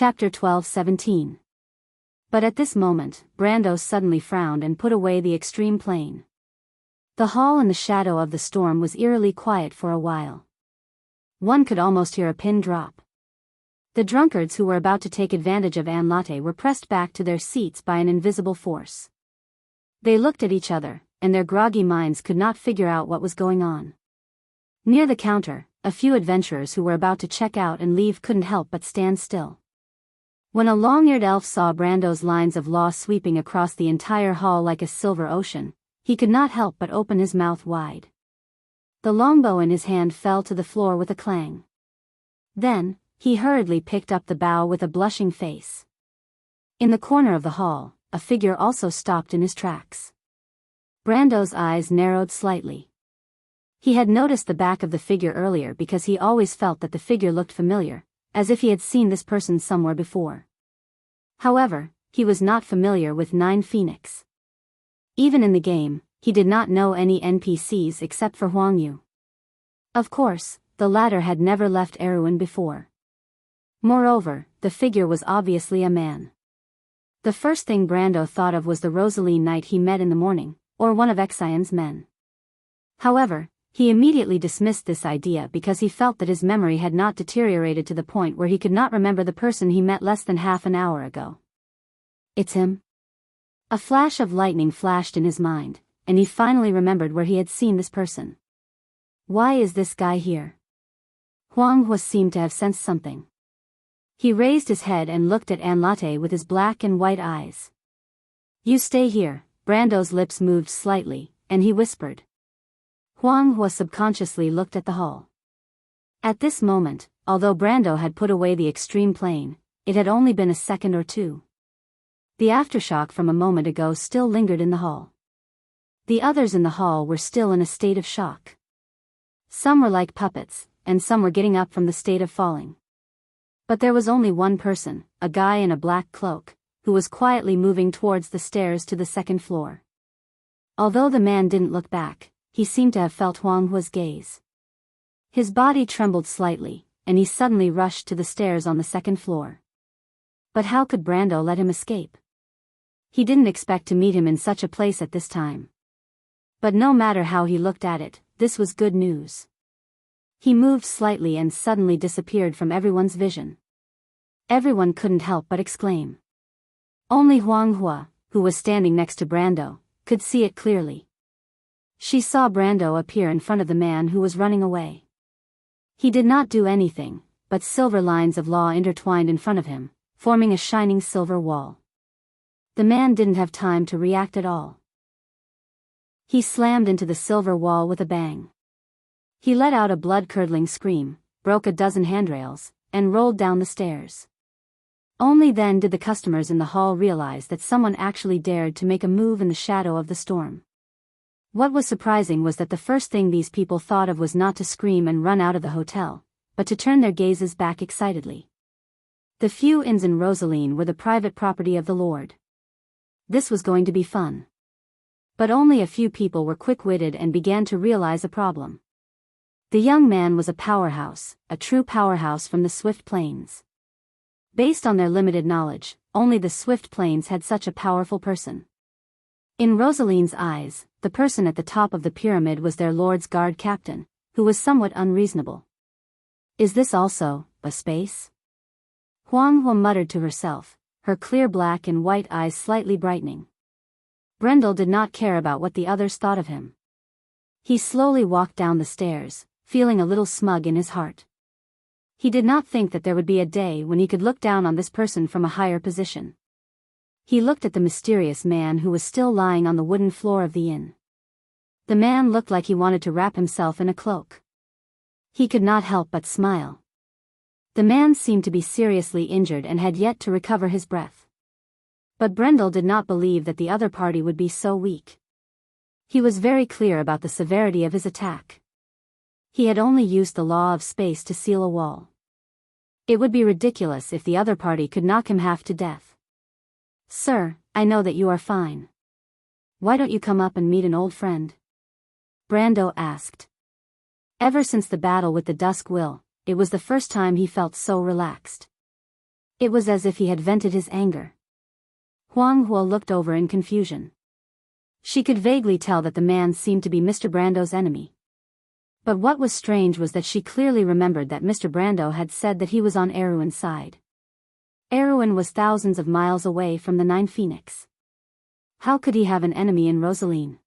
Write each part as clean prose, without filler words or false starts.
Chapter 12:17. But at this moment, Brando suddenly frowned and put away the extreme plane. The hall in the shadow of the storm was eerily quiet for a while. One could almost hear a pin drop. The drunkards who were about to take advantage of Anne Latte were pressed back to their seats by an invisible force. They looked at each other, and their groggy minds could not figure out what was going on. Near the counter, a few adventurers who were about to check out and leave couldn't help but stand still. When a long-eared elf saw Brando's lines of law sweeping across the entire hall like a silver ocean, he could not help but open his mouth wide. The longbow in his hand fell to the floor with a clang. Then, he hurriedly picked up the bow with a blushing face. In the corner of the hall, a figure also stopped in his tracks. Brando's eyes narrowed slightly. He had noticed the back of the figure earlier because he always felt that the figure looked familiar, as if he had seen this person somewhere before. However, he was not familiar with Nine Phoenix. Even in the game, he did not know any NPCs except for Huang Yu. Of course, the latter had never left Erewhon before. Moreover, the figure was obviously a man. The first thing Brando thought of was the Rosaline knight he met in the morning, or one of Xian's men. However, he immediately dismissed this idea because he felt that his memory had not deteriorated to the point where he could not remember the person he met less than half an hour ago. It's him? A flash of lightning flashed in his mind, and he finally remembered where he had seen this person. Why is this guy here? Huang Hua seemed to have sensed something. He raised his head and looked at Anne Latte with his black and white eyes. You stay here. Brando's lips moved slightly, and he whispered. Huang Hua subconsciously looked at the hall. At this moment, although Brando had put away the extreme plane, it had only been a second or two. The aftershock from a moment ago still lingered in the hall. The others in the hall were still in a state of shock. Some were like puppets, and some were getting up from the state of falling. But there was only one person, a guy in a black cloak, who was quietly moving towards the stairs to the second floor. Although the man didn't look back, he seemed to have felt Huang Hua's gaze. His body trembled slightly, and he suddenly rushed to the stairs on the second floor. But how could Brando let him escape? He didn't expect to meet him in such a place at this time. But no matter how he looked at it, this was good news. He moved slightly and suddenly disappeared from everyone's vision. Everyone couldn't help but exclaim. Only Huang Hua, who was standing next to Brando, could see it clearly. She saw Brando appear in front of the man who was running away. He did not do anything, but silver lines of law intertwined in front of him, forming a shining silver wall. The man didn't have time to react at all. He slammed into the silver wall with a bang. He let out a blood-curdling scream, broke a dozen handrails, and rolled down the stairs. Only then did the customers in the hall realize that someone actually dared to make a move in the shadow of the storm. What was surprising was that the first thing these people thought of was not to scream and run out of the hotel, but to turn their gazes back excitedly. The few inns in Rosaline were the private property of the Lord. This was going to be fun. But only a few people were quick-witted and began to realize a problem. The young man was a powerhouse, a true powerhouse from the Swift Plains. Based on their limited knowledge, only the Swift Plains had such a powerful person. In Rosaline's eyes, the person at the top of the pyramid was their Lord's Guard captain, who was somewhat unreasonable. Is this also a space? Huang Hua muttered to herself, her clear black and white eyes slightly brightening. Brendel did not care about what the others thought of him. He slowly walked down the stairs, feeling a little smug in his heart. He did not think that there would be a day when he could look down on this person from a higher position. He looked at the mysterious man who was still lying on the wooden floor of the inn. The man looked like he wanted to wrap himself in a cloak. He could not help but smile. The man seemed to be seriously injured and had yet to recover his breath. But Brendel did not believe that the other party would be so weak. He was very clear about the severity of his attack. He had only used the law of space to seal a wall. It would be ridiculous if the other party could knock him half to death. Sir, I know that you are fine. Why don't you come up and meet an old friend? Brando asked. Ever since the battle with the Dusk Will, it was the first time he felt so relaxed. It was as if he had vented his anger. Huang Huo looked over in confusion. She could vaguely tell that the man seemed to be Mr. Brando's enemy. But what was strange was that she clearly remembered that Mr. Brando had said that he was on Erewhon's side. Erewhon was thousands of miles away from the Nine Phoenix. How could he have an enemy in Rosaline?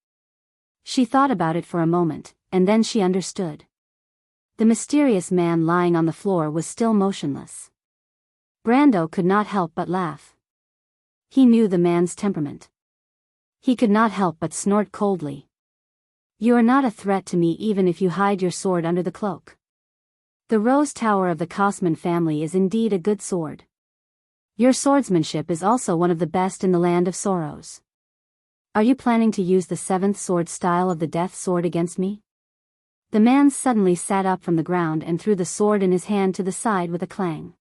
She thought about it for a moment, and then she understood. The mysterious man lying on the floor was still motionless. Brando could not help but laugh. He knew the man's temperament. He could not help but snort coldly. You are not a threat to me even if you hide your sword under the cloak. The Rose Tower of the Kosman family is indeed a good sword. Your swordsmanship is also one of the best in the land of sorrows. Are you planning to use the seventh sword style of the death sword against me? The man suddenly sat up from the ground and threw the sword in his hand to the side with a clang.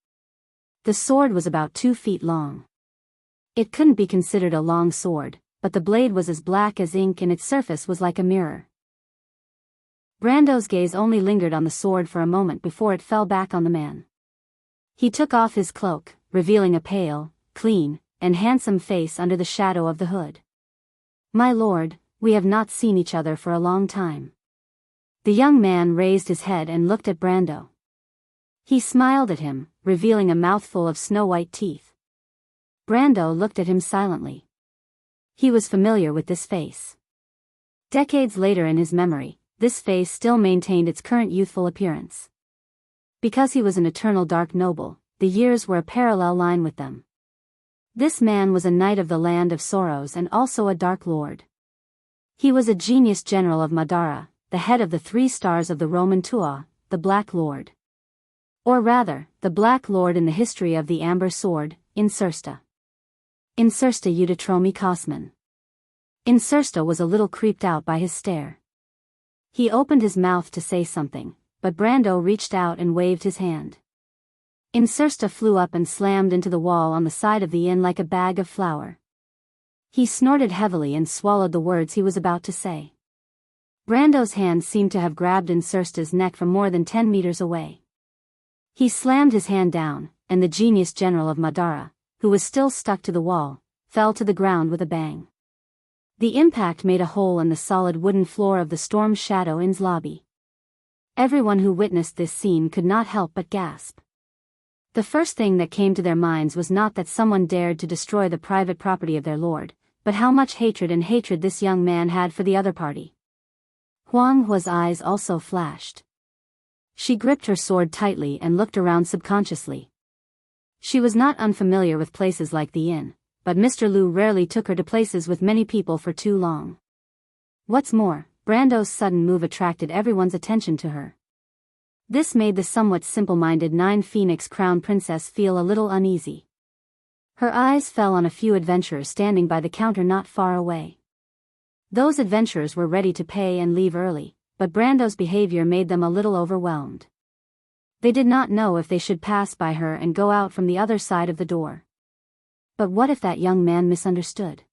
The sword was about 2 feet long. It couldn't be considered a long sword, but the blade was as black as ink and its surface was like a mirror. Brando's gaze only lingered on the sword for a moment before it fell back on the man. He took off his cloak, revealing a pale, clean, and handsome face under the shadow of the hood. My lord, we have not seen each other for a long time. The young man raised his head and looked at Brando. He smiled at him, revealing a mouthful of snow-white teeth. Brando looked at him silently. He was familiar with this face. Decades later in his memory, this face still maintained its current youthful appearance. Because he was an eternal dark noble, the years were a parallel line with them. This man was a knight of the land of sorrows and also a dark lord. He was a genius general of Madara, the head of the 3 stars of the Roman Tuo, the Black Lord. Or rather, the Black Lord in the history of the Amber Sword, Insursta. Insursta Uditromi Kosman. Insursta was a little creeped out by his stare. He opened his mouth to say something, but Brando reached out and waved his hand. Insursta flew up and slammed into the wall on the side of the inn like a bag of flour. He snorted heavily and swallowed the words he was about to say. Brando's hand seemed to have grabbed Insursta's neck from more than 10 meters away. He slammed his hand down, and the genius general of Madara, who was still stuck to the wall, fell to the ground with a bang. The impact made a hole in the solid wooden floor of the Storm Shadow Inn's lobby. Everyone who witnessed this scene could not help but gasp. The first thing that came to their minds was not that someone dared to destroy the private property of their lord, but how much hatred this young man had for the other party. Huang Hua's eyes also flashed. She gripped her sword tightly and looked around subconsciously. She was not unfamiliar with places like the inn, but Mr. Liu rarely took her to places with many people for too long. What's more, Brando's sudden move attracted everyone's attention to her. This made the somewhat simple-minded Nine Phoenix Crown Princess feel a little uneasy. Her eyes fell on a few adventurers standing by the counter not far away. Those adventurers were ready to pay and leave early, but Brando's behavior made them a little overwhelmed. They did not know if they should pass by her and go out from the other side of the door. But what if that young man misunderstood?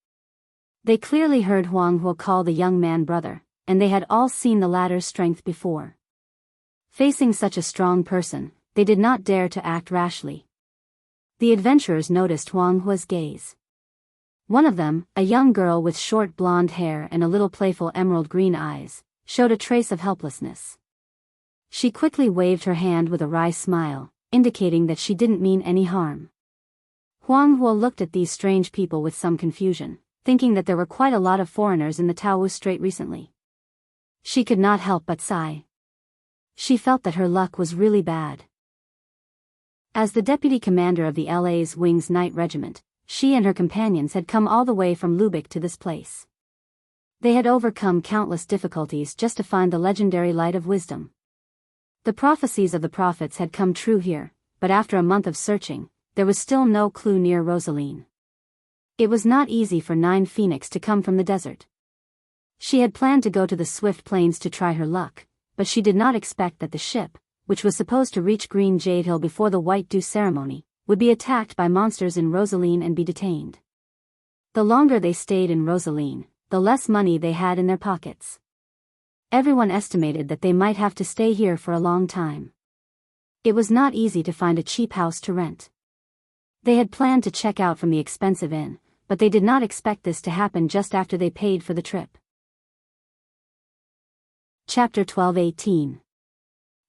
They clearly heard Huang Huo call the young man brother, and they had all seen the latter's strength before. Facing such a strong person, they did not dare to act rashly. The adventurers noticed Huang Huo's gaze. One of them, a young girl with short blonde hair and a little playful emerald green eyes, showed a trace of helplessness. She quickly waved her hand with a wry smile, indicating that she didn't mean any harm. Huang Huo looked at these strange people with some confusion, thinking that there were quite a lot of foreigners in the Taoist Strait recently. She could not help but sigh. She felt that her luck was really bad. As the deputy commander of the LA's Wings Night Regiment, she and her companions had come all the way from Lubeck to this place. They had overcome countless difficulties just to find the legendary Light of Wisdom. The prophecies of the prophets had come true here, but after a month of searching, there was still no clue near Rosaline. It was not easy for Nine Phoenix to come from the desert. She had planned to go to the Swift Plains to try her luck, but she did not expect that the ship, which was supposed to reach Green Jade Hill before the White Dew ceremony, would be attacked by monsters in Rosaline and be detained. The longer they stayed in Rosaline, the less money they had in their pockets. Everyone estimated that they might have to stay here for a long time. It was not easy to find a cheap house to rent. They had planned to check out from the expensive inn, but they did not expect this to happen just after they paid for the trip. Chapter 12:18.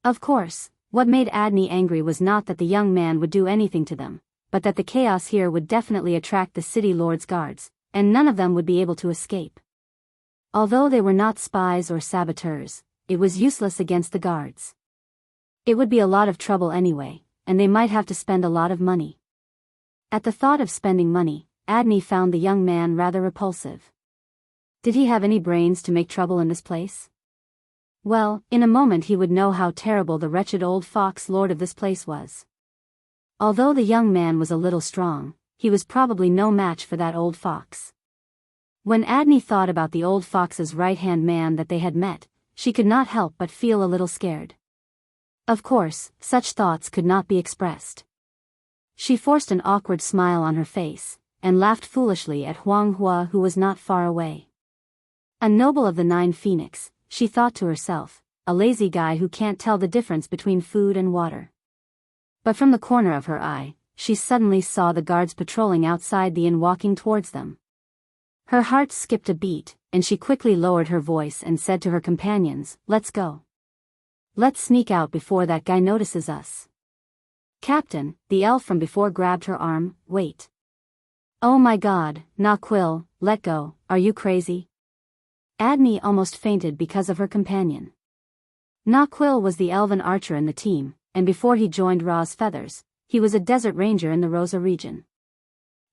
Of course, what made Adney angry was not that the young man would do anything to them, but that the chaos here would definitely attract the city lord's guards, and none of them would be able to escape. Although they were not spies or saboteurs, it was useless against the guards. It would be a lot of trouble anyway, and they might have to spend a lot of money. At the thought of spending money, Adney found the young man rather repulsive. Did he have any brains to make trouble in this place? Well, in a moment he would know how terrible the wretched old fox lord of this place was. Although the young man was a little strong, he was probably no match for that old fox. When Adney thought about the old fox's right-hand man that they had met, she could not help but feel a little scared. Of course, such thoughts could not be expressed. She forced an awkward smile on her face, and laughed foolishly at Huang Hua, who was not far away. A noble of the 9 Phoenix, she thought to herself, a lazy guy who can't tell the difference between food and water. But from the corner of her eye, she suddenly saw the guards patrolling outside the inn walking towards them. Her heart skipped a beat, and she quickly lowered her voice and said to her companions, "Let's go. Let's sneak out before that guy notices us." "Captain," the elf from before grabbed her arm, "wait. Oh my God, Tranquil, let go, are you crazy?" Adney almost fainted because of her companion. Tranquil was the elven archer in the team, and before he joined Ra's Feathers, he was a desert ranger in the Rosa region.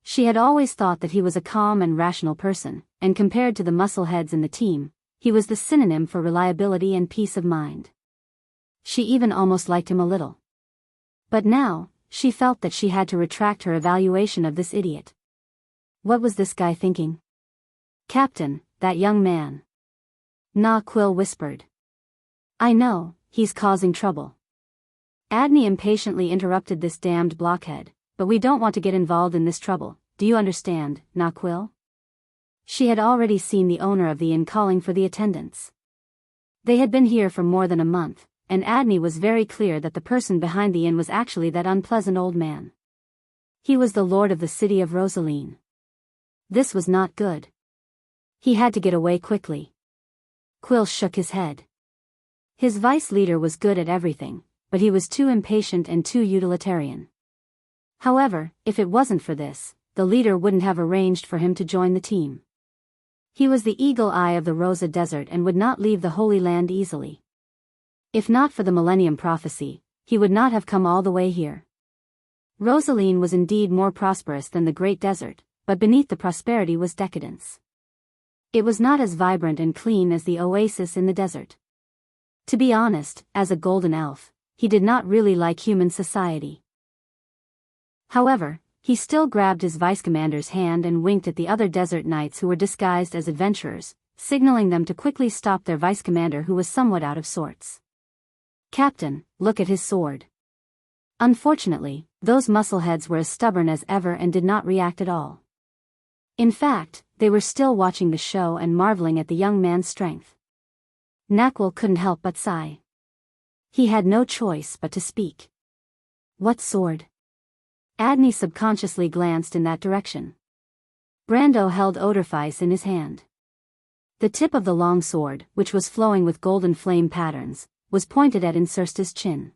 She had always thought that he was a calm and rational person, and compared to the muscleheads in the team, he was the synonym for reliability and peace of mind. She even almost liked him a little. But now, she felt that she had to retract her evaluation of this idiot. What was this guy thinking? "Captain, that young man," Tranquil whispered. "I know, he's causing trouble." Adney impatiently interrupted this damned blockhead, "But we don't want to get involved in this trouble, do you understand, Tranquil?" She had already seen the owner of the inn calling for the attendants. They had been here for more than a month, and Adney was very clear that the person behind the inn was actually that unpleasant old man. He was the lord of the city of Rosaline. This was not good. He had to get away quickly. Quill shook his head. His vice leader was good at everything, but he was too impatient and too utilitarian. However, if it wasn't for this, the leader wouldn't have arranged for him to join the team. He was the eagle eye of the Rosa Desert and would not leave the Holy Land easily. If not for the Millennium Prophecy, he would not have come all the way here. Rosaline was indeed more prosperous than the Great Desert, but beneath the prosperity was decadence. It was not as vibrant and clean as the oasis in the desert. To be honest, as a golden elf, he did not really like human society. However, he still grabbed his vice commander's hand and winked at the other desert knights who were disguised as adventurers, signaling them to quickly stop their vice commander who was somewhat out of sorts. "Captain, look at his sword." Unfortunately, those muscleheads were as stubborn as ever and did not react at all. In fact, they were still watching the show and marveling at the young man's strength. Tranquil couldn't help but sigh. He had no choice but to speak. "What sword?" Adney subconsciously glanced in that direction. Brando held Odorfice in his hand. The tip of the long sword, which was flowing with golden flame patterns, was pointed at Insursta's chin.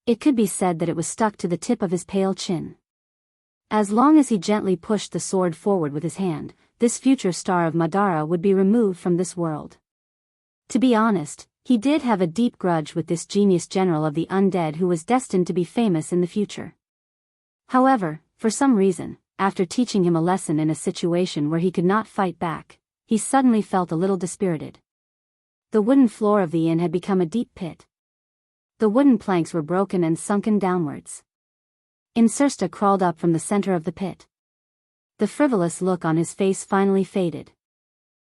It could be said that it was stuck to the tip of his pale chin. As long as he gently pushed the sword forward with his hand, this future star of Madara would be removed from this world. To be honest, he did have a deep grudge with this genius general of the undead who was destined to be famous in the future. However, for some reason, after teaching him a lesson in a situation where he could not fight back, he suddenly felt a little dispirited. The wooden floor of the inn had become a deep pit. The wooden planks were broken and sunken downwards. Insursta crawled up from the center of the pit. The frivolous look on his face finally faded.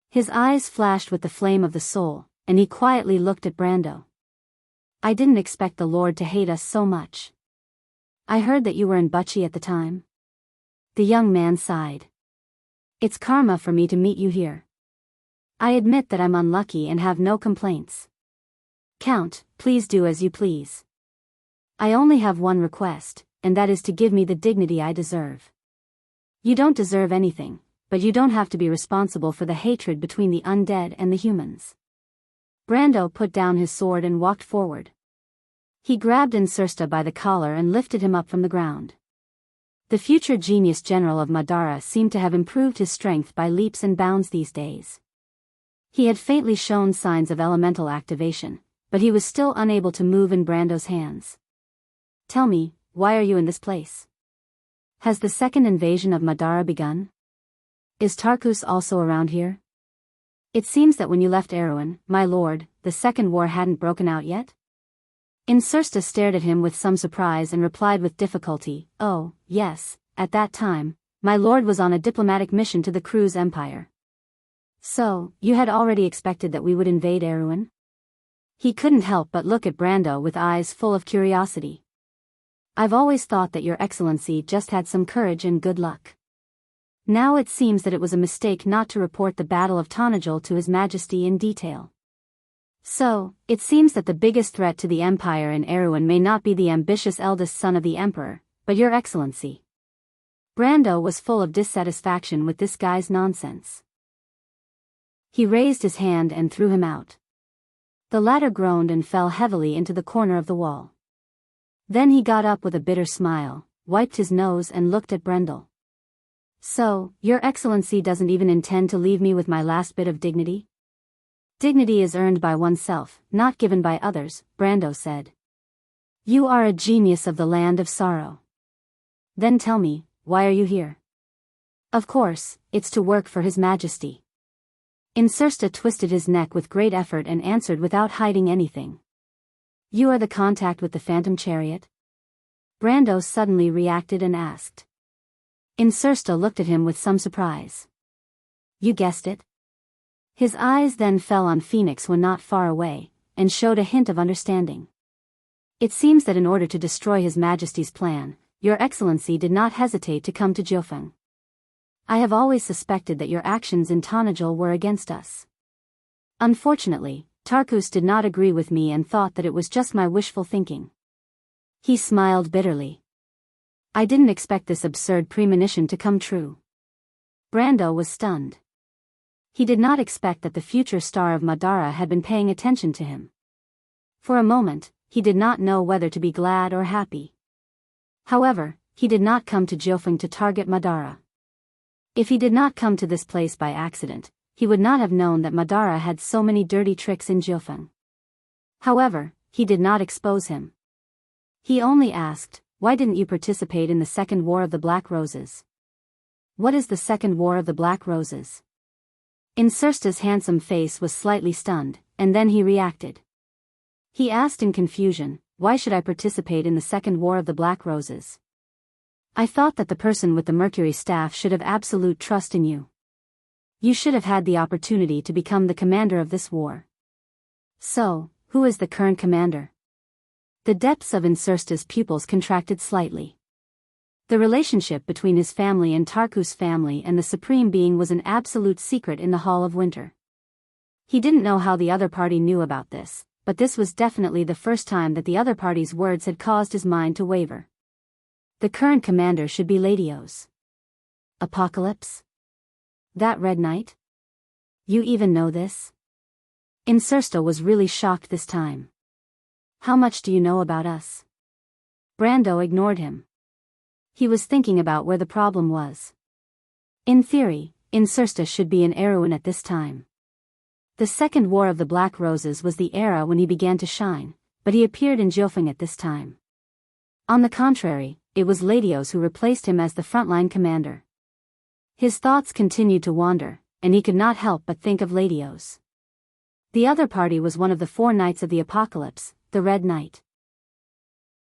His eyes flashed with the flame of the soul, and he quietly looked at Brando. "I didn't expect the Lord to hate us so much. I heard that you were in Bucci at the time." The young man sighed. "It's karma for me to meet you here. I admit that I'm unlucky and have no complaints. Count, please do as you please. I only have one request. and that is to give me the dignity I deserve. You don't deserve anything, but you don't have to be responsible for the hatred between the undead and the humans. Brando put down his sword and walked forward. He grabbed Insursta by the collar and lifted him up from the ground. The future genius general of Madara seemed to have improved his strength by leaps and bounds these days. He had faintly shown signs of elemental activation, but he was still unable to move in Brando's hands. Tell me, why are you in this place? Has the second invasion of Madara begun? Is Tarkus also around here? It seems that when you left Erewhon, my lord, the second war hadn't broken out yet? Insursta stared at him with some surprise and replied with difficulty, oh, yes, at that time, my lord was on a diplomatic mission to the Cruz Empire. So, you had already expected that we would invade Erewhon? He couldn't help but look at Brando with eyes full of curiosity. I've always thought that your excellency just had some courage and good luck. Now it seems that it was a mistake not to report the Battle of Tanajul to His Majesty in detail. So, it seems that the biggest threat to the Empire in Erewhon may not be the ambitious eldest son of the Emperor, but your excellency. Brando was full of dissatisfaction with this guy's nonsense. He raised his hand and threw him out. The latter groaned and fell heavily into the corner of the wall. Then he got up with a bitter smile, wiped his nose and looked at Brendel. So, your excellency doesn't even intend to leave me with my last bit of dignity? Dignity is earned by oneself, not given by others, Brando said. You are a genius of the land of sorrow. Then tell me, why are you here? Of course, it's to work for His Majesty. Insursta twisted his neck with great effort and answered without hiding anything. You are the contact with the Phantom Chariot? Brando suddenly reacted and asked. Insursta looked at him with some surprise. You guessed it? His eyes then fell on Phoenix when not far away, and showed a hint of understanding. It seems that in order to destroy His Majesty's plan, your excellency did not hesitate to come to Jianghu. I have always suspected that your actions in Tanajul were against us. Unfortunately, Tarkus did not agree with me and thought that it was just my wishful thinking. He smiled bitterly. I didn't expect this absurd premonition to come true. Brando was stunned. He did not expect that the future star of Madara had been paying attention to him. For a moment, he did not know whether to be glad or happy. However, he did not come to Jianghu to target Madara. If he did not come to this place by accident, he would not have known that Madara had so many dirty tricks in Jianghu. However, he did not expose him. He only asked, why didn't you participate in the Second War of the Black Roses? What is the Second War of the Black Roses? Insursta's handsome face was slightly stunned, and then he reacted. He asked in confusion, why should I participate in the Second War of the Black Roses? I thought that the person with the Mercury staff should have absolute trust in you. You should have had the opportunity to become the commander of this war. So, who is the current commander? The depths of Insursta's pupils contracted slightly. The relationship between his family and Tarkus' family and the Supreme Being was an absolute secret in the Hall of Winter. He didn't know how the other party knew about this, but this was definitely the first time that the other party's words had caused his mind to waver. The current commander should be Ladios. Apocalypse? That Red Knight? You even know this? Insursta was really shocked this time. How much do you know about us? Brando ignored him. He was thinking about where the problem was. In theory, Insursta should be in Erewhon at this time. The Second War of the Black Roses was the era when he began to shine, but he appeared in Jianghu at this time. On the contrary, it was Ladios who replaced him as the frontline commander. His thoughts continued to wander, and he could not help but think of Ladios. The other party was one of the 4 Knights of the Apocalypse, the Red Knight.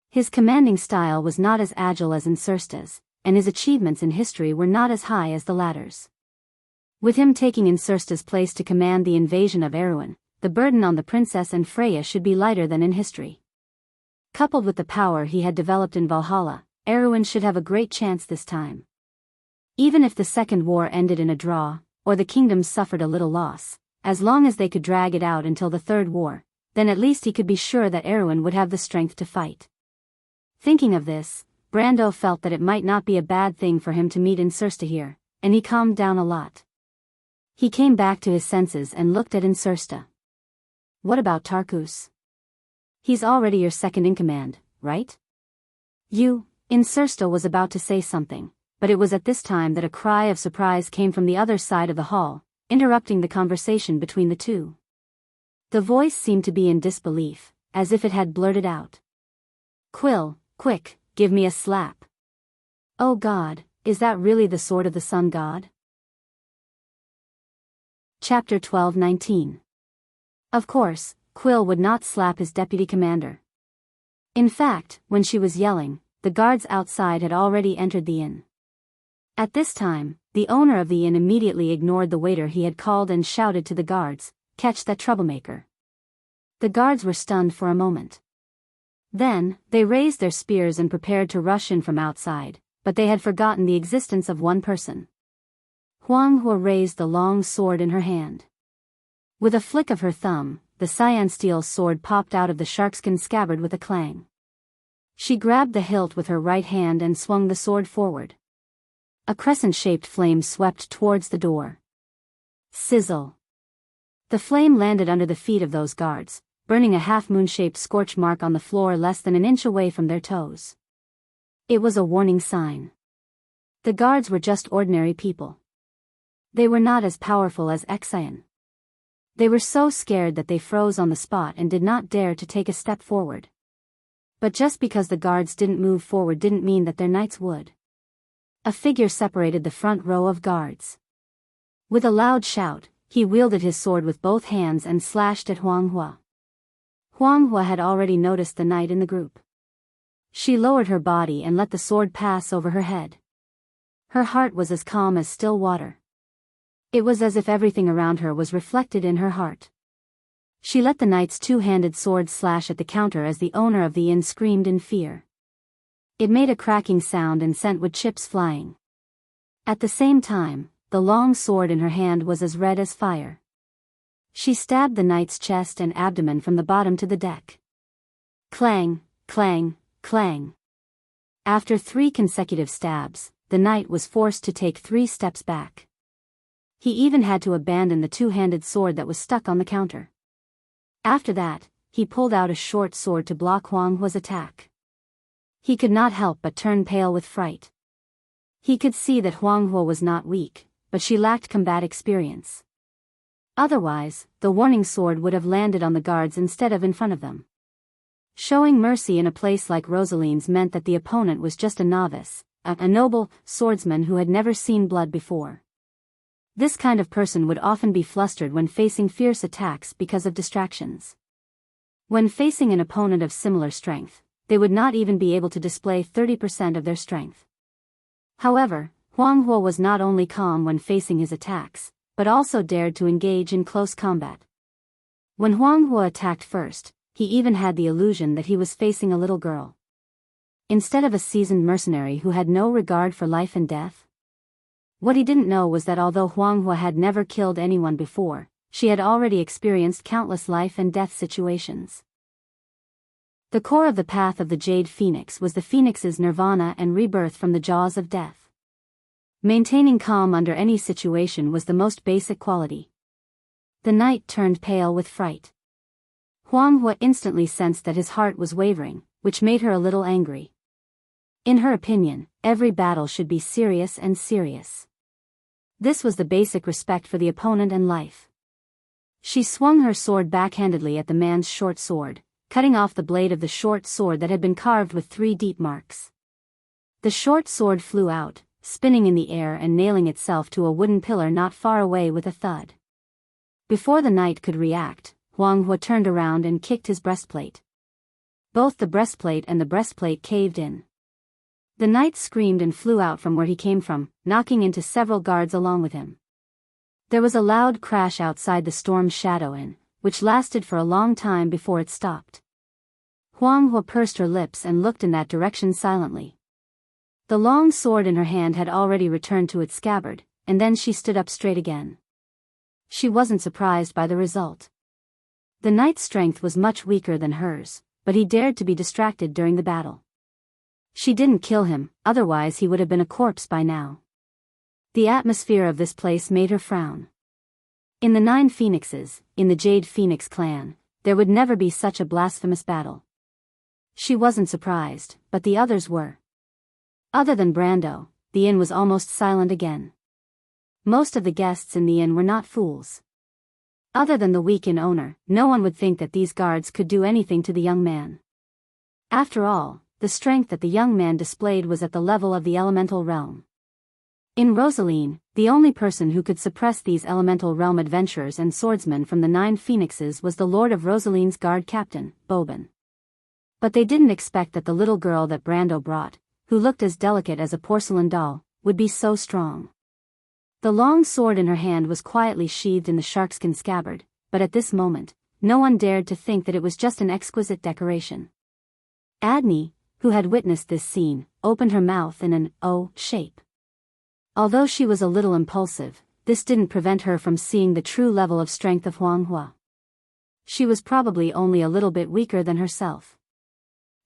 His commanding style was not as agile as Insursta's, and his achievements in history were not as high as the latter's. With him taking Insursta's place to command the invasion of Erewhon, the burden on the princess and Freya should be lighter than in history. Coupled with the power he had developed in Valhalla, Erewhon should have a great chance this time. Even if the Second War ended in a draw, or the kingdoms suffered a little loss, as long as they could drag it out until the Third War, then at least he could be sure that Erewhon would have the strength to fight. Thinking of this, Brando felt that it might not be a bad thing for him to meet Insursta here, and he calmed down a lot. He came back to his senses and looked at Insursta. What about Tarkus? He's already your second in command, right? Insursta was about to say something, but it was at this time that a cry of surprise came from the other side of the hall, interrupting the conversation between the two. The voice seemed to be in disbelief, as if it had blurted out. Quill, quick, give me a slap. Oh God, is that really the sword of the sun god? Chapter 12:19. Of course, Quill would not slap his deputy commander. In fact, when she was yelling, the guards outside had already entered the inn. At this time, the owner of the inn immediately ignored the waiter he had called and shouted to the guards, "Catch that troublemaker." The guards were stunned for a moment. Then, they raised their spears and prepared to rush in from outside, but they had forgotten the existence of one person. Huang Hua raised the long sword in her hand. With a flick of her thumb, the cyan steel sword popped out of the sharkskin scabbard with a clang. She grabbed the hilt with her right hand and swung the sword forward. A crescent-shaped flame swept towards the door. Sizzle. The flame landed under the feet of those guards, burning a half-moon-shaped scorch mark on the floor less than an inch away from their toes. It was a warning sign. The guards were just ordinary people. They were not as powerful as Xian. They were so scared that they froze on the spot and did not dare to take a step forward. But just because the guards didn't move forward didn't mean that their knights would. A figure separated the front row of guards. With a loud shout, he wielded his sword with both hands and slashed at Huang Hua. Huang Hua had already noticed the knight in the group. She lowered her body and let the sword pass over her head. Her heart was as calm as still water. It was as if everything around her was reflected in her heart. She let the knight's two-handed sword slash at the counter as the owner of the inn screamed in fear. It made a cracking sound and sent wood chips flying. At the same time, the long sword in her hand was as red as fire. She stabbed the knight's chest and abdomen from the bottom to the deck. Clang, clang, clang. After 3 consecutive stabs, the knight was forced to take 3 steps back. He even had to abandon the two-handed sword that was stuck on the counter. After that, he pulled out a short sword to block Huang Hua's attack. He could not help but turn pale with fright. He could see that Huang Hua was not weak, but she lacked combat experience. Otherwise, the warning sword would have landed on the guards instead of in front of them. Showing mercy in a place like Rosaline's meant that the opponent was just a novice, a noble swordsman who had never seen blood before. This kind of person would often be flustered when facing fierce attacks because of distractions. When facing an opponent of similar strength, they would not even be able to display 30% of their strength. However, Huang Hua was not only calm when facing his attacks, but also dared to engage in close combat. When Huang Hua attacked first, he even had the illusion that he was facing a little girl. Instead of a seasoned mercenary who had no regard for life and death. What he didn't know was that although Huang Hua had never killed anyone before, she had already experienced countless life and death situations. The core of the path of the Jade Phoenix was the Phoenix's nirvana and rebirth from the jaws of death. Maintaining calm under any situation was the most basic quality. The knight turned pale with fright. Huang Hua instantly sensed that his heart was wavering, which made her a little angry. In her opinion, every battle should be serious and serious. This was the basic respect for the opponent and life. She swung her sword backhandedly at the man's short sword, cutting off the blade of the short sword that had been carved with 3 deep marks. The short sword flew out, spinning in the air and nailing itself to a wooden pillar not far away with a thud. Before the knight could react, Huang Hua turned around and kicked his breastplate. Both the breastplate and the breastplate caved in. The knight screamed and flew out from where he came from, knocking into several guards along with him. There was a loud crash outside the storm's shadow inn, which lasted for a long time before it stopped. Huang Hua pursed her lips and looked in that direction silently. The long sword in her hand had already returned to its scabbard, and then she stood up straight again. She wasn't surprised by the result. The knight's strength was much weaker than hers, but he dared to be distracted during the battle. She didn't kill him, otherwise he would have been a corpse by now. The atmosphere of this place made her frown. In the 9 Phoenixes, in the Jade Phoenix clan, there would never be such a blasphemous battle. She wasn't surprised, but the others were. Other than Brando, the inn was almost silent again. Most of the guests in the inn were not fools. Other than the weak inn owner, no one would think that these guards could do anything to the young man. After all, the strength that the young man displayed was at the level of the elemental realm. In Rosaline, the only person who could suppress these elemental realm adventurers and swordsmen from the 9 Phoenixes was the lord of Rosaline's guard captain, Boban. But they didn't expect that the little girl that Brando brought, who looked as delicate as a porcelain doll, would be so strong. The long sword in her hand was quietly sheathed in the sharkskin scabbard, but at this moment, no one dared to think that it was just an exquisite decoration. Adney, who had witnessed this scene, opened her mouth in an O shape. Although she was a little impulsive, this didn't prevent her from seeing the true level of strength of Huanghua. She was probably only a little bit weaker than herself.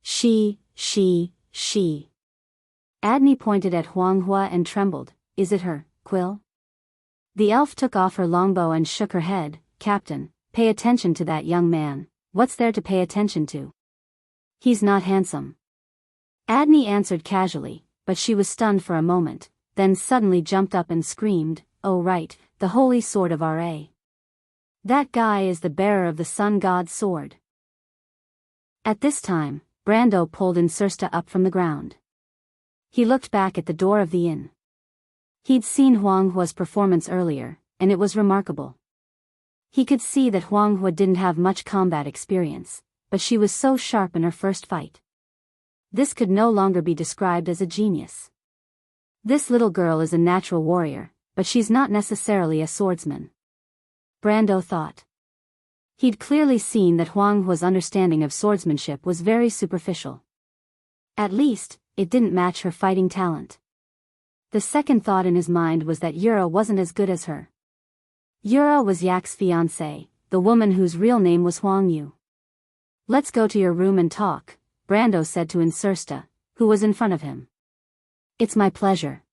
She. Adney pointed at Huanghua and trembled. Is it her, Quill? The elf took off her longbow and shook her head. Captain, pay attention to that young man. What's there to pay attention to? He's not handsome. Adney answered casually, but she was stunned for a moment, then suddenly jumped up and screamed, oh right, the holy sword of Ra. That guy is the bearer of the sun god's sword. At this time, Brando pulled Insursta up from the ground. He looked back at the door of the inn. He'd seen Huanghua's performance earlier, and it was remarkable. He could see that Huanghua didn't have much combat experience, but she was so sharp in her first fight. This could no longer be described as a genius. This little girl is a natural warrior, but she's not necessarily a swordsman. Brando thought. He'd clearly seen that Huanghua's understanding of swordsmanship was very superficial. At least, it didn't match her fighting talent. The second thought in his mind was that Yura wasn't as good as her. Yura was Yak's fiancée, the woman whose real name was Huang Yu. Let's go to your room and talk, Brando said to Insursta, who was in front of him. It's my pleasure.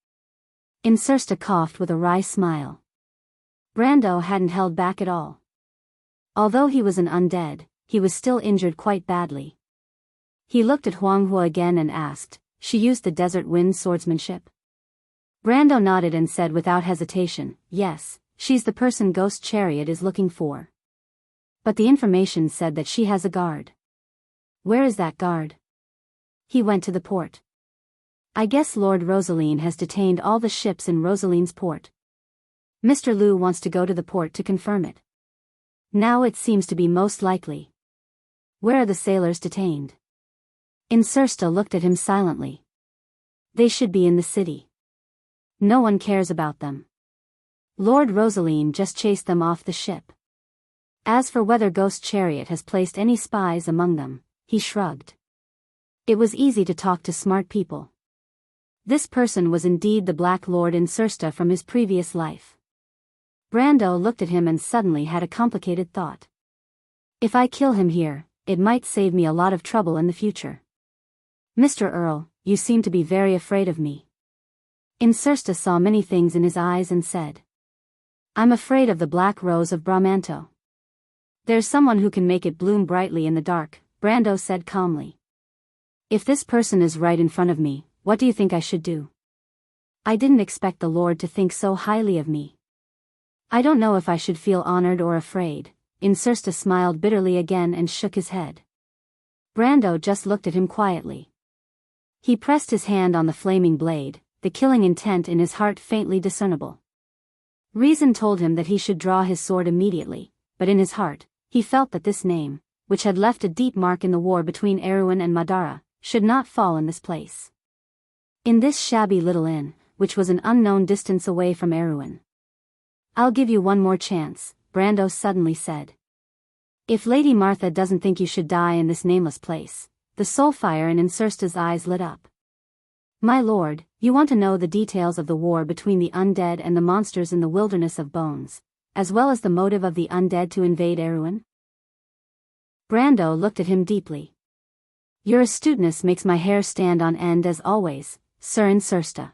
Insursta coughed with a wry smile. Brando hadn't held back at all. Although he was an undead, he was still injured quite badly. He looked at Huanghua again and asked, she used the desert wind swordsmanship? Brando nodded and said without hesitation, yes, she's the person Ghost Chariot is looking for. But the information said that she has a guard. Where is that guard? He went to the port. I guess Lord Rosaline has detained all the ships in Rosaline's port. Mr. Liu wants to go to the port to confirm it. Now it seems to be most likely. Where are the sailors detained? Insursta looked at him silently. They should be in the city. No one cares about them. Lord Rosaline just chased them off the ship. As for whether Ghost Chariot has placed any spies among them, he shrugged. It was easy to talk to smart people. This person was indeed the Black Lord Insursta from his previous life. Brando looked at him and suddenly had a complicated thought. If I kill him here, it might save me a lot of trouble in the future. Mr. Earl, you seem to be very afraid of me. Insursta saw many things in his eyes and said. I'm afraid of the Black Rose of Bramanto. There's someone who can make it bloom brightly in the dark, Brando said calmly. If this person is right in front of me, what do you think I should do? I didn't expect the Lord to think so highly of me. I don't know if I should feel honored or afraid. Insursta smiled bitterly again and shook his head. Brando just looked at him quietly. He pressed his hand on the flaming blade, the killing intent in his heart faintly discernible. Reason told him that he should draw his sword immediately, but in his heart, he felt that this name, which had left a deep mark in the war between Erewhon and Madara, should not fall in this place. In this shabby little inn, which was an unknown distance away from Erewhon. I'll give you one more chance, Brando suddenly said. If Lady Martha doesn't think you should die in this nameless place. The soul fire in Insursta's eyes lit up. My lord, you want to know the details of the war between the undead and the monsters in the wilderness of bones, as well as the motive of the undead to invade Erewhon? Brando looked at him deeply. Your astuteness makes my hair stand on end as always, Sir Insursta.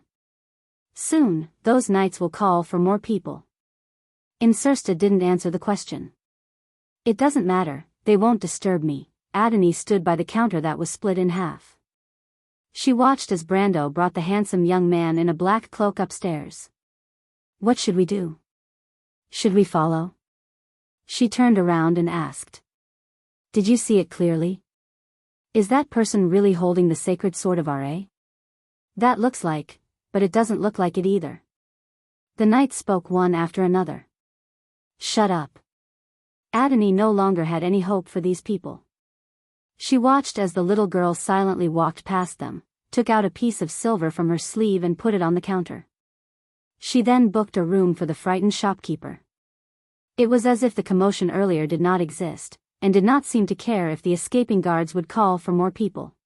Soon, those knights will call for more people. Insursta didn't answer the question. It doesn't matter, they won't disturb me. Adani stood by the counter that was split in half. She watched as Brando brought the handsome young man in a black cloak upstairs. What should we do? Should we follow? She turned around and asked. Did you see it clearly? Is that person really holding the sacred sword of Ra? That looks like, but it doesn't look like it either. The knights spoke one after another. Shut up. Adani no longer had any hope for these people. She watched as the little girl silently walked past them, took out a piece of silver from her sleeve and put it on the counter. She then booked a room for the frightened shopkeeper. It was as if the commotion earlier did not exist, and did not seem to care if the escaping guards would call for more people.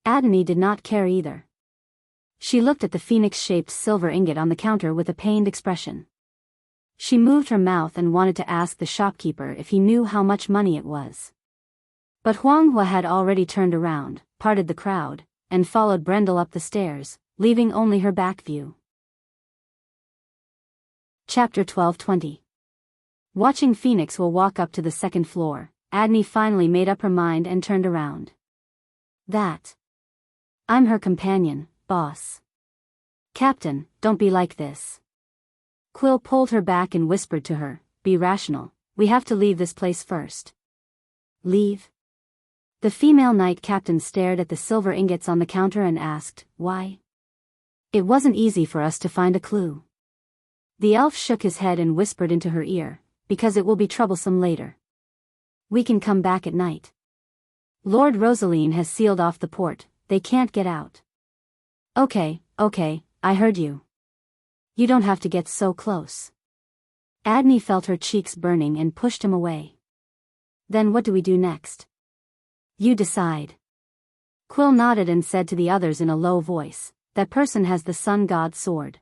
Adani did not care either. She looked at the phoenix-shaped silver ingot on the counter with a pained expression. She moved her mouth and wanted to ask the shopkeeper if he knew how much money it was. But Huanghua had already turned around, parted the crowd, and followed Brendel up the stairs, leaving only her back view. Chapter 12:20. Watching Phoenix will walk up to the second floor, Adni finally made up her mind and turned around. I'm her companion, boss. Captain, don't be like this. Quill pulled her back and whispered to her, be rational, we have to leave this place first. Leave? The female knight captain stared at the silver ingots on the counter and asked, why? It wasn't easy for us to find a clue. The elf shook his head and whispered into her ear, because it will be troublesome later. We can come back at night. Lord Rosaline has sealed off the port, they can't get out. Okay, I heard you. You don't have to get so close. Adni felt her cheeks burning and pushed him away. Then what do we do next? You decide. Quill nodded and said to the others in a low voice, that person has the sun god's sword.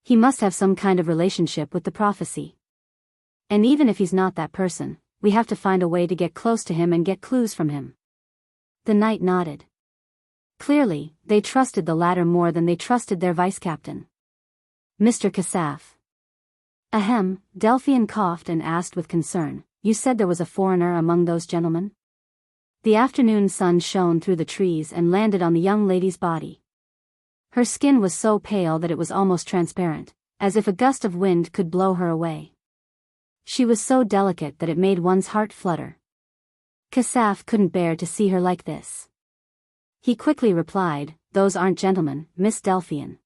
He must have some kind of relationship with the prophecy. And even if he's not that person, we have to find a way to get close to him and get clues from him. The knight nodded. Clearly, they trusted the latter more than they trusted their vice-captain. Mr. Kasaf. Ahem, Delphian coughed and asked with concern, you said there was a foreigner among those gentlemen? The afternoon sun shone through the trees and landed on the young lady's body. Her skin was so pale that it was almost transparent, as if a gust of wind could blow her away. She was so delicate that it made one's heart flutter. Kasaf couldn't bear to see her like this. He quickly replied, those aren't gentlemen, Miss Delphian.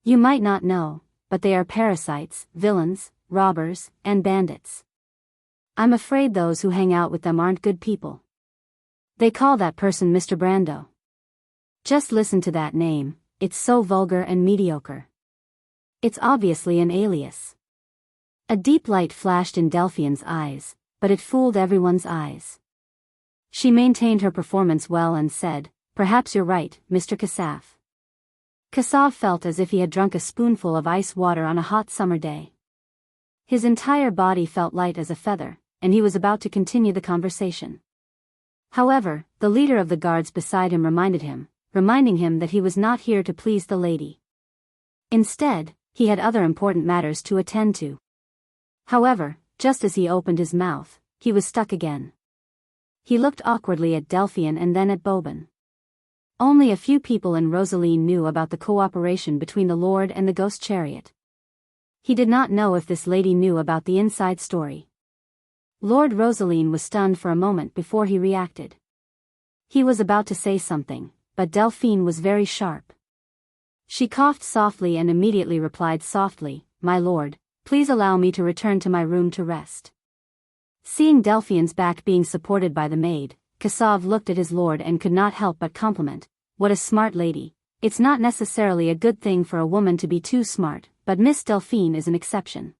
You might not know, but they are parasites, villains, robbers, and bandits. I'm afraid those who hang out with them aren't good people. They call that person Mr. Brando. Just listen to that name, it's so vulgar and mediocre. It's obviously an alias. A deep light flashed in Delphian's eyes, but it fooled everyone's eyes. She maintained her performance well and said, perhaps you're right, Mr. Kasaf. Kasaf felt as if he had drunk a spoonful of ice water on a hot summer day. His entire body felt light as a feather, and he was about to continue the conversation. However, the leader of the guards beside him reminding him that he was not here to please the lady. Instead, he had other important matters to attend to. However, just as he opened his mouth, he was stuck again. He looked awkwardly at Delphian and then at Boban. Only a few people in Rosaline knew about the cooperation between the Lord and the Ghost Chariot. He did not know if this lady knew about the inside story. Lord Rosaline was stunned for a moment before he reacted. He was about to say something, but Delphine was very sharp. She coughed softly and immediately replied softly, my lord, please allow me to return to my room to rest. Seeing Delphine's back being supported by the maid, Kassav looked at his lord and could not help but compliment, what a smart lady. It's not necessarily a good thing for a woman to be too smart, but Miss Delphine is an exception.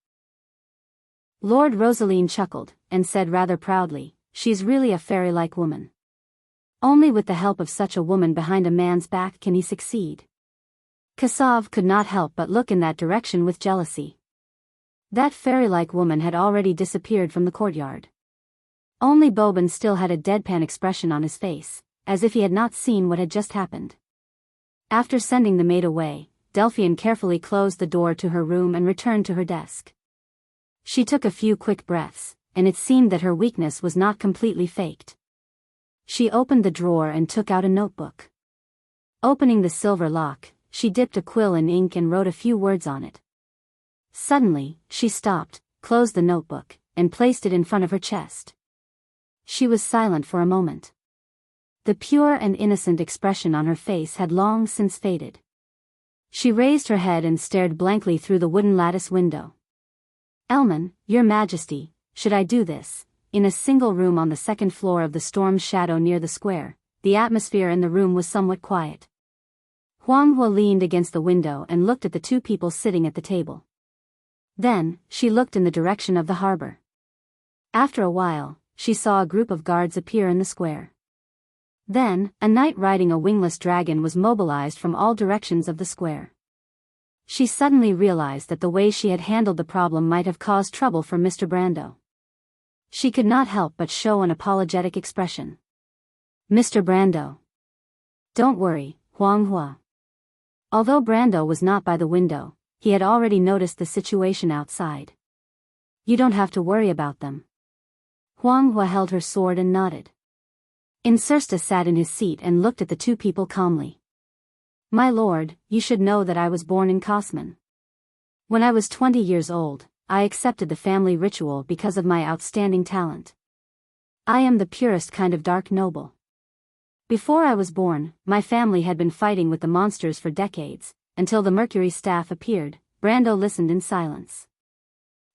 Lord Rosaline chuckled, and said rather proudly, she's really a fairy-like woman. Only with the help of such a woman behind a man's back can he succeed. Kassav could not help but look in that direction with jealousy. That fairy-like woman had already disappeared from the courtyard. Only Boban still had a deadpan expression on his face, as if he had not seen what had just happened. After sending the maid away, Delphian carefully closed the door to her room and returned to her desk. She took a few quick breaths, and it seemed that her weakness was not completely faked. She opened the drawer and took out a notebook. Opening the silver lock, she dipped a quill in ink and wrote a few words on it. Suddenly, she stopped, closed the notebook, and placed it in front of her chest. She was silent for a moment. The pure and innocent expression on her face had long since faded. She raised her head and stared blankly through the wooden lattice window. "Elman, Your Majesty, should I do this?" In a single room on the second floor of the storm shadow near the square, the atmosphere in the room was somewhat quiet. Huang Hua leaned against the window and looked at the two people sitting at the table. Then, she looked in the direction of the harbor. After a while, she saw a group of guards appear in the square. Then, a knight riding a wingless dragon was mobilized from all directions of the square. She suddenly realized that the way she had handled the problem might have caused trouble for Mr. Brando. She could not help but show an apologetic expression. "Mr. Brando." "Don't worry, Huang Hua." Although Brando was not by the window, he had already noticed the situation outside. "You don't have to worry about them." Huang Hua held her sword and nodded. Insursta sat in his seat and looked at the two people calmly. "My lord, you should know that I was born in Kosman. When I was 20 years old, I accepted the family ritual because of my outstanding talent. I am the purest kind of dark noble. Before I was born, my family had been fighting with the monsters for decades, until the Mercury staff appeared." Brando listened in silence.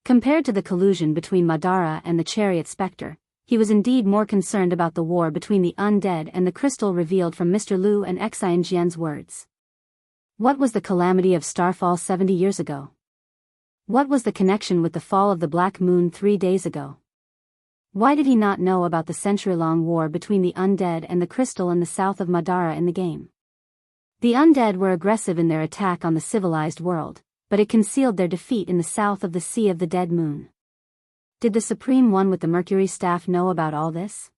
Compared to the collusion between Madara and the chariot specter, he was indeed more concerned about the war between the undead and the crystal revealed from Mr. Liu and Xianxia's words. What was the calamity of Starfall 70 years ago? What was the connection with the fall of the Black Moon 3 days ago? Why did he not know about the century-long war between the undead and the crystal in the south of Madara in the game? The undead were aggressive in their attack on the civilized world, but it concealed their defeat in the south of the Sea of the Dead Moon. Did the Supreme One with the Mercury staff know about all this?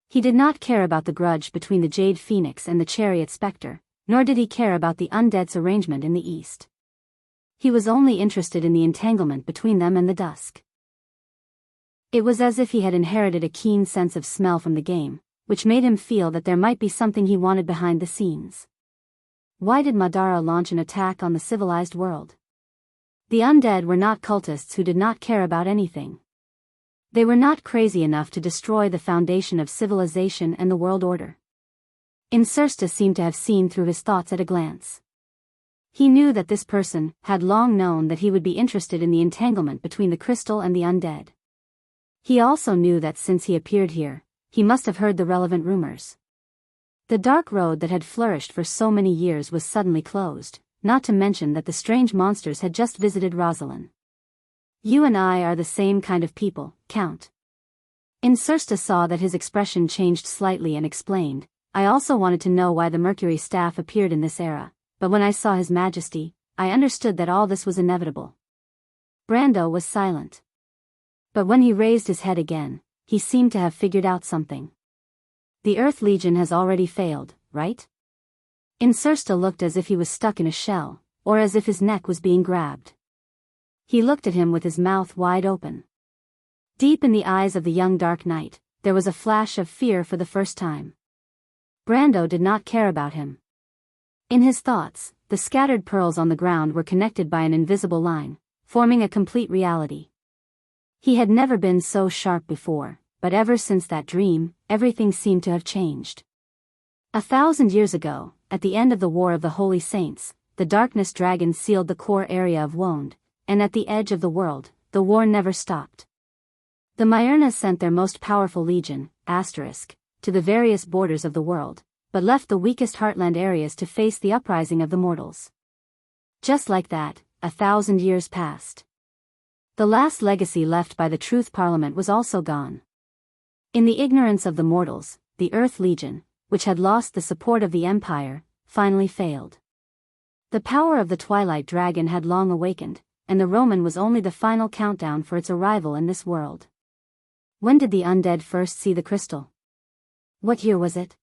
He did not care about the grudge between the Jade Phoenix and the Chariot Spectre, nor did he care about the undead's arrangement in the east. He was only interested in the entanglement between them and the dusk. It was as if he had inherited a keen sense of smell from the game, which made him feel that there might be something he wanted behind the scenes. Why did Madara launch an attack on the civilized world? The undead were not cultists who did not care about anything. They were not crazy enough to destroy the foundation of civilization and the world order. Insursta seemed to have seen through his thoughts at a glance. He knew that this person had long known that he would be interested in the entanglement between the crystal and the undead. He also knew that since he appeared here, he must have heard the relevant rumors. The dark road that had flourished for so many years was suddenly closed, not to mention that the strange monsters had just visited Rosalind. "You and I are the same kind of people, Count." Insursta saw that his expression changed slightly and explained, "I also wanted to know why the Mercury staff appeared in this era, but when I saw His Majesty, I understood that all this was inevitable." Brando was silent. But when he raised his head again, he seemed to have figured out something. "The Earth Legion has already failed, right?" Insursta looked as if he was stuck in a shell, or as if his neck was being grabbed. He looked at him with his mouth wide open. Deep in the eyes of the young Dark Knight, there was a flash of fear for the first time. Brando did not care about him. In his thoughts, the scattered pearls on the ground were connected by an invisible line, forming a complete reality. He had never been so sharp before, but ever since that dream, everything seemed to have changed. 1,000 years ago, at the end of the War of the Holy Saints, the Darkness Dragon sealed the core area of Wonde, and at the edge of the world, the war never stopped. The Myrna sent their most powerful legion, to the various borders of the world, but left the weakest heartland areas to face the uprising of the mortals. Just like that, 1,000 years passed. The last legacy left by the Truth Parliament was also gone. In the ignorance of the mortals, the Earth Legion, which had lost the support of the Empire, finally failed. The power of the Twilight Dragon had long awakened, and the Roman was only the final countdown for its arrival in this world. When did the undead first see the crystal? What year was it?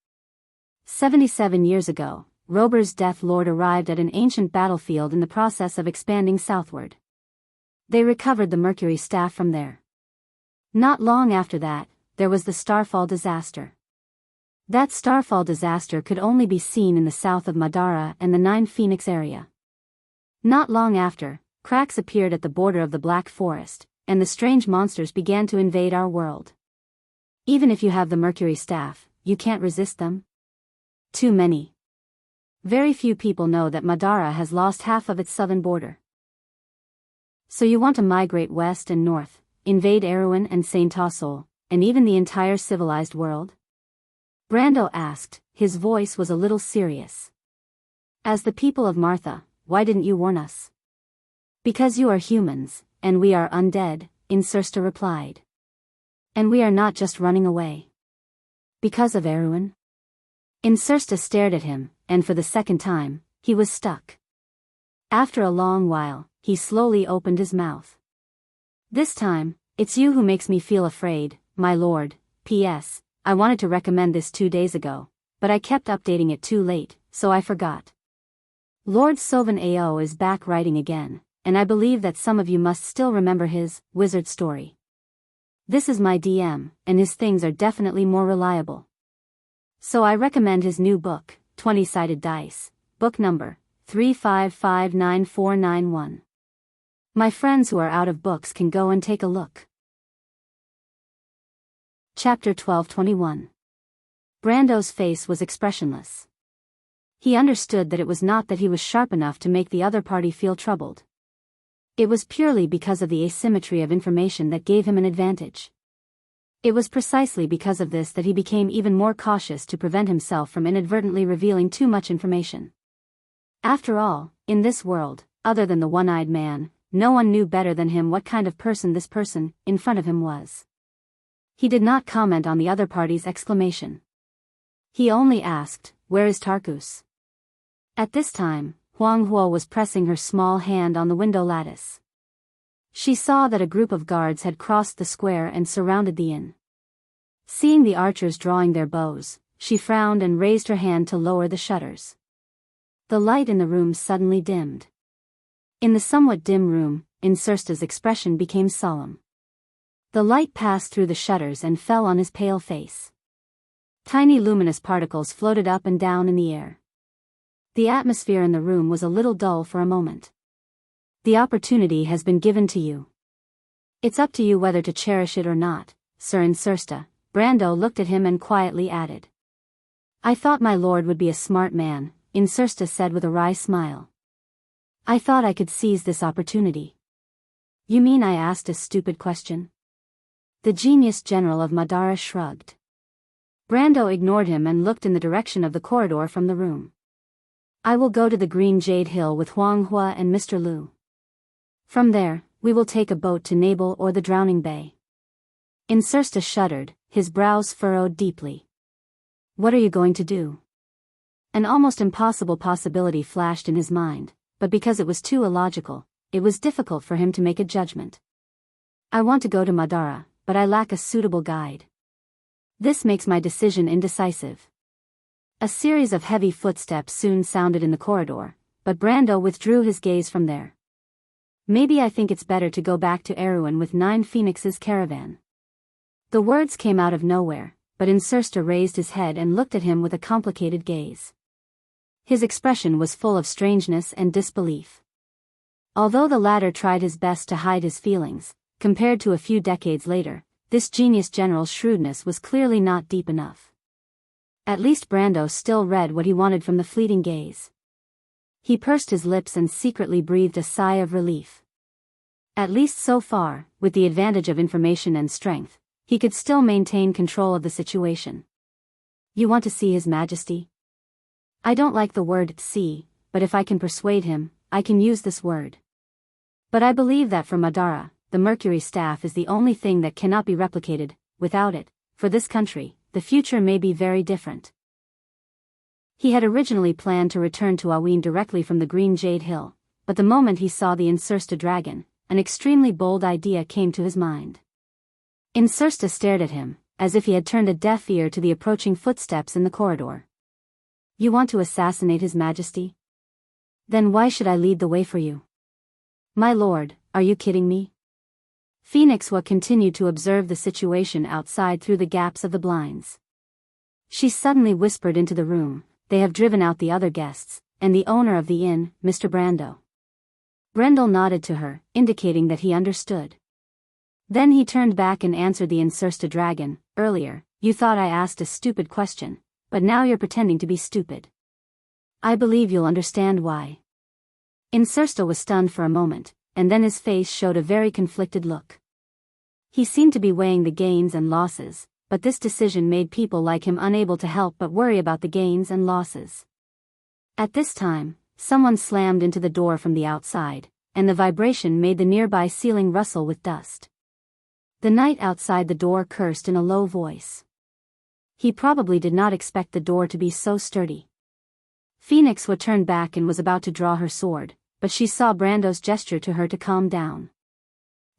77 years ago, Rober's Death Lord arrived at an ancient battlefield in the process of expanding southward. They recovered the Mercury Staff from there. Not long after that, there was the Starfall disaster. That Starfall disaster could only be seen in the south of Madara and the Nine Phoenix area. Not long after, cracks appeared at the border of the Black Forest, and the strange monsters began to invade our world. Even if you have the Mercury Staff, you can't resist them. Too many. Very few people know that Madara has lost half of its southern border. So you want to migrate west and north, invade Erewhon and Saint Tassol, and even the entire civilized world? Brando asked, his voice was a little serious. As the people of Martha, why didn't you warn us? Because you are humans, and we are undead, Insursta replied. And we are not just running away. Because of Erewhon? Insursta stared at him, and for the second time, he was stuck. After a long while, he slowly opened his mouth. This time, it's you who makes me feel afraid, my lord. P.S. I wanted to recommend this 2 days ago, but I kept updating it too late, so I forgot. Lord Sylvan A.O. is back writing again, and I believe that some of you must still remember his wizard story. This is my DM, and his things are definitely more reliable. So I recommend his new book, 20-Sided Dice, book number 3559491. My friends who are out of books can go and take a look. Chapter 1221. Brando's face was expressionless. He understood that it was not that he was sharp enough to make the other party feel troubled. It was purely because of the asymmetry of information that gave him an advantage. It was precisely because of this that he became even more cautious to prevent himself from inadvertently revealing too much information. After all, in this world, other than the one-eyed man, no one knew better than him what kind of person this person in front of him was. He did not comment on the other party's exclamation. He only asked, "Where is Tarkus?" At this time, Huang Huo was pressing her small hand on the window lattice. She saw that a group of guards had crossed the square and surrounded the inn. Seeing the archers drawing their bows, she frowned and raised her hand to lower the shutters. The light in the room suddenly dimmed. In the somewhat dim room, Insursta's expression became solemn. The light passed through the shutters and fell on his pale face. Tiny luminous particles floated up and down in the air. The atmosphere in the room was a little dull for a moment. The opportunity has been given to you. It's up to you whether to cherish it or not, Sir Insursta. Brando looked at him and quietly added. I thought my lord would be a smart man, Insursta said with a wry smile. I thought I could seize this opportunity. You mean I asked a stupid question? The genius general of Madara shrugged. Brando ignored him and looked in the direction of the corridor from the room. I will go to the Green Jade Hill with Huang Hua and Mr. Liu. From there, we will take a boat to Nabel or the Drowning Bay. Insursta shuddered, his brows furrowed deeply. What are you going to do? An almost impossible possibility flashed in his mind, but because it was too illogical, it was difficult for him to make a judgment. I want to go to Madara, but I lack a suitable guide. This makes my decision indecisive. A series of heavy footsteps soon sounded in the corridor, but Brando withdrew his gaze from there. Maybe I think it's better to go back to Erewhon with Nine Phoenix's caravan. The words came out of nowhere, but Insursta raised his head and looked at him with a complicated gaze. His expression was full of strangeness and disbelief. Although the latter tried his best to hide his feelings, compared to a few decades later, this genius general's shrewdness was clearly not deep enough. At least Brando still read what he wanted from the fleeting gaze. He pursed his lips and secretly breathed a sigh of relief. At least so far, with the advantage of information and strength, he could still maintain control of the situation. You want to see His Majesty? I don't like the word see, but if I can persuade him, I can use this word. But I believe that for Madara, the Mercury Staff is the only thing that cannot be replicated. Without it, for this country, the future may be very different. He had originally planned to return to Awin directly from the Green Jade Hill, but the moment he saw the Insursta dragon, an extremely bold idea came to his mind. Insursta stared at him, as if he had turned a deaf ear to the approaching footsteps in the corridor. You want to assassinate His Majesty? Then why should I lead the way for you? My lord, are you kidding me? Phoenix Hua continued to observe the situation outside through the gaps of the blinds. She suddenly whispered into the room, "They have driven out the other guests, and the owner of the inn, Mr. Brando." Brendel nodded to her, indicating that he understood. Then he turned back and answered the Insursta dragon, "Earlier, you thought I asked a stupid question, but now you're pretending to be stupid. I believe you'll understand why." Insursta was stunned for a moment, and then his face showed a very conflicted look. He seemed to be weighing the gains and losses, but this decision made people like him unable to help but worry about the gains and losses. At this time, someone slammed into the door from the outside, and the vibration made the nearby ceiling rustle with dust. The knight outside the door cursed in a low voice. He probably did not expect the door to be so sturdy. Phoenix Hua turned back and was about to draw her sword, but she saw Brando's gesture to her to calm down.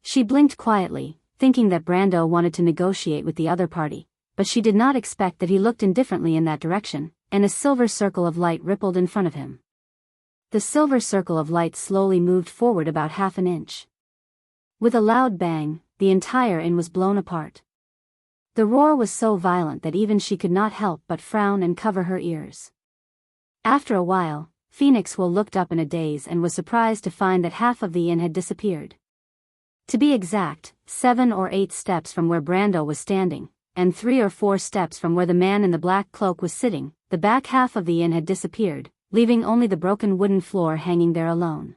She blinked quietly, thinking that Brando wanted to negotiate with the other party, but she did not expect that he looked indifferently in that direction, and a silver circle of light rippled in front of him. The silver circle of light slowly moved forward about half an inch. With a loud bang, the entire inn was blown apart. The roar was so violent that even she could not help but frown and cover her ears. After a while, Phoenix Hua looked up in a daze and was surprised to find that half of the inn had disappeared. To be exact, 7 or 8 steps from where Brando was standing, and 3 or 4 steps from where the man in the black cloak was sitting, the back half of the inn had disappeared, leaving only the broken wooden floor hanging there alone.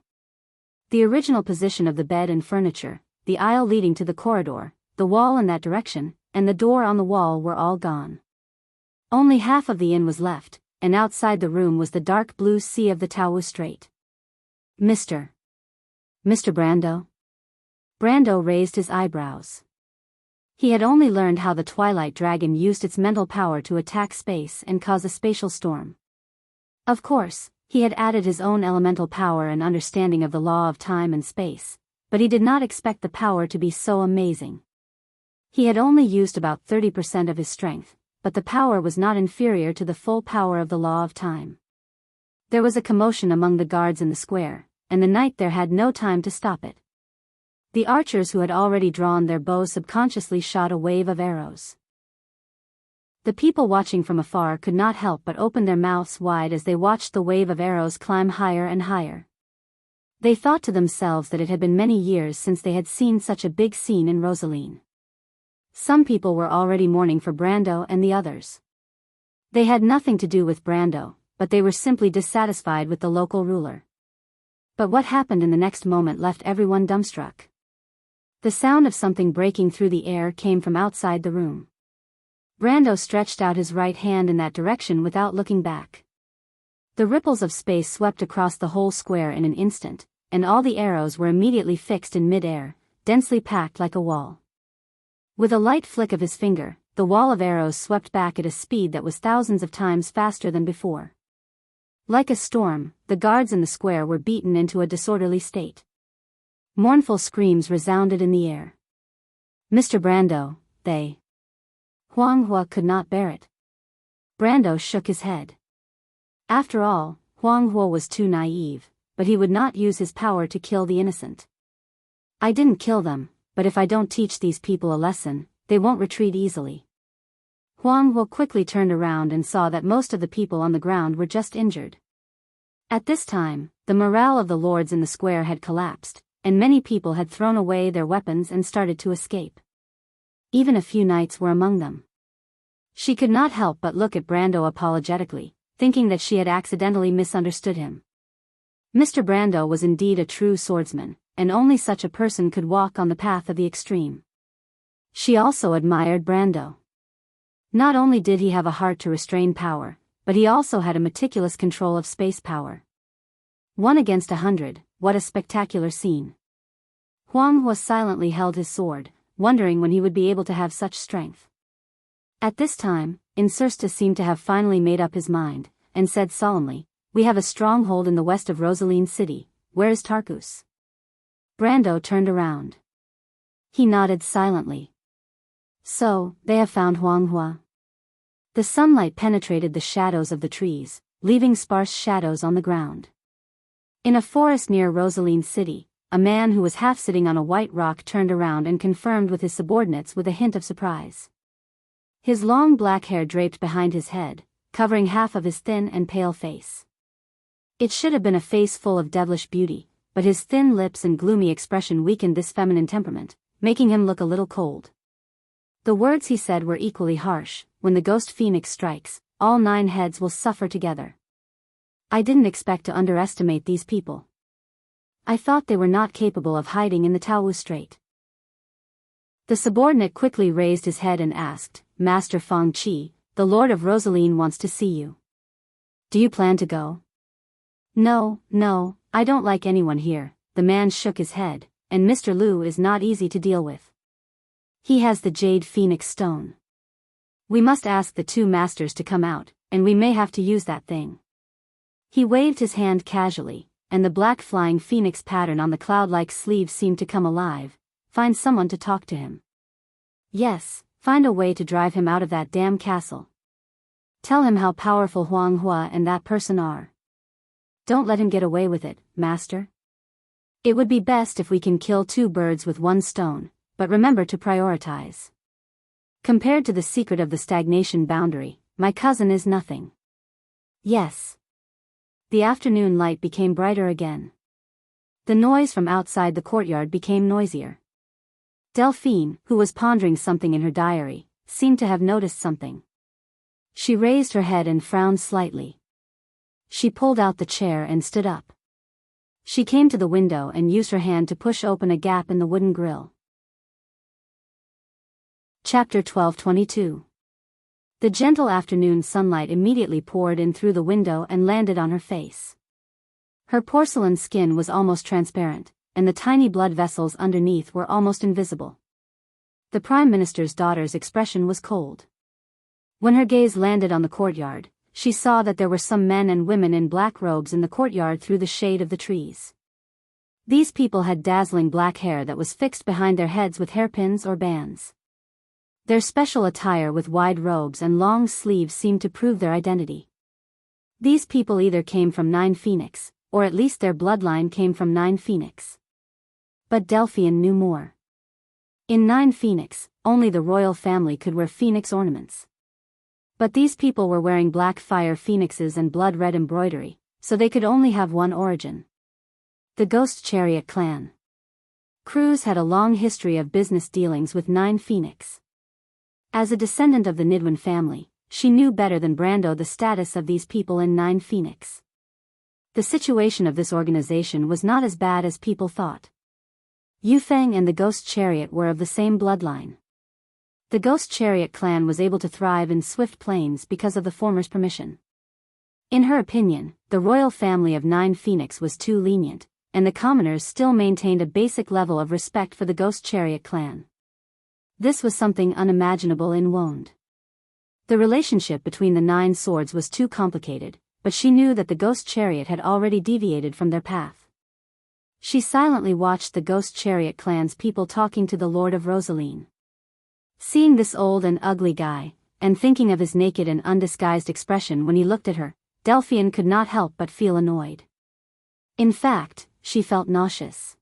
The original position of the bed and furniture, the aisle leading to the corridor, the wall in that direction, and the door on the wall were all gone. Only half of the inn was left, and outside the room was the dark blue sea of the Taowu Strait. Mr. Brando? Brando raised his eyebrows. He had only learned how the Twilight Dragon used its mental power to attack space and cause a spatial storm. Of course, he had added his own elemental power and understanding of the law of time and space, but he did not expect the power to be so amazing. He had only used about 30% of his strength, but the power was not inferior to the full power of the law of time. There was a commotion among the guards in the square, and the knight there had no time to stop it. The archers who had already drawn their bows subconsciously shot a wave of arrows. The people watching from afar could not help but open their mouths wide as they watched the wave of arrows climb higher and higher. They thought to themselves that it had been many years since they had seen such a big scene in Rosaline. Some people were already mourning for Brando and the others. They had nothing to do with Brando, but they were simply dissatisfied with the local ruler. But what happened in the next moment left everyone dumbstruck. The sound of something breaking through the air came from outside the room. Brando stretched out his right hand in that direction without looking back. The ripples of space swept across the whole square in an instant, and all the arrows were immediately fixed in mid-air, densely packed like a wall. With a light flick of his finger, the wall of arrows swept back at a speed that was thousands of times faster than before. Like a storm, the guards in the square were beaten into a disorderly state. Mournful screams resounded in the air. "Mr. Brando, they..." Huang Hua could not bear it. Brando shook his head. After all, Huang Hua was too naive, but he would not use his power to kill the innocent. "I didn't kill them, but if I don't teach these people a lesson, they won't retreat easily." Huang Hua quickly turned around and saw that most of the people on the ground were just injured. At this time, the morale of the lords in the square had collapsed, and many people had thrown away their weapons and started to escape. Even a few knights were among them. She could not help but look at Brando apologetically, thinking that she had accidentally misunderstood him. Mr. Brando was indeed a true swordsman, and only such a person could walk on the path of the extreme. She also admired Brando. Not only did he have a heart to restrain power, but he also had a meticulous control of space power. 1 against 100, what a spectacular scene. Huang Hua silently held his sword, wondering when he would be able to have such strength. At this time, Insursta seemed to have finally made up his mind, and said solemnly, "We have a stronghold in the west of Rosaline City. Where is Tarkus?" Brando turned around. He nodded silently. "So, they have found Huang Hua." The sunlight penetrated the shadows of the trees, leaving sparse shadows on the ground. In a forest near Rosaline City, a man who was half sitting on a white rock turned around and confirmed with his subordinates with a hint of surprise. His long black hair draped behind his head, covering half of his thin and pale face. It should have been a face full of devilish beauty, but his thin lips and gloomy expression weakened this feminine temperament, making him look a little cold. The words he said were equally harsh: when the ghost phoenix strikes, all 9 heads will suffer together. I didn't expect to underestimate these people. I thought they were not capable of hiding in the Taowu Strait. The subordinate quickly raised his head and asked, Master Feng Qi, the Lord of Rosaline wants to see you. Do you plan to go? No, I don't like anyone here. The man shook his head, and Mr. Liu is not easy to deal with. He has the Jade Phoenix Stone. We must ask the 2 masters to come out, and we may have to use that thing. He waved his hand casually, and the black flying phoenix pattern on the cloud-like sleeve seemed to come alive. Find someone to talk to him. Yes, find a way to drive him out of that damn castle. Tell him how powerful Huang Hua and that person are. Don't let him get away with it, master. It would be best if we can kill 2 birds with 1 stone, but remember to prioritize. Compared to the secret of the stagnation boundary, my cousin is nothing. Yes. The afternoon light became brighter again. The noise from outside the courtyard became noisier. Delphine, who was pondering something in her diary, seemed to have noticed something. She raised her head and frowned slightly. She pulled out the chair and stood up. She came to the window and used her hand to push open a gap in the wooden grill. Chapter 12:22. The gentle afternoon sunlight immediately poured in through the window and landed on her face. Her porcelain skin was almost transparent, and the tiny blood vessels underneath were almost invisible. The Prime Minister's daughter's expression was cold. When her gaze landed on the courtyard, she saw that there were some men and women in black robes in the courtyard through the shade of the trees. These people had dazzling black hair that was fixed behind their heads with hairpins or bands. Their special attire with wide robes and long sleeves seemed to prove their identity. These people either came from 9 Phoenix, or at least their bloodline came from 9 Phoenix. But Delphine knew more. In 9 Phoenix, only the royal family could wear phoenix ornaments. But these people were wearing black fire phoenixes and blood-red embroidery, so they could only have one origin. The Ghost Chariot clan. Cruz had a long history of business dealings with 9 Phoenix. As a descendant of the Nidwin family, she knew better than Brando the status of these people in 9 Phoenix. The situation of this organization was not as bad as people thought. Yufeng and the Ghost Chariot were of the same bloodline. The Ghost Chariot clan was able to thrive in Swift Plains because of the former's permission. In her opinion, the royal family of 9 Phoenix was too lenient, and the commoners still maintained a basic level of respect for the Ghost Chariot clan. This was something unimaginable in Wonde. The relationship between the 9 swords was too complicated, but she knew that the Ghost Chariot had already deviated from their path. She silently watched the Ghost Chariot clan's people talking to the Lord of Rosaline. Seeing this old and ugly guy, and thinking of his naked and undisguised expression when he looked at her, Delphine could not help but feel annoyed. In fact, she felt nauseous.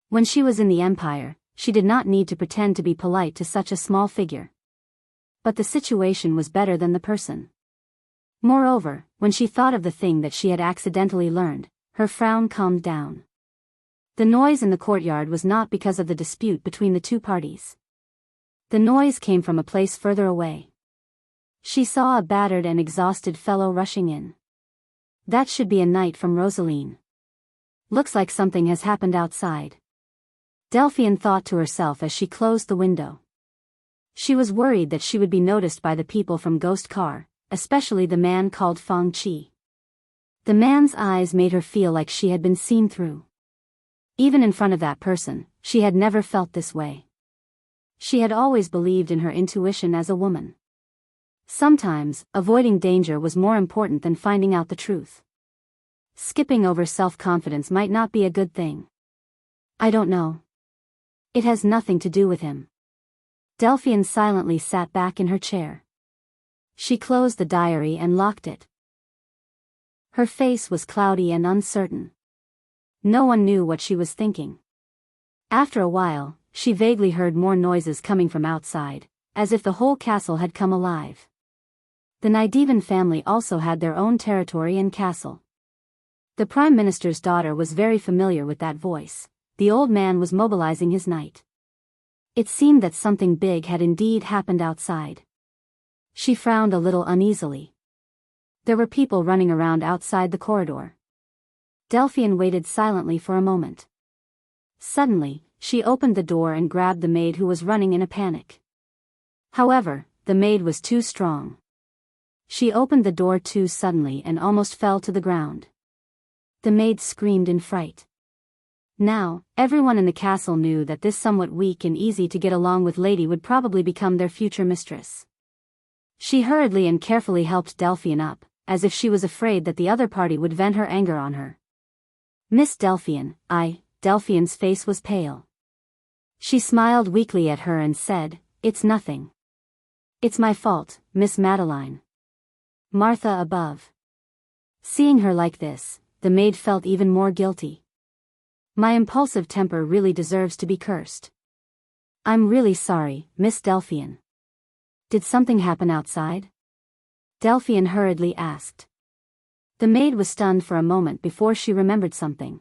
When she was in the Empire, she did not need to pretend to be polite to such a small figure. But the situation was better than the person. Moreover, when she thought of the thing that she had accidentally learned, her frown calmed down. The noise in the courtyard was not because of the dispute between the 2 parties. The noise came from a place further away. She saw a battered and exhausted fellow rushing in. That should be a knight from Rosaline. Looks like something has happened outside. Delphine thought to herself as she closed the window. She was worried that she would be noticed by the people from Ghost Car, especially the man called Feng Qi. The man's eyes made her feel like she had been seen through. Even in front of that person, she had never felt this way. She had always believed in her intuition as a woman. Sometimes, avoiding danger was more important than finding out the truth. Skipping over self-confidence might not be a good thing. I don't know. It has nothing to do with him. Delphine silently sat back in her chair. She closed the diary and locked it. Her face was cloudy and uncertain. No one knew what she was thinking. After a while, she vaguely heard more noises coming from outside, as if the whole castle had come alive. The Nidevan family also had their own territory and castle. The Prime Minister's daughter was very familiar with that voice. The old man was mobilizing his knight. It seemed that something big had indeed happened outside. She frowned a little uneasily. There were people running around outside the corridor. Delphian waited silently for a moment. Suddenly, she opened the door and grabbed the maid who was running in a panic. However, the maid was too strong. She opened the door too suddenly and almost fell to the ground. The maid screamed in fright. Now, everyone in the castle knew that this somewhat weak and easy to get along with lady would probably become their future mistress. She hurriedly and carefully helped Delphian up, as if she was afraid that the other party would vent her anger on her. Miss Delphian, Delphian's face was pale. She smiled weakly at her and said, "It's nothing. It's my fault, Miss Madeline. Martha above." Seeing her like this, the maid felt even more guilty. My impulsive temper really deserves to be cursed. I'm really sorry, Miss Delphian. Did something happen outside? Delphian hurriedly asked. The maid was stunned for a moment before she remembered something.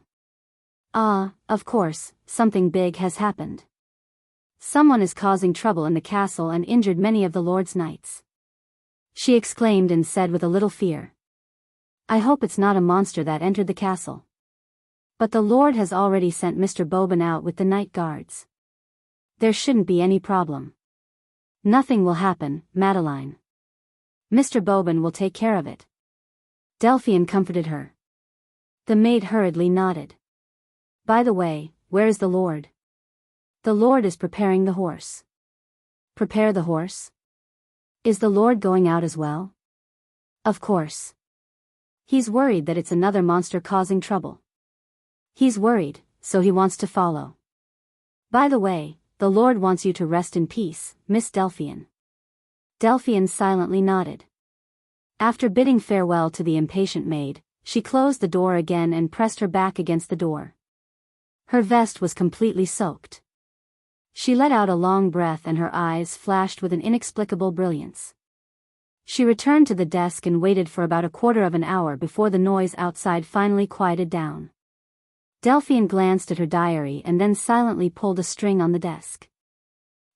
Of course, something big has happened. Someone is causing trouble in the castle and injured many of the Lord's knights. She exclaimed and said with a little fear. I hope it's not a monster that entered the castle. But the Lord has already sent Mr. Boban out with the night guards. There shouldn't be any problem. Nothing will happen, Madeline. Mr. Boban will take care of it. Delphian comforted her. The maid hurriedly nodded. By the way, where is the Lord? The Lord is preparing the horse. Prepare the horse? Is the Lord going out as well? Of course. He's worried that it's another monster causing trouble. He's worried, so he wants to follow. By the way, the Lord wants you to rest in peace, Miss Delphian. Delphian silently nodded. After bidding farewell to the impatient maid, she closed the door again and pressed her back against the door. Her vest was completely soaked. She let out a long breath and her eyes flashed with an inexplicable brilliance. She returned to the desk and waited for about a quarter of an hour before the noise outside finally quieted down. Delphian glanced at her diary and then silently pulled a string on the desk.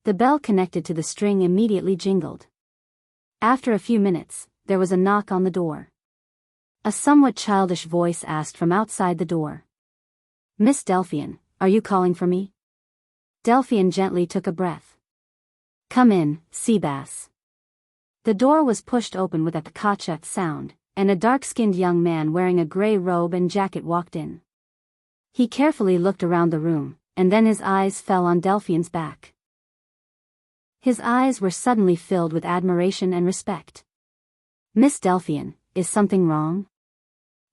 The bell connected to the string immediately jingled. After a few minutes, there was a knock on the door. A somewhat childish voice asked from outside the door. Miss Delphian, are you calling for me? Delphian gently took a breath. Come in, Seabass. The door was pushed open with a kacha sound, and a dark-skinned young man wearing a gray robe and jacket walked in. He carefully looked around the room, and then his eyes fell on Delphian's back. His eyes were suddenly filled with admiration and respect. Miss Delphian, is something wrong?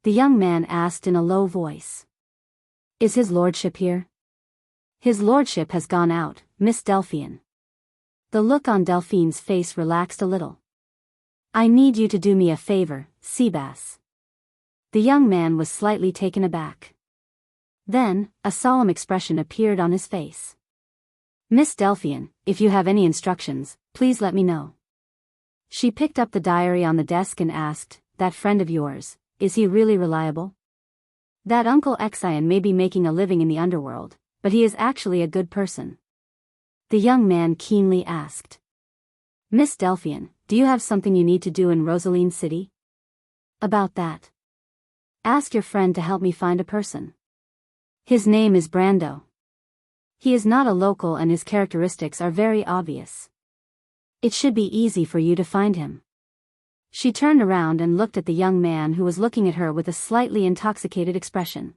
The young man asked in a low voice. Is his lordship here? His lordship has gone out, Miss Delphian. The look on Delphine's face relaxed a little. I need you to do me a favor, Seabass. The young man was slightly taken aback. Then, a solemn expression appeared on his face. Miss Delphian, if you have any instructions, please let me know. She picked up the diary on the desk and asked, that friend of yours, is he really reliable? That Uncle Xian may be making a living in the underworld, but he is actually a good person. The young man keenly asked. Miss Delphian, do you have something you need to do in Rosaline City? About that. Ask your friend to help me find a person. His name is Brando. He is not a local and his characteristics are very obvious. It should be easy for you to find him. She turned around and looked at the young man who was looking at her with a slightly intoxicated expression.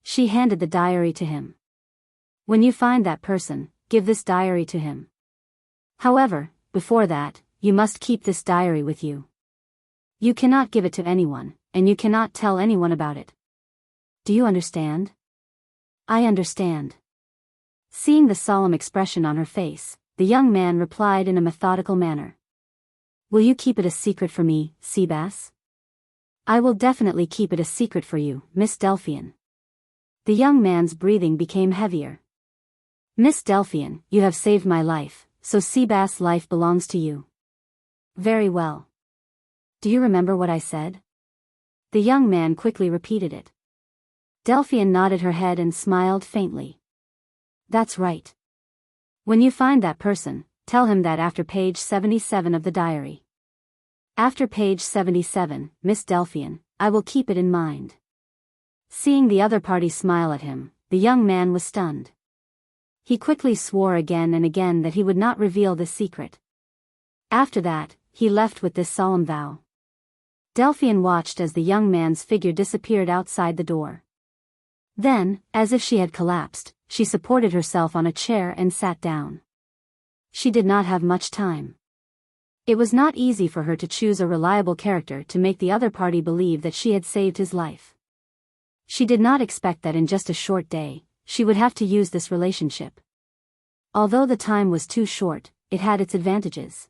She handed the diary to him. When you find that person, give this diary to him. However, before that, you must keep this diary with you. You cannot give it to anyone, and you cannot tell anyone about it. Do you understand? I understand. Seeing the solemn expression on her face, the young man replied in a methodical manner. Will you keep it a secret for me, Seabass? I will definitely keep it a secret for you, Miss Delphian. The young man's breathing became heavier. Miss Delphian, you have saved my life, so Seabass' life belongs to you. Very well. Do you remember what I said? The young man quickly repeated it. Delphian nodded her head and smiled faintly. That's right. When you find that person, tell him that after page 77 of the diary. After page 77, Miss Delphian, I will keep it in mind. Seeing the other party smile at him, the young man was stunned. He quickly swore again and again that he would not reveal this secret. After that, he left with this solemn vow. Delphian watched as the young man's figure disappeared outside the door. Then, as if she had collapsed, she supported herself on a chair and sat down. She did not have much time. It was not easy for her to choose a reliable character to make the other party believe that she had saved his life. She did not expect that in just a short day, she would have to use this relationship. Although the time was too short, it had its advantages.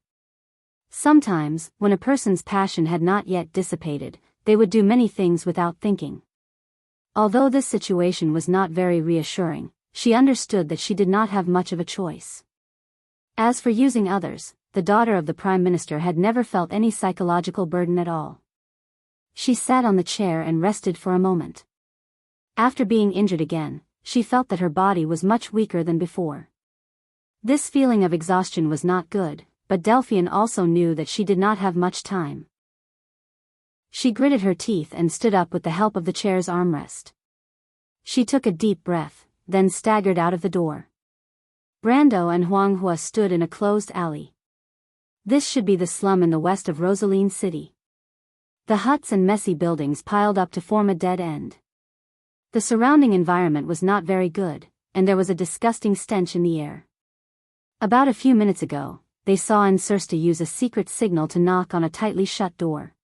Sometimes, when a person's passion had not yet dissipated, they would do many things without thinking. Although this situation was not very reassuring, she understood that she did not have much of a choice. As for using others, the daughter of the Prime Minister had never felt any psychological burden at all. She sat on the chair and rested for a moment. After being injured again, she felt that her body was much weaker than before. This feeling of exhaustion was not good, but Delphian also knew that she did not have much time. She gritted her teeth and stood up with the help of the chair's armrest. She took a deep breath, then staggered out of the door. Brando and Huanghua stood in a closed alley. This should be the slum in the west of Rosaline City. The huts and messy buildings piled up to form a dead end. The surrounding environment was not very good, and there was a disgusting stench in the air. About a few minutes ago, they saw Insursta use a secret signal to knock on a tightly shut door.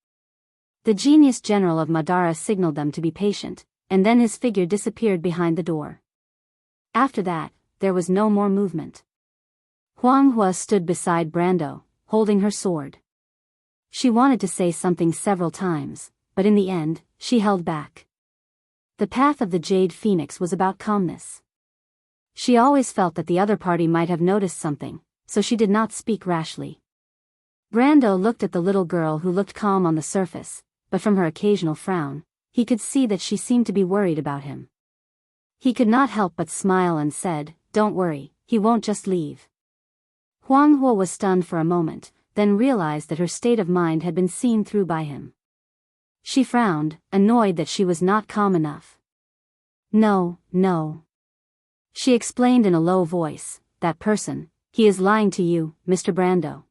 The genius general of Madara signaled them to be patient, and then his figure disappeared behind the door. After that, there was no more movement. Huanghua stood beside Brando, holding her sword. She wanted to say something several times, but in the end, she held back. The path of the Jade Phoenix was about calmness. She always felt that the other party might have noticed something, so she did not speak rashly. Brando looked at the little girl who looked calm on the surface, but from her occasional frown, he could see that she seemed to be worried about him. He could not help but smile and said, "Don't worry, he won't just leave." Huanghua was stunned for a moment, then realized that her state of mind had been seen through by him. She frowned, annoyed that she was not calm enough. No. She explained in a low voice, "That person, he is lying to you, Mr. Brando."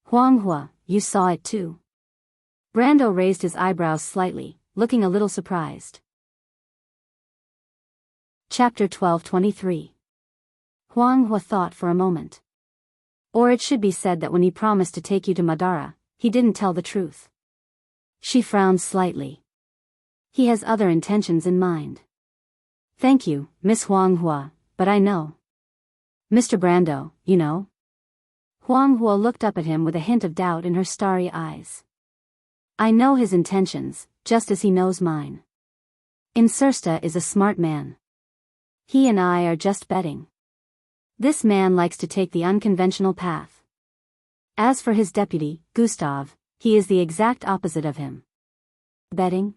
Huanghua, you saw it too? Brando raised his eyebrows slightly, looking a little surprised. Chapter 12:23. Huanghua thought for a moment. Or it should be said that when he promised to take you to Madara, he didn't tell the truth. She frowned slightly. He has other intentions in mind. Thank you, Miss Huanghua, but I know. Mr. Brando, you know? Huanghua looked up at him with a hint of doubt in her starry eyes. I know his intentions, just as he knows mine. Insursta is a smart man. He and I are just betting. This man likes to take the unconventional path. As for his deputy, Gustav, he is the exact opposite of him. Betting?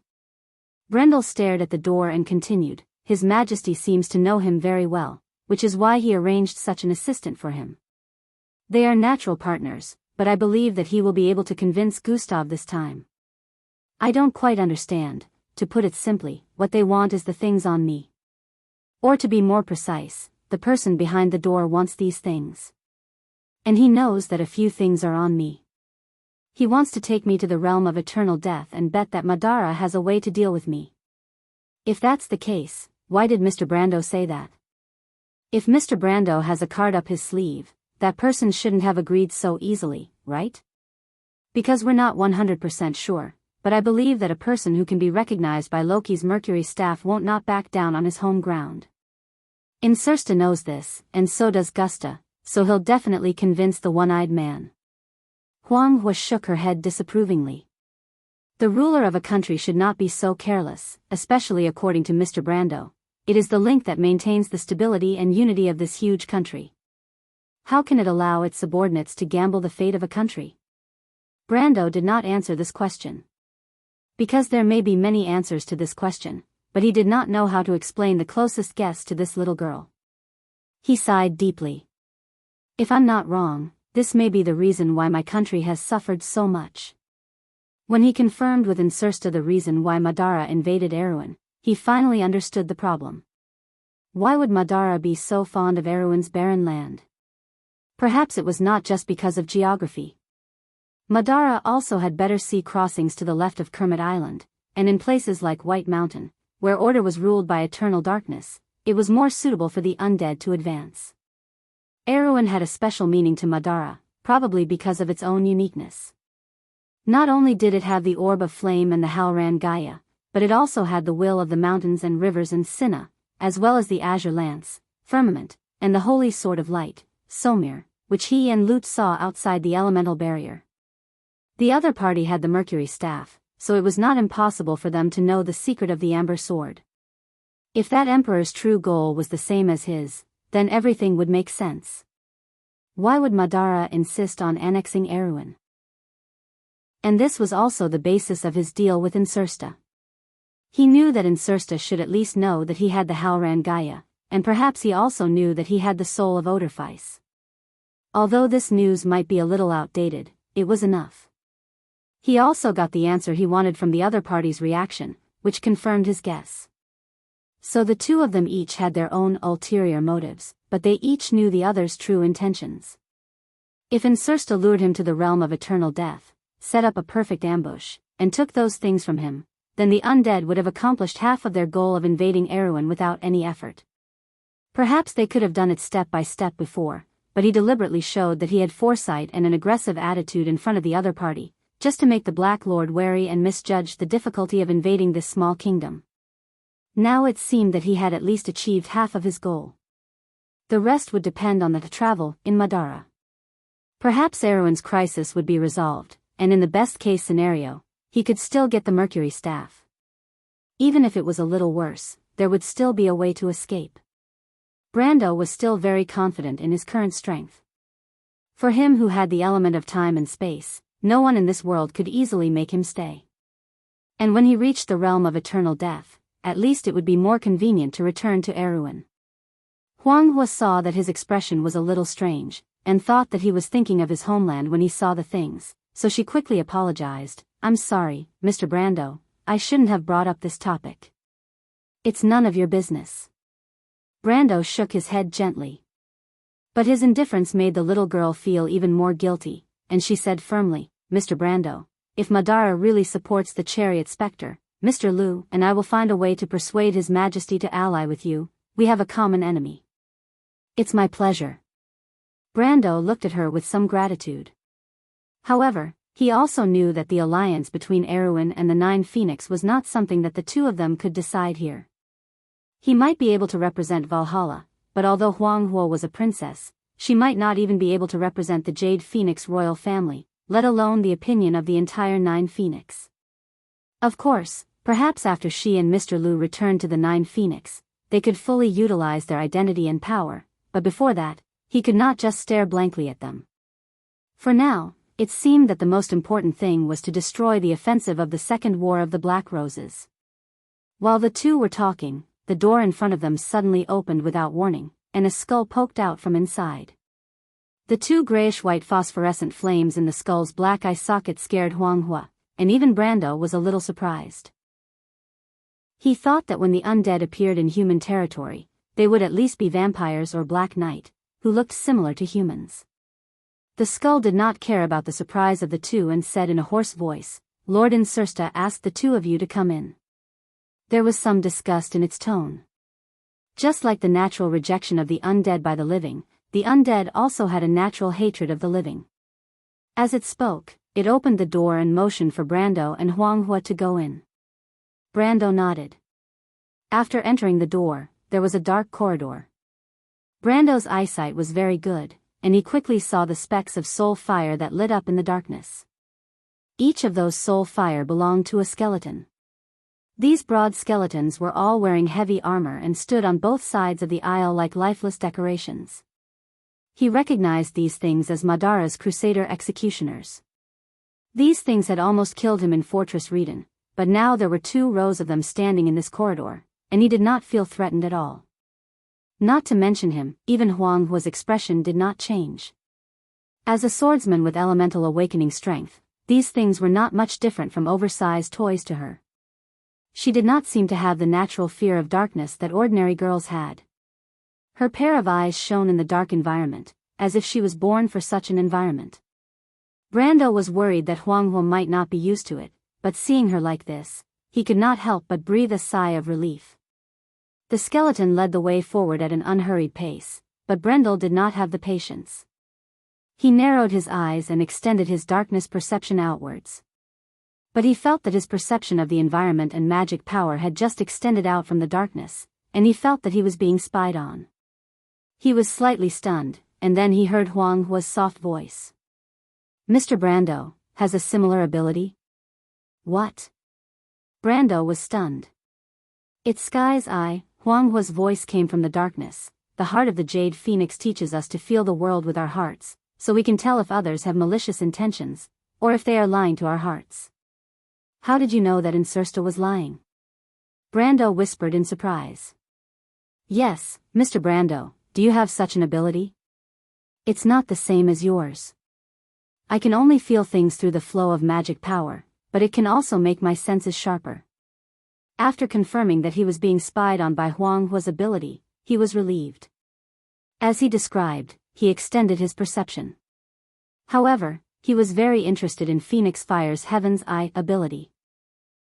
Brendel stared at the door and continued, His Majesty seems to know him very well, which is why he arranged such an assistant for him. They are natural partners, but I believe that he will be able to convince Gustav this time. I don't quite understand, to put it simply, what they want is the things on me. Or to be more precise, the person behind the door wants these things. And he knows that a few things are on me. He wants to take me to the realm of eternal death and bet that Madara has a way to deal with me. If that's the case, why did Mr. Brando say that? If Mr. Brando has a card up his sleeve, that person shouldn't have agreed so easily, right? Because we're not 100% sure, but I believe that a person who can be recognized by Loki's Mercury staff won't not back down on his home ground. Insursta knows this, and so does Gusta, so he'll definitely convince the one-eyed man. Huanghua shook her head disapprovingly. The ruler of a country should not be so careless, especially according to Mr. Brando. It is the link that maintains the stability and unity of this huge country. How can it allow its subordinates to gamble the fate of a country? Brando did not answer this question. Because there may be many answers to this question, but he did not know how to explain the closest guess to this little girl. He sighed deeply. If I'm not wrong, this may be the reason why my country has suffered so much. When he confirmed with Insursta the reason why Madara invaded Erewhon, he finally understood the problem. Why would Madara be so fond of Erewhon's barren land? Perhaps it was not just because of geography. Madara also had better sea crossings to the left of Kermit Island, and in places like White Mountain, where order was ruled by eternal darkness, it was more suitable for the undead to advance. Erewhon had a special meaning to Madara, probably because of its own uniqueness. Not only did it have the Orb of Flame and the Halran Gaia, but it also had the will of the mountains and rivers and Sinna, as well as the Azure Lance, Firmament, and the Holy Sword of Light, Somir, which he and Lute saw outside the elemental barrier. The other party had the Mercury Staff, so it was not impossible for them to know the secret of the Amber Sword. If that Emperor's true goal was the same as his, then everything would make sense. Why would Madara insist on annexing Erewhon? And this was also the basis of his deal with Insursta. He knew that Insursta should at least know that he had the Halran Gaia, and perhaps he also knew that he had the soul of Odorfice. Although this news might be a little outdated, it was enough. He also got the answer he wanted from the other party's reaction, which confirmed his guess. So the two of them each had their own ulterior motives, but they each knew the other's true intentions. If Insursta lured him to the realm of eternal death, set up a perfect ambush, and took those things from him, then the undead would have accomplished half of their goal of invading Erewhon without any effort. Perhaps they could have done it step by step before, but he deliberately showed that he had foresight and an aggressive attitude in front of the other party, just to make the Black Lord wary and misjudge the difficulty of invading this small kingdom. Now it seemed that he had at least achieved half of his goal. The rest would depend on the travel in Madara. Perhaps Erewhon's crisis would be resolved, and in the best-case scenario, he could still get the Mercury Staff. Even if it was a little worse, there would still be a way to escape. Brando was still very confident in his current strength. For him who had the element of time and space, no one in this world could easily make him stay. And when he reached the realm of eternal death, at least it would be more convenient to return to Erewhon. Huanghua saw that his expression was a little strange, and thought that he was thinking of his homeland when he saw the things, so she quickly apologized. I'm sorry, Mr. Brando, I shouldn't have brought up this topic. It's none of your business. Brando shook his head gently. But his indifference made the little girl feel even more guilty, and she said firmly, Mr. Brando, if Madara really supports the Chariot Spectre, Mr. Lu and I will find a way to persuade His Majesty to ally with you. We have a common enemy. It's my pleasure. Brando looked at her with some gratitude. However, he also knew that the alliance between Erewhon and the Nine Phoenix was not something that the two of them could decide here. He might be able to represent Valhalla, but although Huanghua was a princess, she might not even be able to represent the Jade Phoenix royal family, let alone the opinion of the entire Nine Phoenix. Of course, perhaps after she and Mr. Lu returned to the Nine Phoenix, they could fully utilize their identity and power, but before that, he could not just stare blankly at them. For now, it seemed that the most important thing was to destroy the offensive of the Second War of the Black Roses. While the two were talking, the door in front of them suddenly opened without warning, and a skull poked out from inside. The two grayish-white phosphorescent flames in the skull's black eye socket scared Huanghua, and even Brando was a little surprised. He thought that when the undead appeared in human territory, they would at least be vampires or Black Knight, who looked similar to humans. The skull did not care about the surprise of the two and said in a hoarse voice, Lord Insursta asked the two of you to come in. There was some disgust in its tone. Just like the natural rejection of the undead by the undead also had a natural hatred of the living. As it spoke, it opened the door and motioned for Brando and Huanghua to go in. Brando nodded. After entering the door, there was a dark corridor. Brando's eyesight was very good, and he quickly saw the specks of soul fire that lit up in the darkness. Each of those soul fire belonged to a skeleton. These broad skeletons were all wearing heavy armor and stood on both sides of the aisle like lifeless decorations. He recognized these things as Madara's crusader executioners. These things had almost killed him in Fortress Reden, but now there were 2 rows of them standing in this corridor, and he did not feel threatened at all. Not to mention him, even Huang Hua's expression did not change. As a swordsman with elemental awakening strength, these things were not much different from oversized toys to her. She did not seem to have the natural fear of darkness that ordinary girls had. Her pair of eyes shone in the dark environment, as if she was born for such an environment. Brando was worried that Huang Hua might not be used to it, but seeing her like this, he could not help but breathe a sigh of relief. The skeleton led the way forward at an unhurried pace, but Brendel did not have the patience. He narrowed his eyes and extended his darkness perception outwards. But he felt that his perception of the environment and magic power had just extended out from the darkness, and he felt that he was being spied on. He was slightly stunned, and then he heard Huang Hua's soft voice. Mr. Brando has a similar ability? What? Brando was stunned. It's Sky's Eye. Huang Hua's voice came from the darkness. The heart of the Jade Phoenix teaches us to feel the world with our hearts, so we can tell if others have malicious intentions, or if they are lying to our hearts. How did you know that Insursta was lying? Brando whispered in surprise. Yes, Mr. Brando, do you have such an ability? It's not the same as yours. I can only feel things through the flow of magic power, but it can also make my senses sharper. After confirming that he was being spied on by Huang Hua's ability, he was relieved. As he described, he extended his perception. However, he was very interested in Phoenix Fire's Heaven's Eye ability.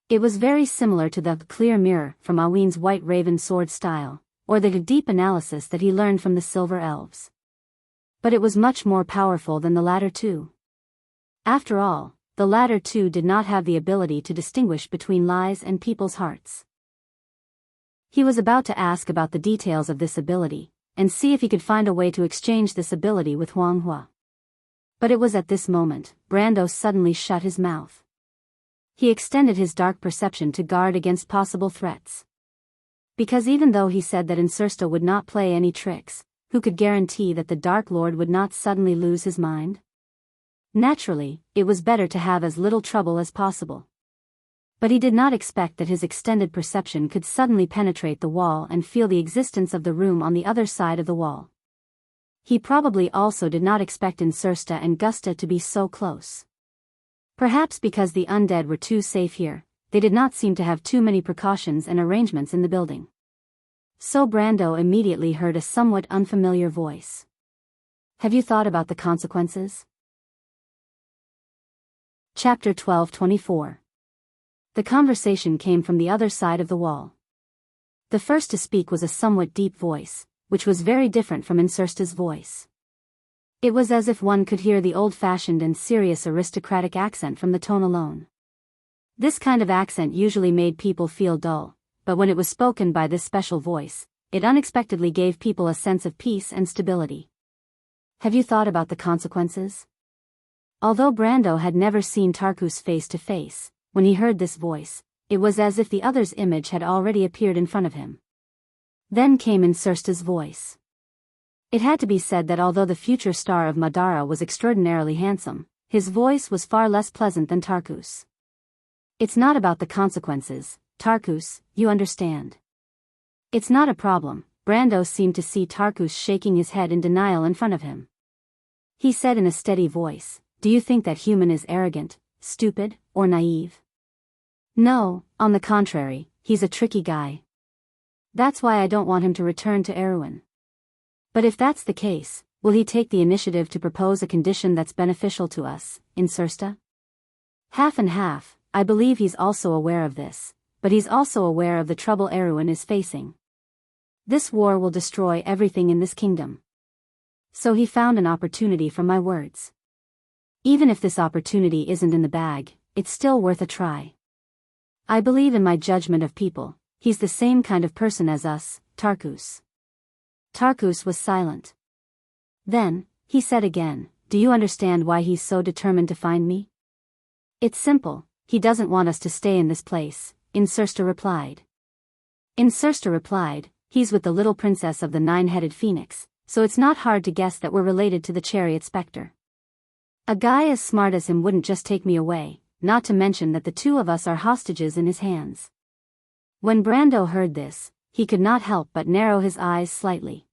It was very similar to the clear mirror from Aween's White Raven sword style, or the deep analysis that he learned from the Silver Elves. But it was much more powerful than the latter two. After all, the latter two did not have the ability to distinguish between lies and people's hearts. He was about to ask about the details of this ability, and see if he could find a way to exchange this ability with Huang Hua. But it was at this moment, Brando suddenly shut his mouth. He extended his dark perception to guard against possible threats. Because even though he said that Insursta would not play any tricks, who could guarantee that the Dark Lord would not suddenly lose his mind? Naturally, it was better to have as little trouble as possible. But he did not expect that his extended perception could suddenly penetrate the wall and feel the existence of the room on the other side of the wall. He probably also did not expect Insursta and Gusta to be so close. Perhaps because the undead were too safe here, they did not seem to have too many precautions and arrangements in the building. So Brando immediately heard a somewhat unfamiliar voice. Have you thought about the consequences? Chapter 12:24. The conversation came from the other side of the wall. The first to speak was a somewhat deep voice, which was very different from Insursta's voice. It was as if one could hear the old-fashioned and serious aristocratic accent from the tone alone. This kind of accent usually made people feel dull, but when it was spoken by this special voice, it unexpectedly gave people a sense of peace and stability. Have you thought about the consequences? Although Brando had never seen Tarkus face to face, when he heard this voice, it was as if the other's image had already appeared in front of him. Then came Insursta's voice. It had to be said that although the future star of Madara was extraordinarily handsome, his voice was far less pleasant than Tarkus. It's not about the consequences, Tarkus, you understand. It's not a problem. Brando seemed to see Tarkus shaking his head in denial in front of him. He said in a steady voice, do you think that human is arrogant, stupid, or naive? No, on the contrary, he's a tricky guy. That's why I don't want him to return to Erewhon. But if that's the case, will he take the initiative to propose a condition that's beneficial to us, Insursta? Half and half. I believe he's also aware of this, but he's also aware of the trouble Erewhon is facing. This war will destroy everything in this kingdom. So he found an opportunity from my words. Even if this opportunity isn't in the bag, it's still worth a try. I believe in my judgment of people. He's the same kind of person as us, Tarkus. Tarkus was silent. Then, he said again, do you understand why he's so determined to find me? It's simple, he doesn't want us to stay in this place, Insursta replied. Insursta replied, he's with the little princess of the nine-headed phoenix, so it's not hard to guess that we're related to the chariot specter. A guy as smart as him wouldn't just take me away, not to mention that the two of us are hostages in his hands. When Brando heard this, he could not help but narrow his eyes slightly.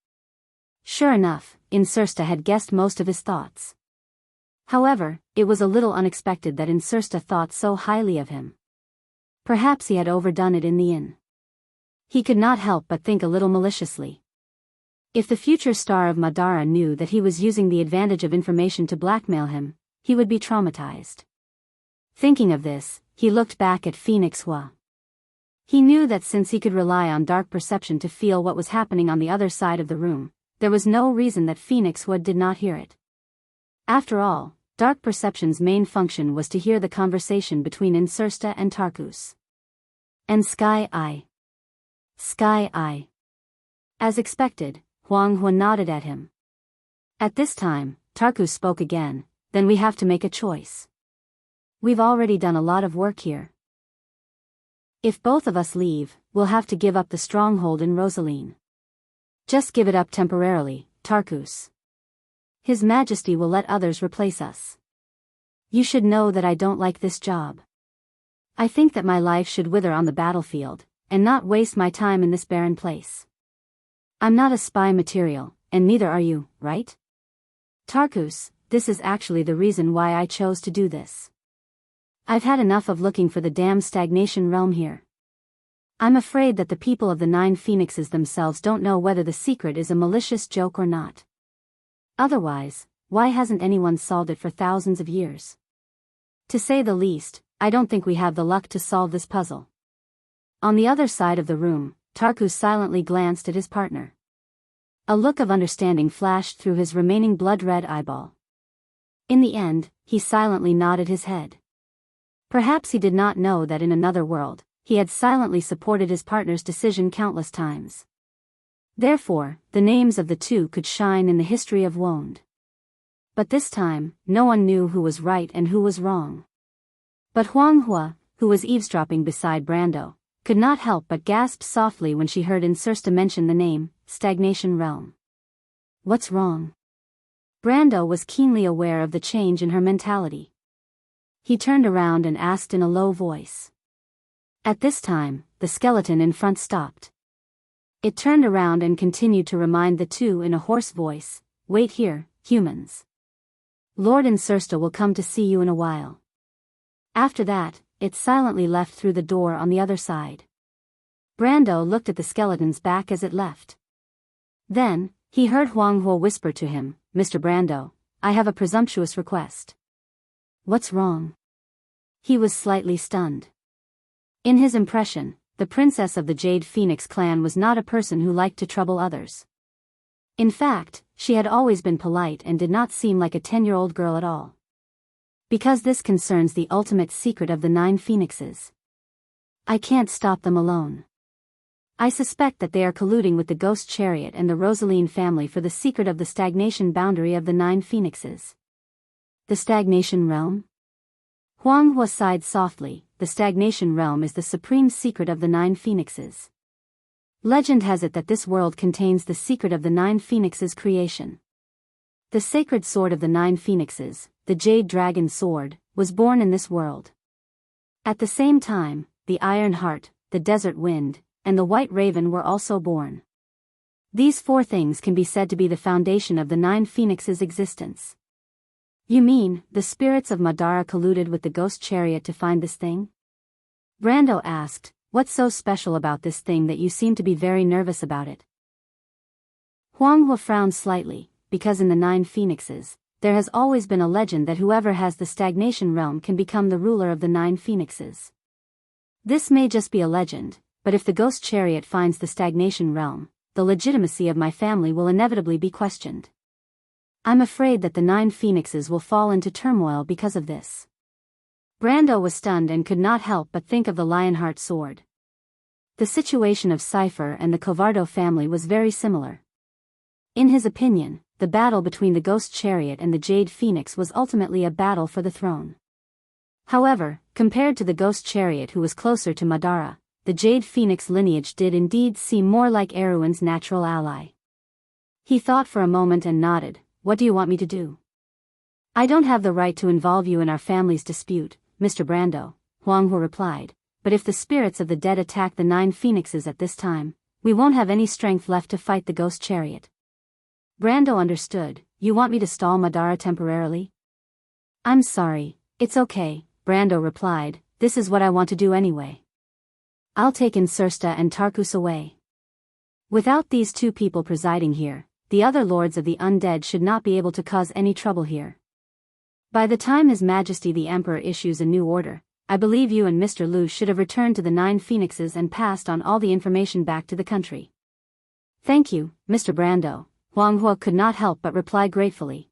Sure enough, Insursta had guessed most of his thoughts. However, it was a little unexpected that Insursta thought so highly of him. Perhaps he had overdone it in the inn. He could not help but think a little maliciously. If the future star of Madara knew that he was using the advantage of information to blackmail him, he would be traumatized. Thinking of this, he looked back at Phoenix Hua. He knew that since he could rely on dark perception to feel what was happening on the other side of the room, there was no reason that Phoenix Hua did not hear it. After all, dark perception's main function was to hear the conversation between Insursta and Tarkus. And Sky Eye. Sky Eye. As expected, Huang Hua nodded at him. At this time, Tarkus spoke again, then we have to make a choice. We've already done a lot of work here. If both of us leave, we'll have to give up the stronghold in Rosaline. Just give it up temporarily, Tarkus. His Majesty will let others replace us. You should know that I don't like this job. I think that my life should wither on the battlefield, and not waste my time in this barren place. I'm not a spy material, and neither are you, right? Tarkus, this is actually the reason why I chose to do this. I've had enough of looking for the damn stagnation realm here. I'm afraid that the people of the Nine Phoenixes themselves don't know whether the secret is a malicious joke or not. Otherwise, why hasn't anyone solved it for thousands of years? To say the least, I don't think we have the luck to solve this puzzle. On the other side of the room, Tarkus silently glanced at his partner. A look of understanding flashed through his remaining blood-red eyeball. In the end, he silently nodded his head. Perhaps he did not know that in another world, he had silently supported his partner's decision countless times. Therefore, the names of the two could shine in the history of Wond. But this time, no one knew who was right and who was wrong. But Huang Hua, who was eavesdropping beside Brando, could not help but gasp softly when she heard Insursta mention the name, Stagnation Realm. What's wrong? Brando was keenly aware of the change in her mentality. He turned around and asked in a low voice. At this time, the skeleton in front stopped. It turned around and continued to remind the two in a hoarse voice, "Wait here, humans. Lord Insursta will come to see you in a while." After that, it silently left through the door on the other side. Brando looked at the skeleton's back as it left. Then, he heard Huang Hua whisper to him, "Mr. Brando, I have a presumptuous request." What's wrong? He was slightly stunned. In his impression, the princess of the Jade Phoenix clan was not a person who liked to trouble others. In fact, she had always been polite and did not seem like a 10-year-old girl at all. Because this concerns the ultimate secret of the Nine Phoenixes. I can't stop them alone. I suspect that they are colluding with the Ghost Chariot and the Rosaline family for the secret of the stagnation boundary of the Nine Phoenixes. The stagnation realm? Huang Hua sighed softly. The stagnation realm is the supreme secret of the Nine Phoenixes. Legend has it that this world contains the secret of the Nine Phoenixes' creation. The sacred sword of the Nine Phoenixes, the Jade Dragon Sword, was born in this world. At the same time, the Iron Heart, the Desert Wind, and the White Raven were also born. These four things can be said to be the foundation of the Nine Phoenixes' existence. You mean, the spirits of Madara colluded with the Ghost Chariot to find this thing? Brando asked, "What's so special about this thing that you seem to be very nervous about it?" Huang Hua frowned slightly, because in the Nine Phoenixes, there has always been a legend that whoever has the stagnation realm can become the ruler of the Nine Phoenixes. This may just be a legend, but if the Ghost Chariot finds the stagnation realm, the legitimacy of my family will inevitably be questioned. I'm afraid that the Nine Phoenixes will fall into turmoil because of this. Brando was stunned and could not help but think of the Lionheart sword. The situation of Cypher and the Covardo family was very similar. In his opinion, the battle between the Ghost Chariot and the Jade Phoenix was ultimately a battle for the throne. However, compared to the ghost chariot who was closer to Madara, the Jade Phoenix lineage did indeed seem more like Erwin's natural ally. He thought for a moment and nodded. What do you want me to do? I don't have the right to involve you in our family's dispute, Mr. Brando, Huang Hu replied, but if the spirits of the dead attack the 9 phoenixes at this time, we won't have any strength left to fight the ghost chariot. Brando understood. You want me to stall Madara temporarily? I'm sorry, it's okay, Brando replied, this is what I want to do anyway. I'll take Insursta and Tarkus away. Without these 2 people presiding here, the other lords of the undead should not be able to cause any trouble here. By the time His Majesty the Emperor issues a new order, I believe you and Mr. Liu should have returned to the 9 phoenixes and passed on all the information back to the country. Thank you, Mr. Brando, Huang Hu could not help but reply gratefully.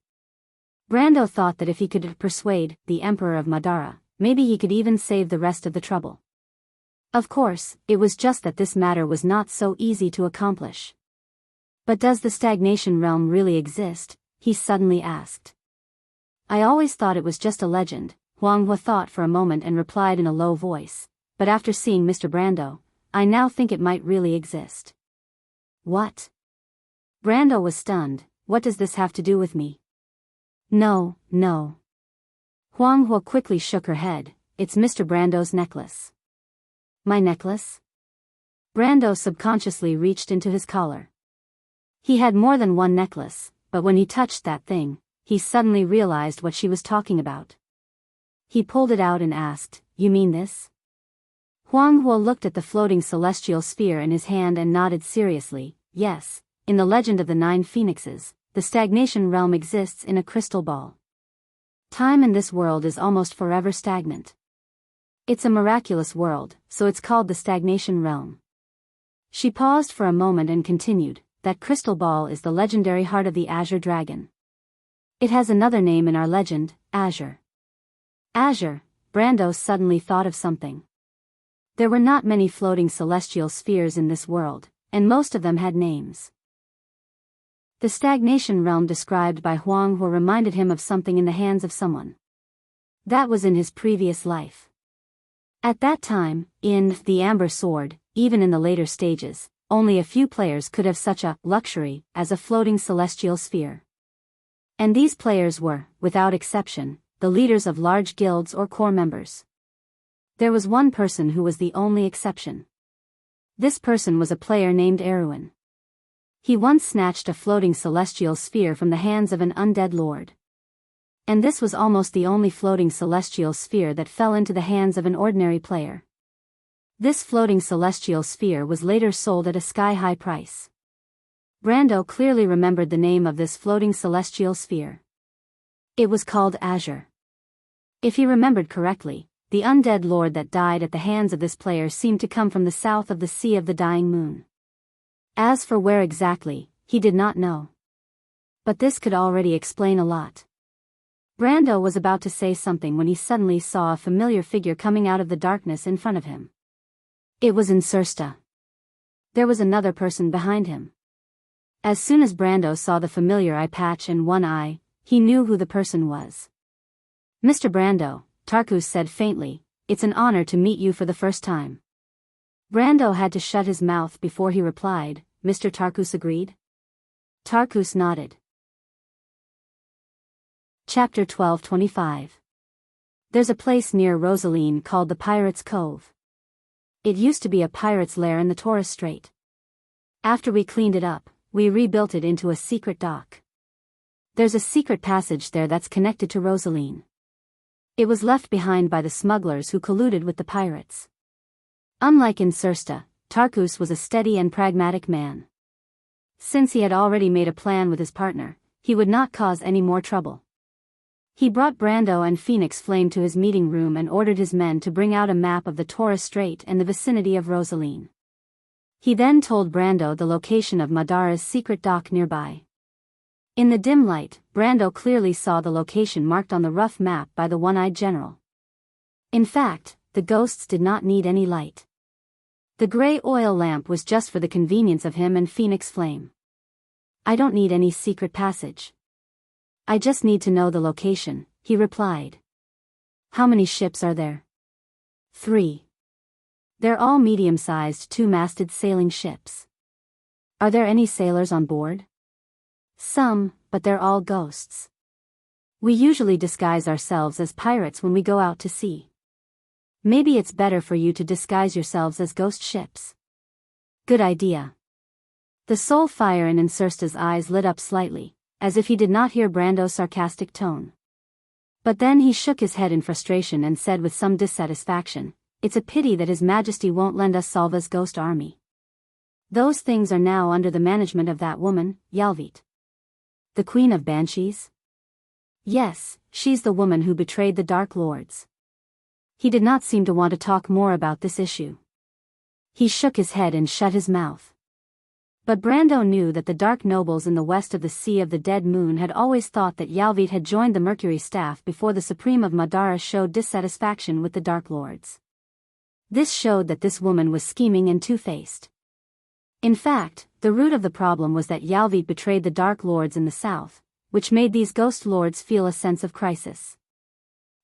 Brando thought that if he could persuade the Emperor of Madara, maybe he could even save the rest of the trouble. Of course, it was just that this matter was not so easy to accomplish. But does the stagnation realm really exist? He suddenly asked. I always thought it was just a legend, Huang Hu thought for a moment and replied in a low voice, but after seeing Mr. Brando, I now think it might really exist. What? Brando was stunned. What does this have to do with me? No, no. Huang Hu quickly shook her head. It's Mr. Brando's necklace. My necklace? Brando subconsciously reached into his collar. He had more than one necklace, but when he touched that thing, he suddenly realized what she was talking about. He pulled it out and asked, You mean this? Huang Hu looked at the floating celestial sphere in his hand and nodded seriously. Yes, in the legend of the 9 phoenixes, the stagnation realm exists in a crystal ball. Time in this world is almost forever stagnant. It's a miraculous world, so it's called the stagnation realm. She paused for a moment and continued, that crystal ball is the legendary heart of the Azure Dragon. It has another name in our legend, Azure. Azure, Brando suddenly thought of something. There were not many floating celestial spheres in this world, and most of them had names. The stagnation realm described by Huang Hu reminded him of something in the hands of someone. That was in his previous life. At that time, in The Amber Sword, even in the later stages, only a few players could have such a luxury as a floating celestial sphere. And these players were, without exception, the leaders of large guilds or core members. There was one person who was the only exception. This person was a player named Erwin. He once snatched a floating celestial sphere from the hands of an undead lord. And this was almost the only floating celestial sphere that fell into the hands of an ordinary player. This floating celestial sphere was later sold at a sky-high price. Brando clearly remembered the name of this floating celestial sphere. It was called Azure. If he remembered correctly, the undead lord that died at the hands of this player seemed to come from the south of the Sea of the Dying Moon. As for where exactly, he did not know. But this could already explain a lot. Brando was about to say something when he suddenly saw a familiar figure coming out of the darkness in front of him. It was Insursta. There was another person behind him. As soon as Brando saw the familiar eye patch and one eye, he knew who the person was. Mr. Brando, Tarkus said faintly, it's an honor to meet you for the first time. Brando had to shut his mouth before he replied, Mr. Tarkus agreed? Tarkus nodded. Chapter 1225. There's a place near Rosaline called the Pirate's Cove. It used to be a pirate's lair in the Torres Strait. After we cleaned it up, we rebuilt it into a secret dock. There's a secret passage there that's connected to Rosaline. It was left behind by the smugglers who colluded with the pirates. Unlike Insursta, Tarkus was a steady and pragmatic man. Since he had already made a plan with his partner, he would not cause any more trouble. He brought Brando and Phoenix Flame to his meeting room and ordered his men to bring out a map of the Torres Strait and the vicinity of Rosaline. He then told Brando the location of Madara's secret dock nearby. In the dim light, Brando clearly saw the location marked on the rough map by the one-eyed general. In fact, the ghosts did not need any light. The gray oil lamp was just for the convenience of him and Phoenix Flame. I don't need any secret passage. I just need to know the location, he replied. How many ships are there? 3. They're all medium-sized two-masted sailing ships. Are there any sailors on board? Some, but they're all ghosts. We usually disguise ourselves as pirates when we go out to sea. Maybe it's better for you to disguise yourselves as ghost ships. Good idea. The soul fire in Insursta's eyes lit up slightly, as if he did not hear Brando's sarcastic tone. But then he shook his head in frustration and said with some dissatisfaction, "It's a pity that His Majesty won't lend us Salva's ghost army. Those things are now under the management of that woman, Yalvit. The Queen of Banshees? Yes, she's the woman who betrayed the Dark Lords." He did not seem to want to talk more about this issue. He shook his head and shut his mouth. But Brando knew that the dark nobles in the west of the Sea of the Dead Moon had always thought that Yalvit had joined the Mercury staff before the Supreme of Madara showed dissatisfaction with the Dark Lords. This showed that this woman was scheming and two-faced. In fact, the root of the problem was that Yalvit betrayed the Dark Lords in the south, which made these ghost lords feel a sense of crisis.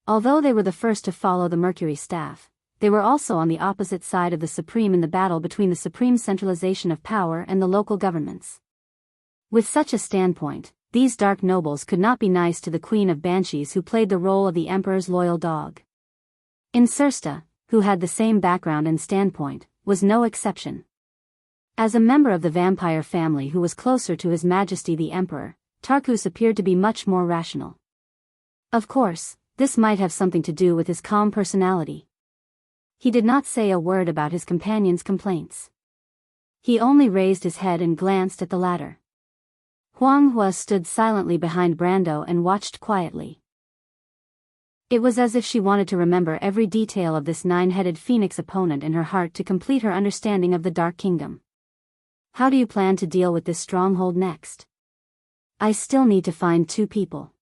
Although they were the first to follow the Mercury staff, they were also on the opposite side of the Supreme in the battle between the Supreme centralization of power and the local governments. With such a standpoint, these dark nobles could not be nice to the Queen of Banshees who played the role of the Emperor's loyal dog. Insursta, who had the same background and standpoint, was no exception. As a member of the vampire family who was closer to His Majesty the Emperor, Tarkus appeared to be much more rational. Of course, this might have something to do with his calm personality. He did not say a word about his companion's complaints. He only raised his head and glanced at the latter. Huang Hua stood silently behind Brando and watched quietly. It was as if she wanted to remember every detail of this nine-headed phoenix opponent in her heart to complete her understanding of the Dark Kingdom. How do you plan to deal with this stronghold next? I still need to find 2 people.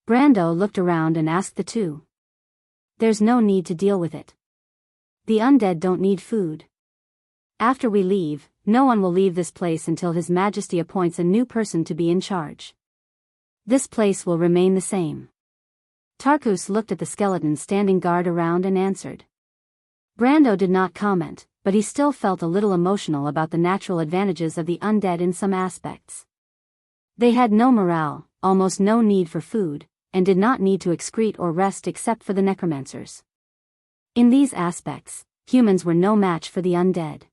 Brando looked around and asked the 2. There's no need to deal with it. The undead don't need food. After we leave, no one will leave this place until His Majesty appoints a new person to be in charge. This place will remain the same. Tarkus looked at the skeletons standing guard around and answered. Brando did not comment, but he still felt a little emotional about the natural advantages of the undead in some aspects. They had no morale, almost no need for food, and did not need to excrete or rest except for the necromancers. In these aspects, humans were no match for the undead.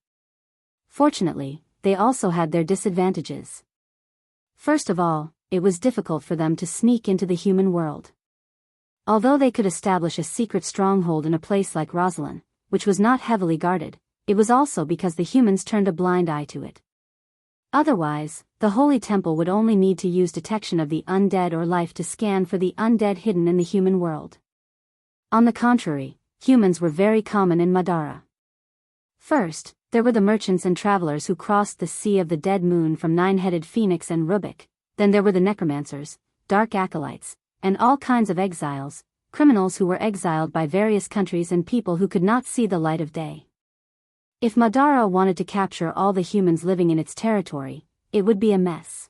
Fortunately, they also had their disadvantages. First of all, it was difficult for them to sneak into the human world. Although they could establish a secret stronghold in a place like Rosalind, which was not heavily guarded, it was also because the humans turned a blind eye to it. Otherwise, the Holy Temple would only need to use detection of the undead or life to scan for the undead hidden in the human world. On the contrary, humans were very common in Madara. First, there were the merchants and travelers who crossed the Sea of the Dead Moon from Nine-Headed Phoenix and Rubik, then there were the necromancers, dark acolytes, and all kinds of exiles, criminals who were exiled by various countries and people who could not see the light of day. If Madara wanted to capture all the humans living in its territory, it would be a mess.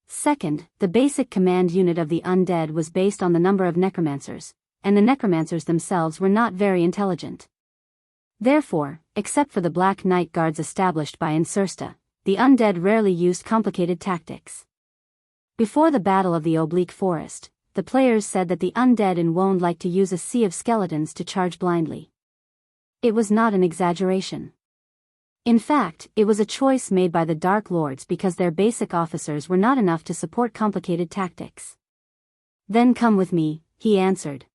Second, the basic command unit of the undead was based on the number of necromancers, and the necromancers themselves were not very intelligent. Therefore, except for the Black Knight guards established by Insursta, the undead rarely used complicated tactics. Before the Battle of the Oblique Forest, the players said that the undead in Woned liked to use a sea of skeletons to charge blindly. It was not an exaggeration. In fact, it was a choice made by the Dark Lords because their basic officers were not enough to support complicated tactics. Then come with me, he answered.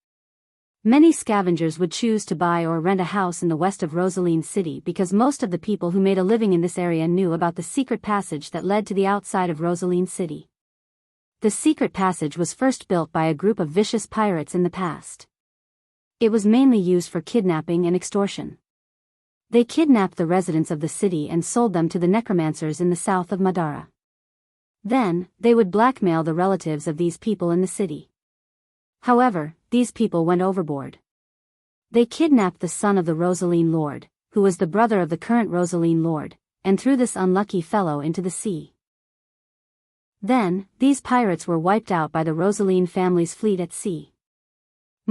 Many scavengers would choose to buy or rent a house in the west of Rosaline City because most of the people who made a living in this area knew about the secret passage that led to the outside of Rosaline City. The secret passage was first built by a group of vicious pirates in the past. It was mainly used for kidnapping and extortion. They kidnapped the residents of the city and sold them to the necromancers in the south of Madara. Then, they would blackmail the relatives of these people in the city. However, these people went overboard. They kidnapped the son of the Rosaline Lord, who was the brother of the current Rosaline Lord, and threw this unlucky fellow into the sea. Then, these pirates were wiped out by the Rosaline family's fleet at sea.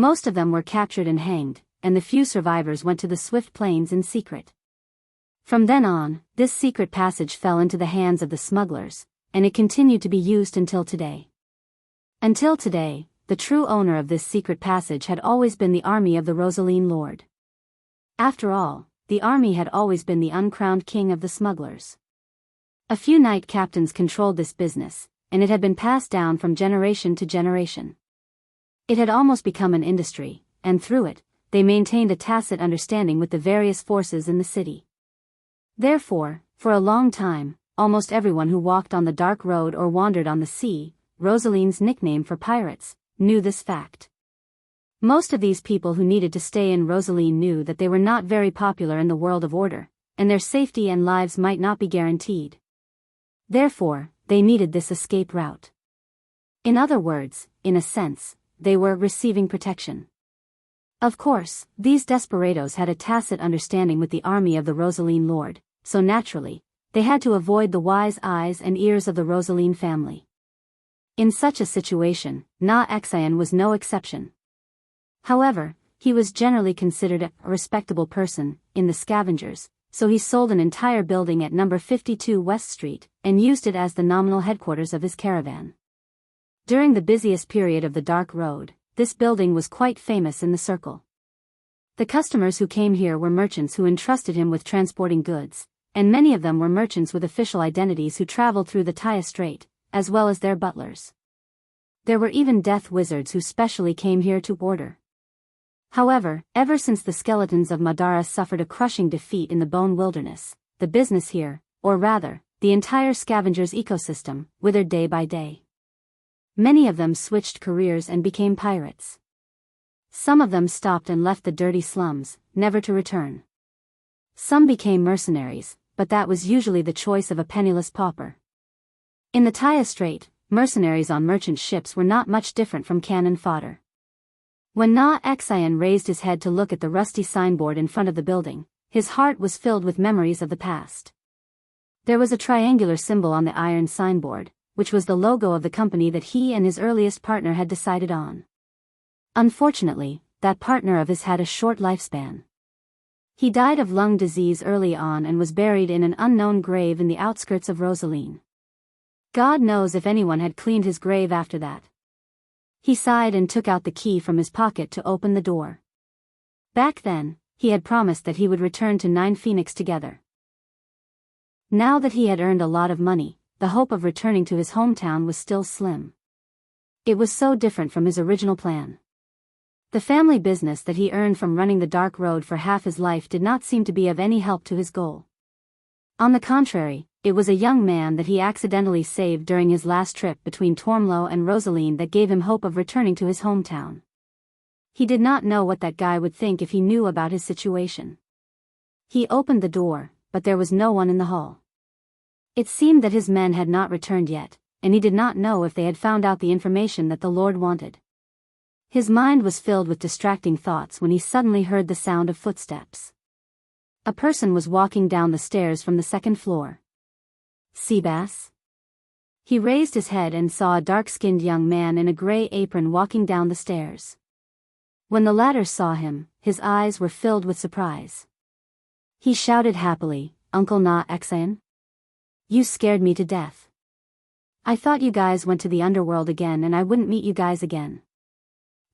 Most of them were captured and hanged, and the few survivors went to the Swift Plains in secret. From then on, this secret passage fell into the hands of the smugglers, and it continued to be used until today. Until today, the true owner of this secret passage had always been the army of the Rosaline Lord. After all, the army had always been the uncrowned king of the smugglers. A few knight captains controlled this business, and it had been passed down from generation to generation. It had almost become an industry, and through it, they maintained a tacit understanding with the various forces in the city. Therefore, for a long time, almost everyone who walked on the dark road or wandered on the sea, Rosaline's nickname for pirates, knew this fact. Most of these people who needed to stay in Rosaline knew that they were not very popular in the world of order, and their safety and lives might not be guaranteed. Therefore, they needed this escape route. In other words, in a sense, they were receiving protection. Of course, these desperados had a tacit understanding with the army of the Rosaline Lord, so naturally, they had to avoid the wise eyes and ears of the Rosaline family. In such a situation, Xianxia was no exception. However, he was generally considered a respectable person in the scavengers, so he sold an entire building at number 52 West Street, and used it as the nominal headquarters of his caravan. During the busiest period of the Dark Road, this building was quite famous in the circle. The customers who came here were merchants who entrusted him with transporting goods, and many of them were merchants with official identities who traveled through the Taya Strait, as well as their butlers. There were even death wizards who specially came here to order. However, ever since the skeletons of Madara suffered a crushing defeat in the Bone Wilderness, the business here, or rather, the entire scavengers' ecosystem, withered day by day. Many of them switched careers and became pirates. Some of them stopped and left the dirty slums, never to return. Some became mercenaries, but that was usually the choice of a penniless pauper. In the Taya Strait, mercenaries on merchant ships were not much different from cannon fodder. When Xianxia raised his head to look at the rusty signboard in front of the building, his heart was filled with memories of the past. There was a triangular symbol on the iron signboard, which was the logo of the company that he and his earliest partner had decided on. Unfortunately, that partner of his had a short lifespan. He died of lung disease early on and was buried in an unknown grave in the outskirts of Rosaline. God knows if anyone had cleaned his grave after that. He sighed and took out the key from his pocket to open the door. Back then, he had promised that he would return to Nine Phoenix together. Now that he had earned a lot of money, the hope of returning to his hometown was still slim. It was so different from his original plan. The family business that he earned from running the Dark Road for half his life did not seem to be of any help to his goal. On the contrary, it was a young man that he accidentally saved during his last trip between Tormlo and Rosaline that gave him hope of returning to his hometown. He did not know what that guy would think if he knew about his situation. He opened the door, but there was no one in the hall. It seemed that his men had not returned yet, and he did not know if they had found out the information that the Lord wanted. His mind was filled with distracting thoughts when he suddenly heard the sound of footsteps. A person was walking down the stairs from the second floor. Seabass? He raised his head and saw a dark-skinned young man in a gray apron walking down the stairs. When the latter saw him, his eyes were filled with surprise. He shouted happily, "Uncle Xianxia? You scared me to death. I thought you guys went to the underworld again and I wouldn't meet you guys again."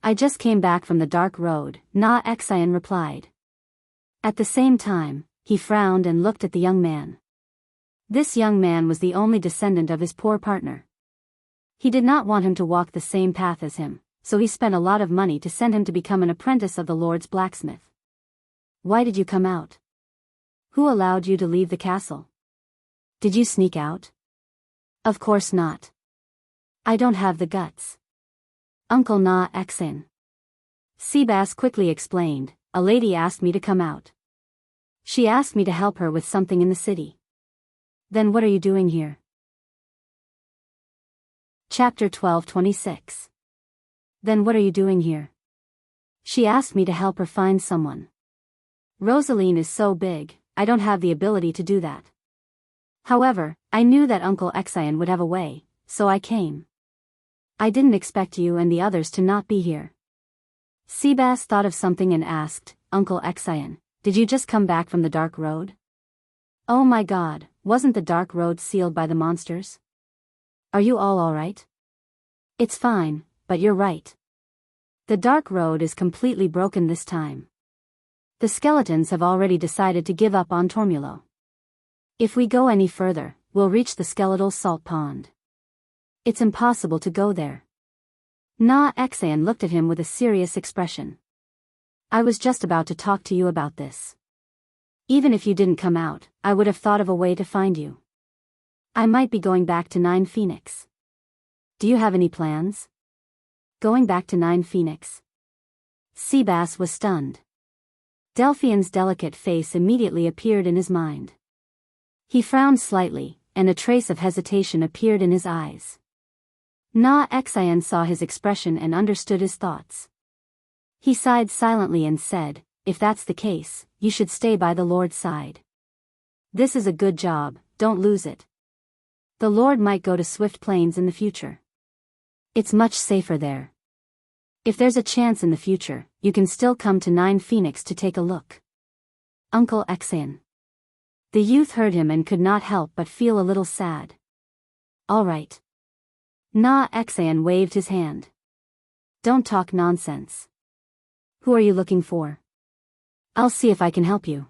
"I just came back from the Dark Road," Xianxia replied. At the same time, he frowned and looked at the young man. This young man was the only descendant of his poor partner. He did not want him to walk the same path as him, so he spent a lot of money to send him to become an apprentice of the Lord's blacksmith. "Why did you come out? Who allowed you to leave the castle? Did you sneak out?" "Of course not. I don't have the guts. Uncle Xianxia." Seabass quickly explained, "A lady asked me to come out. She asked me to help her with something in the city." "Then what are you doing here?" Chapter 12:26. "Then what are you doing here?" "She asked me to help her find someone. Rosaline is so big, I don't have the ability to do that. However, I knew that Uncle Xian would have a way, so I came. I didn't expect you and the others to not be here." Seabass thought of something and asked, Uncle Xian, did you just come back from the dark road? Oh my god, wasn't the dark road sealed by the monsters? Are you all alright? It's fine, but you're right. The dark road is completely broken this time. The skeletons have already decided to give up on Tormulo. If we go any further, we'll reach the skeletal salt pond. It's impossible to go there. Na Xian looked at him with a serious expression. I was just about to talk to you about this. Even if you didn't come out, I would have thought of a way to find you. I might be going back to Nine Phoenix. Do you have any plans? Going back to Nine Phoenix? Seabass was stunned. Delphian's delicate face immediately appeared in his mind. He frowned slightly, and a trace of hesitation appeared in his eyes. Na Xian saw his expression and understood his thoughts. He sighed silently and said, if that's the case, you should stay by the Lord's side. This is a good job, don't lose it. The Lord might go to Swift Plains in the future. It's much safer there. If there's a chance in the future, you can still come to Nine Phoenix to take a look. Uncle Xian. The youth heard him and could not help but feel a little sad. All right. Na Xian waved his hand. Don't talk nonsense. Who are you looking for? I'll see if I can help you.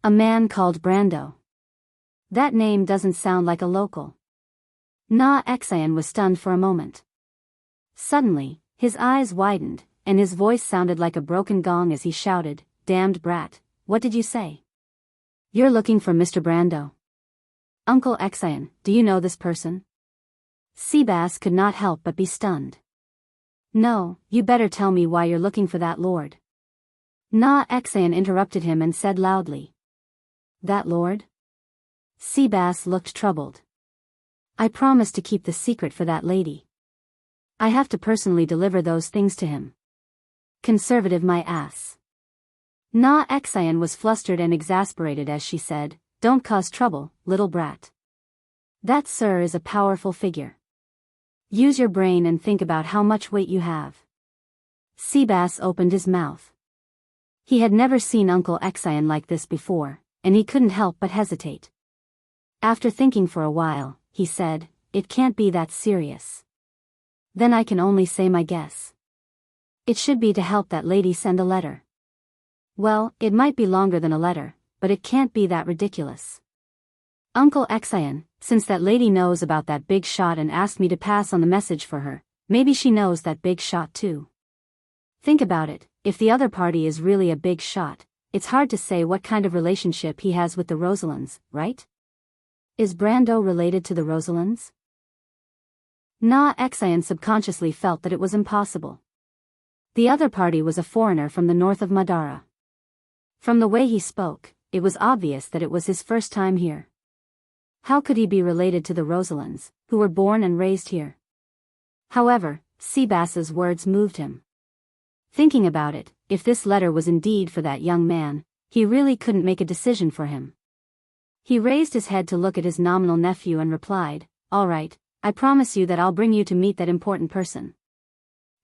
A man called Brando. That name doesn't sound like a local. Na Xian was stunned for a moment. Suddenly, his eyes widened, and his voice sounded like a broken gong as he shouted, damned brat, what did you say? You're looking for Mr. Brando. Uncle Xian, do you know this person? Seabass could not help but be stunned. No, you better tell me why you're looking for that lord. Na Xian interrupted him and said loudly. That lord? Seabass looked troubled. I promised to keep the secret for that lady. I have to personally deliver those things to him. Conservative my ass. Na Xian was flustered and exasperated as she said, don't cause trouble, little brat. That sir is a powerful figure. Use your brain and think about how much weight you have. Seabass opened his mouth. He had never seen Uncle Xian like this before, and he couldn't help but hesitate. After thinking for a while, he said, it can't be that serious. Then I can only say my guess. It should be to help that lady send a letter. Well, it might be longer than a letter, but it can't be that ridiculous. Uncle Xian, since that lady knows about that big shot and asked me to pass on the message for her, maybe she knows that big shot too. Think about it, if the other party is really a big shot, it's hard to say what kind of relationship he has with the Rosalinds, right? Is Brando related to the Rosalinds? Na Xian subconsciously felt that it was impossible. The other party was a foreigner from the north of Madara. From the way he spoke, it was obvious that it was his first time here. How could he be related to the Rosalinds, who were born and raised here? However, Seabass's words moved him. Thinking about it, if this letter was indeed for that young man, he really couldn't make a decision for him. He raised his head to look at his nominal nephew and replied, all right, I promise you that I'll bring you to meet that important person.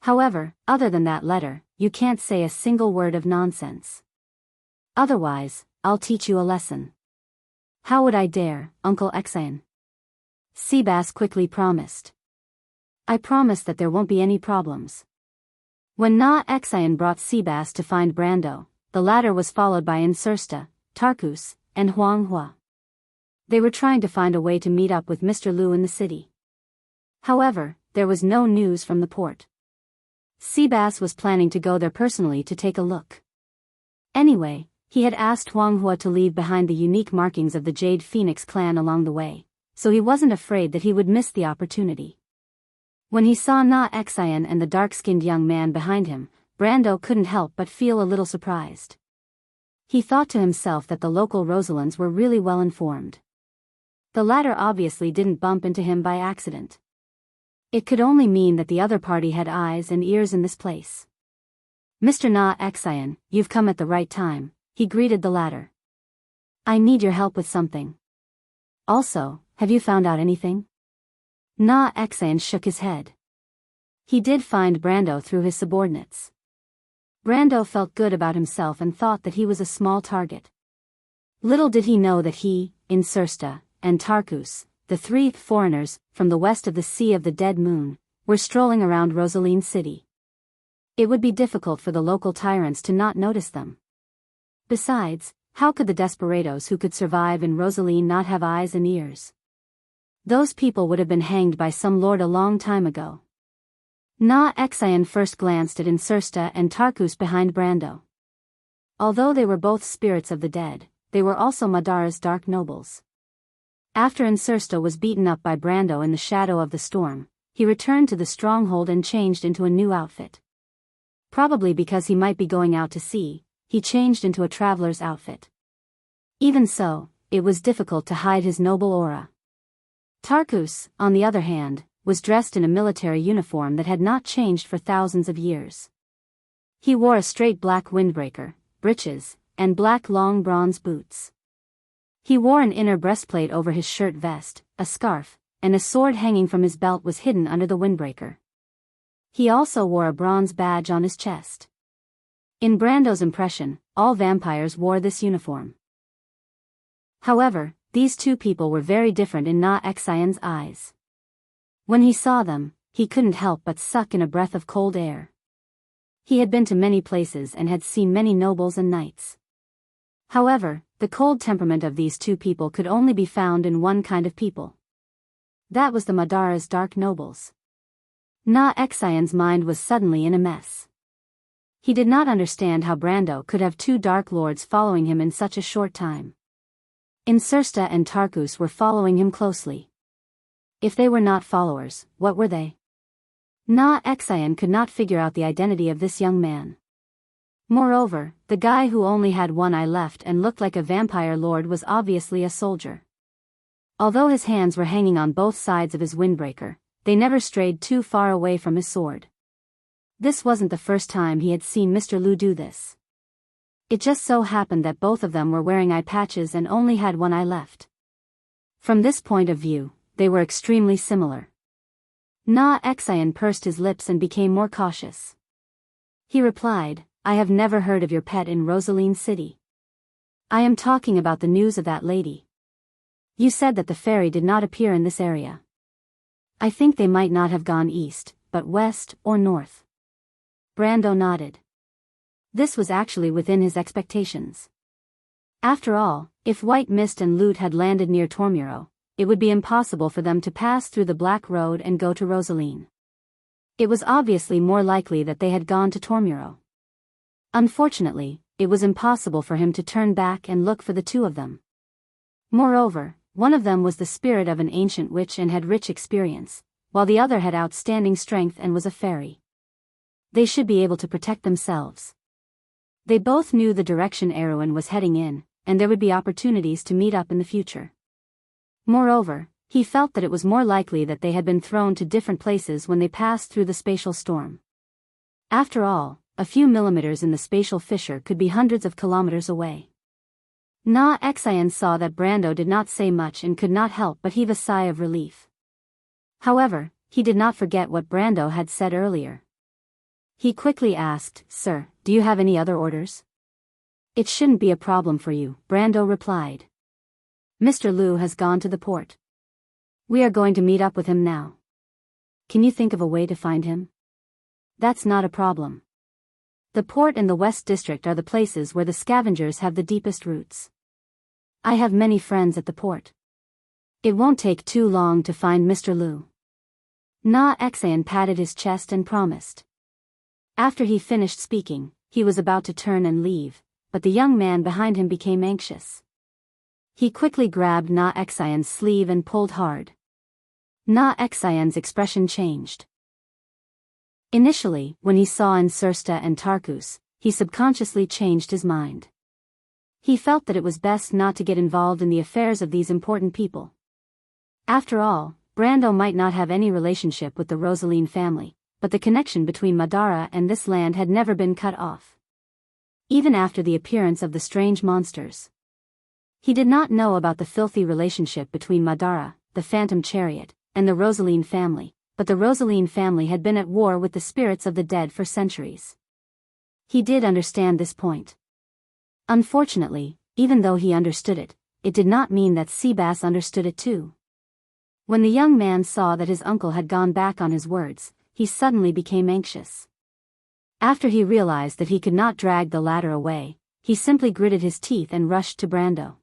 However, other than that letter, you can't say a single word of nonsense. Otherwise, I'll teach you a lesson. How would I dare, Uncle Xian? Seabass quickly promised. I promise that there won't be any problems. When Na Xian brought Seabass to find Brando, the latter was followed by Insursta, Tarkus, and Huanghua. They were trying to find a way to meet up with Mr. Liu in the city. However, there was no news from the port. Seabass was planning to go there personally to take a look. Anyway, he had asked Huanghua to leave behind the unique markings of the Jade Phoenix clan along the way, so he wasn't afraid that he would miss the opportunity. When he saw Na Xian and the dark-skinned young man behind him, Brando couldn't help but feel a little surprised. He thought to himself that the local Rosalinds were really well informed. The latter obviously didn't bump into him by accident. It could only mean that the other party had eyes and ears in this place. Mr. Na Xian, you've come at the right time, he greeted the latter. I need your help with something. Also, have you found out anything? Na Xian shook his head. He did find Brando through his subordinates. Brando felt good about himself and thought that he was a small target. Little did he know that he, Insursta, and Tarkus, the three foreigners from the west of the Sea of the Dead Moon, were strolling around Rosaline City. It would be difficult for the local tyrants to not notice them. Besides, how could the desperados who could survive in Rosaline not have eyes and ears? Those people would have been hanged by some lord a long time ago. Na Xian first glanced at Insursta and Tarkus behind Brando. Although they were both spirits of the dead, they were also Madara's dark nobles. After Insursta was beaten up by Brando in the shadow of the storm, he returned to the stronghold and changed into a new outfit. Probably because he might be going out to sea, he changed into a traveler's outfit. Even so, it was difficult to hide his noble aura. Tarkus, on the other hand, was dressed in a military uniform that had not changed for thousands of years. He wore a straight black windbreaker, breeches, and black long bronze boots. He wore an inner breastplate over his shirt vest, a scarf, and a sword hanging from his belt was hidden under the windbreaker. He also wore a bronze badge on his chest. In Brando's impression, all vampires wore this uniform. However, these two people were very different in Na Xian's eyes. When he saw them, he couldn't help but suck in a breath of cold air. He had been to many places and had seen many nobles and knights. However, the cold temperament of these two people could only be found in one kind of people. That was the Madara's dark nobles. Na Xian's mind was suddenly in a mess. He did not understand how Brando could have two dark lords following him in such a short time. Insursta and Tarkus were following him closely. If they were not followers, what were they? Na Xian could not figure out the identity of this young man. Moreover, the guy who only had one eye left and looked like a vampire lord was obviously a soldier. Although his hands were hanging on both sides of his windbreaker, they never strayed too far away from his sword. This wasn't the first time he had seen Mr. Lu do this. It just so happened that both of them were wearing eye patches and only had one eye left. From this point of view, they were extremely similar. Na Xian pursed his lips and became more cautious. He replied, "I have never heard of your pet in Rosaline City. I am talking about the news of that lady. You said that the fairy did not appear in this area. I think they might not have gone east, but west or north." Brando nodded. This was actually within his expectations. After all, if White Mist and Loot had landed near Tormuro, it would be impossible for them to pass through the Black Road and go to Rosaline. It was obviously more likely that they had gone to Tormuro. Unfortunately, it was impossible for him to turn back and look for the two of them. Moreover, one of them was the spirit of an ancient witch and had rich experience, while the other had outstanding strength and was a fairy. They should be able to protect themselves. They both knew the direction Erwin was heading in, and there would be opportunities to meet up in the future. Moreover, he felt that it was more likely that they had been thrown to different places when they passed through the spatial storm. After all, a few millimeters in the spatial fissure could be hundreds of kilometers away. Na Xian saw that Brando did not say much and could not help but heave a sigh of relief. However, he did not forget what Brando had said earlier. He quickly asked, "Sir, do you have any other orders?" "It shouldn't be a problem for you," Brando replied. "Mr. Lu has gone to the port. We are going to meet up with him now. Can you think of a way to find him?" "That's not a problem. The port and the West District are the places where the scavengers have the deepest roots. I have many friends at the port. It won't take too long to find Mr. Lu." Na Xian patted his chest and promised. After he finished speaking, he was about to turn and leave, but the young man behind him became anxious. He quickly grabbed Na Xian's sleeve and pulled hard. Na Xian's expression changed. Initially, when he saw Insursta and Tarkus, he subconsciously changed his mind. He felt that it was best not to get involved in the affairs of these important people. After all, Brando might not have any relationship with the Rosaline family, but the connection between Madara and this land had never been cut off. Even after the appearance of the strange monsters. He did not know about the filthy relationship between Madara, the Phantom Chariot, and the Rosaline family, but the Rosaline family had been at war with the spirits of the dead for centuries. He did understand this point. Unfortunately, even though he understood it, it did not mean that Seabass understood it too. When the young man saw that his uncle had gone back on his words, he suddenly became anxious. After he realized that he could not drag the latter away, he simply gritted his teeth and rushed to Brando.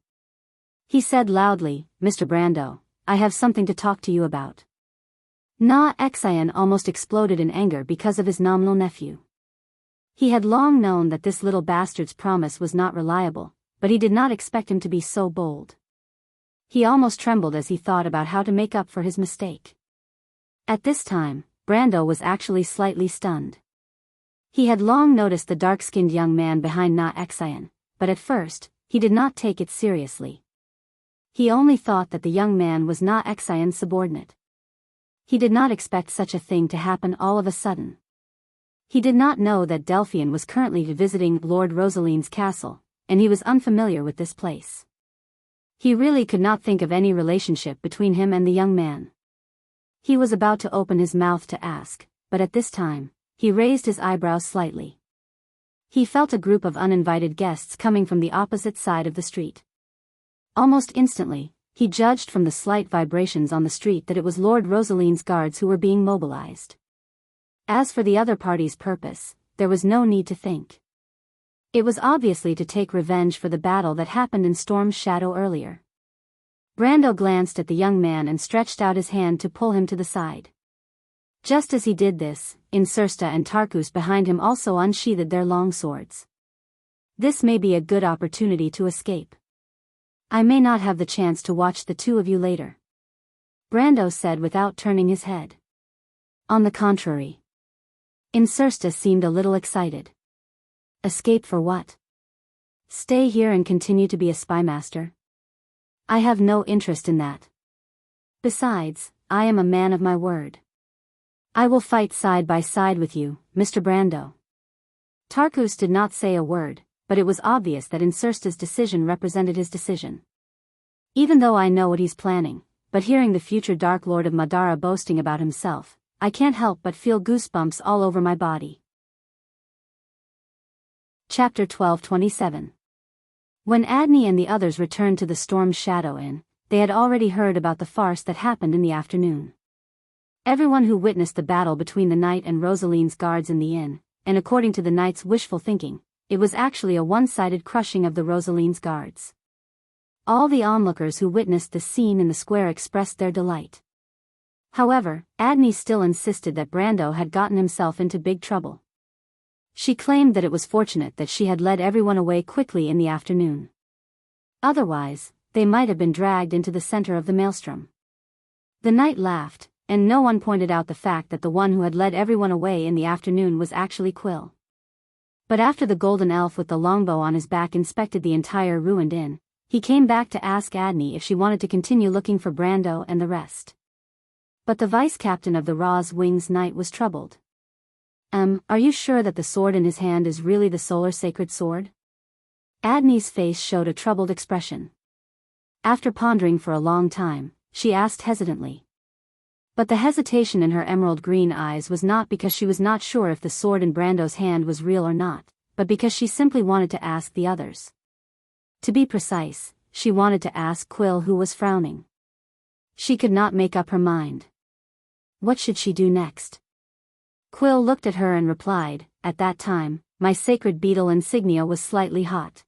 He said loudly, "Mr. Brando, I have something to talk to you about." Na Xian almost exploded in anger because of his nominal nephew. He had long known that this little bastard's promise was not reliable, but he did not expect him to be so bold. He almost trembled as he thought about how to make up for his mistake. At this time, Brando was actually slightly stunned. He had long noticed the dark-skinned young man behind Na Xian, but at first, he did not take it seriously. He only thought that the young man was Na Xian's subordinate. He did not expect such a thing to happen all of a sudden. He did not know that Delphian was currently visiting Lord Rosaline's castle, and he was unfamiliar with this place. He really could not think of any relationship between him and the young man. He was about to open his mouth to ask, but at this time, he raised his eyebrows slightly. He felt a group of uninvited guests coming from the opposite side of the street. Almost instantly, he judged from the slight vibrations on the street that it was Lord Rosaline's guards who were being mobilized. As for the other party's purpose, there was no need to think. It was obviously to take revenge for the battle that happened in Storm's Shadow earlier. Brando glanced at the young man and stretched out his hand to pull him to the side. Just as he did this, Insursta and Tarkus behind him also unsheathed their long swords. This may be a good opportunity to escape. I may not have the chance to watch the two of you later, Brando said without turning his head. On the contrary. Insursta seemed a little excited. Escape for what? Stay here and continue to be a spymaster? I have no interest in that. Besides, I am a man of my word. I will fight side by side with you, Mr. Brando. Tarkus did not say a word, but it was obvious that Insursta's decision represented his decision. Even though I know what he's planning, but hearing the future Dark Lord of Madara boasting about himself, I can't help but feel goosebumps all over my body. Chapter 12:27. When Adney and the others returned to the Storm Shadow Inn, they had already heard about the farce that happened in the afternoon. Everyone who witnessed the battle between the knight and Rosaline's guards in the inn, and according to the knight's wishful thinking, it was actually a one-sided crushing of the Rosaline's guards. All the onlookers who witnessed the scene in the square expressed their delight. However, Adney still insisted that Brando had gotten himself into big trouble. She claimed that it was fortunate that she had led everyone away quickly in the afternoon. Otherwise, they might have been dragged into the center of the maelstrom. The knight laughed, and no one pointed out the fact that the one who had led everyone away in the afternoon was actually Quill. But after the golden elf with the longbow on his back inspected the entire ruined inn, he came back to ask Adney if she wanted to continue looking for Brando and the rest. But the vice-captain of the Raw's Wings Knight was troubled. Are you sure that the sword in his hand is really the solar sacred sword? Adney's face showed a troubled expression. After pondering for a long time, she asked hesitantly. But the hesitation in her emerald green eyes was not because she was not sure if the sword in Brando's hand was real or not, but because she simply wanted to ask the others. To be precise, she wanted to ask Quill, who was frowning. She could not make up her mind. What should she do next? Quill looked at her and replied, "At that time, my sacred beetle insignia was slightly hot."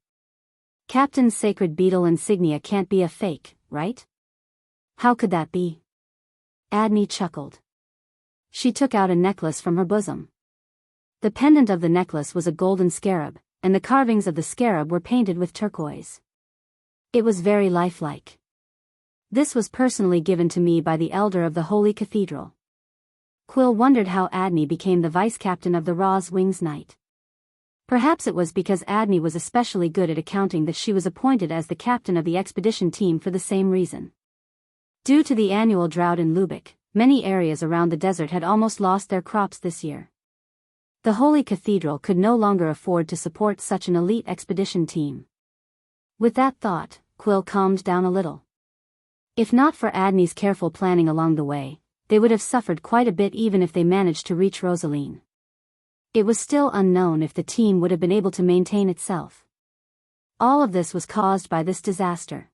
Captain's sacred beetle insignia can't be a fake, right? How could that be? Adney chuckled. She took out a necklace from her bosom. The pendant of the necklace was a golden scarab, and the carvings of the scarab were painted with turquoise. It was very lifelike. This was personally given to me by the elder of the Holy Cathedral. Quill wondered how Adney became the vice-captain of the Raw's Wings Knight. Perhaps it was because Adney was especially good at accounting that she was appointed as the captain of the expedition team for the same reason. Due to the annual drought in Lubeck, many areas around the desert had almost lost their crops this year. The Holy Cathedral could no longer afford to support such an elite expedition team. With that thought, Quill calmed down a little. If not for Adney's careful planning along the way, they would have suffered quite a bit even if they managed to reach Rosaline. It was still unknown if the team would have been able to maintain itself. All of this was caused by this disaster.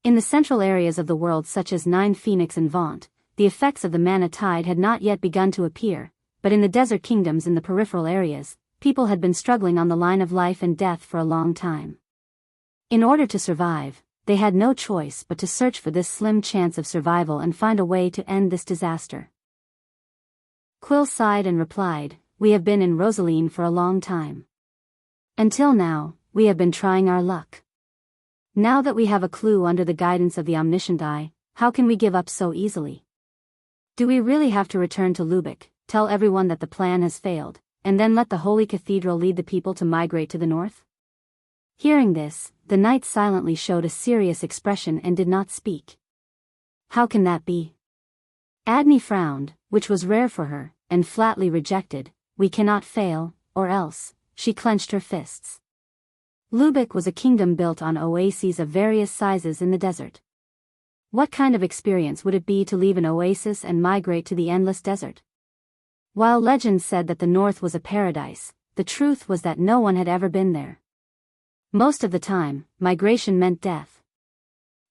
In the central areas of the world such as Nine Phoenix and Vaunt, the effects of the Mana Tide had not yet begun to appear, but in the desert kingdoms in the peripheral areas, people had been struggling on the line of life and death for a long time. In order to survive, they had no choice but to search for this slim chance of survival and find a way to end this disaster. Quill sighed and replied, "We have been in Rosaline for a long time. Until now, we have been trying our luck. Now that we have a clue under the guidance of the omniscient eye, how can we give up so easily? Do we really have to return to Lubeck, tell everyone that the plan has failed, and then let the Holy Cathedral lead the people to migrate to the north?" Hearing this, the knight silently showed a serious expression and did not speak. "How can that be?" Adney frowned, which was rare for her, and flatly rejected, "We cannot fail, or else." She clenched her fists. Lubeck was a kingdom built on oases of various sizes in the desert. What kind of experience would it be to leave an oasis and migrate to the endless desert? While legend said that the north was a paradise, the truth was that no one had ever been there. Most of the time, migration meant death.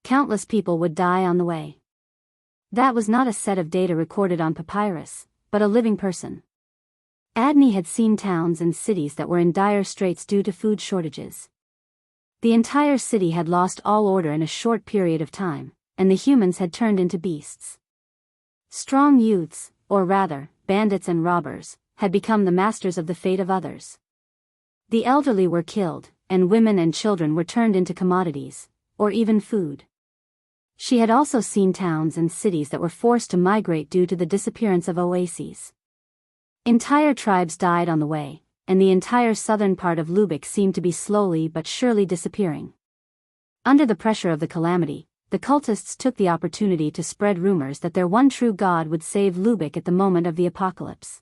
Countless people would die on the way. That was not a set of data recorded on papyrus, but a living person. Adney had seen towns and cities that were in dire straits due to food shortages. The entire city had lost all order in a short period of time, and the humans had turned into beasts. Strong youths, or rather, bandits and robbers, had become the masters of the fate of others. The elderly were killed, and women and children were turned into commodities, or even food. She had also seen towns and cities that were forced to migrate due to the disappearance of oases. Entire tribes died on the way, and the entire southern part of Lubeck seemed to be slowly but surely disappearing. Under the pressure of the calamity, the cultists took the opportunity to spread rumors that their one true god would save Lubeck at the moment of the apocalypse.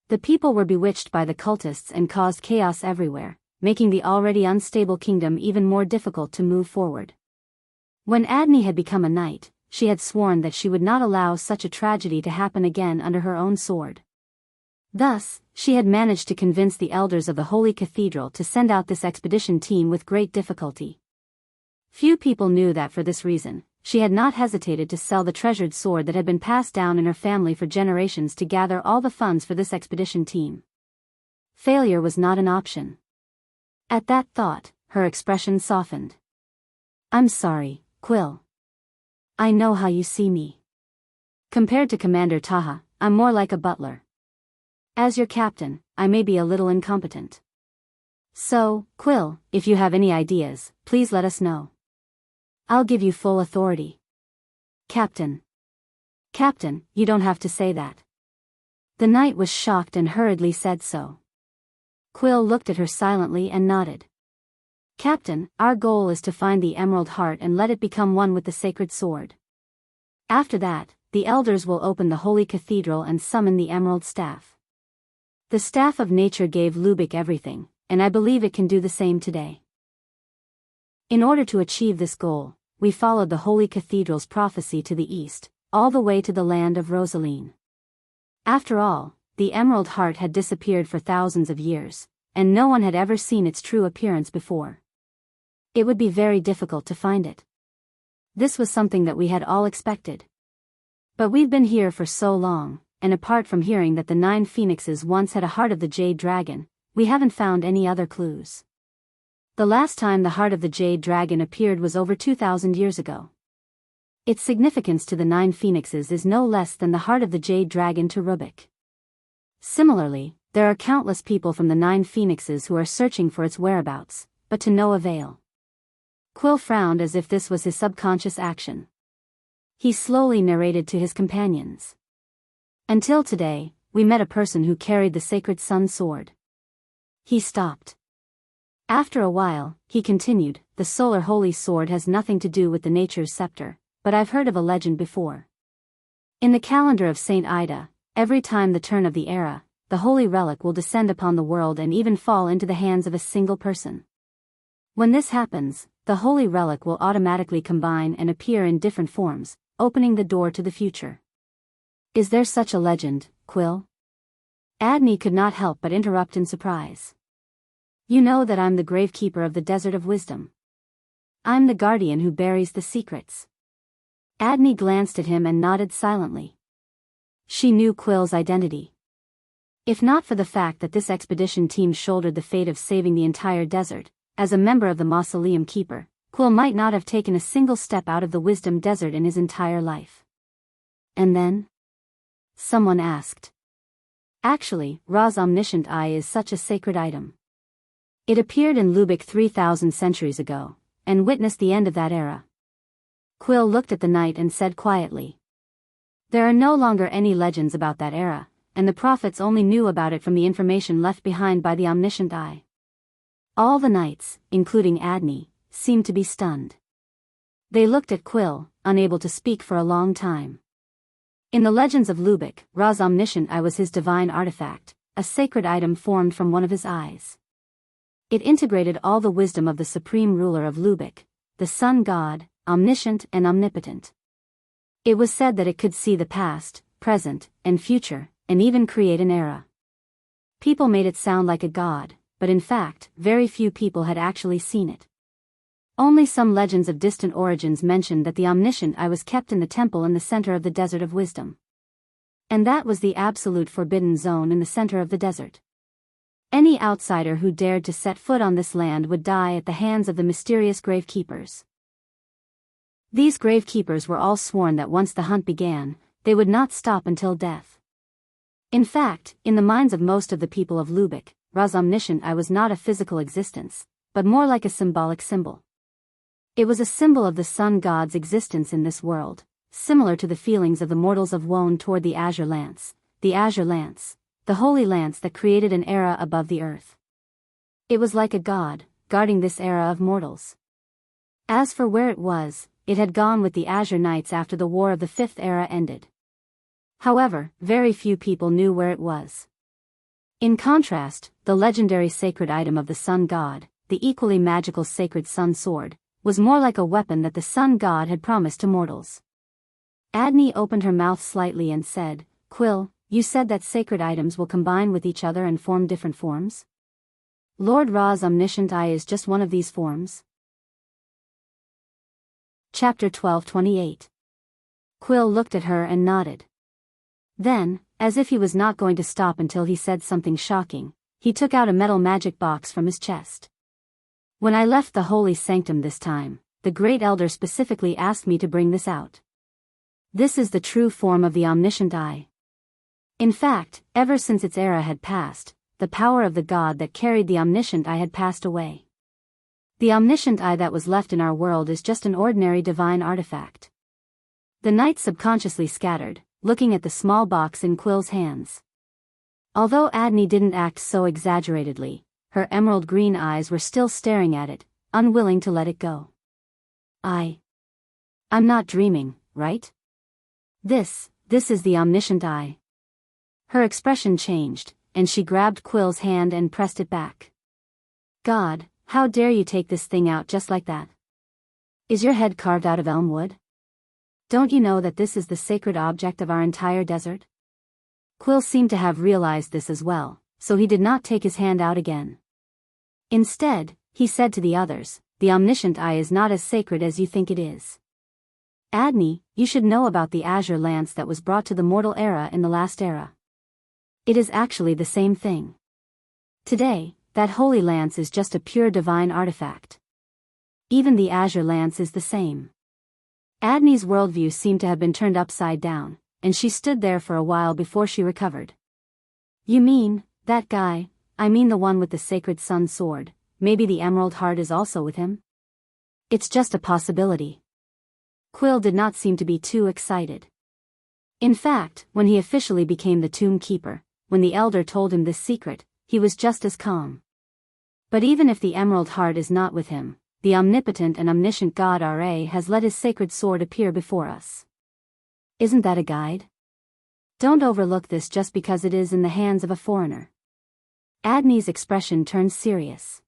The people were bewitched by the cultists and caused chaos everywhere, making the already unstable kingdom even more difficult to move forward. When Adney had become a knight, she had sworn that she would not allow such a tragedy to happen again under her own sword. Thus, she had managed to convince the elders of the Holy Cathedral to send out this expedition team with great difficulty. Few people knew that for this reason, she had not hesitated to sell the treasured sword that had been passed down in her family for generations to gather all the funds for this expedition team. Failure was not an option. At that thought, her expression softened. "I'm sorry, Quill. I know how you see me. Compared to Commander Taha, I'm more like a butler. As your captain, I may be a little incompetent. So, Quill, if you have any ideas, please let us know. I'll give you full authority." "Captain. Captain, you don't have to say that." The knight was shocked and hurriedly said so. Quill looked at her silently and nodded. "Captain, our goal is to find the Emerald Heart and let it become one with the sacred sword. After that, the elders will open the Holy Cathedral and summon the Emerald Staff. The Staff of Nature gave Lubeck everything, and I believe it can do the same today. In order to achieve this goal, we followed the Holy Cathedral's prophecy to the east, all the way to the land of Rosaline. After all, the Emerald Heart had disappeared for thousands of years, and no one had ever seen its true appearance before. It would be very difficult to find it. This was something that we had all expected. But we'd been here for so long, and apart from hearing that the 9 Phoenixes once had a heart of the Jade Dragon, we haven't found any other clues. The last time the heart of the Jade Dragon appeared was over 2,000 years ago. Its significance to the 9 Phoenixes is no less than the heart of the Jade Dragon to Lubeck. Similarly, there are countless people from the 9 Phoenixes who are searching for its whereabouts, but to no avail. Quill frowned as if this was his subconscious action. He slowly narrated to his companions. "Until today, we met a person who carried the sacred sun sword." He stopped. After a while, he continued, "The solar holy sword has nothing to do with the nature's scepter, but I've heard of a legend before. In the calendar of Saint Ida, every time the turn of the era, the holy relic will descend upon the world and even fall into the hands of a single person. When this happens, the holy relic will automatically combine and appear in different forms, opening the door to the future." "Is there such a legend, Quill?" Adney could not help but interrupt in surprise. You know that I'm the gravekeeper of the Desert of Wisdom. I'm the guardian who buries the secrets. Adney glanced at him and nodded silently. She knew Quill's identity. If not for the fact that this expedition team shouldered the fate of saving the entire desert, as a member of the Mausoleum Keeper, Quill might not have taken a single step out of the Wisdom Desert in his entire life. And then? Someone asked. Actually, Ra's omniscient eye is such a sacred item. It appeared in Lubeck 3,000 centuries ago, and witnessed the end of that era. Quill looked at the knight and said quietly. There are no longer any legends about that era, and the prophets only knew about it from the information left behind by the omniscient eye. All the knights, including Adney, seemed to be stunned. They looked at Quill, unable to speak for a long time. In the legends of Lubeck, Ra's omniscient eye was his divine artifact, a sacred item formed from one of his eyes. It integrated all the wisdom of the supreme ruler of Lubeck, the sun god, omniscient and omnipotent. It was said that it could see the past, present, and future, and even create an era. People made it sound like a god, but in fact, very few people had actually seen it. Only some legends of distant origins mentioned that the omniscient eye was kept in the temple in the center of the Desert of Wisdom. And that was the absolute forbidden zone in the center of the desert. Any outsider who dared to set foot on this land would die at the hands of the mysterious gravekeepers. These gravekeepers were all sworn that once the hunt began, they would not stop until death. In fact, in the minds of most of the people of Lubeck, Ra's omniscient eye was not a physical existence, but more like a symbolic symbol. It was a symbol of the sun god's existence in this world, similar to the feelings of the mortals of Wone toward the Azure Lance, the holy lance that created an era above the earth. It was like a god, guarding this era of mortals. As for where it was, it had gone with the Azure Knights after the War of the Fifth Era ended. However, very few people knew where it was. In contrast, the legendary sacred item of the sun god, the equally magical sacred sun sword, was more like a weapon that the sun god had promised to mortals. Adney opened her mouth slightly and said, Quill, you said that sacred items will combine with each other and form different forms? Lord Ra's omniscient eye is just one of these forms. Chapter 1228. Quill looked at her and nodded. Then, as if he was not going to stop until he said something shocking, he took out a metal magic box from his chest. When I left the holy sanctum this time, the great elder specifically asked me to bring this out. This is the true form of the omniscient eye. In fact, ever since its era had passed, the power of the god that carried the omniscient eye had passed away. The omniscient eye that was left in our world is just an ordinary divine artifact. The knights subconsciously scattered, looking at the small box in Quill's hands. Although Adney didn't act so exaggeratedly, her emerald green eyes were still staring at it, unwilling to let it go. I'm not dreaming, right? This is the omniscient eye. Her expression changed, and she grabbed Quill's hand and pressed it back. God, how dare you take this thing out just like that? Is your head carved out of elm wood? Don't you know that this is the sacred object of our entire desert? Quill seemed to have realized this as well, so he did not take his hand out again. Instead, he said to the others, the omniscient eye is not as sacred as you think it is. Adney, you should know about the azure lance that was brought to the mortal era in the last era. It is actually the same thing. Today, that holy lance is just a pure divine artifact. Even the azure lance is the same. Adney's worldview seemed to have been turned upside down, and she stood there for a while before she recovered. You mean, that guy, I mean the one with the sacred sun sword, maybe the emerald heart is also with him? It's just a possibility. Quill did not seem to be too excited. In fact, when he officially became the tomb keeper, when the elder told him this secret, he was just as calm. But even if the emerald heart is not with him, the omnipotent and omniscient God Ra has let his sacred sword appear before us. Isn't that a guide? Don't overlook this just because it is in the hands of a foreigner. Adney's expression turned serious.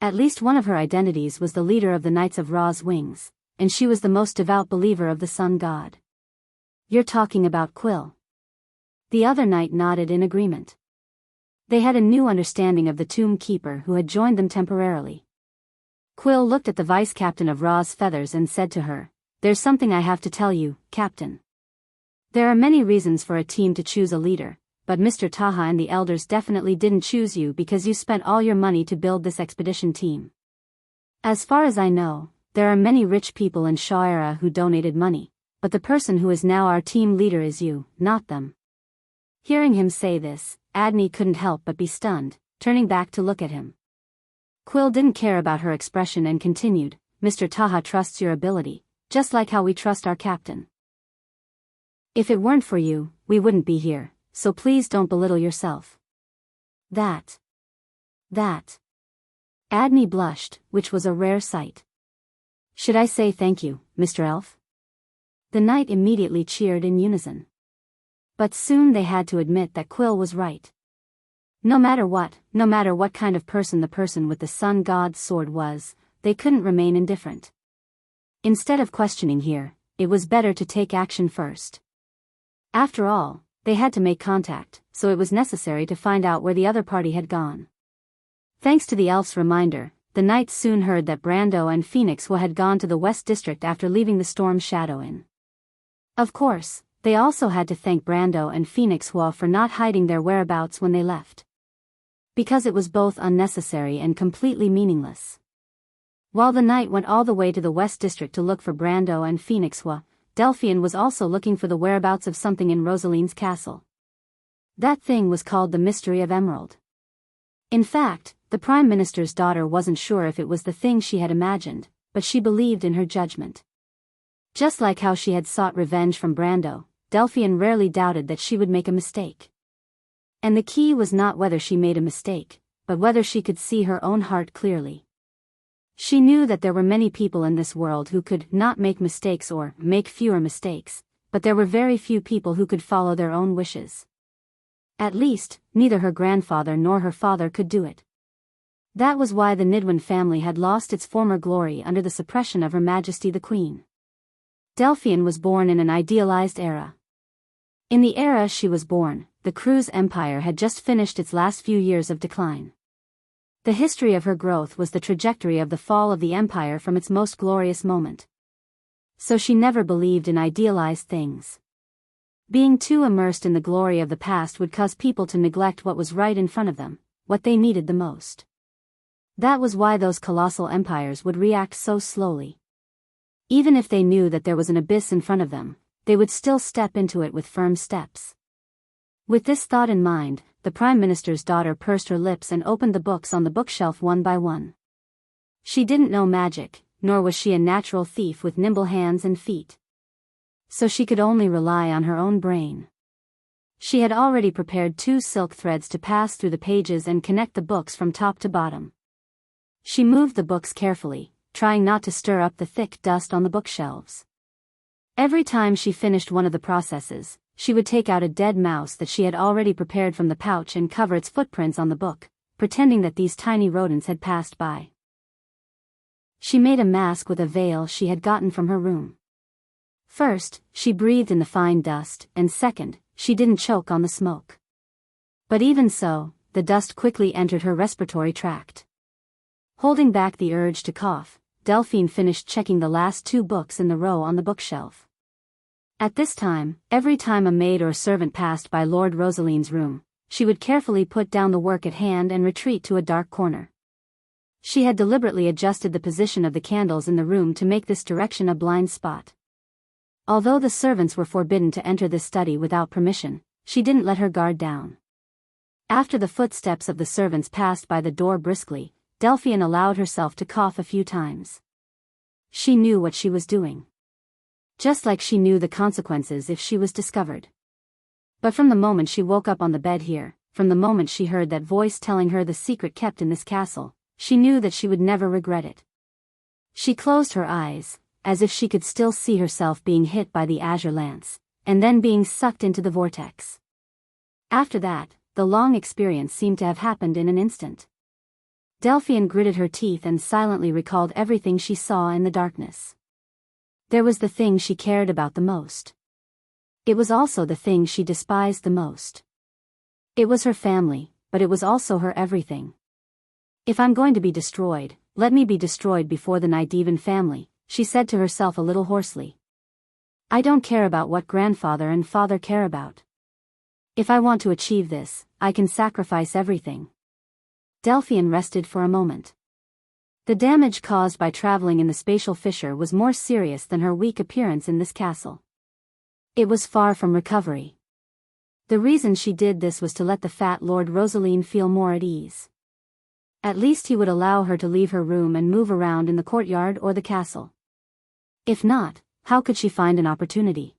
At least one of her identities was the leader of the Knights of Ra's Wings, and she was the most devout believer of the sun god. You're talking about Quill. The other knight nodded in agreement. They had a new understanding of the tomb keeper who had joined them temporarily. Quill looked at the vice-captain of Ra's feathers and said to her, "There's something I have to tell you, Captain. There are many reasons for a team to choose a leader, but Mr. Taha and the elders definitely didn't choose you because you spent all your money to build this expedition team. As far as I know, there are many rich people in Shaira who donated money, but the person who is now our team leader is you, not them." Hearing him say this, Adney couldn't help but be stunned, turning back to look at him. Quill didn't care about her expression and continued, "Mr. Taha trusts your ability, just like how we trust our captain. If it weren't for you, we wouldn't be here, so please don't belittle yourself." That. Adney blushed, which was a rare sight. "Should I say thank you, Mr. Elf?" The knight immediately cheered in unison. But soon they had to admit that Quill was right. No matter what kind of person the person with the sun god's sword was, they couldn't remain indifferent. Instead of questioning here, it was better to take action first. After all, they had to make contact, so it was necessary to find out where the other party had gone. Thanks to the elf's reminder, the knights soon heard that Brando and Phoenix had gone to the West District after leaving the Storm Shadow Inn. Of course, they also had to thank Brando and Phoenix for not hiding their whereabouts when they left. Because it was both unnecessary and completely meaningless. While the knight went all the way to the West District to look for Brando and Phoenix, Delphian was also looking for the whereabouts of something in Rosaline's castle. That thing was called the Mystery of Emerald. In fact, the Prime Minister's daughter wasn't sure if it was the thing she had imagined, but she believed in her judgment. Just like how she had sought revenge from Brando, Delphian rarely doubted that she would make a mistake. And the key was not whether she made a mistake, but whether she could see her own heart clearly. She knew that there were many people in this world who could not make mistakes or make fewer mistakes, but there were very few people who could follow their own wishes. At least, neither her grandfather nor her father could do it. That was why the Nidwin family had lost its former glory under the suppression of Her Majesty the Queen. Delphian was born in an idealized era. In the era she was born, the Cruz Empire had just finished its last few years of decline. The history of her growth was the trajectory of the fall of the empire from its most glorious moment. So she never believed in idealized things. Being too immersed in the glory of the past would cause people to neglect what was right in front of them, what they needed the most. That was why those colossal empires would react so slowly. Even if they knew that there was an abyss in front of them, they would still step into it with firm steps. With this thought in mind, the Prime Minister's daughter pursed her lips and opened the books on the bookshelf one by one. She didn't know magic, nor was she a natural thief with nimble hands and feet. So she could only rely on her own brain. She had already prepared 2 silk threads to pass through the pages and connect the books from top to bottom. She moved the books carefully, trying not to stir up the thick dust on the bookshelves. Every time she finished one of the processes, she would take out a dead mouse that she had already prepared from the pouch and cover its footprints on the book, pretending that these tiny rodents had passed by. She made a mask with a veil she had gotten from her room. First, she breathed in the fine dust, and second, she didn't choke on the smoke. But even so, the dust quickly entered her respiratory tract. Holding back the urge to cough, Delphine finished checking the last 2 books in the row on the bookshelf. At this time, every time a maid or servant passed by Lord Rosaline's room, she would carefully put down the work at hand and retreat to a dark corner. She had deliberately adjusted the position of the candles in the room to make this direction a blind spot. Although the servants were forbidden to enter this study without permission, she didn't let her guard down. After the footsteps of the servants passed by the door briskly, Delphian allowed herself to cough a few times. She knew what she was doing. Just like she knew the consequences if she was discovered. But from the moment she woke up on the bed here, from the moment she heard that voice telling her the secret kept in this castle, she knew that she would never regret it. She closed her eyes, as if she could still see herself being hit by the azure lance, and then being sucked into the vortex. After that, the long experience seemed to have happened in an instant. Delphian gritted her teeth and silently recalled everything she saw in the darkness. There was the thing she cared about the most. It was also the thing she despised the most. It was her family, but it was also her everything. If I'm going to be destroyed, let me be destroyed before the Nidevan family, she said to herself a little hoarsely. I don't care about what grandfather and father care about. If I want to achieve this, I can sacrifice everything. Delphian rested for a moment. The damage caused by traveling in the spatial fissure was more serious than her weak appearance in this castle. It was far from recovery. The reason she did this was to let the fat Lord Rosaline feel more at ease. At least he would allow her to leave her room and move around in the courtyard or the castle. If not, how could she find an opportunity?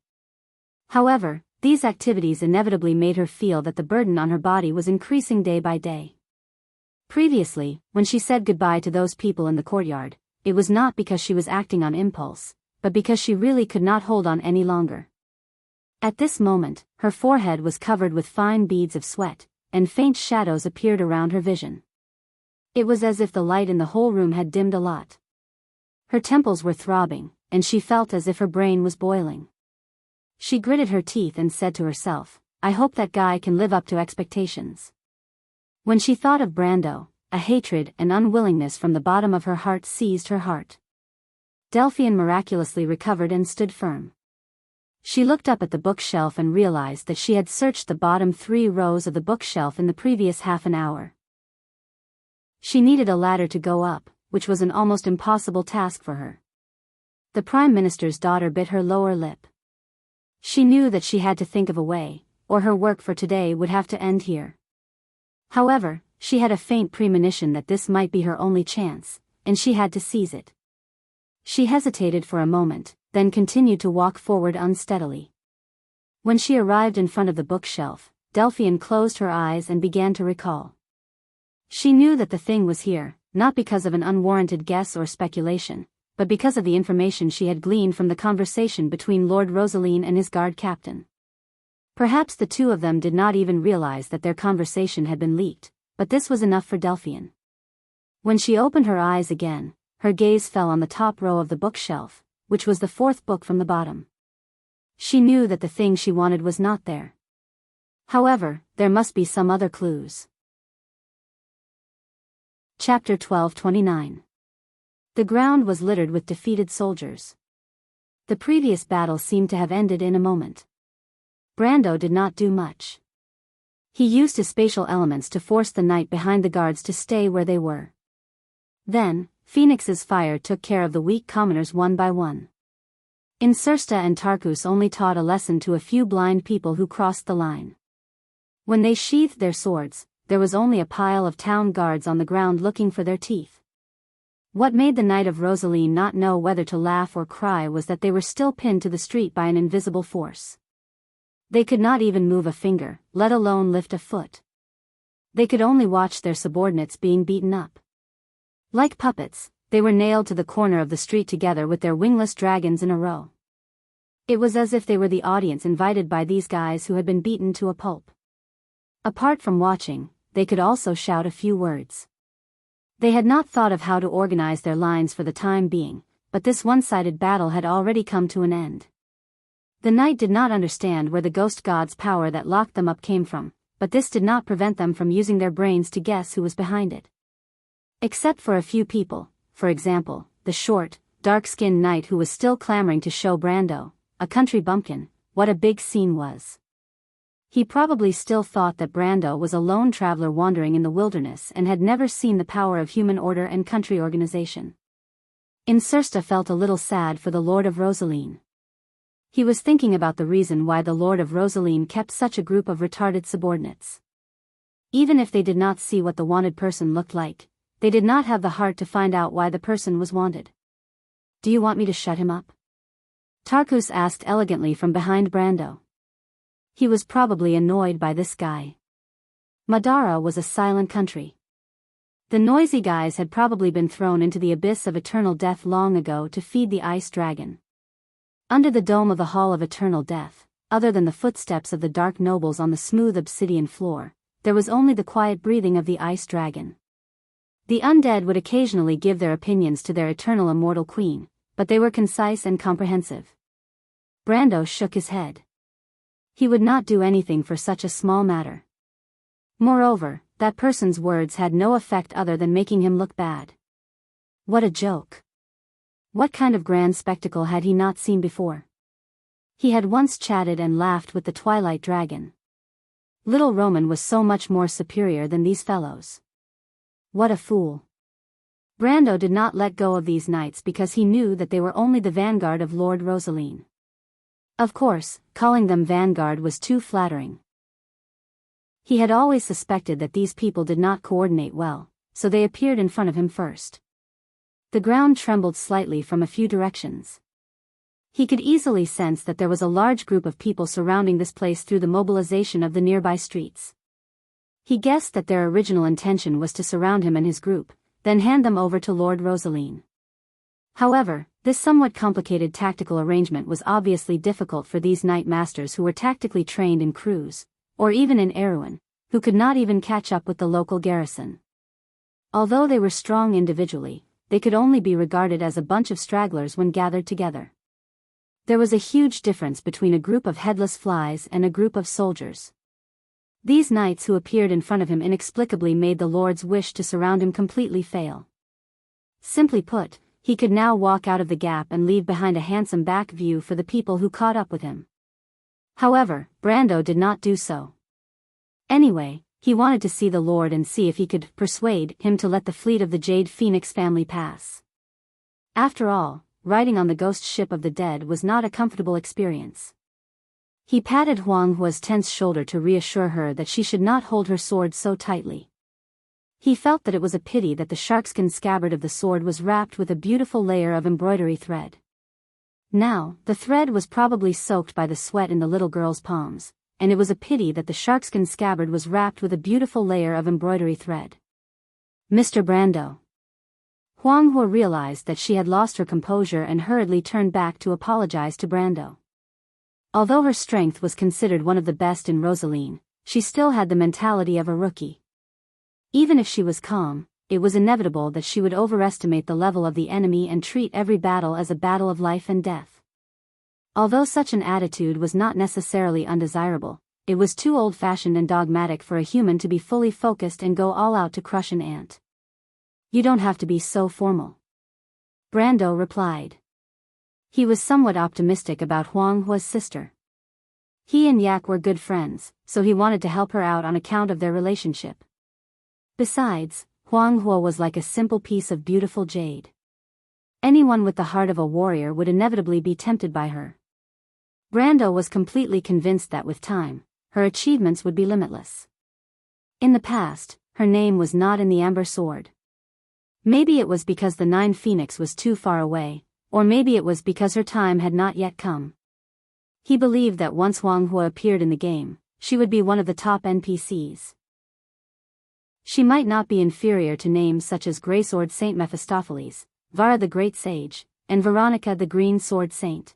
However, these activities inevitably made her feel that the burden on her body was increasing day by day. Previously, when she said goodbye to those people in the courtyard, it was not because she was acting on impulse, but because she really could not hold on any longer. At this moment, her forehead was covered with fine beads of sweat, and faint shadows appeared around her vision. It was as if the light in the whole room had dimmed a lot. Her temples were throbbing, and she felt as if her brain was boiling. She gritted her teeth and said to herself, I hope that guy can live up to expectations. When she thought of Brando, a hatred and unwillingness from the bottom of her heart seized her heart. Delphian miraculously recovered and stood firm. She looked up at the bookshelf and realized that she had searched the bottom 3 rows of the bookshelf in the previous half an hour. She needed a ladder to go up, which was an almost impossible task for her. The Prime Minister's daughter bit her lower lip. She knew that she had to think of a way, or her work for today would have to end here. However, she had a faint premonition that this might be her only chance, and she had to seize it. She hesitated for a moment, then continued to walk forward unsteadily. When she arrived in front of the bookshelf, Delphian closed her eyes and began to recall. She knew that the thing was here, not because of an unwarranted guess or speculation, but because of the information she had gleaned from the conversation between Lord Rosaline and his guard captain. Perhaps the two of them did not even realize that their conversation had been leaked, but this was enough for Delphian. When she opened her eyes again, her gaze fell on the top row of the bookshelf, which was the 4th book from the bottom. She knew that the thing she wanted was not there. However, there must be some other clues. Chapter 12:29. The ground was littered with defeated soldiers. The previous battle seemed to have ended in a moment. Brando did not do much. He used his spatial elements to force the knight behind the guards to stay where they were. Then, Phoenix's fire took care of the weak commoners one by one. Insursta and Tarkus only taught a lesson to a few blind people who crossed the line. When they sheathed their swords, there was only a pile of town guards on the ground looking for their teeth. What made the Knight of Rosaline not know whether to laugh or cry was that they were still pinned to the street by an invisible force. They could not even move a finger, let alone lift a foot. They could only watch their subordinates being beaten up. Like puppets, they were nailed to the corner of the street together with their wingless dragons in a row. It was as if they were the audience invited by these guys who had been beaten to a pulp. Apart from watching, they could also shout a few words. They had not thought of how to organize their lines for the time being, but this one-sided battle had already come to an end. The knight did not understand where the ghost god's power that locked them up came from, but this did not prevent them from using their brains to guess who was behind it. Except for a few people, for example, the short, dark-skinned knight who was still clamoring to show Brando, a country bumpkin, what a big scene was. He probably still thought that Brando was a lone traveler wandering in the wilderness and had never seen the power of human order and country organization. Insursta felt a little sad for the Lord of Rosaline. He was thinking about the reason why the Lord of Rosaline kept such a group of retarded subordinates. Even if they did not see what the wanted person looked like, they did not have the heart to find out why the person was wanted. Do you want me to shut him up? Tarkus asked elegantly from behind Brando. He was probably annoyed by this guy. Madara was a silent country. The noisy guys had probably been thrown into the abyss of eternal death long ago to feed the ice dragon. Under the dome of the Hall of Eternal Death, other than the footsteps of the dark nobles on the smooth obsidian floor, there was only the quiet breathing of the ice dragon. The undead would occasionally give their opinions to their eternal immortal queen, but they were concise and comprehensive. Brando shook his head. He would not do anything for such a small matter. Moreover, that person's words had no effect other than making him look bad. What a joke. What kind of grand spectacle had he not seen before? He had once chatted and laughed with the Twilight Dragon. Little Roman was so much more superior than these fellows. What a fool. Brando did not let go of these knights because he knew that they were only the vanguard of Lord Rosaline. Of course, calling them vanguard was too flattering. He had always suspected that these people did not coordinate well, so they appeared in front of him first. The ground trembled slightly from a few directions. He could easily sense that there was a large group of people surrounding this place through the mobilization of the nearby streets. He guessed that their original intention was to surround him and his group, then hand them over to Lord Rosaline. However, this somewhat complicated tactical arrangement was obviously difficult for these knight masters who were tactically trained in Cruz, or even in Erewhon, who could not even catch up with the local garrison. Although they were strong individually, they could only be regarded as a bunch of stragglers when gathered together. There was a huge difference between a group of headless flies and a group of soldiers. These knights who appeared in front of him inexplicably made the Lord's wish to surround him completely fail. Simply put, he could now walk out of the gap and leave behind a handsome back view for the people who caught up with him. However, Brando did not do so. Anyway, he wanted to see the Lord and see if he could persuade him to let the fleet of the Jade Phoenix family pass. After all, riding on the ghost ship of the dead was not a comfortable experience. He patted Huang Hua's tense shoulder to reassure her that she should not hold her sword so tightly. He felt that it was a pity that the sharkskin scabbard of the sword was wrapped with a beautiful layer of embroidery thread. Now, the thread was probably soaked by the sweat in the little girl's palms, and it was a pity that the sharkskin scabbard was wrapped with a beautiful layer of embroidery thread. Mr. Brando. Huang Hua realized that she had lost her composure and hurriedly turned back to apologize to Brando. Although her strength was considered one of the best in Rosaline, she still had the mentality of a rookie. Even if she was calm, it was inevitable that she would overestimate the level of the enemy and treat every battle as a battle of life and death. Although such an attitude was not necessarily undesirable, it was too old-fashioned and dogmatic for a human to be fully focused and go all out to crush an ant. You don't have to be so formal. Brando replied. He was somewhat optimistic about Huang Hua's sister. He and Yak were good friends, so he wanted to help her out on account of their relationship. Besides, Huang Hua was like a simple piece of beautiful jade. Anyone with the heart of a warrior would inevitably be tempted by her. Brando was completely convinced that with time, her achievements would be limitless. In the past, her name was not in the Amber Sword. Maybe it was because the Nine Phoenix was too far away, or maybe it was because her time had not yet come. He believed that once Huang Hua appeared in the game, she would be one of the top NPCs. She might not be inferior to names such as Greysword Saint Mephistopheles, Vara the Great Sage, and Veronica the Green Sword Saint.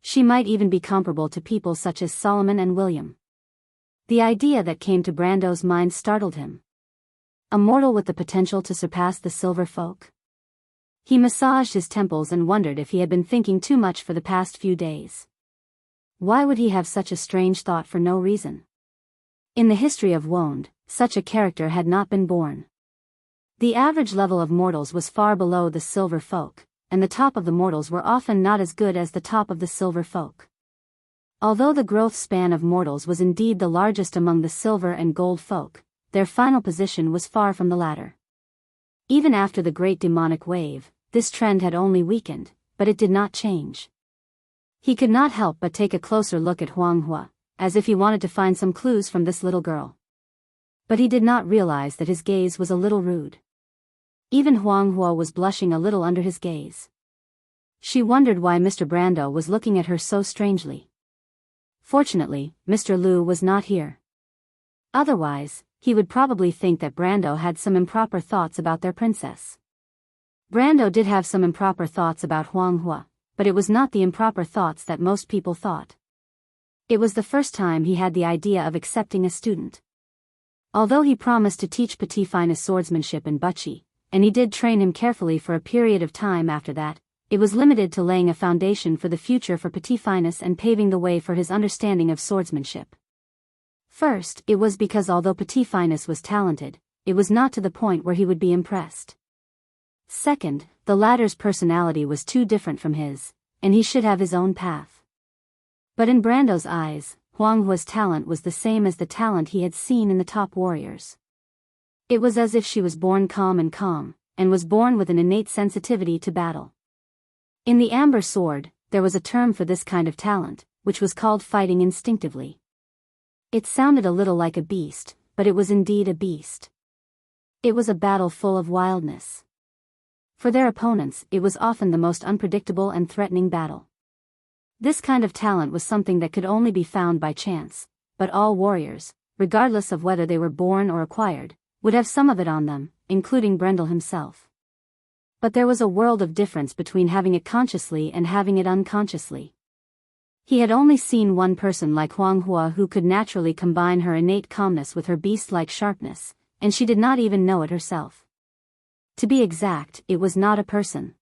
She might even be comparable to people such as Solomon and William. The idea that came to Brando's mind startled him. A mortal with the potential to surpass the Silver Folk? He massaged his temples and wondered if he had been thinking too much for the past few days. Why would he have such a strange thought for no reason? In the history of Wond, such a character had not been born. The average level of mortals was far below the Silver Folk, and the top of the mortals were often not as good as the top of the Silver Folk. Although the growth span of mortals was indeed the largest among the Silver and Gold Folk, their final position was far from the latter. Even after the Great Demonic Wave, this trend had only weakened, but it did not change. He could not help but take a closer look at Huang Hua, as if he wanted to find some clues from this little girl. But he did not realize that his gaze was a little rude. Even Huang Hua was blushing a little under his gaze. She wondered why Mr. Brando was looking at her so strangely. Fortunately, Mr. Liu was not here. Otherwise, he would probably think that Brando had some improper thoughts about their princess. Brando did have some improper thoughts about Huang Hua, but it was not the improper thoughts that most people thought. It was the first time he had the idea of accepting a student. Although he promised to teach Petit Finest swordsmanship in Buchi, and he did train him carefully for a period of time after that, it was limited to laying a foundation for the future for Petit Finus and paving the way for his understanding of swordsmanship. First, it was because although Petit Finus was talented, it was not to the point where he would be impressed. Second, the latter's personality was too different from his, and he should have his own path. But in Brando's eyes, Huang Hua's talent was the same as the talent he had seen in the top warriors. It was as if she was born calm, and was born with an innate sensitivity to battle. In the Amber Sword, there was a term for this kind of talent, which was called fighting instinctively. It sounded a little like a beast, but it was indeed a beast. It was a battle full of wildness. For their opponents, it was often the most unpredictable and threatening battle. This kind of talent was something that could only be found by chance, but all warriors, regardless of whether they were born or acquired, would have some of it on them, including Brendel himself. But there was a world of difference between having it consciously and having it unconsciously. He had only seen one person like Huang Hua who could naturally combine her innate calmness with her beast-like sharpness, and she did not even know it herself. To be exact, it was not a person.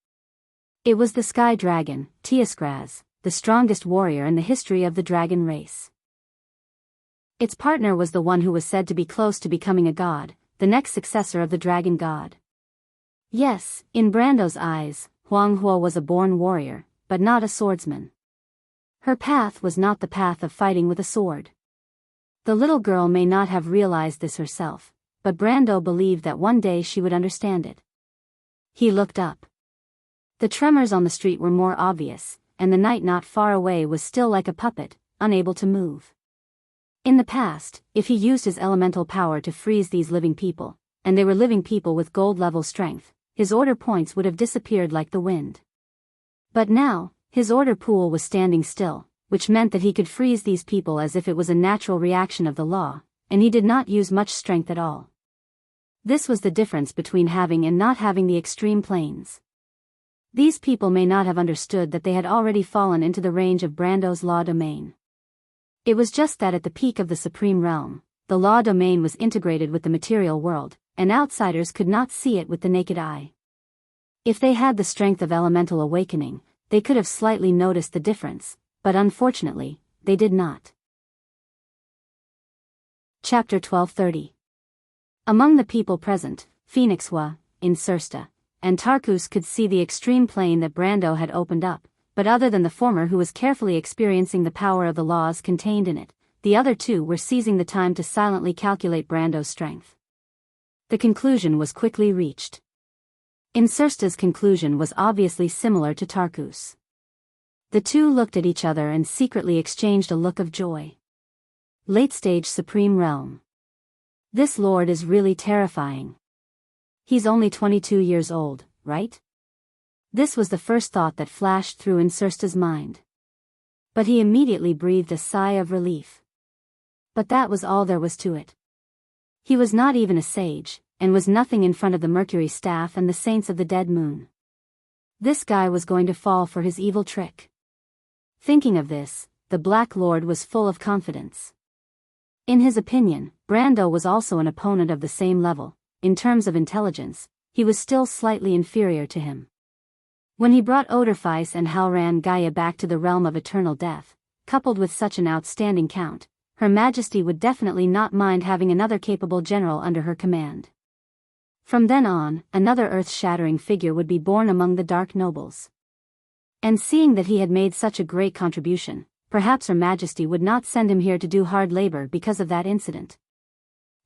It was the sky dragon, Teoskraz, the strongest warrior in the history of the dragon race. Its partner was the one who was said to be close to becoming a god, the next successor of the dragon god. Yes, in Brando's eyes, Huang Hua was a born warrior, but not a swordsman. Her path was not the path of fighting with a sword. The little girl may not have realized this herself, but Brando believed that one day she would understand it. He looked up. The tremors on the street were more obvious, and the night not far away was still like a puppet, unable to move. In the past, if he used his elemental power to freeze these living people, and they were living people with gold-level strength, his order points would have disappeared like the wind. But now, his order pool was standing still, which meant that he could freeze these people as if it was a natural reaction of the law, and he did not use much strength at all. This was the difference between having and not having the extreme planes. These people may not have understood that they had already fallen into the range of Brando's law domain. It was just that at the peak of the Supreme Realm, the law domain was integrated with the material world, and outsiders could not see it with the naked eye. If they had the strength of elemental awakening, they could have slightly noticed the difference, but unfortunately, they did not. Chapter 1230. Among the people present, Phoenixhua, Insursta, and Tarkus could see the extreme plane that Brando had opened up, but other than the former who was carefully experiencing the power of the laws contained in it, the other two were seizing the time to silently calculate Brando's strength. The conclusion was quickly reached. Insursta's conclusion was obviously similar to Tarkus. The two looked at each other and secretly exchanged a look of joy. Late-stage Supreme Realm. This lord is really terrifying. He's only 22 years old, right? This was the first thought that flashed through Insursta's mind. But he immediately breathed a sigh of relief. But that was all there was to it. He was not even a sage, and was nothing in front of the Mercury staff and the saints of the dead moon. This guy was going to fall for his evil trick. Thinking of this, the Black Lord was full of confidence. In his opinion, Brando was also an opponent of the same level. In terms of intelligence, he was still slightly inferior to him. When he brought Oderfeis and Halran Gaia back to the realm of eternal death, coupled with such an outstanding count, Her Majesty would definitely not mind having another capable general under her command. From then on, another earth-shattering figure would be born among the Dark Nobles. And seeing that he had made such a great contribution, perhaps Her Majesty would not send him here to do hard labor because of that incident.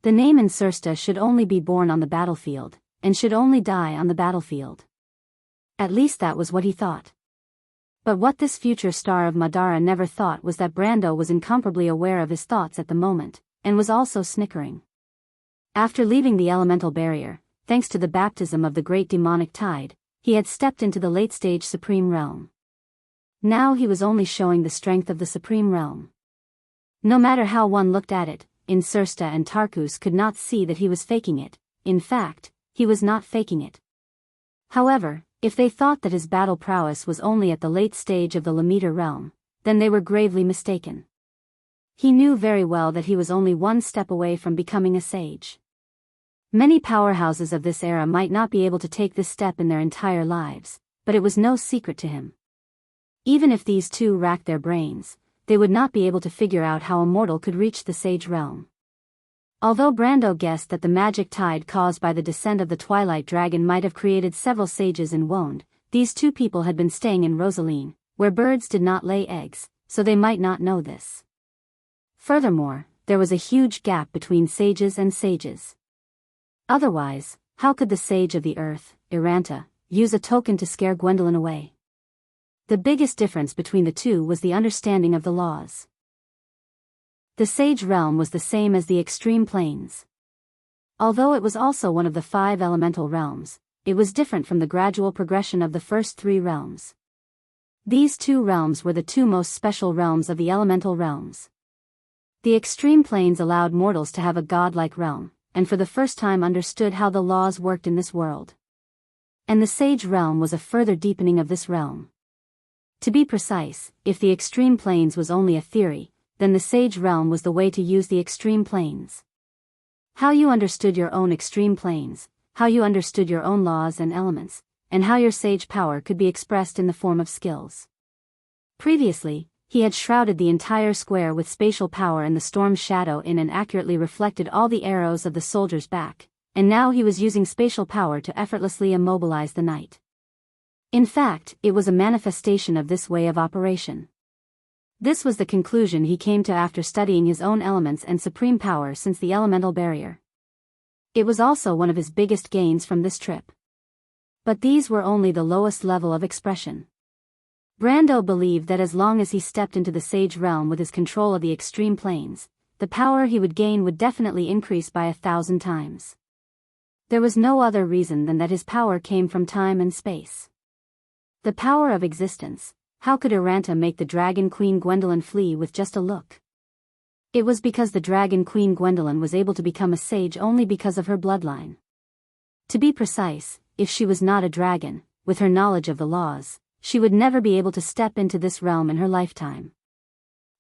The name Insursta should only be born on the battlefield, and should only die on the battlefield. At least that was what he thought. But what this future star of Madara never thought was that Brando was incomparably aware of his thoughts at the moment, and was also snickering. After leaving the elemental barrier, thanks to the baptism of the great demonic tide, he had stepped into the late-stage Supreme Realm. Now he was only showing the strength of the Supreme Realm. No matter how one looked at it, Insursta and Tarkus could not see that he was faking it. In fact, he was not faking it. However, if they thought that his battle prowess was only at the late stage of the Lamita realm, then they were gravely mistaken. He knew very well that he was only one step away from becoming a sage. Many powerhouses of this era might not be able to take this step in their entire lives, but it was no secret to him. Even if these two racked their brains, they would not be able to figure out how a mortal could reach the sage realm. Although Brando guessed that the magic tide caused by the descent of the Twilight Dragon might have created several sages in Wonde, these two people had been staying in Rosaline, where birds did not lay eggs, so they might not know this. Furthermore, there was a huge gap between sages and sages. Otherwise, how could the sage of the earth, Iranta, use a token to scare Gwendolyn away? The biggest difference between the two was the understanding of the laws. The sage realm was the same as the extreme planes. Although it was also one of the 5 elemental realms, it was different from the gradual progression of the first 3 realms. These 2 realms were the 2 most special realms of the elemental realms. The extreme planes allowed mortals to have a godlike realm, and for the first time understood how the laws worked in this world. And the sage realm was a further deepening of this realm. To be precise, if the extreme planes was only a theory, then the sage realm was the way to use the extreme planes. How you understood your own extreme planes, how you understood your own laws and elements, and how your sage power could be expressed in the form of skills. Previously, he had shrouded the entire square with spatial power and the storm's shadow in and accurately reflected all the arrows of the soldiers' back, and now he was using spatial power to effortlessly immobilize the knight. In fact, it was a manifestation of this way of operation. This was the conclusion he came to after studying his own elements and supreme power since the elemental barrier. It was also one of his biggest gains from this trip. But these were only the lowest level of expression. Brando believed that as long as he stepped into the sage realm with his control of the extreme planes, the power he would gain would definitely increase by 1,000 times. There was no other reason than that his power came from time and space. The power of existence. How could Iranta make the Dragon Queen Gwendolyn flee with just a look? It was because the Dragon Queen Gwendolyn was able to become a sage only because of her bloodline. To be precise, if she was not a dragon, with her knowledge of the laws, she would never be able to step into this realm in her lifetime.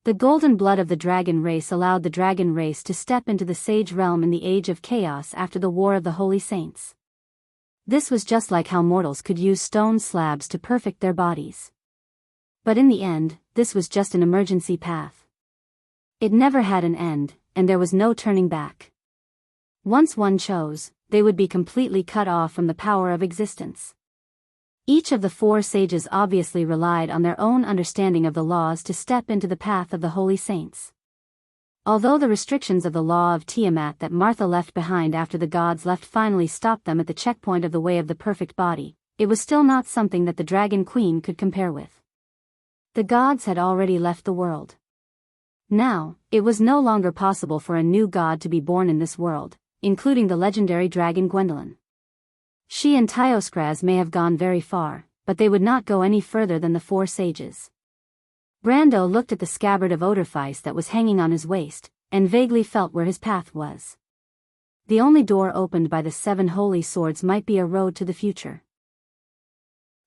The golden blood of the dragon race allowed the dragon race to step into the sage realm in the Age of Chaos after the War of the Holy Saints. This was just like how mortals could use stone slabs to perfect their bodies. But in the end, this was just an emergency path. It never had an end, and there was no turning back. Once one chose, they would be completely cut off from the power of existence. Each of the 4 sages obviously relied on their own understanding of the laws to step into the path of the holy saints. Although the restrictions of the law of Tiamat that Martha left behind after the gods left finally stopped them at the checkpoint of the way of the perfect body, it was still not something that the Dragon Queen could compare with. The gods had already left the world. Now, it was no longer possible for a new god to be born in this world, including the legendary dragon Gwendolyn. She and Tyoskraz may have gone very far, but they would not go any further than the 4 sages. Brando looked at the scabbard of Odorfeis that was hanging on his waist, and vaguely felt where his path was. The only door opened by the 7 holy swords might be a road to the future.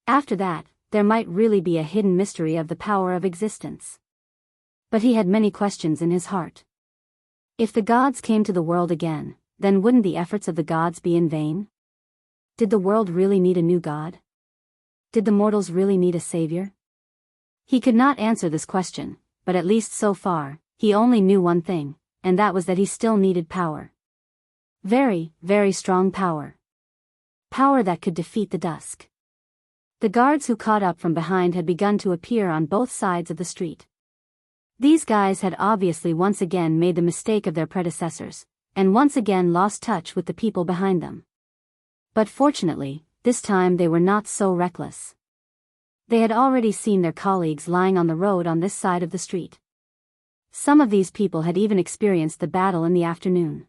After that, there might really be a hidden mystery of the power of existence. But he had many questions in his heart. If the gods came to the world again, then wouldn't the efforts of the gods be in vain? Did the world really need a new god? Did the mortals really need a savior? He could not answer this question, but at least so far, he only knew one thing, and that was that he still needed power. Very, very strong power. Power that could defeat the dusk. The guards who caught up from behind had begun to appear on both sides of the street. These guys had obviously once again made the mistake of their predecessors, and once again lost touch with the people behind them. But fortunately, this time they were not so reckless. They had already seen their colleagues lying on the road on this side of the street. Some of these people had even experienced the battle in the afternoon.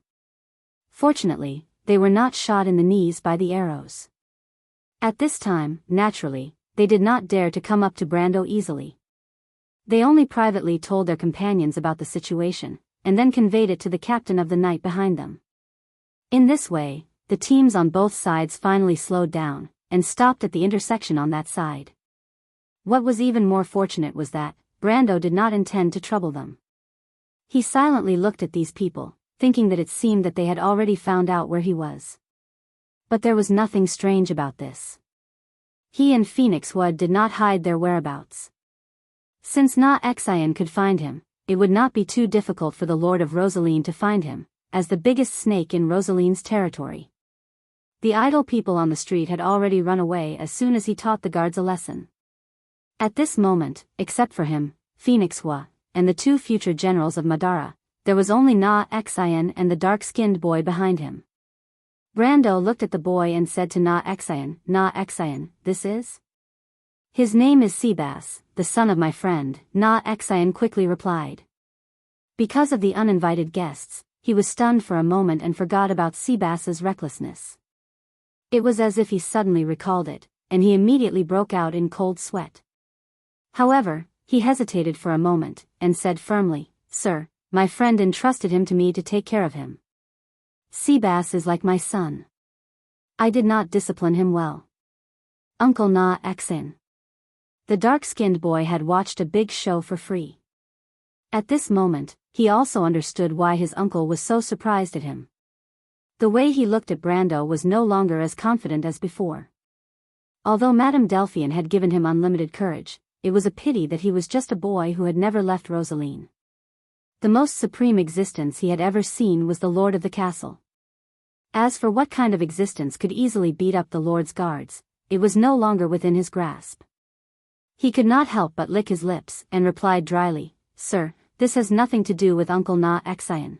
Fortunately, they were not shot in the knees by the arrows. At this time, naturally, they did not dare to come up to Brando easily. They only privately told their companions about the situation, and then conveyed it to the captain of the knight behind them. In this way, the teams on both sides finally slowed down, and stopped at the intersection on that side. What was even more fortunate was that Brando did not intend to trouble them. He silently looked at these people, thinking that it seemed that they had already found out where he was. But there was nothing strange about this. He and Phoenix Wood did not hide their whereabouts. Since Na Xian could find him, it would not be too difficult for the Lord of Rosaline to find him, as the biggest snake in Rosaline's territory. The idle people on the street had already run away as soon as he taught the guards a lesson. At this moment, except for him, Phoenix Hua, and the two future generals of Madara, there was only Na Xian and the dark-skinned boy behind him. Brando looked at the boy and said to Na Xian, this is? His name is Seabass, the son of my friend, Na Xian quickly replied. Because of the uninvited guests, he was stunned for a moment and forgot about Seabass's recklessness. It was as if he suddenly recalled it, and he immediately broke out in cold sweat. However, he hesitated for a moment, and said firmly, Sir, my friend entrusted him to me to take care of him. Seabass is like my son. I did not discipline him well. Uncle Na Xian. The dark-skinned boy had watched a big show for free. At this moment, he also understood why his uncle was so surprised at him. The way he looked at Brando was no longer as confident as before. Although Madame Delphian had given him unlimited courage, it was a pity that he was just a boy who had never left Rosaline. The most supreme existence he had ever seen was the lord of the castle. As for what kind of existence could easily beat up the lord's guards, it was no longer within his grasp. He could not help but lick his lips and replied dryly, Sir, this has nothing to do with Uncle Na Xian.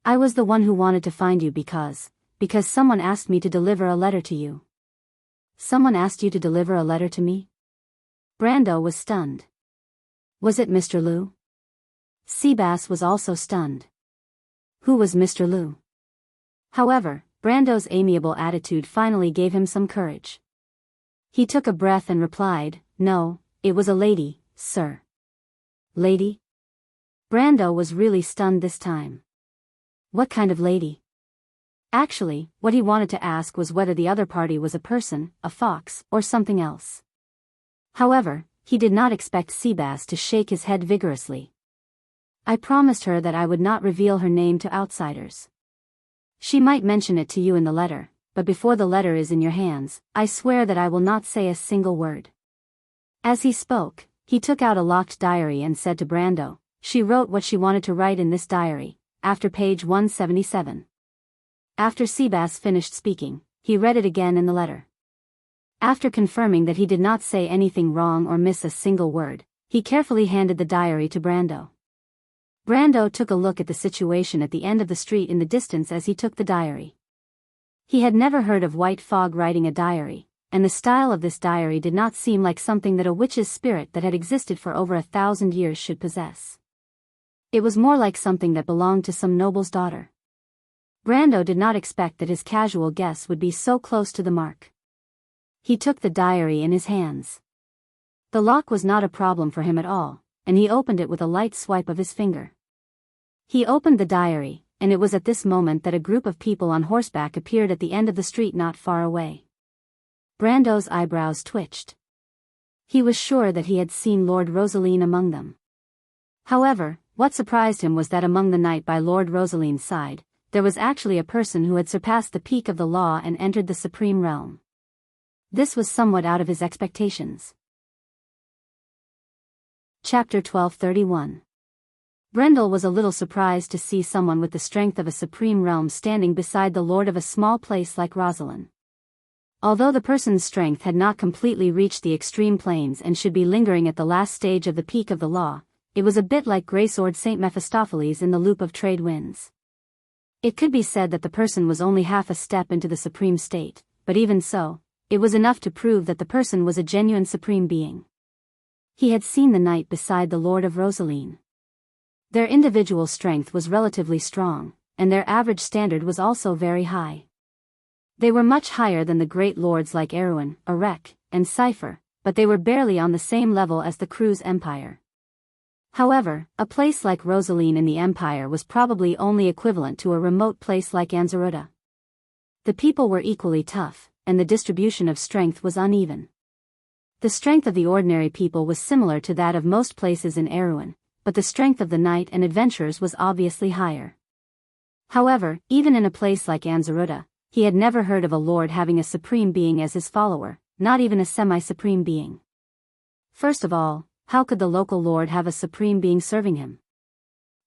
I was the one who wanted to find you because someone asked me to deliver a letter to you. Someone asked you to deliver a letter to me? Brando was stunned. Was it Mr. Liu? Seabass was also stunned. Who was Mr. Liu? However, Brando's amiable attitude finally gave him some courage. He took a breath and replied, No, it was a lady, sir. Lady? Brando was really stunned this time. What kind of lady? Actually, what he wanted to ask was whether the other party was a person, a fox, or something else. However, he did not expect Seabass to shake his head vigorously. I promised her that I would not reveal her name to outsiders. She might mention it to you in the letter, but before the letter is in your hands, I swear that I will not say a single word. As he spoke, he took out a locked diary and said to Brando, She wrote what she wanted to write in this diary, after page 177. After Seabass finished speaking, he read it again in the letter. After confirming that he did not say anything wrong or miss a single word, he carefully handed the diary to Brando. Brando took a look at the situation at the end of the street in the distance as he took the diary. He had never heard of White Fog writing a diary, and the style of this diary did not seem like something that a witch's spirit that had existed for over 1,000 years should possess. It was more like something that belonged to some noble's daughter. Brando did not expect that his casual guess would be so close to the mark. He took the diary in his hands. The lock was not a problem for him at all, and he opened it with a light swipe of his finger. He opened the diary, and it was at this moment that a group of people on horseback appeared at the end of the street not far away. Brando's eyebrows twitched. He was sure that he had seen Lord Rosaline among them. However, what surprised him was that among the knight by Lord Rosaline's side, there was actually a person who had surpassed the peak of the law and entered the supreme realm. This was somewhat out of his expectations. Chapter 1231. Brendel was a little surprised to see someone with the strength of a supreme realm standing beside the lord of a small place like Rosaline. Although the person's strength had not completely reached the extreme planes and should be lingering at the last stage of the peak of the law, it was a bit like Greysword St. Mephistopheles in the loop of trade winds. It could be said that the person was only half a step into the supreme state, but even so, it was enough to prove that the person was a genuine supreme being. He had seen the knight beside the Lord of Rosaline. Their individual strength was relatively strong, and their average standard was also very high. They were much higher than the great lords like Erwin, Arek, and Cypher, but they were barely on the same level as the Cruz Empire. However, a place like Rosaline in the Empire was probably only equivalent to a remote place like Anzaruta. The people were equally tough, and the distribution of strength was uneven. The strength of the ordinary people was similar to that of most places in Erewhon, but the strength of the knight and adventurers was obviously higher. However, even in a place like Anzaruta, he had never heard of a lord having a supreme being as his follower, not even a semi-supreme being. First of all, how could the local lord have a supreme being serving him?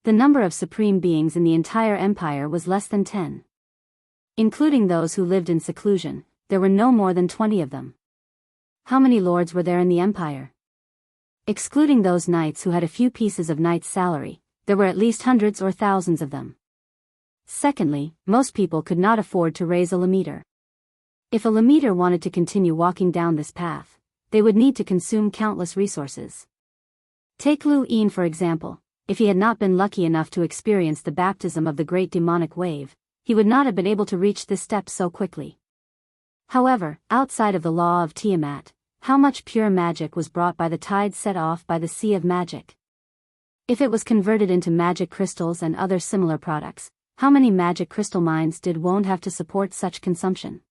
The number of supreme beings in the entire empire was less than 10. Including those who lived in seclusion, there were no more than 20 of them. How many lords were there in the empire? Excluding those knights who had a few pieces of knight's salary, there were at least hundreds or thousands of them. Secondly, most people could not afford to raise a lemeter. If a lemeter wanted to continue walking down this path, they would need to consume countless resources. Take Lu Yin for example. If he had not been lucky enough to experience the baptism of the great demonic wave, he would not have been able to reach this step so quickly. However, outside of the law of Tiamat, how much pure magic was brought by the tide set off by the Sea of Magic? If it was converted into magic crystals and other similar products, how many magic crystal mines did Won't have to support such consumption?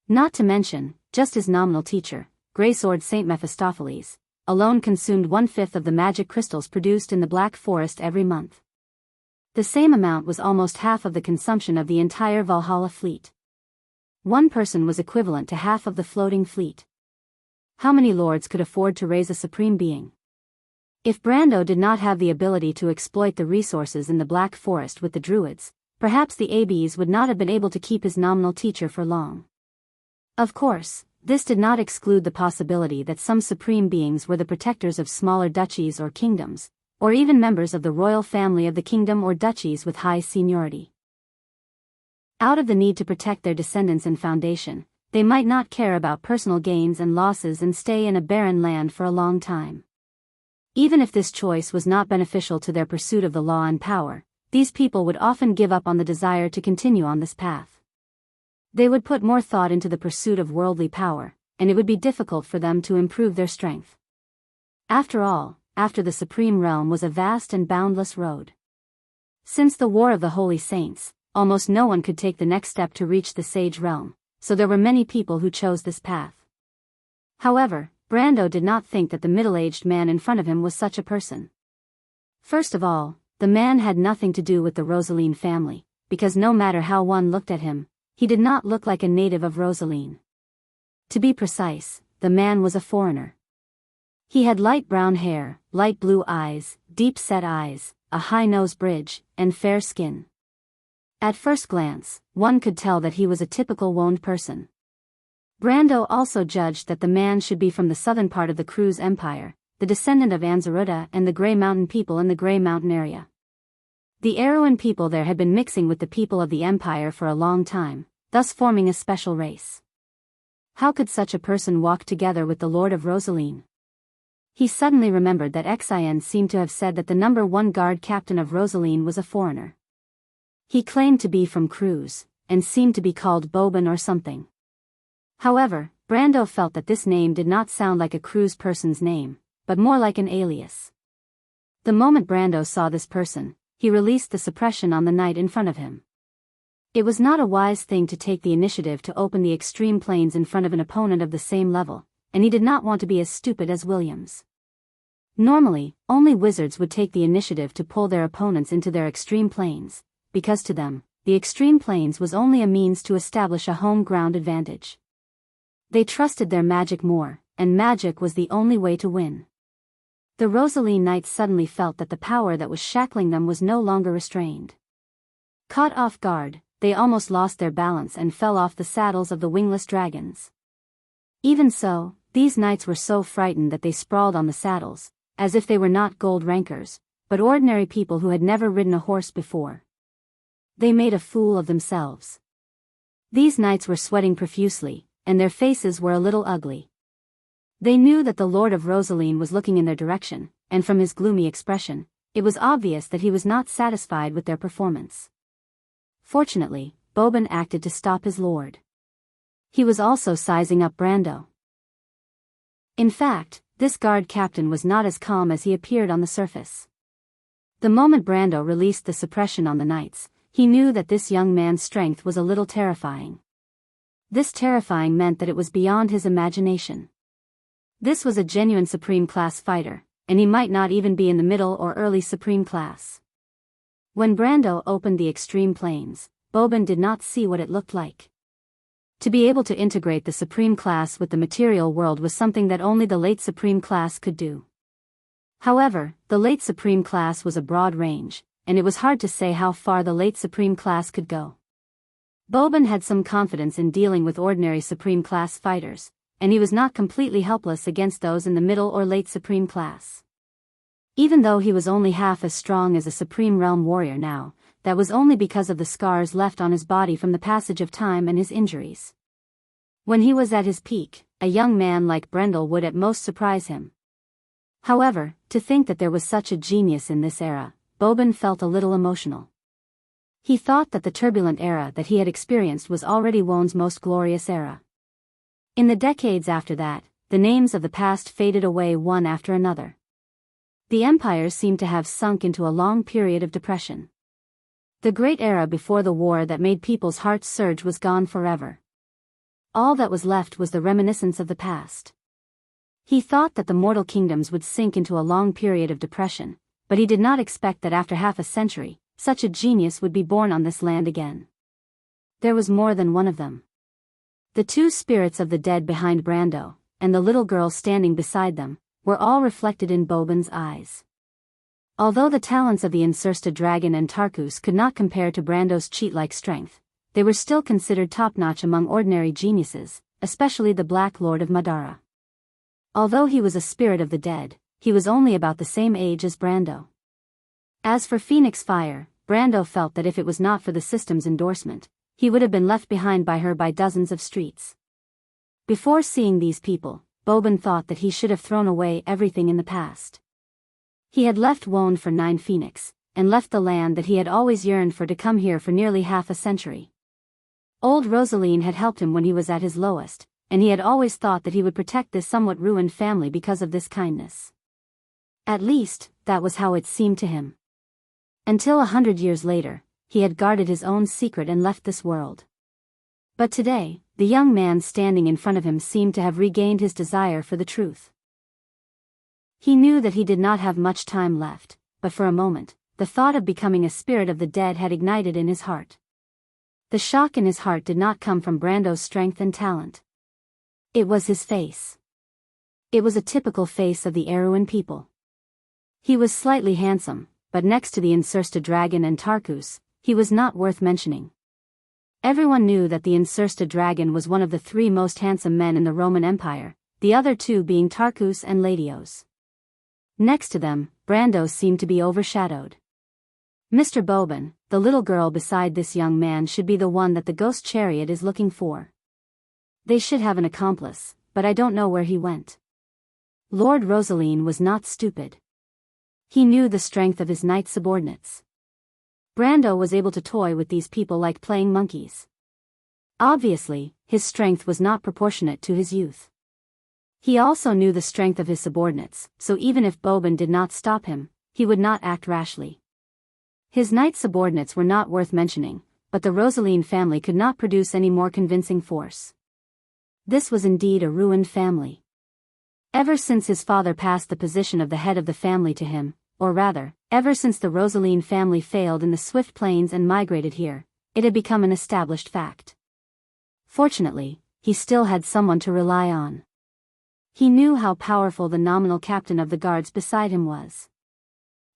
Not to mention, just his nominal teacher, Greysword Saint Mephistopheles, alone consumed 1/5 of the magic crystals produced in the Black Forest every month. The same amount was almost half of the consumption of the entire Valhalla fleet. One person was equivalent to half of the floating fleet. How many lords could afford to raise a supreme being? If Brando did not have the ability to exploit the resources in the Black Forest with the druids, perhaps the ABs would not have been able to keep his nominal teacher for long. Of course, this did not exclude the possibility that some supreme beings were the protectors of smaller duchies or kingdoms, or even members of the royal family of the kingdom or duchies with high seniority. Out of the need to protect their descendants and foundation, they might not care about personal gains and losses and stay in a barren land for a long time. Even if this choice was not beneficial to their pursuit of the law and power, these people would often give up on the desire to continue on this path. They would put more thought into the pursuit of worldly power, and it would be difficult for them to improve their strength. After all, after the Supreme Realm was a vast and boundless road. Since the War of the Holy Saints, almost no one could take the next step to reach the Sage Realm, so there were many people who chose this path. However, Brando did not think that the middle-aged man in front of him was such a person. First of all, the man had nothing to do with the Rosaline family, because no matter how one looked at him, he did not look like a native of Rosaline. To be precise, the man was a foreigner. He had light brown hair, light blue eyes, deep-set eyes, a high nose bridge, and fair skin. At first glance, one could tell that he was a typical Woned person. Brando also judged that the man should be from the southern part of the Cruz Empire, the descendant of Anzaruda and the Grey Mountain people in the Grey Mountain area. The Arrowan people there had been mixing with the people of the Empire for a long time, thus forming a special race. How could such a person walk together with the Lord of Rosaline? He suddenly remembered that Xin seemed to have said that the number 1 guard captain of Rosaline was a foreigner. He claimed to be from Cruz, and seemed to be called Boban or something. However, Brando felt that this name did not sound like a Cruz person's name, but more like an alias. The moment Brando saw this person, he released the suppression on the knight in front of him. It was not a wise thing to take the initiative to open the extreme planes in front of an opponent of the same level, and he did not want to be as stupid as Williams. Normally, only wizards would take the initiative to pull their opponents into their extreme planes, because to them, the extreme planes was only a means to establish a home ground advantage. They trusted their magic more, and magic was the only way to win. The Rosaline knights suddenly felt that the power that was shackling them was no longer restrained. Caught off guard, they almost lost their balance and fell off the saddles of the wingless dragons. Even so, these knights were so frightened that they sprawled on the saddles, as if they were not gold rankers, but ordinary people who had never ridden a horse before. They made a fool of themselves. These knights were sweating profusely, and their faces were a little ugly. They knew that the Lord of Rosaline was looking in their direction, and from his gloomy expression, it was obvious that he was not satisfied with their performance. Fortunately, Boban acted to stop his lord. He was also sizing up Brando. In fact, this guard captain was not as calm as he appeared on the surface. The moment Brando released the suppression on the knights, he knew that this young man's strength was a little terrifying. This terrifying meant that it was beyond his imagination. This was a genuine Supreme Class fighter, and he might not even be in the middle or early Supreme Class. When Brando opened the extreme planes, Boban did not see what it looked like. To be able to integrate the supreme class with the material world was something that only the late supreme class could do. However, the late supreme class was a broad range, and it was hard to say how far the late supreme class could go. Boban had some confidence in dealing with ordinary supreme class fighters, and he was not completely helpless against those in the middle or late supreme class. Even though he was only half as strong as a supreme realm warrior now, that was only because of the scars left on his body from the passage of time and his injuries. When he was at his peak, a young man like Brendel would at most surprise him. However, to think that there was such a genius in this era, Boban felt a little emotional. He thought that the turbulent era that he had experienced was already Won's most glorious era. In the decades after that, the names of the past faded away one after another. The empires seemed to have sunk into a long period of depression. The great era before the war that made people's hearts surge was gone forever. All that was left was the reminiscence of the past. He thought that the mortal kingdoms would sink into a long period of depression, but he did not expect that after half a century, such a genius would be born on this land again. There was more than one of them. The two spirits of the dead behind Brando, and the little girl standing beside them, were all reflected in Boban's eyes. Although the talents of the Insursta dragon and Tarkus could not compare to Brando's cheat-like strength, they were still considered top-notch among ordinary geniuses, especially the Black Lord of Madara. Although he was a spirit of the dead, he was only about the same age as Brando. As for Phoenix Fire, Brando felt that if it was not for the system's endorsement, he would have been left behind by her by dozens of streets. Before seeing these people, Boban thought that he should have thrown away everything in the past. He had left Won for 9 Phoenix, and left the land that he had always yearned for to come here for nearly half a century. Old Rosaline had helped him when he was at his lowest, and he had always thought that he would protect this somewhat ruined family because of this kindness. At least, that was how it seemed to him. Until 100 years later, he had guarded his own secret and left this world. But today, the young man standing in front of him seemed to have regained his desire for the truth. He knew that he did not have much time left, but for a moment, the thought of becoming a spirit of the dead had ignited in his heart. The shock in his heart did not come from Brando's strength and talent. It was his face. It was a typical face of the Erewhon people. He was slightly handsome, but next to the Insursta dragon and Tarkus, he was not worth mentioning. Everyone knew that the Insursta dragon was one of the 3 most handsome men in the Roman Empire, the other 2 being Tarkus and Ladios. Next to them, Brando seemed to be overshadowed. Mr. Boban, the little girl beside this young man should be the one that the ghost chariot is looking for. They should have an accomplice, but I don't know where he went. Lord Rosaline was not stupid. He knew the strength of his knight subordinates. Brando was able to toy with these people like playing monkeys. Obviously, his strength was not proportionate to his youth. He also knew the strength of his subordinates, so even if Boban did not stop him, he would not act rashly. His knight subordinates were not worth mentioning, but the Rosaline family could not produce any more convincing force. This was indeed a ruined family. Ever since his father passed the position of the head of the family to him, or rather, ever since the Rosaline family failed in the Swift Plains and migrated here, it had become an established fact. Fortunately, he still had someone to rely on. He knew how powerful the nominal captain of the guards beside him was.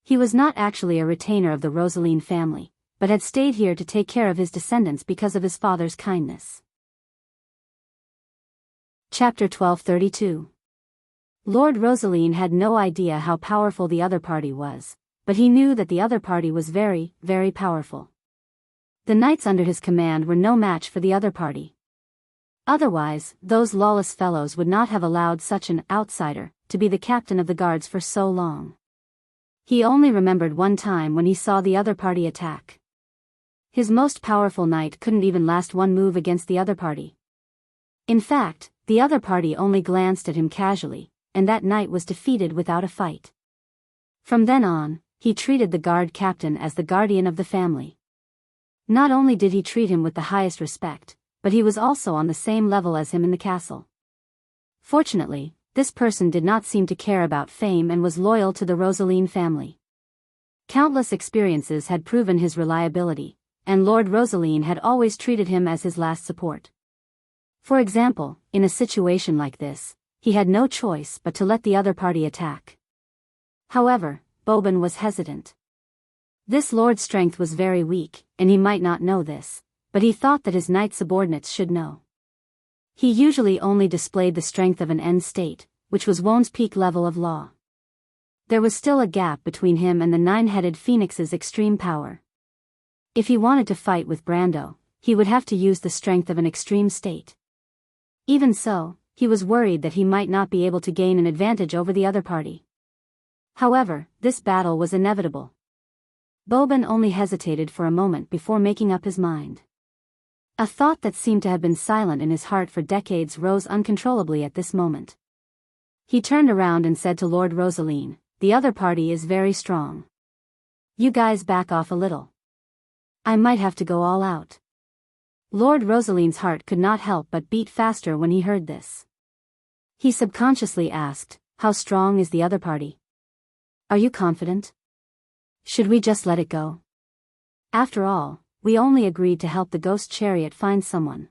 He was not actually a retainer of the Rosaline family, but had stayed here to take care of his descendants because of his father's kindness. Chapter 1232. Lord Rosaline had no idea how powerful the other party was, but he knew that the other party was very, very powerful. The knights under his command were no match for the other party. Otherwise, those lawless fellows would not have allowed such an outsider to be the captain of the guards for so long. He only remembered one time when he saw the other party attack. His most powerful knight couldn't even last one move against the other party. In fact, the other party only glanced at him casually, and that knight was defeated without a fight. From then on, he treated the guard captain as the guardian of the family. Not only did he treat him with the highest respect, but he was also on the same level as him in the castle. Fortunately, this person did not seem to care about fame and was loyal to the Rosaline family. Countless experiences had proven his reliability, and Lord Rosaline had always treated him as his last support. For example, in a situation like this, he had no choice but to let the other party attack. However, Boban was hesitant. This lord's strength was very weak, and he might not know this, but he thought that his knight subordinates should know. He usually only displayed the strength of an end state, which was Won's peak level of law. There was still a gap between him and the nine-headed phoenix's extreme power. If he wanted to fight with Brando, he would have to use the strength of an extreme state. Even so, he was worried that he might not be able to gain an advantage over the other party. However, this battle was inevitable. Boban only hesitated for a moment before making up his mind. A thought that seemed to have been silent in his heart for decades rose uncontrollably at this moment. He turned around and said to Lord Rosaline, "The other party is very strong. You guys back off a little. I might have to go all out." Lord Rosaline's heart could not help but beat faster when he heard this. He subconsciously asked, "How strong is the other party? Are you confident? Should we just let it go? After all, we only agreed to help the ghost chariot find someone.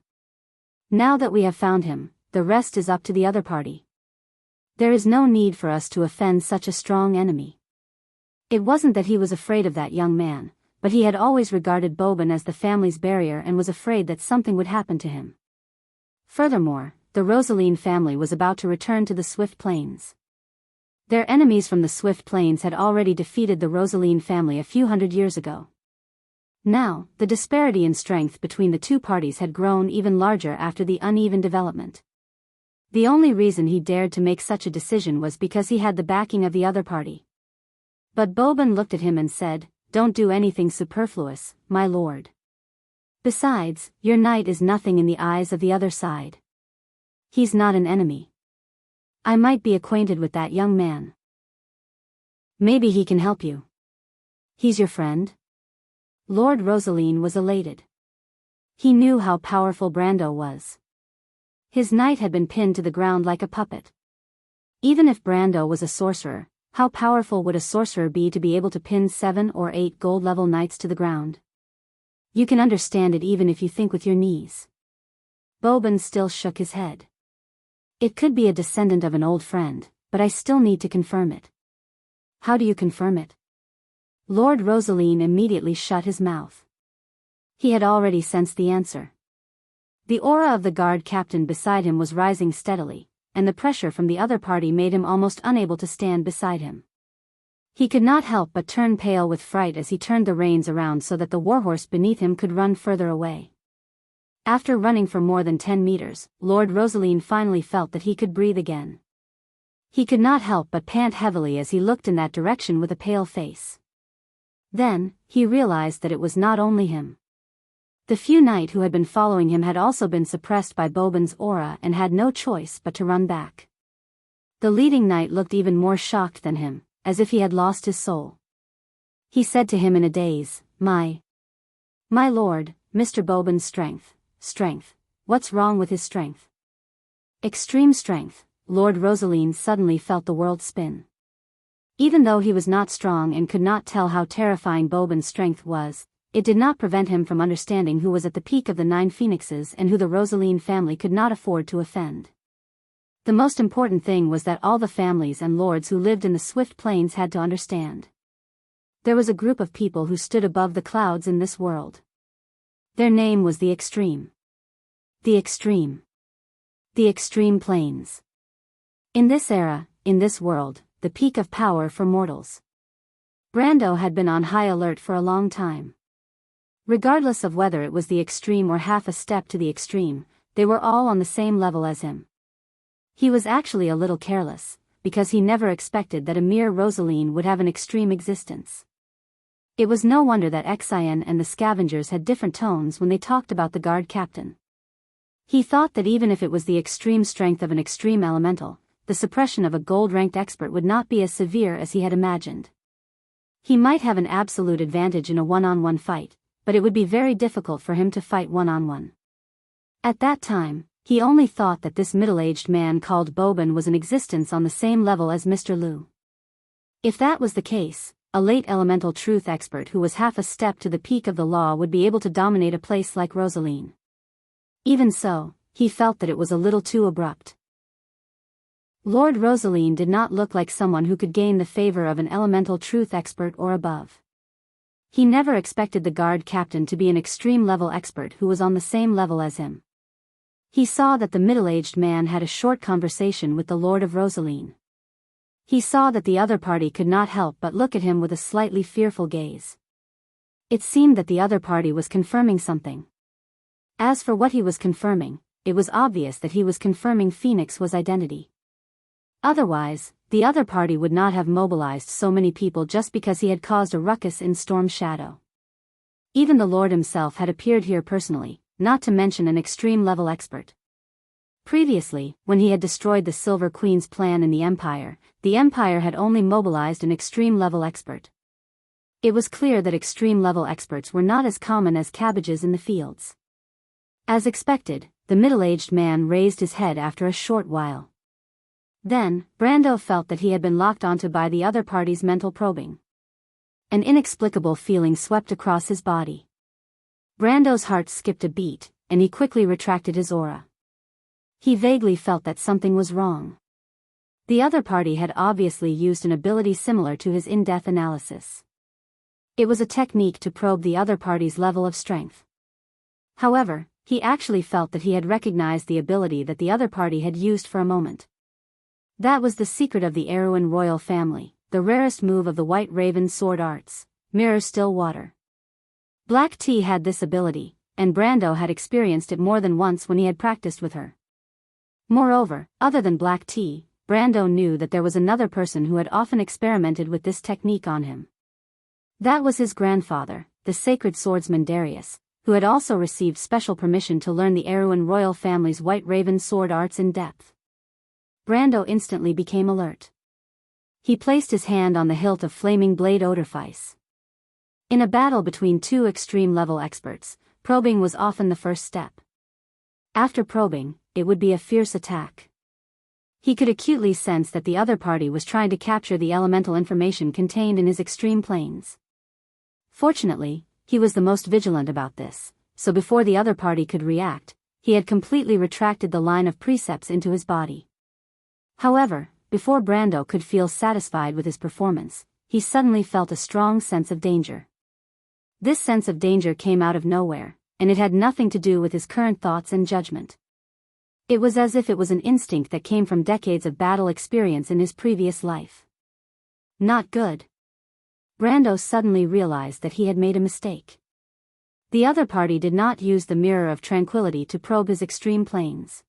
Now that we have found him, the rest is up to the other party. There is no need for us to offend such a strong enemy." It wasn't that he was afraid of that young man, but he had always regarded Boban as the family's barrier and was afraid that something would happen to him. Furthermore, the Rosaline family was about to return to the Swift Plains. Their enemies from the Swift Plains had already defeated the Rosaline family a few hundred years ago. Now, the disparity in strength between the two parties had grown even larger after the uneven development. The only reason he dared to make such a decision was because he had the backing of the other party. But Boban looked at him and said, "Don't do anything superfluous, my lord. Besides, your knight is nothing in the eyes of the other side. He's not an enemy. I might be acquainted with that young man. Maybe he can help you. He's your friend?" Lord Rosaline was elated. He knew how powerful Brando was. His knight had been pinned to the ground like a puppet. Even if Brando was a sorcerer, how powerful would a sorcerer be to be able to pin 7 or 8 gold-level knights to the ground? You can understand it even if you think with your knees. Boban still shook his head. "It could be a descendant of an old friend, but I still need to confirm it." "How do you confirm it?" Lord Rosaline immediately shut his mouth. He had already sensed the answer. The aura of the guard captain beside him was rising steadily, and the pressure from the other party made him almost unable to stand beside him. He could not help but turn pale with fright as he turned the reins around so that the warhorse beneath him could run further away. After running for more than 10 meters, Lord Rosaline finally felt that he could breathe again. He could not help but pant heavily as he looked in that direction with a pale face. Then, he realized that it was not only him. The few knight who had been following him had also been suppressed by Boban's aura and had no choice but to run back. The leading knight looked even more shocked than him, as if he had lost his soul. He said to him in a daze, My lord, Mr. Boban's strength, what's wrong with his strength?" "Extreme strength." Lord Rosaline suddenly felt the world spin. Even though he was not strong and could not tell how terrifying Boban's strength was, it did not prevent him from understanding who was at the peak of the 9 phoenixes and who the Rosaline family could not afford to offend. The most important thing was that all the families and lords who lived in the Swift Plains had to understand. There was a group of people who stood above the clouds in this world. Their name was the Extreme. The Extreme. The Extreme Plains. In this era, in this world, the peak of power for mortals. Brando had been on high alert for a long time. Regardless of whether it was the extreme or half a step to the extreme, they were all on the same level as him. He was actually a little careless, because he never expected that a mere Rosaline would have an extreme existence. It was no wonder that Xian and the scavengers had different tones when they talked about the guard captain. He thought that even if it was the extreme strength of an extreme elemental, the suppression of a gold-ranked expert would not be as severe as he had imagined. He might have an absolute advantage in a one-on-one fight, but it would be very difficult for him to fight one-on-one. At that time, he only thought that this middle-aged man called Boban was in existence on the same level as Mr. Liu. If that was the case, a late elemental truth expert who was half a step to the peak of the law would be able to dominate a place like Rosaline. Even so, he felt that it was a little too abrupt. Lord Rosaline did not look like someone who could gain the favor of an elemental truth expert or above. He never expected the guard captain to be an extreme-level expert who was on the same level as him. He saw that the middle-aged man had a short conversation with the Lord of Rosaline. He saw that the other party could not help but look at him with a slightly fearful gaze. It seemed that the other party was confirming something. As for what he was confirming, it was obvious that he was confirming Phoenix was identity. Otherwise, the other party would not have mobilized so many people just because he had caused a ruckus in Storm Shadow. Even the Lord himself had appeared here personally, not to mention an extreme-level expert. Previously, when he had destroyed the Silver Queen's plan in the Empire had only mobilized an extreme-level expert. It was clear that extreme-level experts were not as common as cabbages in the fields. As expected, the middle-aged man raised his head after a short while. Then, Brando felt that he had been locked onto by the other party's mental probing. An inexplicable feeling swept across his body. Brando's heart skipped a beat, and he quickly retracted his aura. He vaguely felt that something was wrong. The other party had obviously used an ability similar to his in-depth analysis. It was a technique to probe the other party's level of strength. However, he actually felt that he had recognized the ability that the other party had used for a moment. That was the secret of the Erewhon royal family, the rarest move of the White Raven sword arts, Mirror Still Water. Black Tea had this ability, and Brando had experienced it more than once when he had practiced with her. Moreover, other than Black Tea, Brando knew that there was another person who had often experimented with this technique on him. That was his grandfather, the sacred swordsman Daoist, who had also received special permission to learn the Erewhon royal family's White Raven sword arts in depth. Brando instantly became alert. He placed his hand on the hilt of Flaming Blade Odorfice. In a battle between two extreme-level experts, probing was often the first step. After probing, it would be a fierce attack. He could acutely sense that the other party was trying to capture the elemental information contained in his extreme planes. Fortunately, he was the most vigilant about this, so before the other party could react, he had completely retracted the line of precepts into his body. However, before Brando could feel satisfied with his performance, he suddenly felt a strong sense of danger. This sense of danger came out of nowhere, and it had nothing to do with his current thoughts and judgment. It was as if it was an instinct that came from decades of battle experience in his previous life. Not good. Brando suddenly realized that he had made a mistake. The other party did not use the Mirror of Tranquility to probe his extreme planes.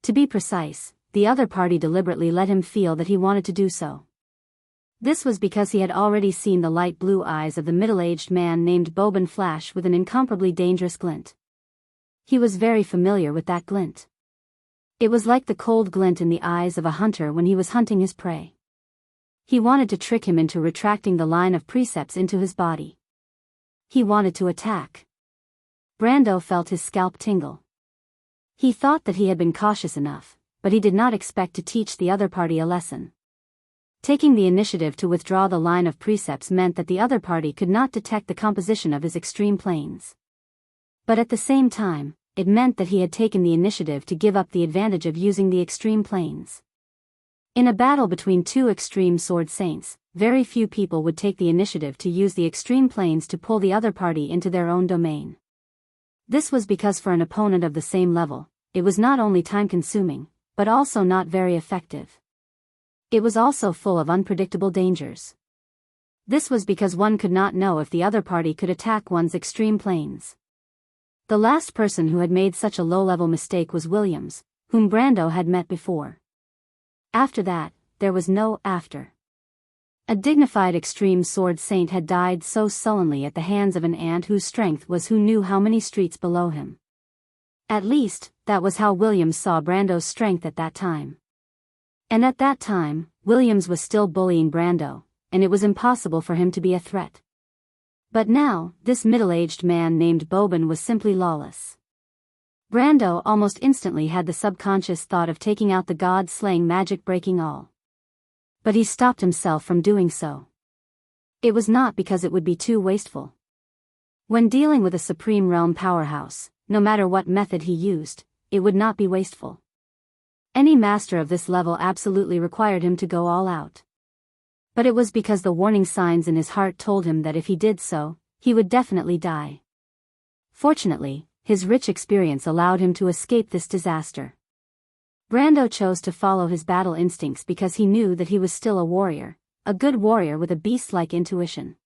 To be precise, the other party deliberately let him feel that he wanted to do so. This was because he had already seen the light blue eyes of the middle-aged man named Boban flash with an incomparably dangerous glint. He was very familiar with that glint. It was like the cold glint in the eyes of a hunter when he was hunting his prey. He wanted to trick him into retracting the line of precepts into his body. He wanted to attack. Brando felt his scalp tingle. He thought that he had been cautious enough, but he did not expect to teach the other party a lesson. Taking the initiative to withdraw the line of precepts meant that the other party could not detect the composition of his extreme planes. But at the same time, it meant that he had taken the initiative to give up the advantage of using the extreme planes. In a battle between two extreme sword saints, very few people would take the initiative to use the extreme planes to pull the other party into their own domain. This was because for an opponent of the same level, it was not only time-consuming, but also not very effective. It was also full of unpredictable dangers. This was because one could not know if the other party could attack one's extreme planes. The last person who had made such a low-level mistake was Williams, whom Brando had met before. After that, there was no after. A dignified extreme sword saint had died so sullenly at the hands of an ant whose strength was who knew how many streets below him. At least, that was how Williams saw Brando's strength at that time. And at that time, Williams was still bullying Brando, and it was impossible for him to be a threat. But now, this middle-aged man named Boban was simply lawless. Brando almost instantly had the subconscious thought of taking out the god-slaying magic-breaking all. But he stopped himself from doing so. It was not because it would be too wasteful. When dealing with a Supreme Realm powerhouse, no matter what method he used, it would not be wasteful. Any master of this level absolutely required him to go all out. But it was because the warning signs in his heart told him that if he did so, he would definitely die. Fortunately, his rich experience allowed him to escape this disaster. Brando chose to follow his battle instincts because he knew that he was still a warrior, a good warrior with a beast-like intuition.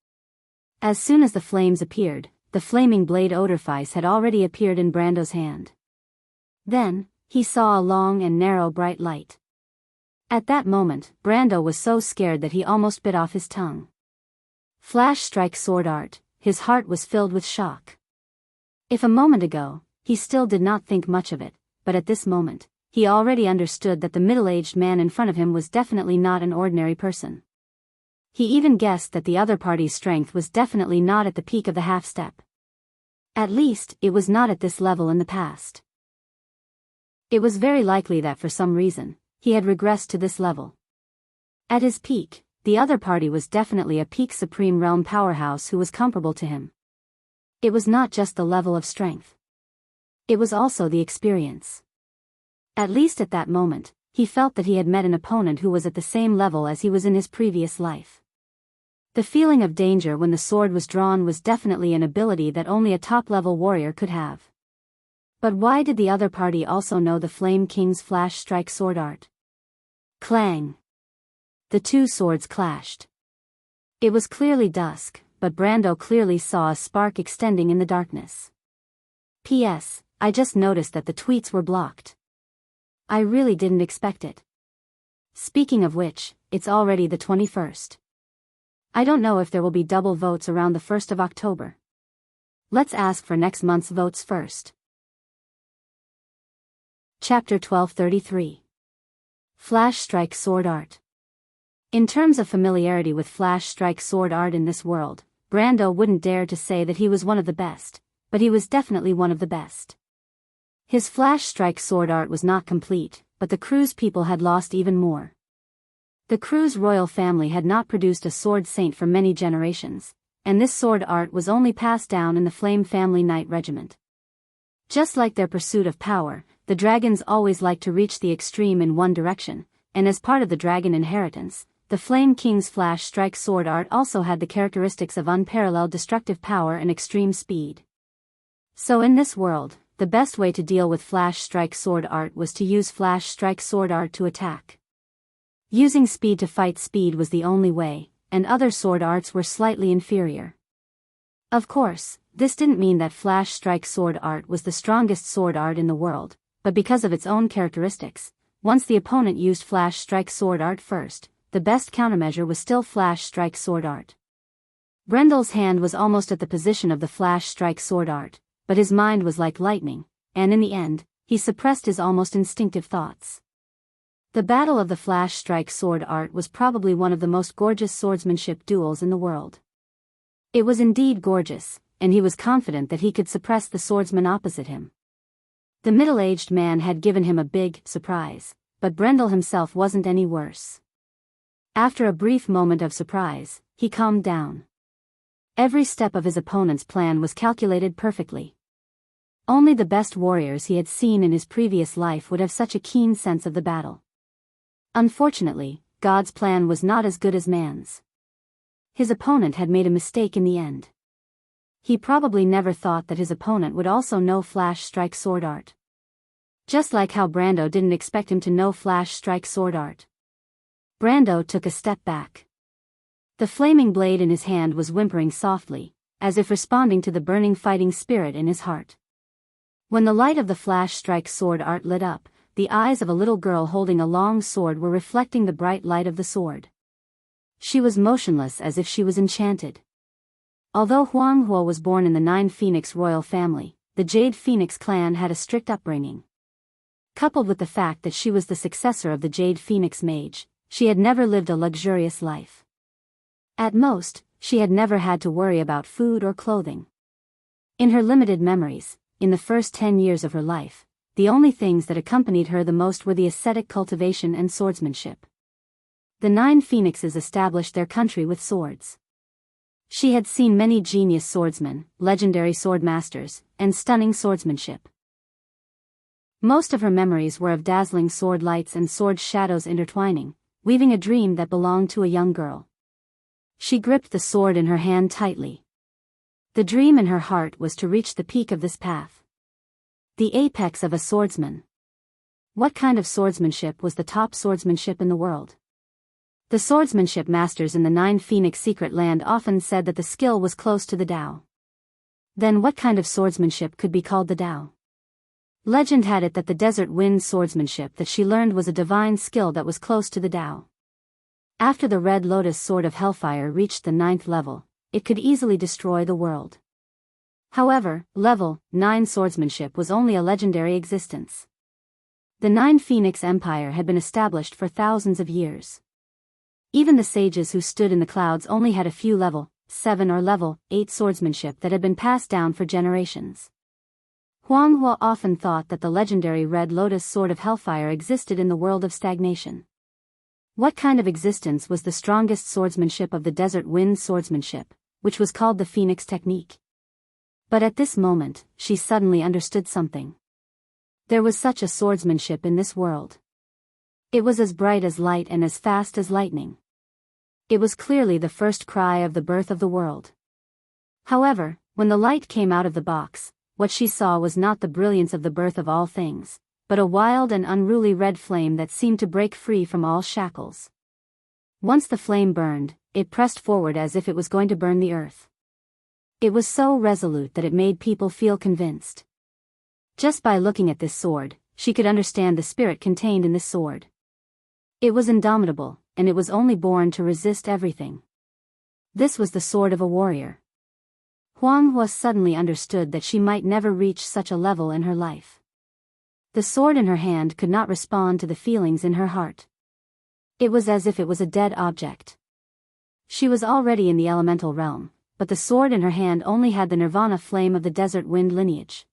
As soon as the flames appeared, the flaming blade Odorfice had already appeared in Brando's hand. Then, he saw a long and narrow bright light. At that moment, Brando was so scared that he almost bit off his tongue. Flash strike sword art, his heart was filled with shock. If a moment ago, he still did not think much of it, but at this moment, he already understood that the middle-aged man in front of him was definitely not an ordinary person. He even guessed that the other party's strength was definitely not at the peak of the half-step. At least, it was not at this level in the past. It was very likely that for some reason, he had regressed to this level. At his peak, the other party was definitely a peak Supreme Realm powerhouse who was comparable to him. It was not just the level of strength. It was also the experience. At least at that moment, he felt that he had met an opponent who was at the same level as he was in his previous life. The feeling of danger when the sword was drawn was definitely an ability that only a top-level warrior could have. But why did the other party also know the Flame King's flash strike sword art? Clang! The two swords clashed. It was clearly dusk, but Brando clearly saw a spark extending in the darkness. P.S. I just noticed that the tweets were blocked. I really didn't expect it. Speaking of which, it's already the 21st. I don't know if there will be double votes around the 1st of October. Let's ask for next month's votes first. Chapter 1233. Flash Strike Sword Art. In terms of familiarity with Flash Strike Sword Art in this world, Brando wouldn't dare to say that he was one of the best, but he was definitely one of the best. His Flash Strike Sword Art was not complete, but the Cruz people had lost even more. The Cruz royal family had not produced a sword saint for many generations, and this sword art was only passed down in the Flame Family Knight Regiment. Just like their pursuit of power, the dragons always like to reach the extreme in one direction, and as part of the dragon inheritance, the Flame King's Flash Strike Sword Art also had the characteristics of unparalleled destructive power and extreme speed. So in this world, the best way to deal with Flash Strike Sword Art was to use Flash Strike Sword Art to attack. Using speed to fight speed was the only way, and other sword arts were slightly inferior. Of course, this didn't mean that Flash Strike Sword Art was the strongest sword art in the world, but because of its own characteristics, once the opponent used Flash Strike Sword Art first, the best countermeasure was still Flash Strike Sword Art. Brendel's hand was almost at the position of the Flash Strike Sword Art, but his mind was like lightning, and in the end, he suppressed his almost instinctive thoughts. The Battle of the Flash Strike Sword Art was probably one of the most gorgeous swordsmanship duels in the world. It was indeed gorgeous, and he was confident that he could suppress the swordsman opposite him. The middle-aged man had given him a big surprise, but Brendel himself wasn't any worse. After a brief moment of surprise, he calmed down. Every step of his opponent's plan was calculated perfectly. Only the best warriors he had seen in his previous life would have such a keen sense of the battle. Unfortunately, God's plan was not as good as man's. His opponent had made a mistake in the end. He probably never thought that his opponent would also know Flash Strike Sword Art. Just like how Brando didn't expect him to know Flash Strike Sword Art. Brando took a step back. The flaming blade in his hand was whimpering softly, as if responding to the burning fighting spirit in his heart. When the light of the Flash Strike Sword Art lit up, the eyes of a little girl holding a long sword were reflecting the bright light of the sword. She was motionless as if she was enchanted. Although Huang Huo was born in the Nine Phoenix royal family, the Jade Phoenix clan had a strict upbringing. Coupled with the fact that she was the successor of the Jade Phoenix mage, she had never lived a luxurious life. At most, she had never had to worry about food or clothing. In her limited memories, in the first 10 years of her life, the only things that accompanied her the most were the ascetic cultivation and swordsmanship. The Nine Phoenixes established their country with swords. She had seen many genius swordsmen, legendary sword masters, and stunning swordsmanship. Most of her memories were of dazzling sword lights and sword shadows intertwining, weaving a dream that belonged to a young girl. She gripped the sword in her hand tightly. The dream in her heart was to reach the peak of this path. The apex of a swordsman. What kind of swordsmanship was the top swordsmanship in the world? The swordsmanship masters in the Nine Phoenix secret land often said that the skill was close to the Tao. Then what kind of swordsmanship could be called the Tao? Legend had it that the desert wind swordsmanship that she learned was a divine skill that was close to the Tao. After the Red Lotus Sword of Hellfire reached the 9th level, it could easily destroy the world. However, level 9 swordsmanship was only a legendary existence. The Nine Phoenix Empire had been established for thousands of years. Even the sages who stood in the clouds only had a few level 7 or level 8 swordsmanship that had been passed down for generations. Huang Hua often thought that the legendary Red Lotus Sword of Hellfire existed in the world of stagnation. What kind of existence was the strongest swordsmanship of the desert wind swordsmanship, which was called the Phoenix Technique? But at this moment, she suddenly understood something. There was such a swordsmanship in this world. It was as bright as light and as fast as lightning. It was clearly the first cry of the birth of the world. However, when the light came out of the box, what she saw was not the brilliance of the birth of all things, but a wild and unruly red flame that seemed to break free from all shackles. Once the flame burned, it pressed forward as if it was going to burn the earth. It was so resolute that it made people feel convinced. Just by looking at this sword, she could understand the spirit contained in this sword. It was indomitable, and it was only born to resist everything. This was the sword of a warrior. Huang Hua suddenly understood that she might never reach such a level in her life. The sword in her hand could not respond to the feelings in her heart. It was as if it was a dead object. She was already in the elemental realm, but the sword in her hand only had the nirvana flame of the desert wind lineage.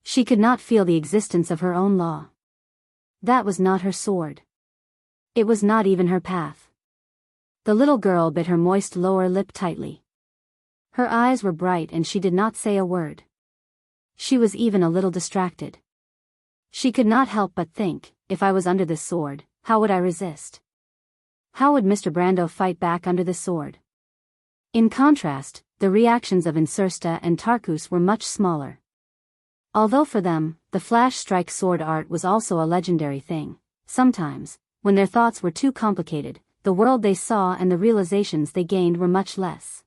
She could not feel the existence of her own law. That was not her sword. It was not even her path. The little girl bit her moist lower lip tightly. Her eyes were bright and she did not say a word. She was even a little distracted. She could not help but think, if I was under this sword, how would I resist? How would Mr. Brando fight back under this sword? In contrast, the reactions of Insursta and Tarkus were much smaller. Although for them, the flash strike sword art was also a legendary thing, sometimes, when their thoughts were too complicated, the world they saw and the realizations they gained were much less.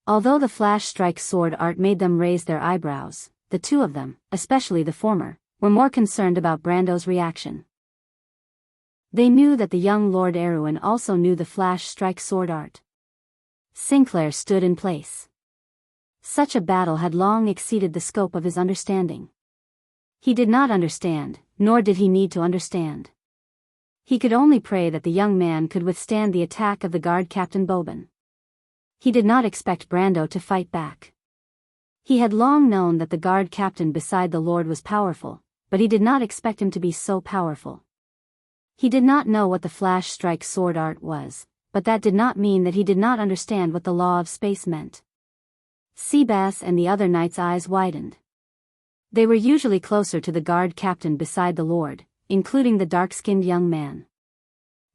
Although the flash strike sword art made them raise their eyebrows, the two of them, especially the former, were more concerned about Brando's reaction. They knew that the young Lord Erwin also knew the flash strike sword art. Sinclair stood in place. Such a battle had long exceeded the scope of his understanding. He did not understand, nor did he need to understand. He could only pray that the young man could withstand the attack of the guard captain Boban. He did not expect Brando to fight back. He had long known that the guard captain beside the Lord was powerful, but he did not expect him to be so powerful. He did not know what the flash strike sword art was, but that did not mean that he did not understand what the law of space meant. Seabass and the other knights' eyes widened. They were usually closer to the guard captain beside the Lord, including the dark-skinned young man.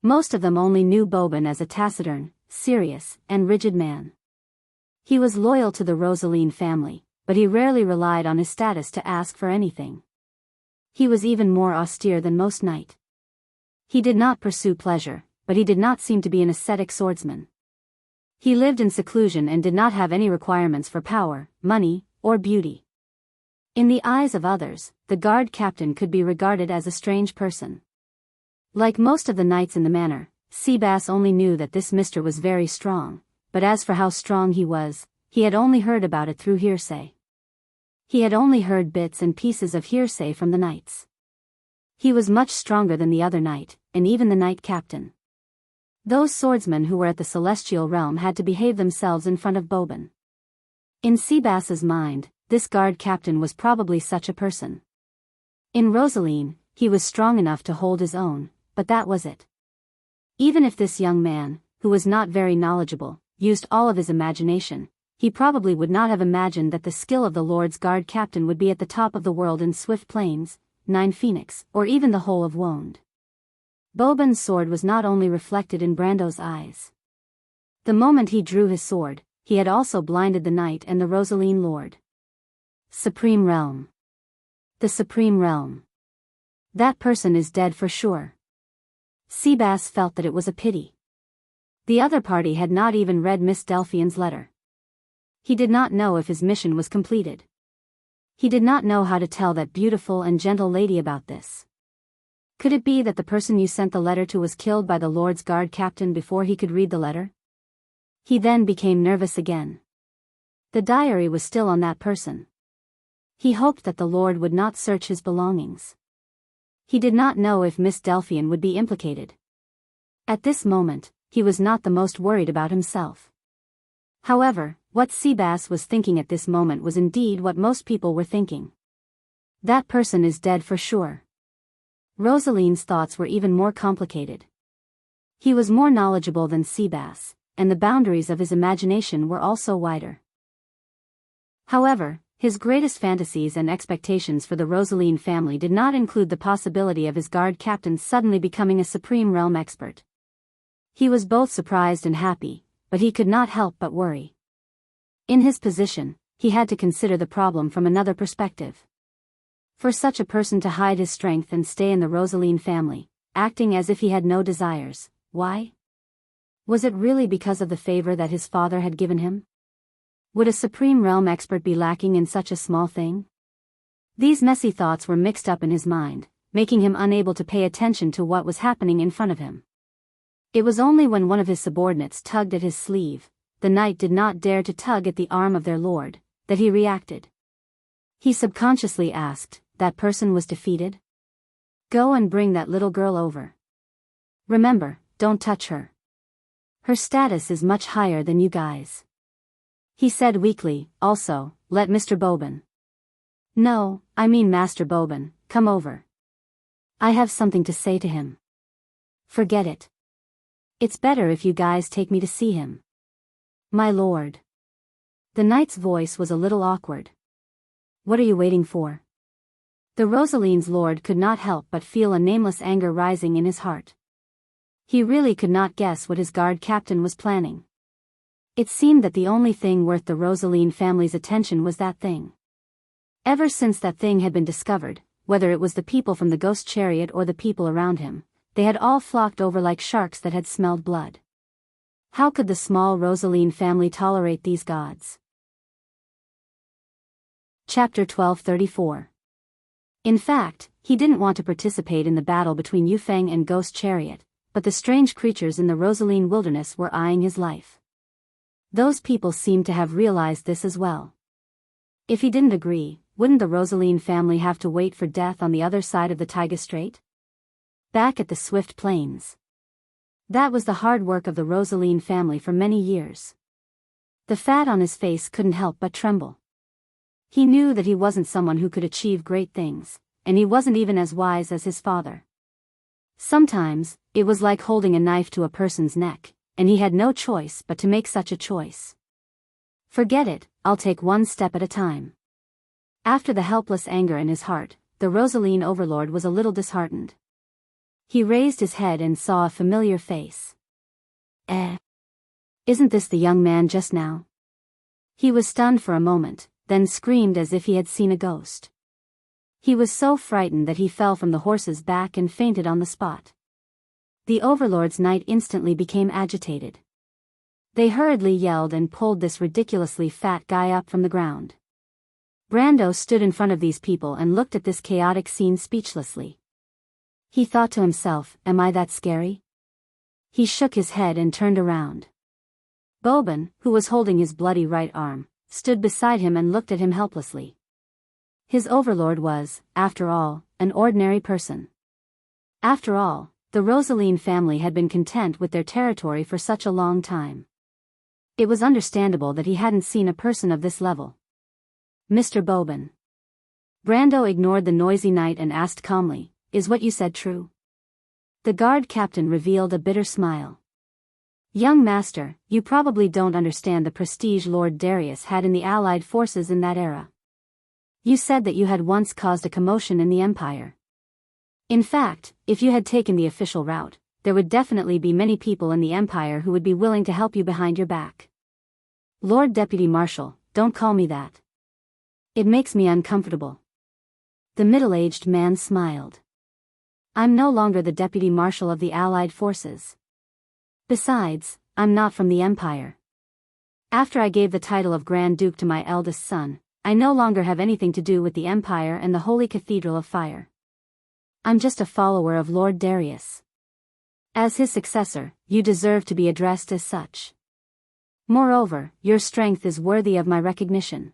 Most of them only knew Boban as a taciturn, serious, and rigid man. He was loyal to the Rosaline family, but he rarely relied on his status to ask for anything. He was even more austere than most knights. He did not pursue pleasure, but he did not seem to be an ascetic swordsman. He lived in seclusion and did not have any requirements for power, money, or beauty. In the eyes of others, the guard captain could be regarded as a strange person. Like most of the knights in the manor, Seabass only knew that this mister was very strong, but as for how strong he was, he had only heard about it through hearsay. He had only heard bits and pieces of hearsay from the knights. He was much stronger than the other knight, and even the knight captain. Those swordsmen who were at the celestial realm had to behave themselves in front of Boban. In Seabass's mind, this guard captain was probably such a person. In Rosaline, he was strong enough to hold his own, but that was it. Even if this young man, who was not very knowledgeable, used all of his imagination, he probably would not have imagined that the skill of the Lord's Guard captain would be at the top of the world in Swift Plains, Nine Phoenix, or even the whole of Wonde. Boban's sword was not only reflected in Brando's eyes. The moment he drew his sword, he had also blinded the knight and the Rosaline Lord. Supreme Realm. The Supreme Realm. That person is dead for sure. Seabass felt that it was a pity. The other party had not even read Miss Delphian's letter. He did not know if his mission was completed. He did not know how to tell that beautiful and gentle lady about this. Could it be that the person you sent the letter to was killed by the Lord's Guard captain before he could read the letter? He then became nervous again. The diary was still on that person. He hoped that the Lord would not search his belongings. He did not know if Miss Delphian would be implicated. At this moment, he was not the most worried about himself. However, what Seabass was thinking at this moment was indeed what most people were thinking. That person is dead for sure. Rosaline's thoughts were even more complicated. He was more knowledgeable than Seabass, and the boundaries of his imagination were also wider. However, his greatest fantasies and expectations for the Rosaline family did not include the possibility of his guard captain suddenly becoming a Supreme Realm expert. He was both surprised and happy, but he could not help but worry. In his position, he had to consider the problem from another perspective. For such a person to hide his strength and stay in the Rosaline family, acting as if he had no desires, why? Was it really because of the favor that his father had given him? Would a Supreme Realm expert be lacking in such a small thing? These messy thoughts were mixed up in his mind, making him unable to pay attention to what was happening in front of him. It was only when one of his subordinates tugged at his sleeve, the knight did not dare to tug at the arm of their lord, that he reacted. He subconsciously asked, "That person was defeated? Go and bring that little girl over. Remember, don't touch her. Her status is much higher than you guys." He said weakly, "Also, let Mr. Boban. No, I mean Master Boban, come over. I have something to say to him." "Forget it. It's better if you guys take me to see him." "My lord." The knight's voice was a little awkward. "What are you waiting for?" The Rosaline's lord could not help but feel a nameless anger rising in his heart. He really could not guess what his guard captain was planning. It seemed that the only thing worth the Rosaline family's attention was that thing. Ever since that thing had been discovered, whether it was the people from the ghost chariot or the people around him, they had all flocked over like sharks that had smelled blood. How could the small Rosaline family tolerate these gods? Chapter 1234. In fact, he didn't want to participate in the battle between Yufeng and Ghost Chariot, but the strange creatures in the Rosaline wilderness were eyeing his life. Those people seemed to have realized this as well. If he didn't agree, wouldn't the Rosaline family have to wait for death on the other side of the Taiga Strait? Back at the Swift Plains. That was the hard work of the Rosaline family for many years. The fat on his face couldn't help but tremble. He knew that he wasn't someone who could achieve great things, and he wasn't even as wise as his father. Sometimes, it was like holding a knife to a person's neck, and he had no choice but to make such a choice. "Forget it, I'll take one step at a time." After the helpless anger in his heart, the Rosaline overlord was a little disheartened. He raised his head and saw a familiar face. Isn't this the young man just now? He was stunned for a moment, then screamed as if he had seen a ghost. He was so frightened that he fell from the horse's back and fainted on the spot. The overlord's knight instantly became agitated. They hurriedly yelled and pulled this ridiculously fat guy up from the ground. Brando stood in front of these people and looked at this chaotic scene speechlessly. He thought to himself, "Am I that scary?" He shook his head and turned around. Boban, who was holding his bloody right arm, stood beside him and looked at him helplessly. His overlord was, after all, an ordinary person. After all, the Rosaline family had been content with their territory for such a long time. It was understandable that he hadn't seen a person of this level. "Mr. Boban." Brando ignored the noisy knight and asked calmly, "Is what you said true?" The guard captain revealed a bitter smile. Young master, you probably don't understand the prestige Lord Daoist had in the Allied forces in that era. You said that you had once caused a commotion in the Empire. In fact, if you had taken the official route, there would definitely be many people in the Empire who would be willing to help you behind your back. Lord Deputy Marshal, don't call me that. It makes me uncomfortable. The middle-aged man smiled. I'm no longer the Deputy Marshal of the Allied forces. Besides, I'm not from the Empire. After I gave the title of Grand Duke to my eldest son, I no longer have anything to do with the Empire and the Holy Cathedral of Fire. I'm just a follower of Lord Daoist. As his successor, you deserve to be addressed as such. Moreover, your strength is worthy of my recognition.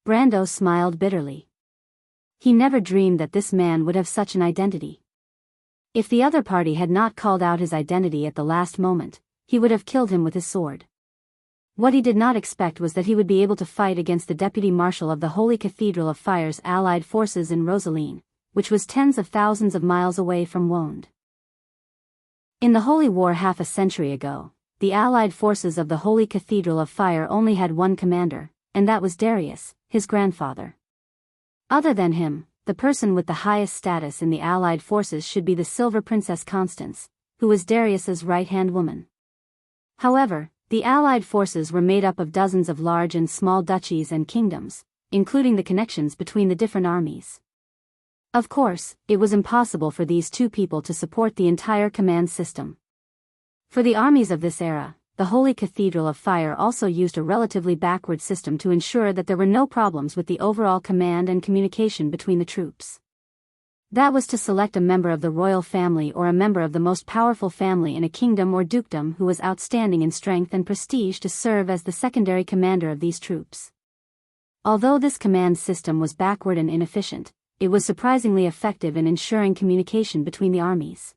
Brando smiled bitterly. He never dreamed that this man would have such an identity. If the other party had not called out his identity at the last moment, he would have killed him with his sword. What he did not expect was that he would be able to fight against the Deputy Marshal of the Holy Cathedral of Fire's allied forces in Rosaline, which was tens of thousands of miles away from Wonde. In the Holy War half a century ago, the allied forces of the Holy Cathedral of Fire only had one commander, and that was Daoist, his grandfather. Other than him, the person with the highest status in the allied forces should be the Silver Princess Constance, who was Daoist's right-hand woman. However, the allied forces were made up of dozens of large and small duchies and kingdoms, including the connections between the different armies. Of course, it was impossible for these two people to support the entire command system. For the armies of this era, the Holy Cathedral of Fire also used a relatively backward system to ensure that there were no problems with the overall command and communication between the troops. That was to select a member of the royal family or a member of the most powerful family in a kingdom or dukedom who was outstanding in strength and prestige to serve as the secondary commander of these troops. Although this command system was backward and inefficient, it was surprisingly effective in ensuring communication between the armies.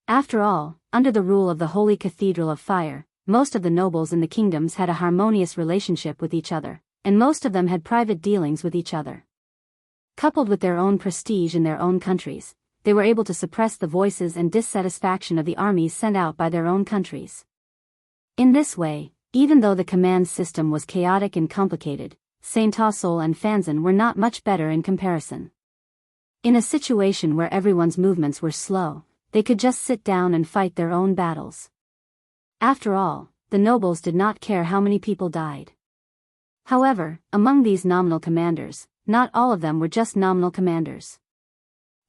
After all, under the rule of the Holy Cathedral of Fire, most of the nobles in the kingdoms had a harmonious relationship with each other, and most of them had private dealings with each other. Coupled with their own prestige in their own countries, they were able to suppress the voices and dissatisfaction of the armies sent out by their own countries. In this way, even though the command system was chaotic and complicated, Saint-Tassol and Fanzan were not much better in comparison. In a situation where everyone's movements were slow, they could just sit down and fight their own battles. After all, the nobles did not care how many people died. However, among these nominal commanders, not all of them were just nominal commanders.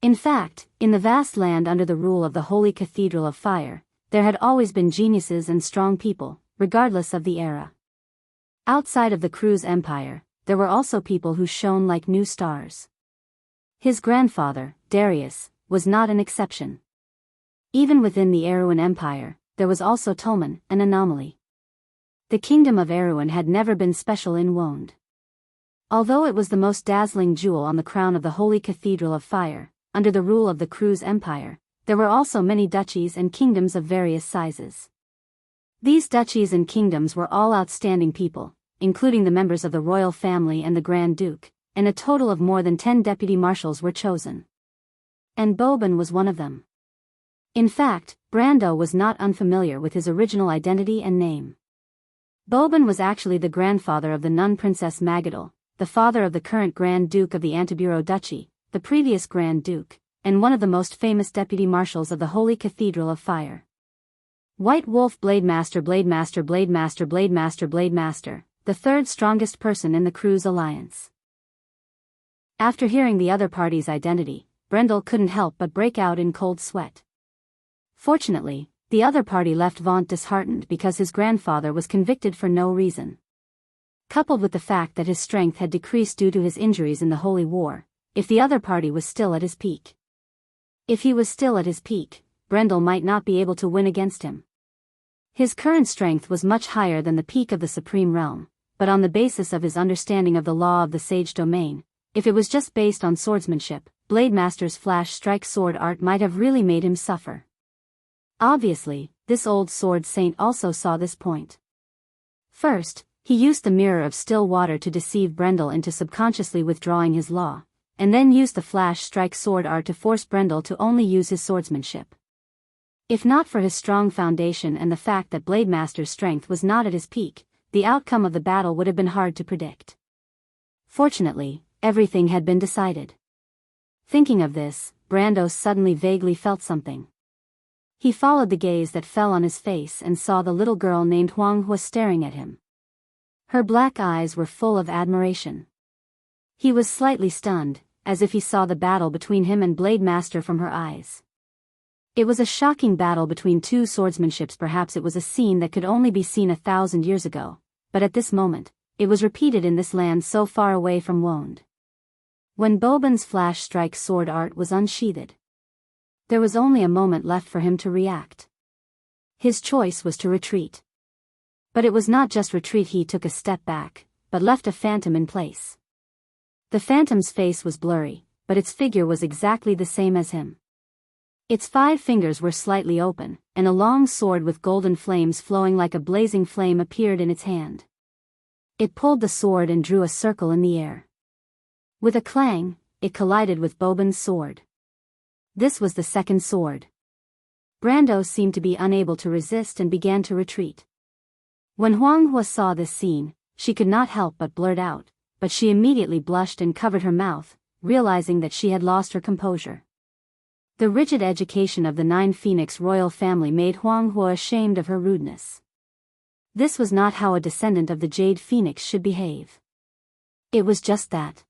In fact, in the vast land under the rule of the Holy Cathedral of Fire, there had always been geniuses and strong people, regardless of the era. Outside of the Cruz Empire, there were also people who shone like new stars. His grandfather, Daoist, was not an exception. Even within the Erewhon Empire, there was also Tolman, an anomaly. The kingdom of Erewhon had never been special in Wonde. Although it was the most dazzling jewel on the crown of the Holy Cathedral of Fire, under the rule of the Cruz Empire, there were also many duchies and kingdoms of various sizes. These duchies and kingdoms were all outstanding people, including the members of the royal family and the Grand Duke, and a total of more than 10 deputy marshals were chosen. And Boban was one of them. In fact, Brando was not unfamiliar with his original identity and name. Boban was actually the grandfather of the nun Princess Magadal, the father of the current Grand Duke of the Antiburo Duchy, the previous Grand Duke, and one of the most famous deputy marshals of the Holy Cathedral of Fire. White Wolf Blademaster Blademaster Blademaster Blademaster Blademaster, the third strongest person in the Cruz Alliance. After hearing the other party's identity, Brendel couldn't help but break out in cold sweat. Fortunately, the other party left Vaunt disheartened because his grandfather was convicted for no reason. Coupled with the fact that his strength had decreased due to his injuries in the Holy War, if the other party was still at his peak. If he was still at his peak, Brendel might not be able to win against him. His current strength was much higher than the peak of the Supreme Realm, but on the basis of his understanding of the law of the Sage Domain, if it was just based on swordsmanship, Blademaster's flash strike sword art might have really made him suffer. Obviously, this old sword saint also saw this point. First, he used the mirror of still water to deceive Brendel into subconsciously withdrawing his law, and then used the flash strike sword art to force Brendel to only use his swordsmanship. If not for his strong foundation and the fact that Blademaster's strength was not at his peak, the outcome of the battle would have been hard to predict. Fortunately, everything had been decided. Thinking of this, Brandos suddenly vaguely felt something. He followed the gaze that fell on his face and saw the little girl named Huanghua staring at him. Her black eyes were full of admiration. He was slightly stunned, as if he saw the battle between him and Blademaster from her eyes. It was a shocking battle between two swordsmanships. Perhaps it was a scene that could only be seen 1,000 years ago, but at this moment, it was repeated in this land so far away from Wonde. When Boban's flash strike sword art was unsheathed, there was only a moment left for him to react. His choice was to retreat. But it was not just retreat. He took a step back, but left a phantom in place. The phantom's face was blurry, but its figure was exactly the same as him. Its 5 fingers were slightly open, and a long sword with golden flames flowing like a blazing flame appeared in its hand. It pulled the sword and drew a circle in the air. With a clang, it collided with Boban's sword. This was the second sword. Brandos seemed to be unable to resist and began to retreat. When Huanghua saw this scene, she could not help but blurt out, but she immediately blushed and covered her mouth, realizing that she had lost her composure. The rigid education of the 9 Phoenix royal family made Huanghua ashamed of her rudeness. This was not how a descendant of the Jade Phoenix should behave. It was just that.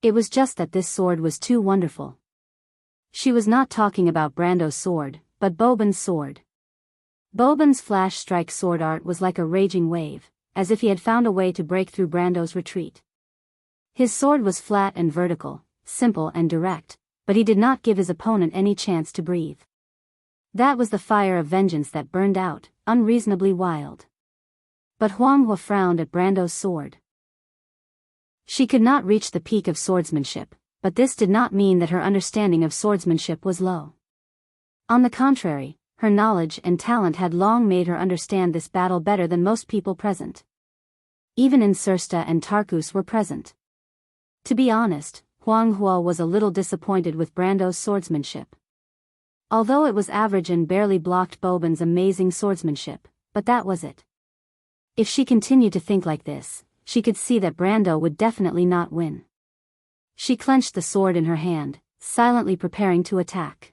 It was just that this sword was too wonderful. She was not talking about Brando's sword, but Boban's sword. Boban's flash strike sword art was like a raging wave, as if he had found a way to break through Brando's retreat. His sword was flat and vertical, simple and direct, but he did not give his opponent any chance to breathe. That was the fire of vengeance that burned out, unreasonably wild. But Huanghua frowned at Brando's sword. She could not reach the peak of swordsmanship, but this did not mean that her understanding of swordsmanship was low. On the contrary, her knowledge and talent had long made her understand this battle better than most people present. Even Insursta and Tarkus were present. To be honest, Huanghua was a little disappointed with Brando's swordsmanship. Although it was average and barely blocked Boban's amazing swordsmanship, but that was it. If she continued to think like this, she could see that Brando would definitely not win. She clenched the sword in her hand, silently preparing to attack.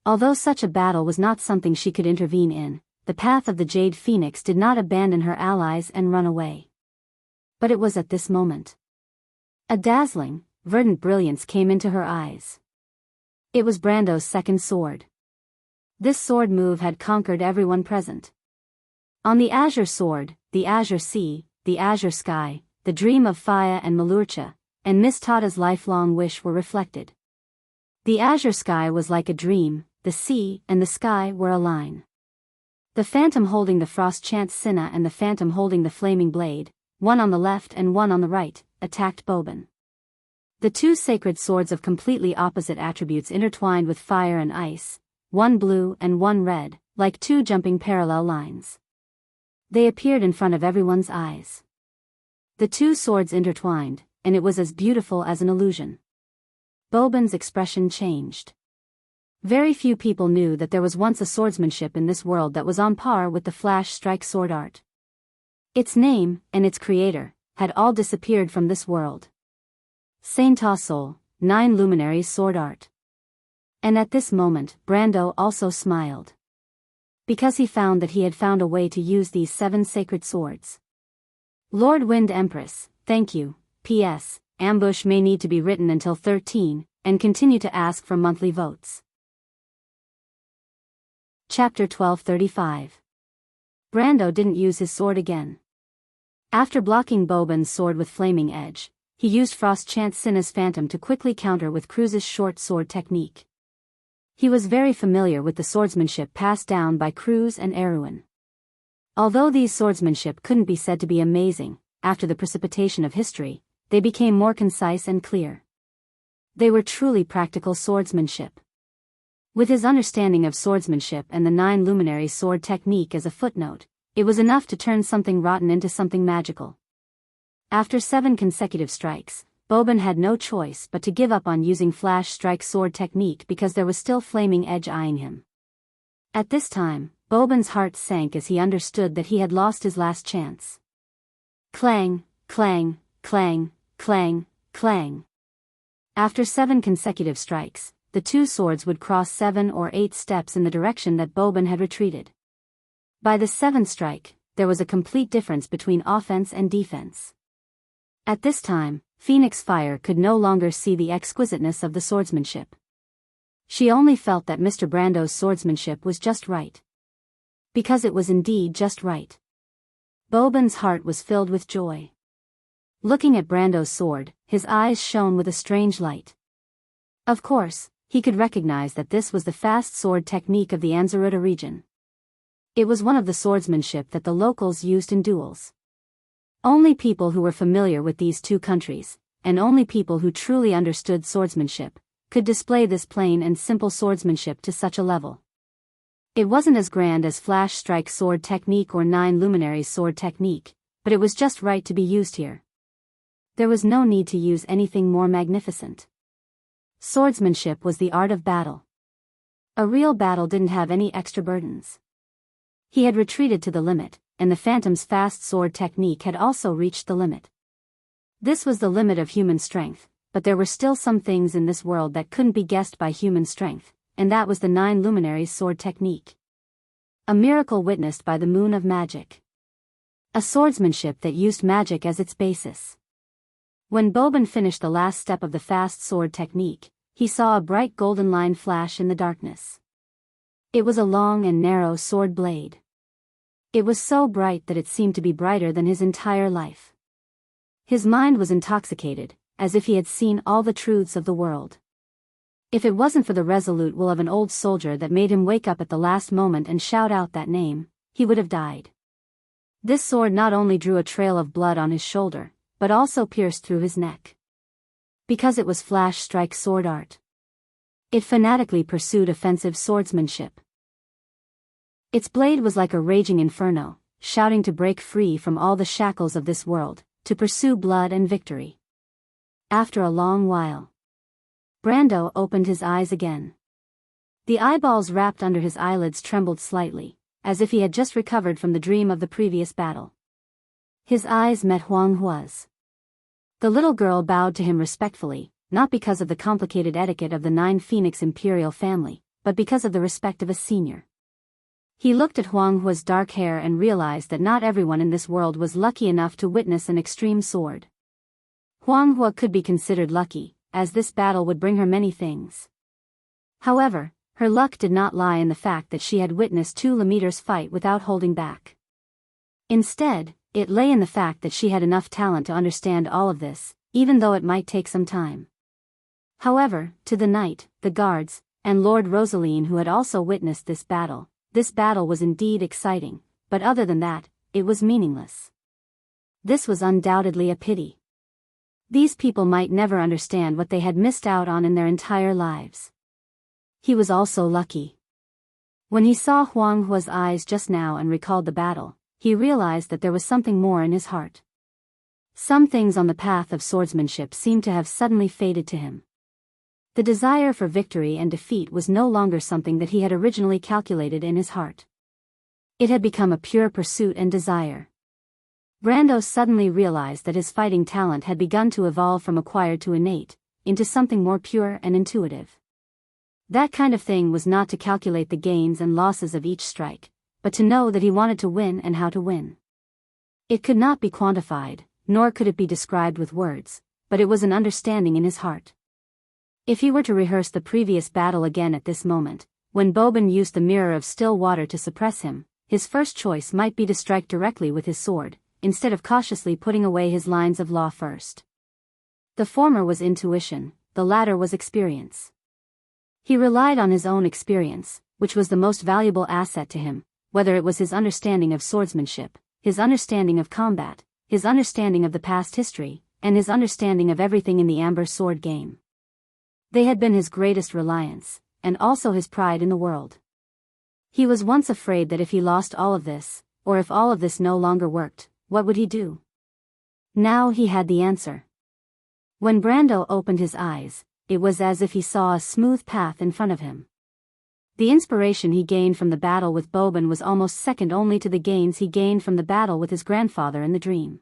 Although such a battle was not something she could intervene in, the path of the Jade Phoenix did not abandon her allies and run away. But it was at this moment. A dazzling, verdant brilliance came into her eyes. It was Brando's second sword. This sword move had conquered everyone present. On the azure sword, the azure sea, the azure sky, the dream of Faya and Malurcha, and Miss Tada's lifelong wish were reflected. The azure sky was like a dream, the sea and the sky were a line. The phantom holding the frost Xianxia and the phantom holding the flaming blade, one on the left and one on the right, attacked Boban. The 2 sacred swords of completely opposite attributes intertwined with fire and ice, one blue and one red, like 2 jumping parallel lines. They appeared in front of everyone's eyes. The 2 swords intertwined, and it was as beautiful as an illusion. Boban's expression changed. Very few people knew that there was once a swordsmanship in this world that was on par with the flash strike sword art. Its name, and its creator, had all disappeared from this world. Saint Soul, 9 Luminaries sword art. And at this moment, Brando also smiled. Because he found that he had found a way to use these 7 sacred swords. Lord Wind Empress, thank you. P.S. Ambush may need to be written until 13, and continue to ask for monthly votes. Chapter 1235. Brando didn't use his sword again. After blocking Boban's sword with flaming edge, he used Frost Xianxia's phantom to quickly counter with Cruz's short sword technique. He was very familiar with the swordsmanship passed down by Cruz and Erwin. Although these swordsmanship couldn't be said to be amazing, after the precipitation of history, they became more concise and clear. They were truly practical swordsmanship. With his understanding of swordsmanship and the 9 luminary sword technique as a footnote, it was enough to turn something rotten into something magical. After 7 consecutive strikes, Boban had no choice but to give up on using flash strike sword technique because there was still flaming edge eyeing him. At this time, Boban's heart sank as he understood that he had lost his last chance. Clang, clang, clang, clang, clang. After 7 consecutive strikes, the two swords would cross 7 or 8 steps in the direction that Boban had retreated. By the 7th strike, there was a complete difference between offense and defense. At this time, Phoenix Fire could no longer see the exquisiteness of the swordsmanship. She only felt that Mr. Brando's swordsmanship was just right. Because it was indeed just right. Boban's heart was filled with joy. Looking at Brando's sword, his eyes shone with a strange light. Of course, he could recognize that this was the fast sword technique of the Anzaruta region. It was one of the swordsmanship that the locals used in duels. Only people who were familiar with these two countries, and only people who truly understood swordsmanship, could display this plain and simple swordsmanship to such a level. It wasn't as grand as flash strike sword technique or 9 luminaries sword technique, but it was just right to be used here. There was no need to use anything more magnificent. Swordsmanship was the art of battle. A real battle didn't have any extra burdens. He had retreated to the limit, and the Phantom's fast sword technique had also reached the limit. This was the limit of human strength, but there were still some things in this world that couldn't be guessed by human strength, and that was the 9 luminaries sword technique. A miracle witnessed by the moon of magic. A swordsmanship that used magic as its basis. When Boban finished the last step of the fast sword technique, he saw a bright golden line flash in the darkness. It was a long and narrow sword blade. It was so bright that it seemed to be brighter than his entire life. His mind was intoxicated, as if he had seen all the truths of the world. If it wasn't for the resolute will of an old soldier that made him wake up at the last moment and shout out that name, he would have died. This sword not only drew a trail of blood on his shoulder, but also pierced through his neck. Because it was flash strike sword art. It fanatically pursued offensive swordsmanship. Its blade was like a raging inferno, shouting to break free from all the shackles of this world, to pursue blood and victory. After a long while, Brando opened his eyes again. The eyeballs wrapped under his eyelids trembled slightly, as if he had just recovered from the dream of the previous battle. His eyes met Huang Hua's. The little girl bowed to him respectfully, not because of the complicated etiquette of the 9 Phoenix imperial family, but because of the respect of a senior. He looked at Huang Hua's dark hair and realized that not everyone in this world was lucky enough to witness an extreme sword. Huang Hua could be considered lucky, as this battle would bring her many things. However, her luck did not lie in the fact that she had witnessed 2 Lemeters fight without holding back. Instead, it lay in the fact that she had enough talent to understand all of this, even though it might take some time. However, to the knight, the guards, and Lord Rosaline who had also witnessed this battle was indeed exciting, but other than that, it was meaningless. This was undoubtedly a pity. These people might never understand what they had missed out on in their entire lives. He was also lucky. When he saw Huang Hua's eyes just now and recalled the battle, he realized that there was something more in his heart. Some things on the path of swordsmanship seemed to have suddenly faded to him. The desire for victory and defeat was no longer something that he had originally calculated in his heart. It had become a pure pursuit and desire. Brando suddenly realized that his fighting talent had begun to evolve from acquired to innate, into something more pure and intuitive. That kind of thing was not to calculate the gains and losses of each strike, but to know that he wanted to win and how to win. It could not be quantified, nor could it be described with words, but it was an understanding in his heart. If he were to rehearse the previous battle again at this moment, when Boban used the mirror of still water to suppress him, his first choice might be to strike directly with his sword, instead of cautiously putting away his lines of law first. The former was intuition, the latter was experience. He relied on his own experience, which was the most valuable asset to him, whether it was his understanding of swordsmanship, his understanding of combat, his understanding of the past history, and his understanding of everything in the Amber Sword game. They had been his greatest reliance, and also his pride in the world. He was once afraid that if he lost all of this, or if all of this no longer worked, what would he do? Now he had the answer. When Brando opened his eyes, it was as if he saw a smooth path in front of him. The inspiration he gained from the battle with Boban was almost second only to the gains he gained from the battle with his grandfather in the dream.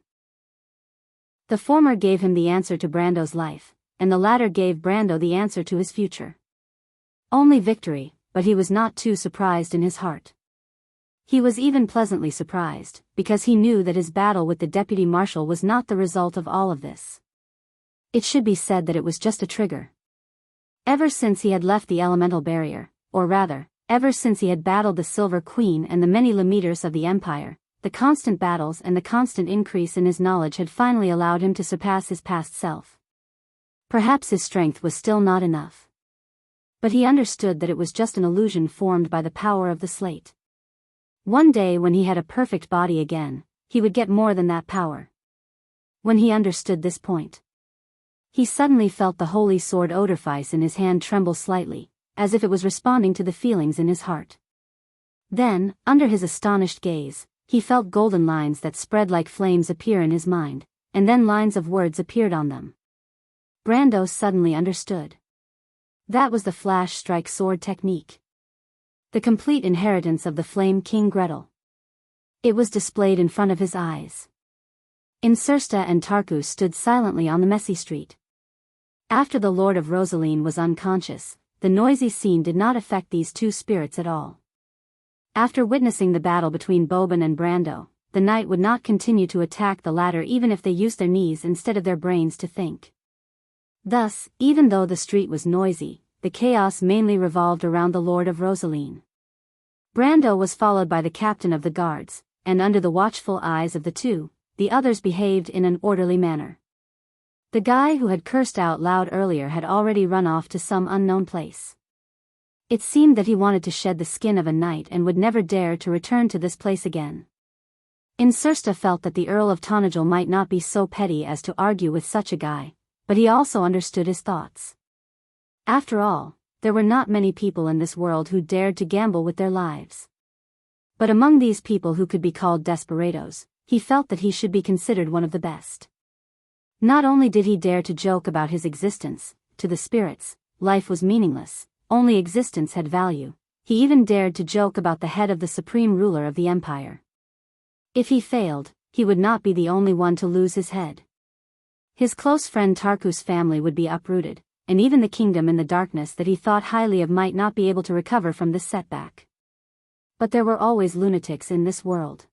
The former gave him the answer to Brando's life, and the latter gave Brando the answer to his future. Only victory, but he was not too surprised in his heart. He was even pleasantly surprised, because he knew that his battle with the deputy marshal was not the result of all of this. It should be said that it was just a trigger. Ever since he had left the elemental barrier, or rather, ever since he had battled the Silver Queen and the many leaders of the Empire, the constant battles and the constant increase in his knowledge had finally allowed him to surpass his past self. Perhaps his strength was still not enough. But he understood that it was just an illusion formed by the power of the slate. One day when he had a perfect body again, he would get more than that power. When he understood this point, he suddenly felt the holy sword Oderfice in his hand tremble slightly, as if it was responding to the feelings in his heart. Then, under his astonished gaze, he felt golden lines that spread like flames appear in his mind, and then lines of words appeared on them. Brando suddenly understood. That was the flash strike sword technique. The complete inheritance of the Flame King Gretel. It was displayed in front of his eyes. Insursta and Tarkus stood silently on the messy street. After the Lord of Rosaline was unconscious, the noisy scene did not affect these two spirits at all. After witnessing the battle between Boban and Brando, the knight would not continue to attack the latter even if they used their knees instead of their brains to think. Thus, even though the street was noisy, the chaos mainly revolved around the Lord of Rosaline. Brando was followed by the captain of the guards, and under the watchful eyes of the two, the others behaved in an orderly manner. The guy who had cursed out loud earlier had already run off to some unknown place. It seemed that he wanted to shed the skin of a knight and would never dare to return to this place again. Insursta felt that the Earl of Tonagel might not be so petty as to argue with such a guy, but he also understood his thoughts. After all, there were not many people in this world who dared to gamble with their lives. But among these people who could be called desperados, he felt that he should be considered one of the best. Not only did he dare to joke about his existence, to the spirits, life was meaningless, only existence had value, he even dared to joke about the head of the supreme ruler of the empire. If he failed, he would not be the only one to lose his head. His close friend Tarkus' family would be uprooted, and even the kingdom in the darkness that he thought highly of might not be able to recover from this setback. But there were always lunatics in this world.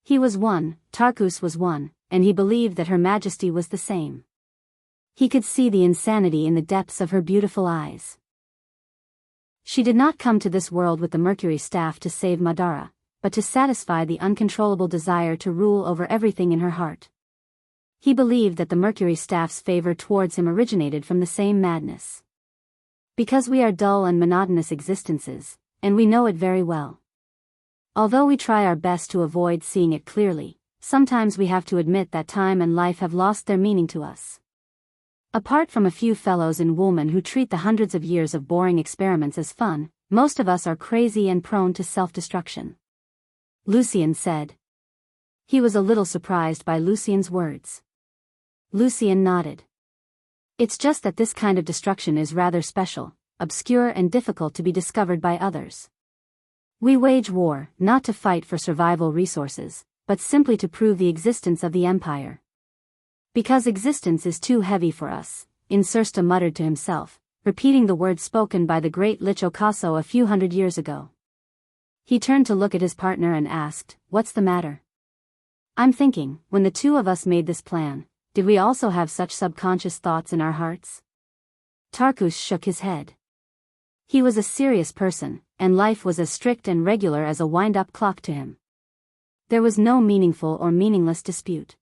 He was one, Tarkus was one, and he believed that Her Majesty was the same. He could see the insanity in the depths of her beautiful eyes. She did not come to this world with the Mercury staff to save Madara, but to satisfy the uncontrollable desire to rule over everything in her heart. He believed that the Mercury staff's favor towards him originated from the same madness. Because we are dull and monotonous existences, and we know it very well. Although we try our best to avoid seeing it clearly, sometimes we have to admit that time and life have lost their meaning to us. Apart from a few fellows in Woolman who treat the hundreds of years of boring experiments as fun, most of us are crazy and prone to self-destruction. Lucien said. He was a little surprised by Lucien's words. Lucien nodded. It's just that this kind of destruction is rather special, obscure and difficult to be discovered by others. We wage war, not to fight for survival resources, but simply to prove the existence of the Empire. Because existence is too heavy for us, Insursta muttered to himself, repeating the words spoken by the great Lich Ocaso a few hundred years ago. He turned to look at his partner and asked, "What's the matter?" "I'm thinking, when the two of us made this plan, did we also have such subconscious thoughts in our hearts?" Tarkus shook his head. He was a serious person, and life was as strict and regular as a wind-up clock to him. There was no meaningful or meaningless dispute.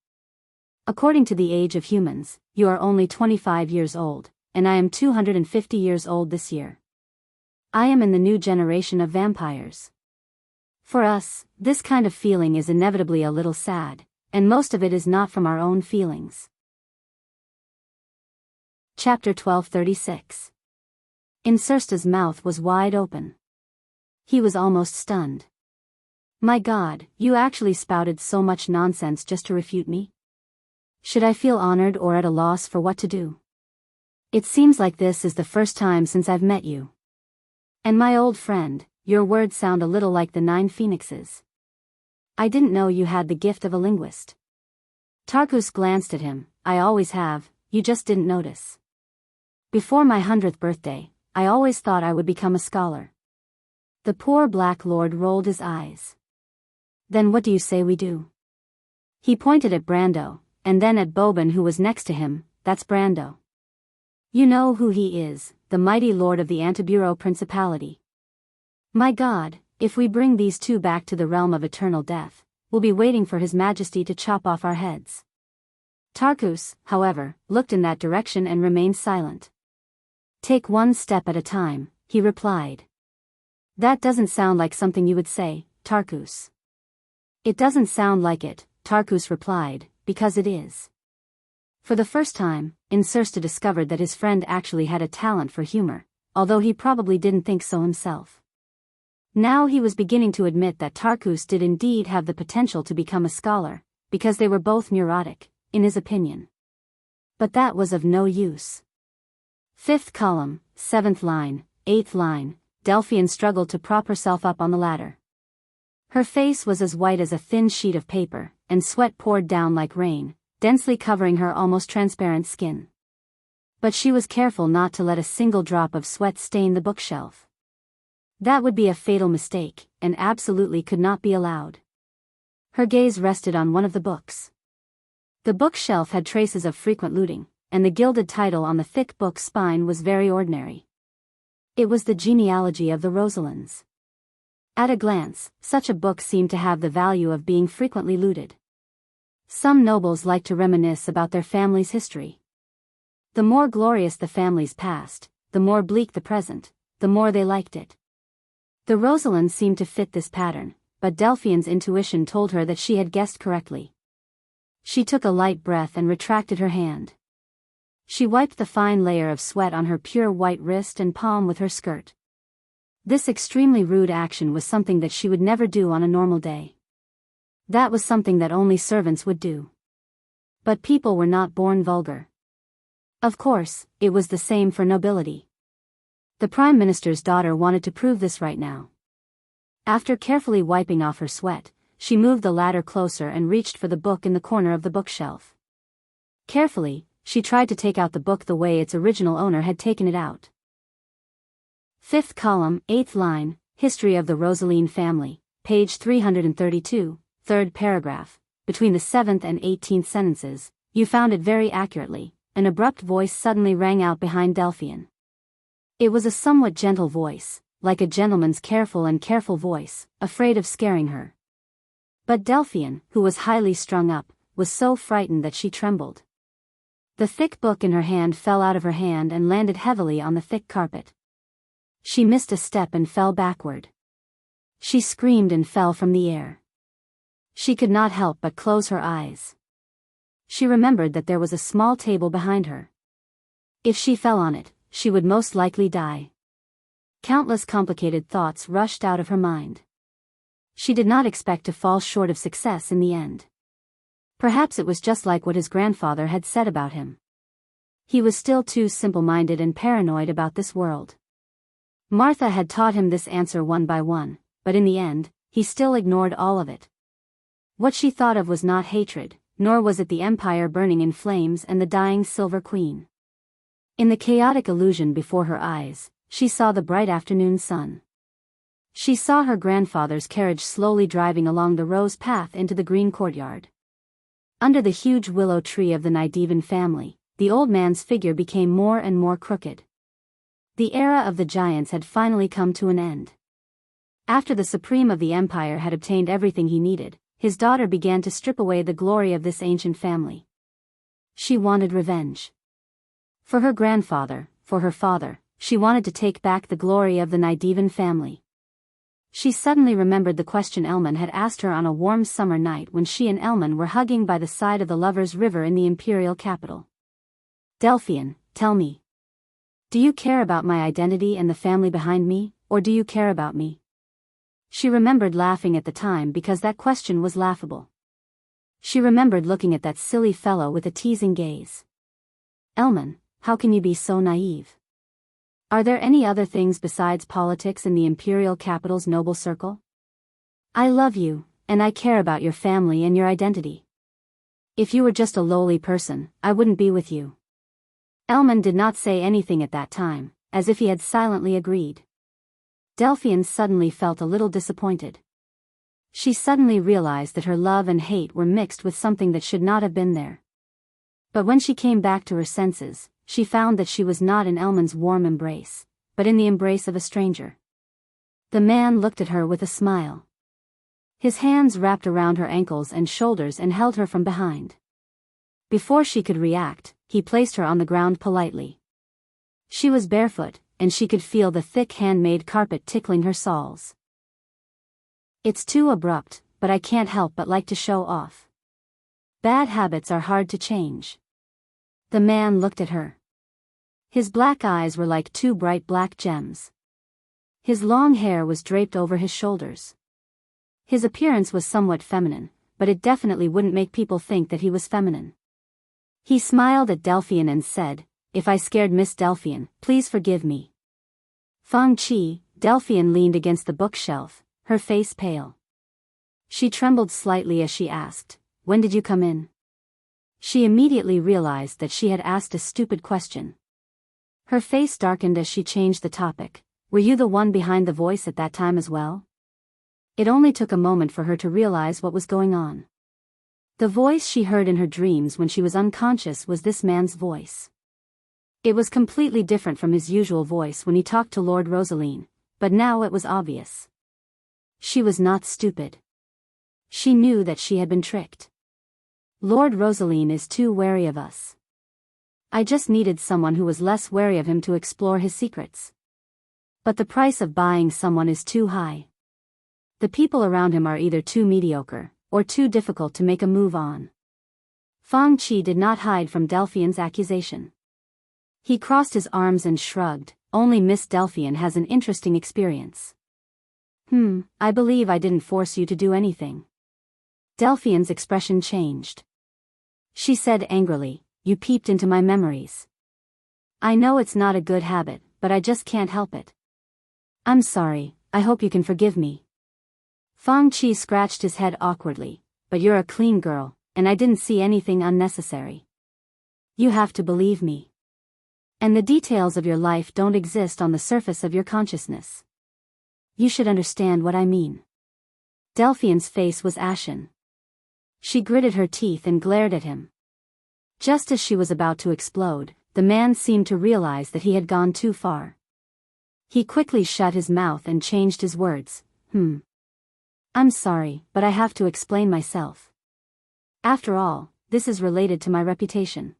According to the age of humans, you are only 25 years old, and I am 250 years old this year. I am in the new generation of vampires. For us, this kind of feeling is inevitably a little sad, and most of it is not from our own feelings. Chapter 1236. Insursta's mouth was wide open. He was almost stunned. My God, you actually spouted so much nonsense just to refute me? Should I feel honored or at a loss for what to do? It seems like this is the first time since I've met you. And my old friend, your words sound a little like the 9 phoenixes. I didn't know you had the gift of a linguist. Tarkus glanced at him. I always have, you just didn't notice. Before my 100th birthday, I always thought I would become a scholar. The poor Black Lord rolled his eyes. Then what do you say we do? He pointed at Brando, and then at Boban who was next to him. That's Brando. You know who he is, the mighty lord of the Antibureau Principality. My God, if we bring these two back to the realm of eternal death, we'll be waiting for His Majesty to chop off our heads. Tarkus, however, looked in that direction and remained silent. Take one step at a time, he replied. That doesn't sound like something you would say, Tarkus. It doesn't sound like it, Tarkus replied, because it is. For the first time, Incersta discovered that his friend actually had a talent for humor, although he probably didn't think so himself. Now he was beginning to admit that Tarkus did indeed have the potential to become a scholar, because they were both neurotic, in his opinion. But that was of no use. 5th column, 7th line, 8th line, Delphian struggled to prop herself up on the ladder. Her face was as white as a thin sheet of paper, and sweat poured down like rain, densely covering her almost transparent skin. But she was careful not to let a single drop of sweat stain the bookshelf. That would be a fatal mistake, and absolutely could not be allowed. Her gaze rested on one of the books. The bookshelf had traces of frequent looting, and the gilded title on the thick book's spine was very ordinary. It was the genealogy of the Rosalinds. At a glance, such a book seemed to have the value of being frequently looted. Some nobles liked to reminisce about their family's history. The more glorious the family's past, the more bleak the present, the more they liked it. The Rosalinds seemed to fit this pattern, but Delphian's intuition told her that she had guessed correctly. She took a light breath and retracted her hand. She wiped the fine layer of sweat on her pure white wrist and palm with her skirt. This extremely rude action was something that she would never do on a normal day. That was something that only servants would do. But people were not born vulgar. Of course, it was the same for nobility. The Prime Minister's daughter wanted to prove this right now. After carefully wiping off her sweat, she moved the ladder closer and reached for the book in the corner of the bookshelf. Carefully, she tried to take out the book the way its original owner had taken it out. 5th column, 8th line, History of the Rosaline Family, page 332, 3rd paragraph, between the 7th and 18th sentences, you found it very accurately. An abrupt voice suddenly rang out behind Delphian. It was a somewhat gentle voice, like a gentleman's careful voice, afraid of scaring her. But Delphian, who was highly strung up, was so frightened that she trembled. The thick book in her hand fell out of her hand and landed heavily on the thick carpet. She missed a step and fell backward. She screamed and fell from the air. She could not help but close her eyes. She remembered that there was a small table behind her. If she fell on it, she would most likely die. Countless complicated thoughts rushed out of her mind. She did not expect to fall short of success in the end. Perhaps it was just like what his grandfather had said about him. He was still too simple-minded and paranoid about this world. Martha had taught him this answer one by one, but in the end, he still ignored all of it. What she thought of was not hatred, nor was it the empire burning in flames and the dying Silver Queen. In the chaotic illusion before her eyes, she saw the bright afternoon sun. She saw her grandfather's carriage slowly driving along the rose path into the green courtyard. Under the huge willow tree of the Nidevan family, the old man's figure became more and more crooked. The era of the giants had finally come to an end. After the Supreme of the Empire had obtained everything he needed, his daughter began to strip away the glory of this ancient family. She wanted revenge. For her grandfather, for her father, she wanted to take back the glory of the Nidevan family. She suddenly remembered the question Elman had asked her on a warm summer night when she and Elman were hugging by the side of the Lovers' River in the imperial capital. Delphian, tell me. Do you care about my identity and the family behind me, or do you care about me? She remembered laughing at the time because that question was laughable. She remembered looking at that silly fellow with a teasing gaze. Elman, how can you be so naive? Are there any other things besides politics in the imperial capital's noble circle? I love you, and I care about your family and your identity. If you were just a lowly person, I wouldn't be with you. Elman did not say anything at that time, as if he had silently agreed. Delphian suddenly felt a little disappointed. She suddenly realized that her love and hate were mixed with something that should not have been there. But when she came back to her senses, she found that she was not in Elman's warm embrace, but in the embrace of a stranger. The man looked at her with a smile. His hands wrapped around her ankles and shoulders and held her from behind. Before she could react, he placed her on the ground politely. She was barefoot, and she could feel the thick handmade carpet tickling her soles. It's too abrupt, but I can't help but like to show off. Bad habits are hard to change. The man looked at her. His black eyes were like two bright black gems. His long hair was draped over his shoulders. His appearance was somewhat feminine, but it definitely wouldn't make people think that he was feminine. He smiled at Delphian and said, "If I scared Miss Delphian, please forgive me." Feng Qi, Delphian leaned against the bookshelf, her face pale. She trembled slightly as she asked, "When did you come in?" She immediately realized that she had asked a stupid question. Her face darkened as she changed the topic. "Were you the one behind the voice at that time as well?" It only took a moment for her to realize what was going on. The voice she heard in her dreams when she was unconscious was this man's voice. It was completely different from his usual voice when he talked to Lord Rosaline, but now it was obvious. She was not stupid. She knew that she had been tricked. Lord Rosaline is too wary of us. I just needed someone who was less wary of him to explore his secrets. But the price of buying someone is too high. The people around him are either too mediocre, or too difficult to make a move on. Feng Qi did not hide from Delphian's accusation. He crossed his arms and shrugged. "Only Miss Delphian has an interesting experience." I believe I didn't force you to do anything." Delphian's expression changed. She said angrily, "You peeped into my memories. I know it's not a good habit, but I just can't help it. I'm sorry, I hope you can forgive me." Feng Qi scratched his head awkwardly. "But you're a clean girl, and I didn't see anything unnecessary. You have to believe me. And the details of your life don't exist on the surface of your consciousness. You should understand what I mean." Delphian's face was ashen. She gritted her teeth and glared at him. Just as she was about to explode, the man seemed to realize that he had gone too far. He quickly shut his mouth and changed his words. I'm sorry, but I have to explain myself. After all, this is related to my reputation."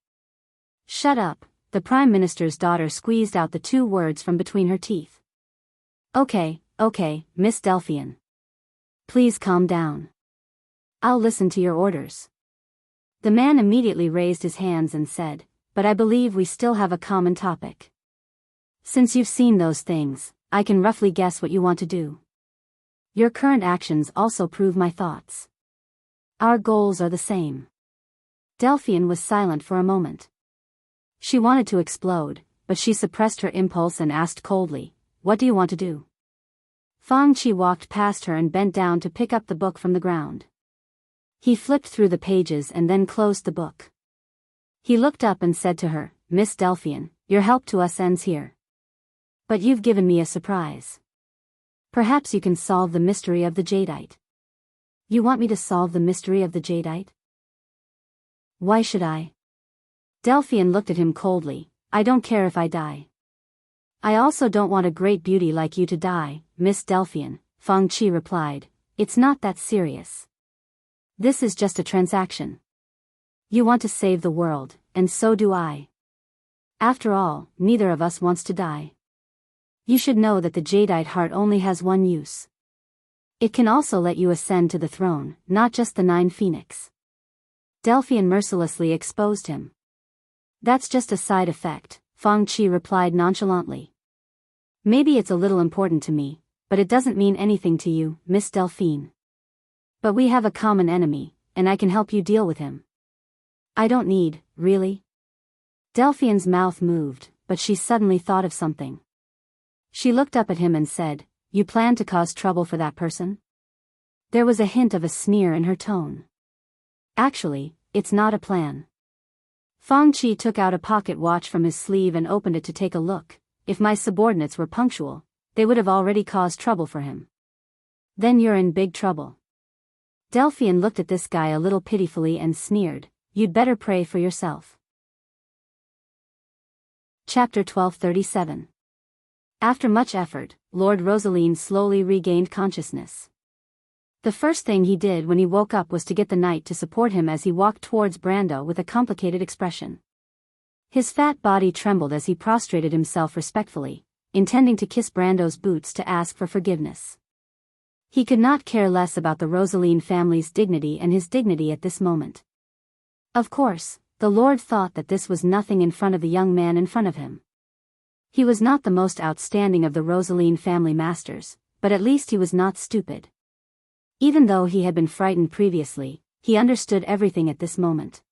"Shut up," the Prime Minister's daughter squeezed out the two words from between her teeth. Okay, Miss Delphian. Please calm down. I'll listen to your orders." The man immediately raised his hands and said, "But I believe we still have a common topic. Since you've seen those things, I can roughly guess what you want to do. Your current actions also prove my thoughts. Our goals are the same." Delphian was silent for a moment. She wanted to explode, but she suppressed her impulse and asked coldly, "What do you want to do?" Feng Qi walked past her and bent down to pick up the book from the ground. He flipped through the pages and then closed the book. He looked up and said to her, "Miss Delphian, your help to us ends here. But you've given me a surprise. Perhaps you can solve the mystery of the jadeite." "You want me to solve the mystery of the jadeite? Why should I?" Delphian looked at him coldly. "I don't care if I die. I also don't want a great beauty like you to die, Miss Delphian," Feng Qi replied. "It's not that serious. This is just a transaction. You want to save the world, and so do I. After all, neither of us wants to die. You should know that the jadeite heart only has one use. It can also let you ascend to the throne, not just the 9 phoenix." Delphian mercilessly exposed him. "That's just a side effect," Feng Qi replied nonchalantly. "Maybe it's a little important to me, but it doesn't mean anything to you, Miss Delphine. But we have a common enemy, and I can help you deal with him." "I don't need, really?" Delphian's mouth moved, but she suddenly thought of something. She looked up at him and said, "You plan to cause trouble for that person?" There was a hint of a sneer in her tone. "Actually, it's not a plan." Fang Qi took out a pocket watch from his sleeve and opened it to take a look. "If my subordinates were punctual, they would have already caused trouble for him." "Then you're in big trouble." Delphian looked at this guy a little pitifully and sneered, "You'd better pray for yourself." Chapter 1237. After much effort, Lord Rosaline slowly regained consciousness. The first thing he did when he woke up was to get the knight to support him as he walked towards Brando with a complicated expression. His fat body trembled as he prostrated himself respectfully, intending to kiss Brando's boots to ask for forgiveness. He could not care less about the Rosaline family's dignity and his dignity at this moment. Of course, the Lord thought that this was nothing in front of the young man in front of him. He was not the most outstanding of the Rosaline family masters, but at least he was not stupid. Even though he had been frightened previously, he understood everything at this moment.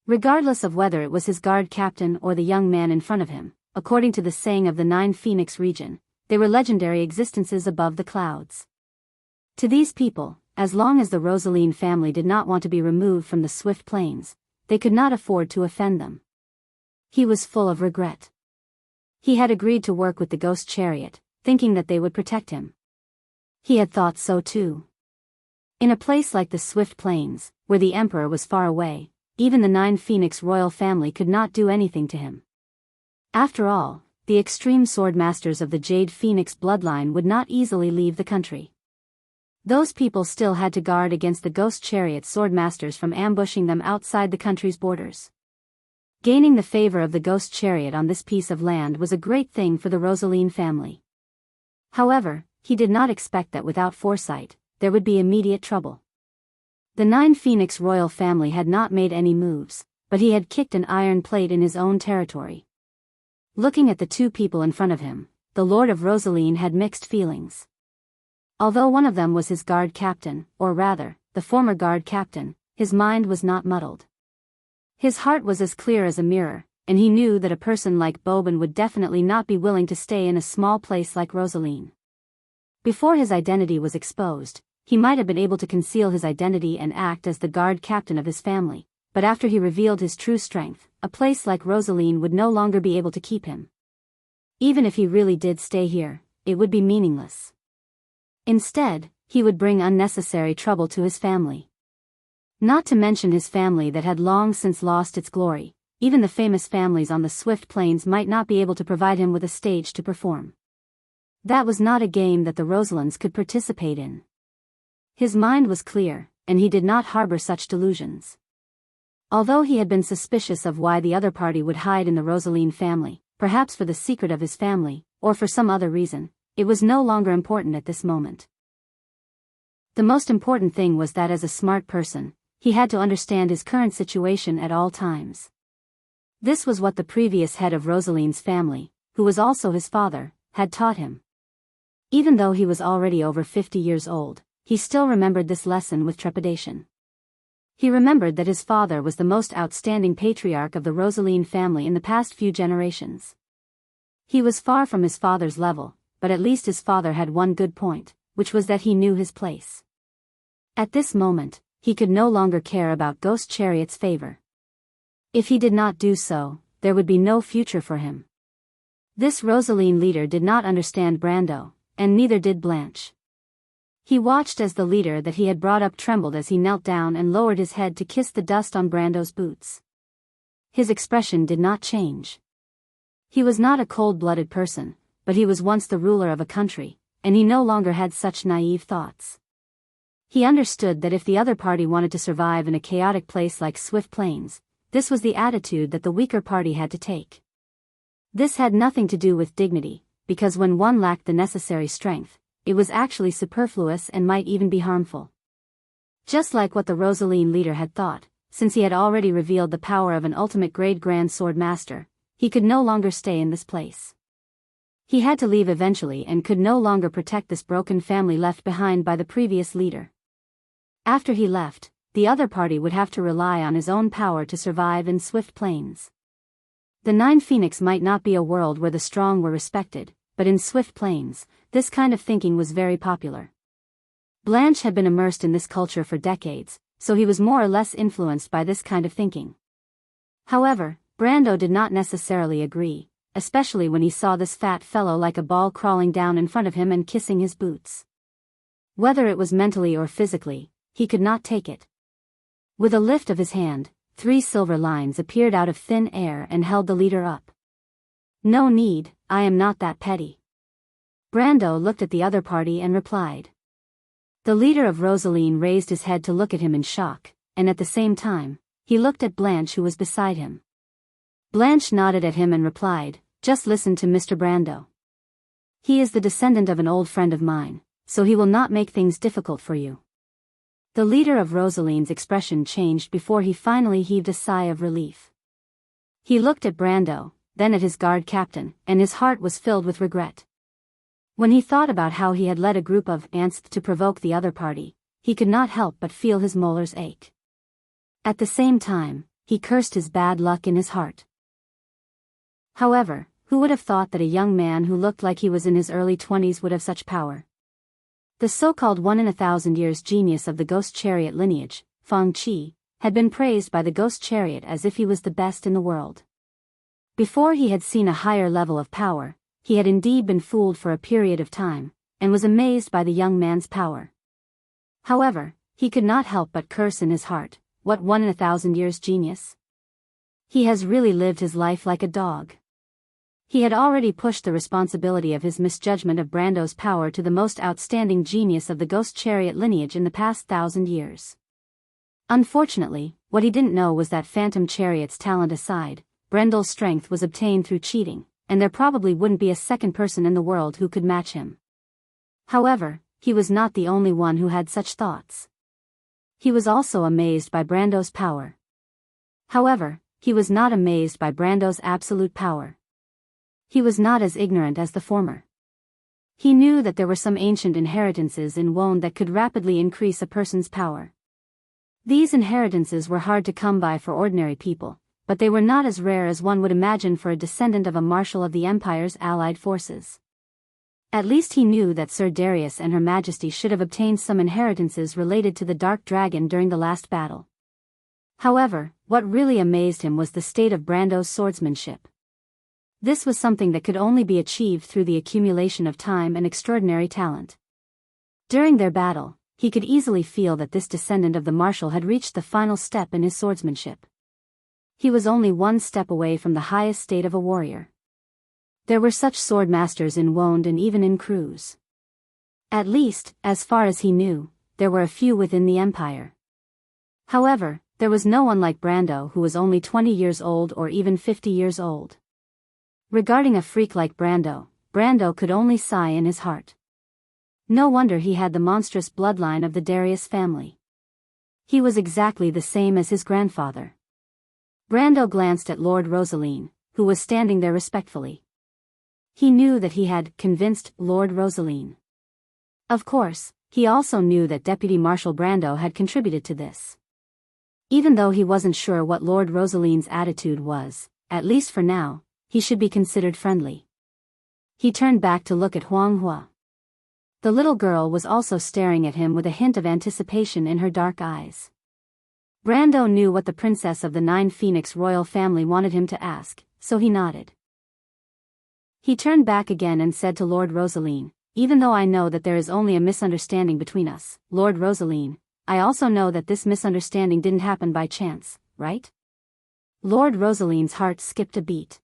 Regardless of whether it was his guard captain or the young man in front of him, according to the saying of the Nine Phoenix region, they were legendary existences above the clouds. To these people, as long as the Rosaline family did not want to be removed from the swift plains, they could not afford to offend them. He was full of regret. He had agreed to work with the ghost chariot, thinking that they would protect him. He had thought so too. In a place like the Swift Plains, where the Emperor was far away, even the Nine Phoenix royal family could not do anything to him. After all, the extreme sword masters of the Jade Phoenix bloodline would not easily leave the country. Those people still had to guard against the ghost chariot sword masters from ambushing them outside the country's borders. Gaining the favor of the ghost chariot on this piece of land was a great thing for the Rosaline family. However, he did not expect that without foresight, there would be immediate trouble. The Nine Phoenix royal family had not made any moves, but he had kicked an iron plate in his own territory. Looking at the two people in front of him, the Lord of Rosaline had mixed feelings. Although one of them was his guard captain, or rather, the former guard captain, his mind was not muddled. His heart was as clear as a mirror, and he knew that a person like Bobin would definitely not be willing to stay in a small place like Rosaline. Before his identity was exposed, he might have been able to conceal his identity and act as the guard captain of his family, but after he revealed his true strength, a place like Rosaline would no longer be able to keep him. Even if he really did stay here, it would be meaningless. Instead, he would bring unnecessary trouble to his family. Not to mention his family that had long since lost its glory. Even the famous families on the Swift Plains might not be able to provide him with a stage to perform. That was not a game that the Rosalines could participate in. His mind was clear, and he did not harbor such delusions. Although he had been suspicious of why the other party would hide in the Rosaline family, perhaps for the secret of his family, or for some other reason, it was no longer important at this moment. The most important thing was that as a smart person, he had to understand his current situation at all times. This was what the previous head of Rosaline's family, who was also his father, had taught him. Even though he was already over 50 years old, he still remembered this lesson with trepidation. He remembered that his father was the most outstanding patriarch of the Rosaline family in the past few generations. He was far from his father's level, but at least his father had one good point, which was that he knew his place. At this moment, he could no longer care about Ghost Chariot's favor. If he did not do so, there would be no future for him. This Rosaline leader did not understand Brando, and neither did Blanche. He watched as the leader that he had brought up trembled as he knelt down and lowered his head to kiss the dust on Brando's boots. His expression did not change. He was not a cold-blooded person, but he was once the ruler of a country, and he no longer had such naive thoughts. He understood that if the other party wanted to survive in a chaotic place like Swift Plains, this was the attitude that the weaker party had to take. This had nothing to do with dignity, because when one lacked the necessary strength, it was actually superfluous and might even be harmful. Just like what the Rosaline leader had thought, since he had already revealed the power of an ultimate grade Grand Sword Master, he could no longer stay in this place. He had to leave eventually and could no longer protect this broken family left behind by the previous leader. After he left, the other party would have to rely on his own power to survive in Swift Plains. The Nine Phoenix might not be a world where the strong were respected, but in Swift Plains, this kind of thinking was very popular. Blanche had been immersed in this culture for decades, so he was more or less influenced by this kind of thinking. However, Brando did not necessarily agree, especially when he saw this fat fellow like a ball crawling down in front of him and kissing his boots. Whether it was mentally or physically, he could not take it. With a lift of his hand, 3 silver lines appeared out of thin air and held the leader up. "No need, I am not that petty." Brando looked at the other party and replied. The leader of Rosaline raised his head to look at him in shock, and at the same time, he looked at Blanche who was beside him. Blanche nodded at him and replied, "Just listen to Mr. Brando. He is the descendant of an old friend of mine, so he will not make things difficult for you." The leader of Rosaline's expression changed before he finally heaved a sigh of relief. He looked at Brando, then at his guard captain, and his heart was filled with regret. When he thought about how he had led a group of ants to provoke the other party, he could not help but feel his molars ache. At the same time, he cursed his bad luck in his heart. However, who would have thought that a young man who looked like he was in his early 20s would have such power? The so-called 1 in 1,000 years genius of the ghost chariot lineage, Feng Qi, had been praised by the ghost chariot as if he was the best in the world. Before he had seen a higher level of power, he had indeed been fooled for a period of time, and was amazed by the young man's power. However, he could not help but curse in his heart, what 1 in 1,000 years genius? He has really lived his life like a dog. He had already pushed the responsibility of his misjudgment of Brando's power to the most outstanding genius of the ghost chariot lineage in the past 1,000 years. Unfortunately, what he didn't know was that Phantom Chariot's talent aside, Brando's strength was obtained through cheating, and there probably wouldn't be a second person in the world who could match him. However, he was not the only one who had such thoughts. He was also amazed by Brando's power. However, he was not amazed by Brando's absolute power. He was not as ignorant as the former. He knew that there were some ancient inheritances in Wone that could rapidly increase a person's power. These inheritances were hard to come by for ordinary people, but they were not as rare as one would imagine for a descendant of a marshal of the Empire's allied forces. At least he knew that Sir Darius and Her Majesty should have obtained some inheritances related to the Dark Dragon during the last battle. However, what really amazed him was the state of Brando's swordsmanship. This was something that could only be achieved through the accumulation of time and extraordinary talent. During their battle, he could easily feel that this descendant of the marshal had reached the final step in his swordsmanship. He was only one step away from the highest state of a warrior. There were such sword masters in Wone and even in Cruz. At least, as far as he knew, there were a few within the Empire. However, there was no one like Brando who was only 20 years old or even 50 years old. Regarding a freak like Brando, Brando could only sigh in his heart. No wonder he had the monstrous bloodline of the Darius family. He was exactly the same as his grandfather. Brando glanced at Lord Rosaline, who was standing there respectfully. He knew that he had convinced Lord Rosaline. Of course, he also knew that Deputy Marshal Brando had contributed to this. Even though he wasn't sure what Lord Rosaline's attitude was, at least for now, he should be considered friendly. He turned back to look at Huang Hua. The little girl was also staring at him with a hint of anticipation in her dark eyes. Brando knew what the princess of the 9 Phoenix royal family wanted him to ask, so he nodded. He turned back again and said to Lord Rosaline, "Even though I know that there is only a misunderstanding between us, Lord Rosaline, I also know that this misunderstanding didn't happen by chance, right?" Lord Rosaline's heart skipped a beat.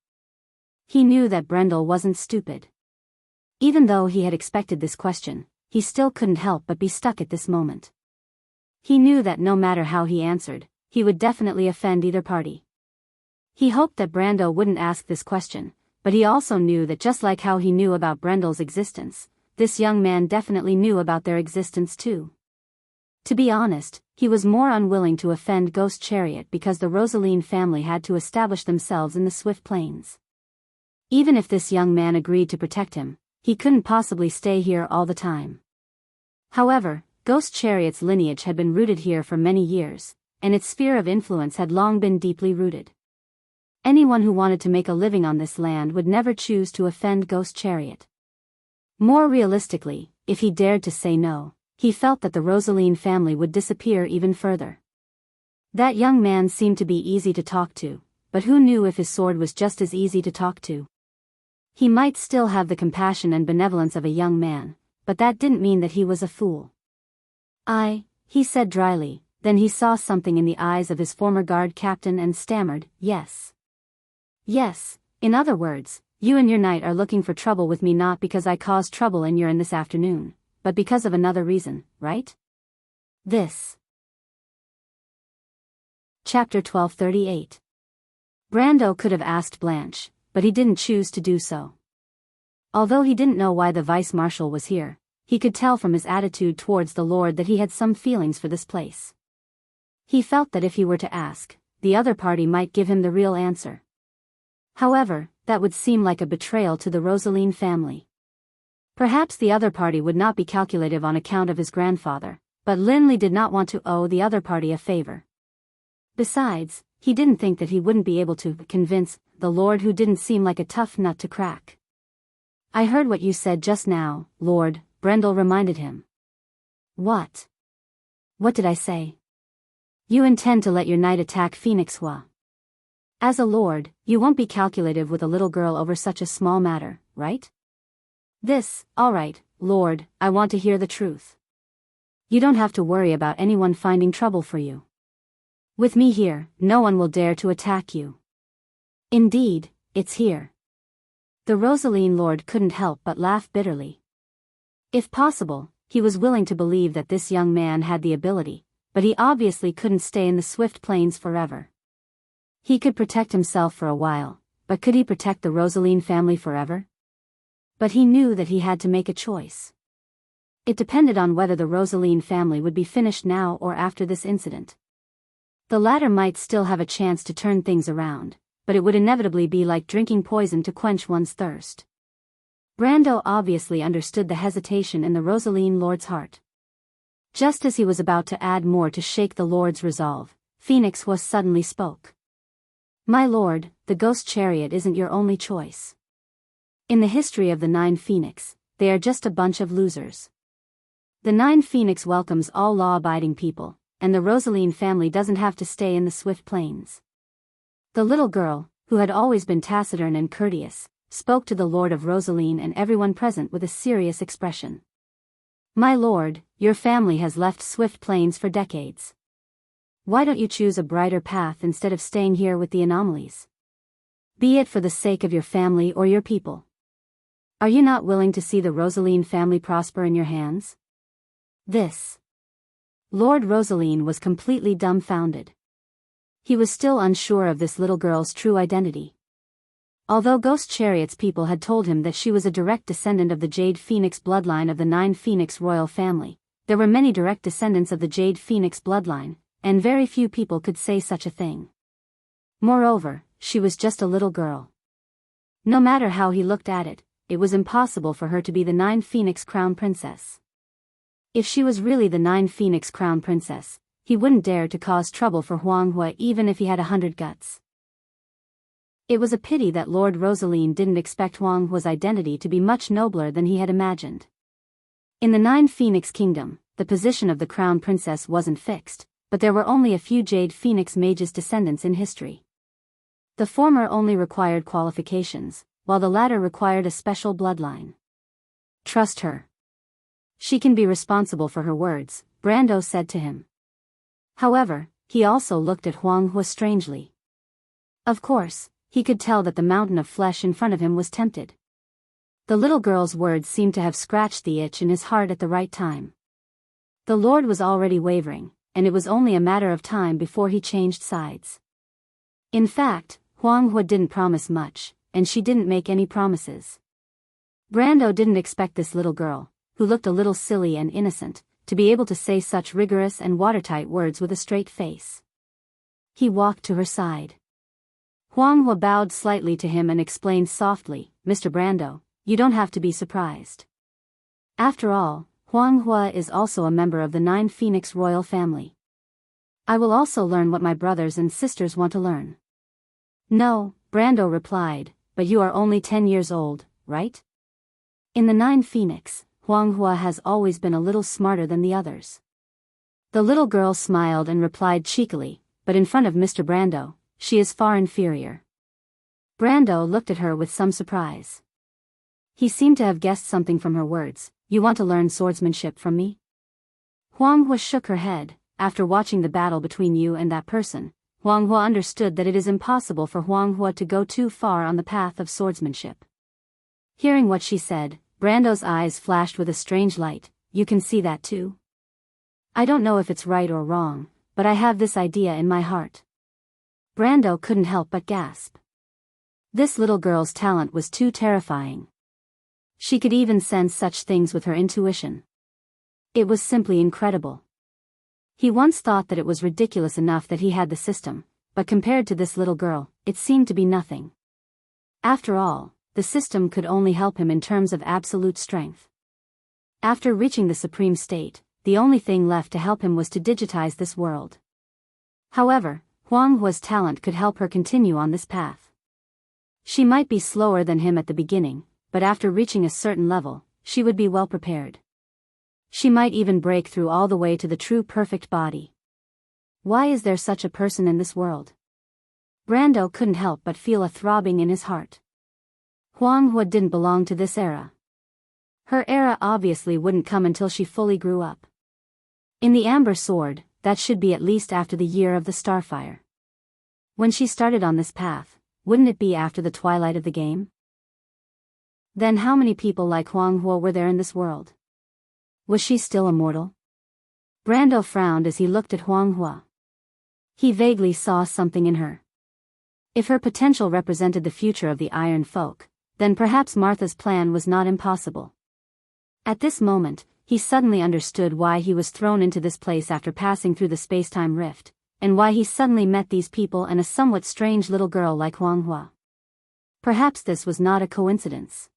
He knew that Brendel wasn't stupid. Even though he had expected this question, he still couldn't help but be stuck at this moment. He knew that no matter how he answered, he would definitely offend either party. He hoped that Brando wouldn't ask this question, but he also knew that just like how he knew about Brendel's existence, this young man definitely knew about their existence too. To be honest, he was more unwilling to offend Ghost Chariot because the Rosaline family had to establish themselves in the Swift Plains. Even if this young man agreed to protect him, he couldn't possibly stay here all the time. However, Ghost Chariot's lineage had been rooted here for many years, and its sphere of influence had long been deeply rooted. Anyone who wanted to make a living on this land would never choose to offend Ghost Chariot. More realistically, if he dared to say no, he felt that the Rosaline family would disappear even further. That young man seemed to be easy to talk to, but who knew if his sword was just as easy to talk to? He might still have the compassion and benevolence of a young man, but that didn't mean that he was a fool. He said dryly, then he saw something in the eyes of his former guard captain and stammered, yes. Yes, in other words, you and your knight are looking for trouble with me not because I caused trouble in Yurin this afternoon, but because of another reason, right? This. Chapter 1238. Brando could have asked Blanche, but he didn't choose to do so. Although he didn't know why the vice-marshal was here, he could tell from his attitude towards the Lord that he had some feelings for this place. He felt that if he were to ask, the other party might give him the real answer. However, that would seem like a betrayal to the Rosaline family. Perhaps the other party would not be calculative on account of his grandfather, but Linley did not want to owe the other party a favor. Besides, he didn't think that he wouldn't be able to convince the Lord, who didn't seem like a tough nut to crack. I heard what you said just now, Lord, Brendel reminded him. What? What did I say? You intend to let your knight attack Phoenix Hua. As a lord, you won't be calculative with a little girl over such a small matter, right? All right, Lord, I want to hear the truth. You don't have to worry about anyone finding trouble for you. With me here, no one will dare to attack you. Indeed, it's here. The Rosaline lord couldn't help but laugh bitterly. If possible, he was willing to believe that this young man had the ability, but he obviously couldn't stay in the Swift Plains forever. He could protect himself for a while, but could he protect the Rosaline family forever? But he knew that he had to make a choice. It depended on whether the Rosaline family would be finished now or after this incident. The latter might still have a chance to turn things around, but it would inevitably be like drinking poison to quench one's thirst. Brando obviously understood the hesitation in the Rosaline lord's heart. Just as he was about to add more to shake the lord's resolve, Phoenix Hua suddenly spoke. My lord, the ghost chariot isn't your only choice. In the history of the Nine Phoenix, they are just a bunch of losers. The Nine Phoenix welcomes all law-abiding people, and the Rosaline family doesn't have to stay in the Swift Plains. The little girl, who had always been taciturn and courteous, spoke to the Lord of Rosaline and everyone present with a serious expression. My lord, your family has left Swift Plains for decades. Why don't you choose a brighter path instead of staying here with the anomalies? Be it for the sake of your family or your people. Are you not willing to see the Rosaline family prosper in your hands? Lord Rosaline was completely dumbfounded. He was still unsure of this little girl's true identity. Although Ghost Chariot's people had told him that she was a direct descendant of the Jade Phoenix bloodline of the Nine Phoenix royal family, there were many direct descendants of the Jade Phoenix bloodline, and very few people could say such a thing. Moreover, she was just a little girl. No matter how he looked at it, it was impossible for her to be the Nine Phoenix crown princess. If she was really the Nine Phoenix crown princess, he wouldn't dare to cause trouble for Huang Hua even if he had 100 guts. It was a pity that Lord Rosaline didn't expect Huang Hua's identity to be much nobler than he had imagined. In the Nine Phoenix Kingdom, the position of the crown princess wasn't fixed, but there were only a few Jade Phoenix mages descendants in history. The former only required qualifications, while the latter required a special bloodline. Trust her. She can be responsible for her words, Brando said to him. However, he also looked at Huang Hua strangely. Of course, he could tell that the mountain of flesh in front of him was tempted. The little girl's words seemed to have scratched the itch in his heart at the right time. The Lord was already wavering, and it was only a matter of time before he changed sides. In fact, Huang Hua didn't promise much, and she didn't make any promises. Brando didn't expect this little girl, who looked a little silly and innocent, to be able to say such rigorous and watertight words with a straight face. He walked to her side. Huang Hua bowed slightly to him and explained softly, Mr. Brando, you don't have to be surprised. After all, Huang Hua is also a member of the Nine Phoenix royal family. I will also learn what my brothers and sisters want to learn. No, Brando replied, but you are only 10 years old, right? In the Nine Phoenix, Huanghua has always been a little smarter than the others. The little girl smiled and replied cheekily, but in front of Mr. Brando, she is far inferior. Brando looked at her with some surprise. He seemed to have guessed something from her words. You want to learn swordsmanship from me? Huanghua shook her head. After watching the battle between you and that person, Huanghua understood that it is impossible for Huanghua to go too far on the path of swordsmanship. Hearing what she said, Brando's eyes flashed with a strange light. You can see that too? I don't know if it's right or wrong, but I have this idea in my heart. Brando couldn't help but gasp. This little girl's talent was too terrifying. She could even sense such things with her intuition. It was simply incredible. He once thought that it was ridiculous enough that he had the system, but compared to this little girl, it seemed to be nothing. After all, the system could only help him in terms of absolute strength. After reaching the supreme state, the only thing left to help him was to digitize this world. However, Huanghua's talent could help her continue on this path. She might be slower than him at the beginning, but after reaching a certain level, she would be well prepared. She might even break through all the way to the true perfect body. Why is there such a person in this world? Brando couldn't help but feel a throbbing in his heart. Huanghua didn't belong to this era. Her era obviously wouldn't come until she fully grew up. In the Amber Sword, that should be at least after the year of the Starfire. When she started on this path, wouldn't it be after the twilight of the game? Then how many people like Huanghua were there in this world? Was she still immortal? Brando frowned as he looked at Huanghua. He vaguely saw something in her. If her potential represented the future of the Iron Folk, then perhaps Martha's plan was not impossible. At this moment, he suddenly understood why he was thrown into this place after passing through the space-time rift, and why he suddenly met these people and a somewhat strange little girl like Huanghua. Perhaps this was not a coincidence.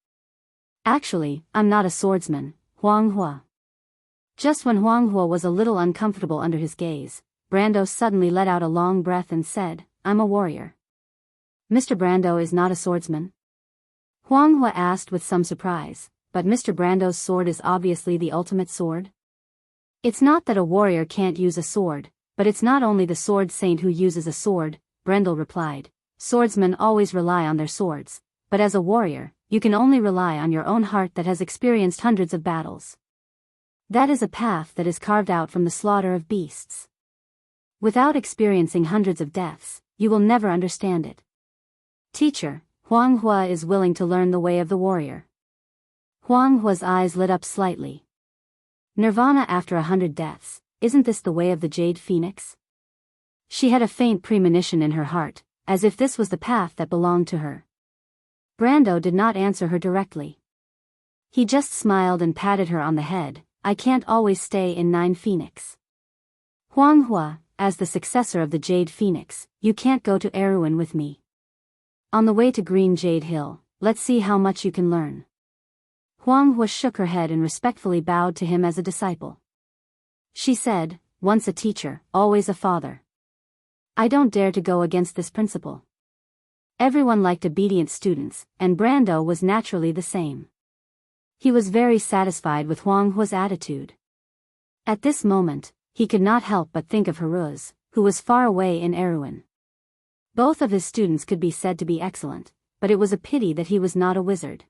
Actually, I'm not a swordsman, Huanghua. Just when Huanghua was a little uncomfortable under his gaze, Brando suddenly let out a long breath and said, I'm a warrior. Mr. Brando is not a swordsman? Huanghua asked with some surprise, but Mr. Brando's sword is obviously the ultimate sword? It's not that a warrior can't use a sword, but it's not only the sword saint who uses a sword, Brendel replied. Swordsmen always rely on their swords, but as a warrior, you can only rely on your own heart that has experienced hundreds of battles. That is a path that is carved out from the slaughter of beasts. Without experiencing hundreds of deaths, you will never understand it. Teacher, Huanghua is willing to learn the way of the warrior. Huanghua's eyes lit up slightly. Nirvana after 100 deaths, isn't this the way of the Jade Phoenix? She had a faint premonition in her heart, as if this was the path that belonged to her. Brando did not answer her directly. He just smiled and patted her on the head. I can't always stay in Nine Phoenix. Huanghua, as the successor of the Jade Phoenix, you can't go to Erewhon with me. On the way to Green Jade Hill, let's see how much you can learn. Huanghua shook her head and respectfully bowed to him as a disciple. She said, once a teacher, always a father. I don't dare to go against this principle. Everyone liked obedient students, and Brando was naturally the same. He was very satisfied with Huanghua's attitude. At this moment, he could not help but think of Haruz, who was far away in Erewhon. Both of his students could be said to be excellent, but it was a pity that he was not a wizard.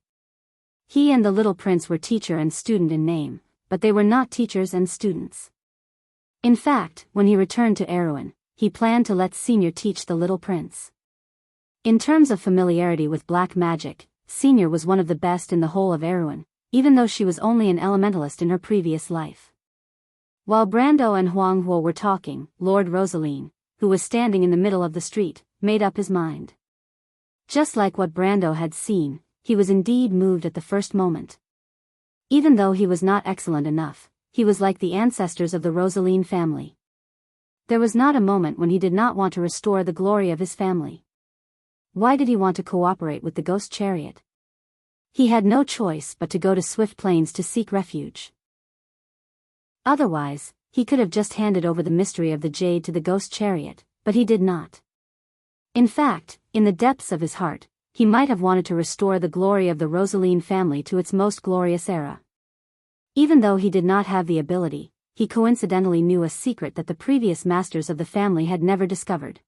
He and the little prince were teacher and student in name, but they were not teachers and students. In fact, when he returned to Erewhon, he planned to let Senior teach the little prince. In terms of familiarity with black magic, Senior was one of the best in the whole of Erewhon, even though she was only an elementalist in her previous life. While Brando and Huanghua were talking, Lord Rosaline, who was standing in the middle of the street, made up his mind. Just like what Brando had seen, he was indeed moved at the first moment. Even though he was not excellent enough, he was like the ancestors of the Rosaline family. There was not a moment when he did not want to restore the glory of his family. Why did he want to cooperate with the ghost chariot? He had no choice but to go to Swift Plains to seek refuge. Otherwise, he could have just handed over the mystery of the jade to the ghost chariot, but he did not. In fact, in the depths of his heart, he might have wanted to restore the glory of the Rosaline family to its most glorious era. Even though he did not have the ability, he coincidentally knew a secret that the previous masters of the family had never discovered.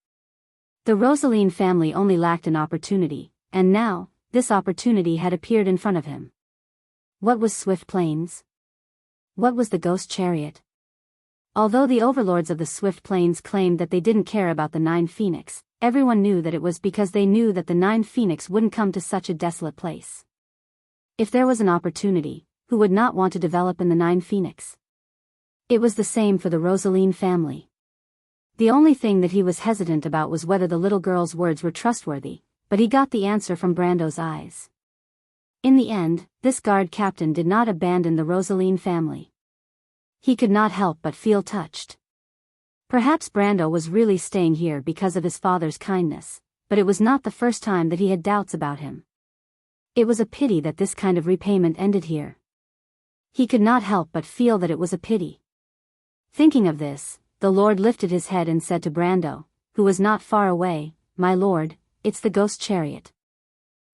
The Rosaline family only lacked an opportunity, and now, this opportunity had appeared in front of him. What was Swift Plains? What was the Ghost Chariot? Although the overlords of the Swift Plains claimed that they didn't care about the Nine Phoenix, everyone knew that it was because they knew that the Nine Phoenix wouldn't come to such a desolate place. If there was an opportunity, who would not want to develop in the Nine Phoenix? It was the same for the Rosaline family. The only thing that he was hesitant about was whether the little girl's words were trustworthy, but he got the answer from Brando's eyes. In the end, this guard captain did not abandon the Rosaline family. He could not help but feel touched. Perhaps Brando was really staying here because of his father's kindness, but it was not the first time that he had doubts about him. It was a pity that this kind of repayment ended here. He could not help but feel that it was a pity. Thinking of this, the Lord lifted his head and said to Brando, who was not far away, "My lord, it's the Ghost Chariot.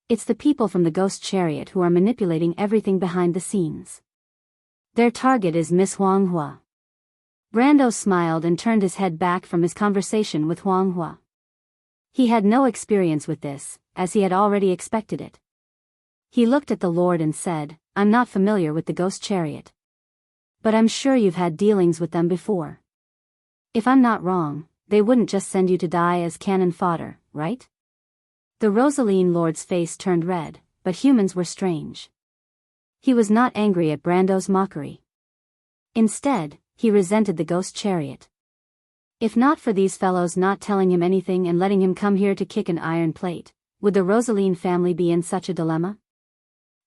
It's the people from the Ghost Chariot who are manipulating everything behind the scenes. Their target is Miss Huanghua." Brando smiled and turned his head back from his conversation with Huanghua. He had no experience with this, as he had already expected it. He looked at the Lord and said, "I'm not familiar with the Ghost Chariot. But I'm sure you've had dealings with them before. If I'm not wrong, they wouldn't just send you to die as cannon fodder, right?" The Rosaline Lord's face turned red, but humans were strange. He was not angry at Brando's mockery. Instead, he resented the Ghost Chariot. If not for these fellows not telling him anything and letting him come here to kick an iron plate, would the Rosaline family be in such a dilemma?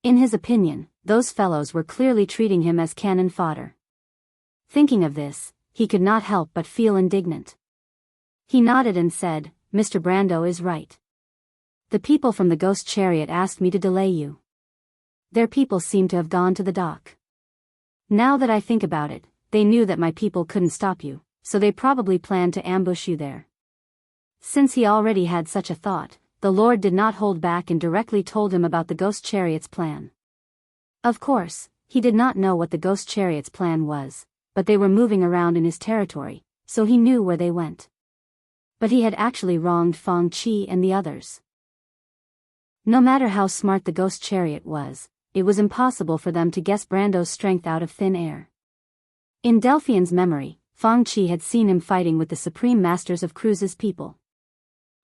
In his opinion, those fellows were clearly treating him as cannon fodder. Thinking of this, he could not help but feel indignant. He nodded and said, "Mr. Brando is right. The people from the Ghost Chariot asked me to delay you. Their people seem to have gone to the dock. Now that I think about it, they knew that my people couldn't stop you, so they probably planned to ambush you there." Since he already had such a thought, the Lord did not hold back and directly told him about the Ghost Chariot's plan. Of course, he did not know what the Ghost Chariot's plan was, but they were moving around in his territory, so he knew where they went. But he had actually wronged Feng Qi and the others. No matter how smart the Ghost Chariot was, it was impossible for them to guess Brando's strength out of thin air. In Delphian's memory, Feng Qi had seen him fighting with the supreme masters of Cruz's people.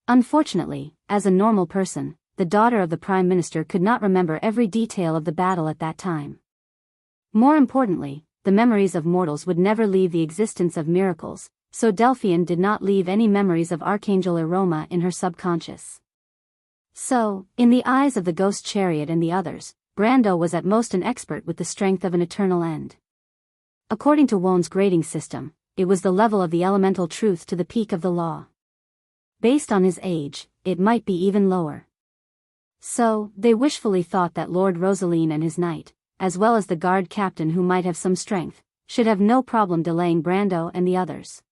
Unfortunately, as a normal person, the daughter of the Prime Minister could not remember every detail of the battle at that time. More importantly, the memories of mortals would never leave the existence of miracles, so Delphian did not leave any memories of Archangel Iroma in her subconscious. So, in the eyes of the Ghost Chariot and the others, Brando was at most an expert with the strength of an eternal end. According to Won's grading system, it was the level of the elemental truth to the peak of the law. Based on his age, it might be even lower. So, they wishfully thought that Lord Rosaline and his knight, as well as the guard captain who might have some strength, should have no problem delaying Brando and the others.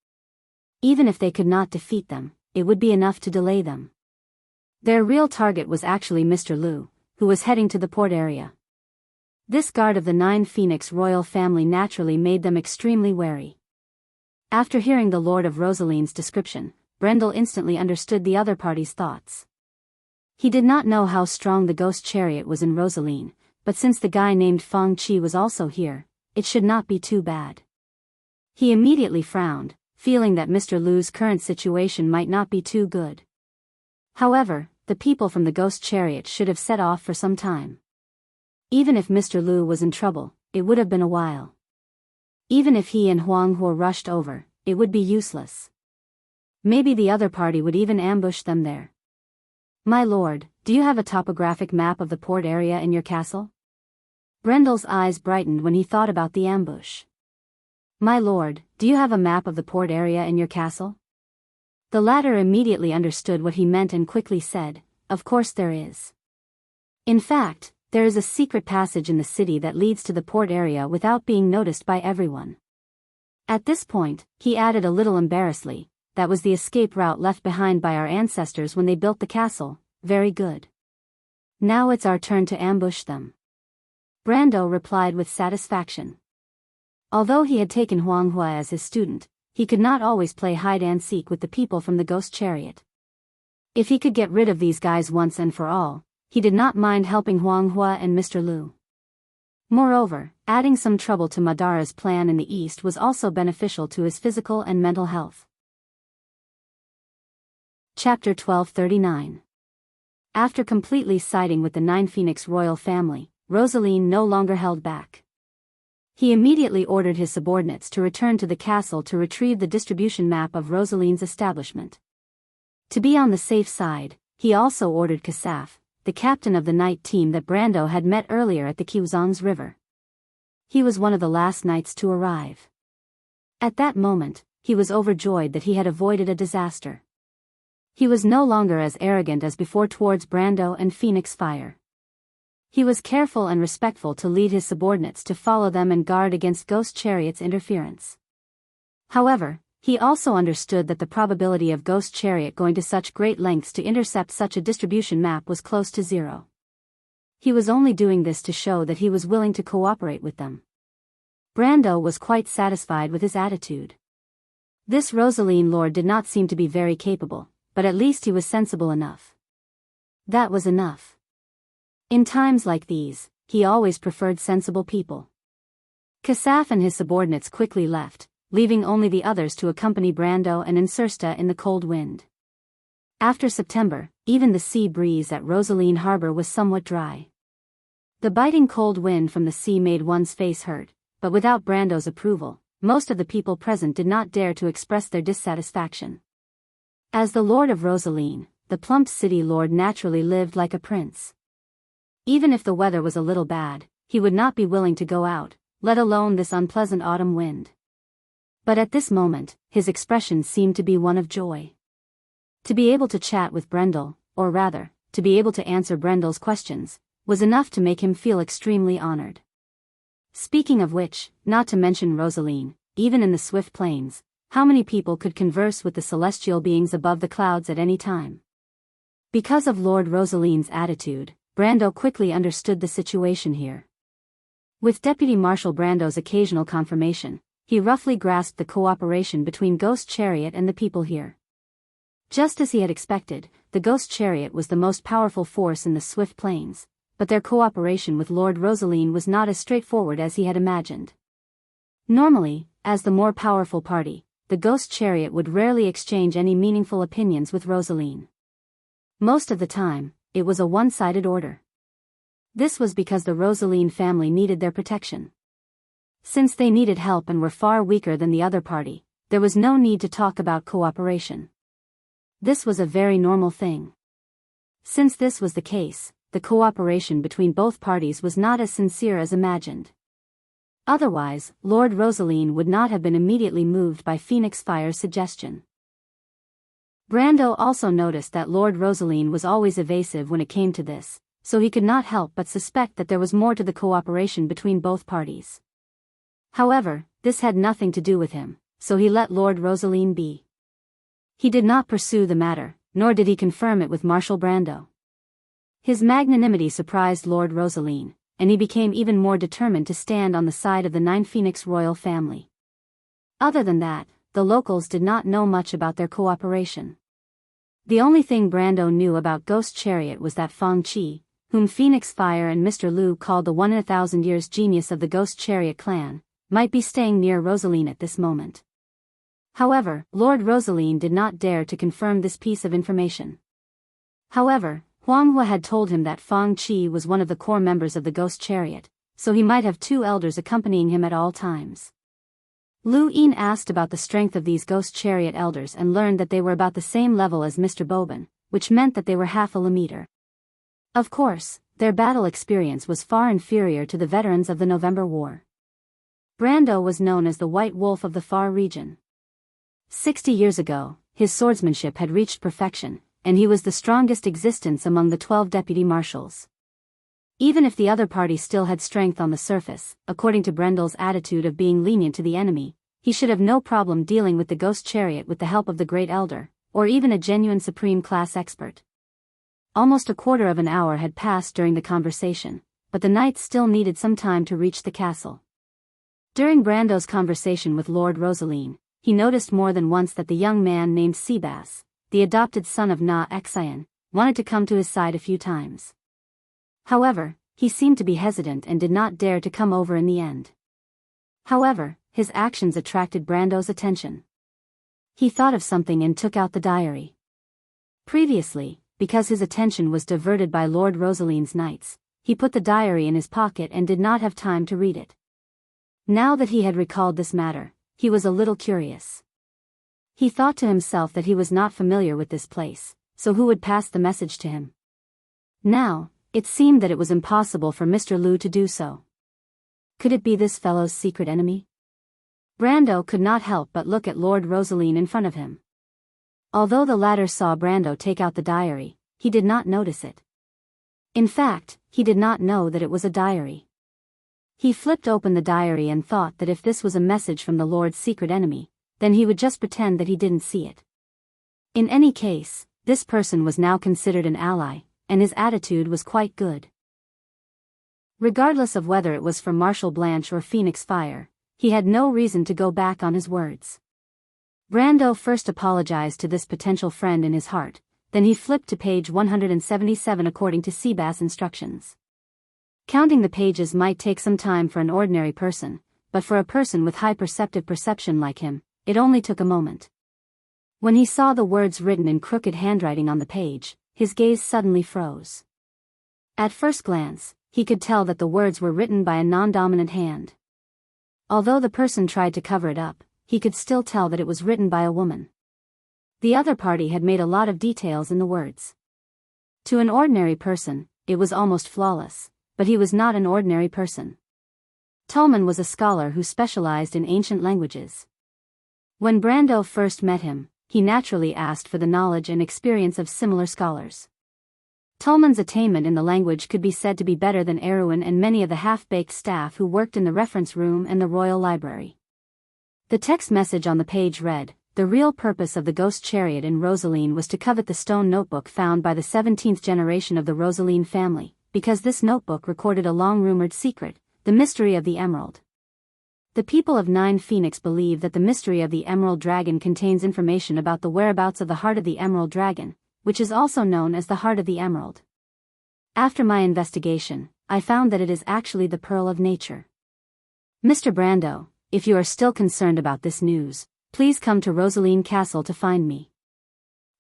Even if they could not defeat them, it would be enough to delay them. Their real target was actually Mr. Liu, who was heading to the port area. This guard of the Nine Phoenix royal family naturally made them extremely wary. After hearing the Lord of Rosaline's description, Brendel instantly understood the other party's thoughts. He did not know how strong the Ghost Chariot was in Rosaline, but since the guy named Feng Qi was also here, it should not be too bad. He immediately frowned, feeling that Mr. Liu's current situation might not be too good. However, the people from the Ghost Chariot should have set off for some time. Even if Mr. Liu was in trouble, it would have been a while. Even if he and Huanghua rushed over, it would be useless. Maybe the other party would even ambush them there. "My lord, do you have a topographic map of the port area in your castle?" Brendel's eyes brightened when he thought about the ambush. "My lord, do you have a map of the port area in your castle?" The latter immediately understood what he meant and quickly said, "Of course there is. In fact, there is a secret passage in the city that leads to the port area without being noticed by everyone." At this point, he added a little embarrassedly, "That was the escape route left behind by our ancestors when they built the castle." "Very good. Now it's our turn to ambush them. Brando replied with satisfaction. Although he had taken Huang Hua as his student, he could not always play hide-and-seek with the people from the ghost chariot. If he could get rid of these guys once and for all, he did not mind helping Huang Hua and Mr. Lu. Moreover, adding some trouble to Madara's plan in the east was also beneficial to his physical and mental health. Chapter 1239. After completely siding with the Nine Phoenix royal family, Rosaline no longer held back. He immediately ordered his subordinates to return to the castle to retrieve the distribution map of Rosaline's establishment. To be on the safe side, he also ordered Kasaf, the captain of the night team that Brando had met earlier at the Qiuzhang's river. He was one of the last knights to arrive. At that moment, he was overjoyed that he had avoided a disaster. He was no longer as arrogant as before towards Brando and Phoenix Fire. He was careful and respectful to lead his subordinates to follow them and guard against Ghost Chariot's interference. However, he also understood that the probability of Ghost Chariot going to such great lengths to intercept such a distribution map was close to zero. He was only doing this to show that he was willing to cooperate with them. Brando was quite satisfied with his attitude. This Rosaline lord did not seem to be very capable, but at least he was sensible enough. That was enough. In times like these, he always preferred sensible people. Kasaf and his subordinates quickly left, leaving only the others to accompany Brando and Insursta in the cold wind. After September, even the sea breeze at Rosaline Harbor was somewhat dry. The biting cold wind from the sea made one's face hurt, but without Brando's approval, most of the people present did not dare to express their dissatisfaction. As the lord of Rosaline, the plump city lord naturally lived like a prince. Even if the weather was a little bad, he would not be willing to go out, let alone this unpleasant autumn wind. But at this moment, his expression seemed to be one of joy. To be able to chat with Brendel, or rather, to be able to answer Brendel's questions, was enough to make him feel extremely honored. Speaking of which, not to mention Rosaline, even in the swift plains, how many people could converse with the celestial beings above the clouds at any time? Because of Lord Rosaline's attitude, Brando quickly understood the situation here. With Deputy Marshal Brando's occasional confirmation, he roughly grasped the cooperation between Ghost Chariot and the people here. Just as he had expected, the Ghost Chariot was the most powerful force in the swift plains, but their cooperation with Lord Rosaline was not as straightforward as he had imagined. Normally, as the more powerful party, the Ghost Chariot would rarely exchange any meaningful opinions with Rosaline. Most of the time, it was a one-sided order. This was because the Rosaline family needed their protection. Since they needed help and were far weaker than the other party, there was no need to talk about cooperation. This was a very normal thing. Since this was the case, the cooperation between both parties was not as sincere as imagined. Otherwise, Lord Rosaline would not have been immediately moved by Phoenix Fire's suggestion. Brando also noticed that Lord Rosaline was always evasive when it came to this, so he could not help but suspect that there was more to the cooperation between both parties. However, this had nothing to do with him, so he let Lord Rosaline be. He did not pursue the matter, nor did he confirm it with Marshal Brando. His magnanimity surprised Lord Rosaline, and he became even more determined to stand on the side of the Nine Phoenix royal family. Other than that, the locals did not know much about their cooperation. The only thing Brando knew about Ghost Chariot was that Fang Qi, whom Phoenix Fire and Mr. Lu called the 1 in 1,000 years genius of the Ghost Chariot clan, might be staying near Rosaline at this moment. However, Lord Rosaline did not dare to confirm this piece of information. However, Huang Hua had told him that Fang Qi was one of the core members of the Ghost Chariot, so he might have two elders accompanying him at all times. Lu Yin asked about the strength of these Ghost Chariot elders and learned that they were about the same level as Mr. Boban, which meant that they were half a Lemeter. Of course, their battle experience was far inferior to the veterans of the November War. Brando was known as the White Wolf of the Far region. 60 years ago, his swordsmanship had reached perfection, and he was the strongest existence among the 12 deputy marshals. Even if the other party still had strength on the surface, according to Brendel's attitude of being lenient to the enemy, he should have no problem dealing with the Ghost Chariot with the help of the Great Elder, or even a genuine supreme class expert. Almost a quarter of an hour had passed during the conversation, but the knights still needed some time to reach the castle. During Brando's conversation with Lord Rosaline, he noticed more than once that the young man named Seabass, the adopted son of Na Xian, wanted to come to his side a few times. However, he seemed to be hesitant and did not dare to come over in the end. However, his actions attracted Brando's attention. He thought of something and took out the diary. Previously, because his attention was diverted by Lord Rosaline's knights, he put the diary in his pocket and did not have time to read it. Now that he had recalled this matter, he was a little curious. He thought to himself that he was not familiar with this place, so who would pass the message to him? Now, it seemed that it was impossible for Mr. Liu to do so. Could it be this fellow's secret enemy? Brando could not help but look at Lord Rosaline in front of him. Although the latter saw Brando take out the diary, he did not notice it. In fact, he did not know that it was a diary. He flipped open the diary and thought that if this was a message from the Lord's secret enemy, then he would just pretend that he didn't see it. In any case, this person was now considered an ally, and his attitude was quite good. Regardless of whether it was for Marshal Blanche or Phoenix Fire, he had no reason to go back on his words. Brando first apologized to this potential friend in his heart, then he flipped to page 177 according to Seabass' instructions. Counting the pages might take some time for an ordinary person, but for a person with high perceptive perception like him, it only took a moment. When he saw the words written in crooked handwriting on the page, his gaze suddenly froze. At first glance, he could tell that the words were written by a non-dominant hand. Although the person tried to cover it up, he could still tell that it was written by a woman. The other party had made a lot of details in the words. To an ordinary person, it was almost flawless, but he was not an ordinary person. Tolman was a scholar who specialized in ancient languages. When Brando first met him, he naturally asked for the knowledge and experience of similar scholars. Tolman's attainment in the language could be said to be better than Erwin and many of the half-baked staff who worked in the reference room and the royal library. The text message on the page read, "The real purpose of the ghost chariot in Rosaline was to covet the stone notebook found by the 17th generation of the Rosaline family, because this notebook recorded a long-rumored secret, the mystery of the emerald. The people of Nine Phoenix believe that the mystery of the Emerald Dragon contains information about the whereabouts of the heart of the Emerald Dragon, which is also known as the Heart of the Emerald. After my investigation, I found that it is actually the Pearl of Nature. Mr. Brando, if you are still concerned about this news, please come to Rosaline Castle to find me."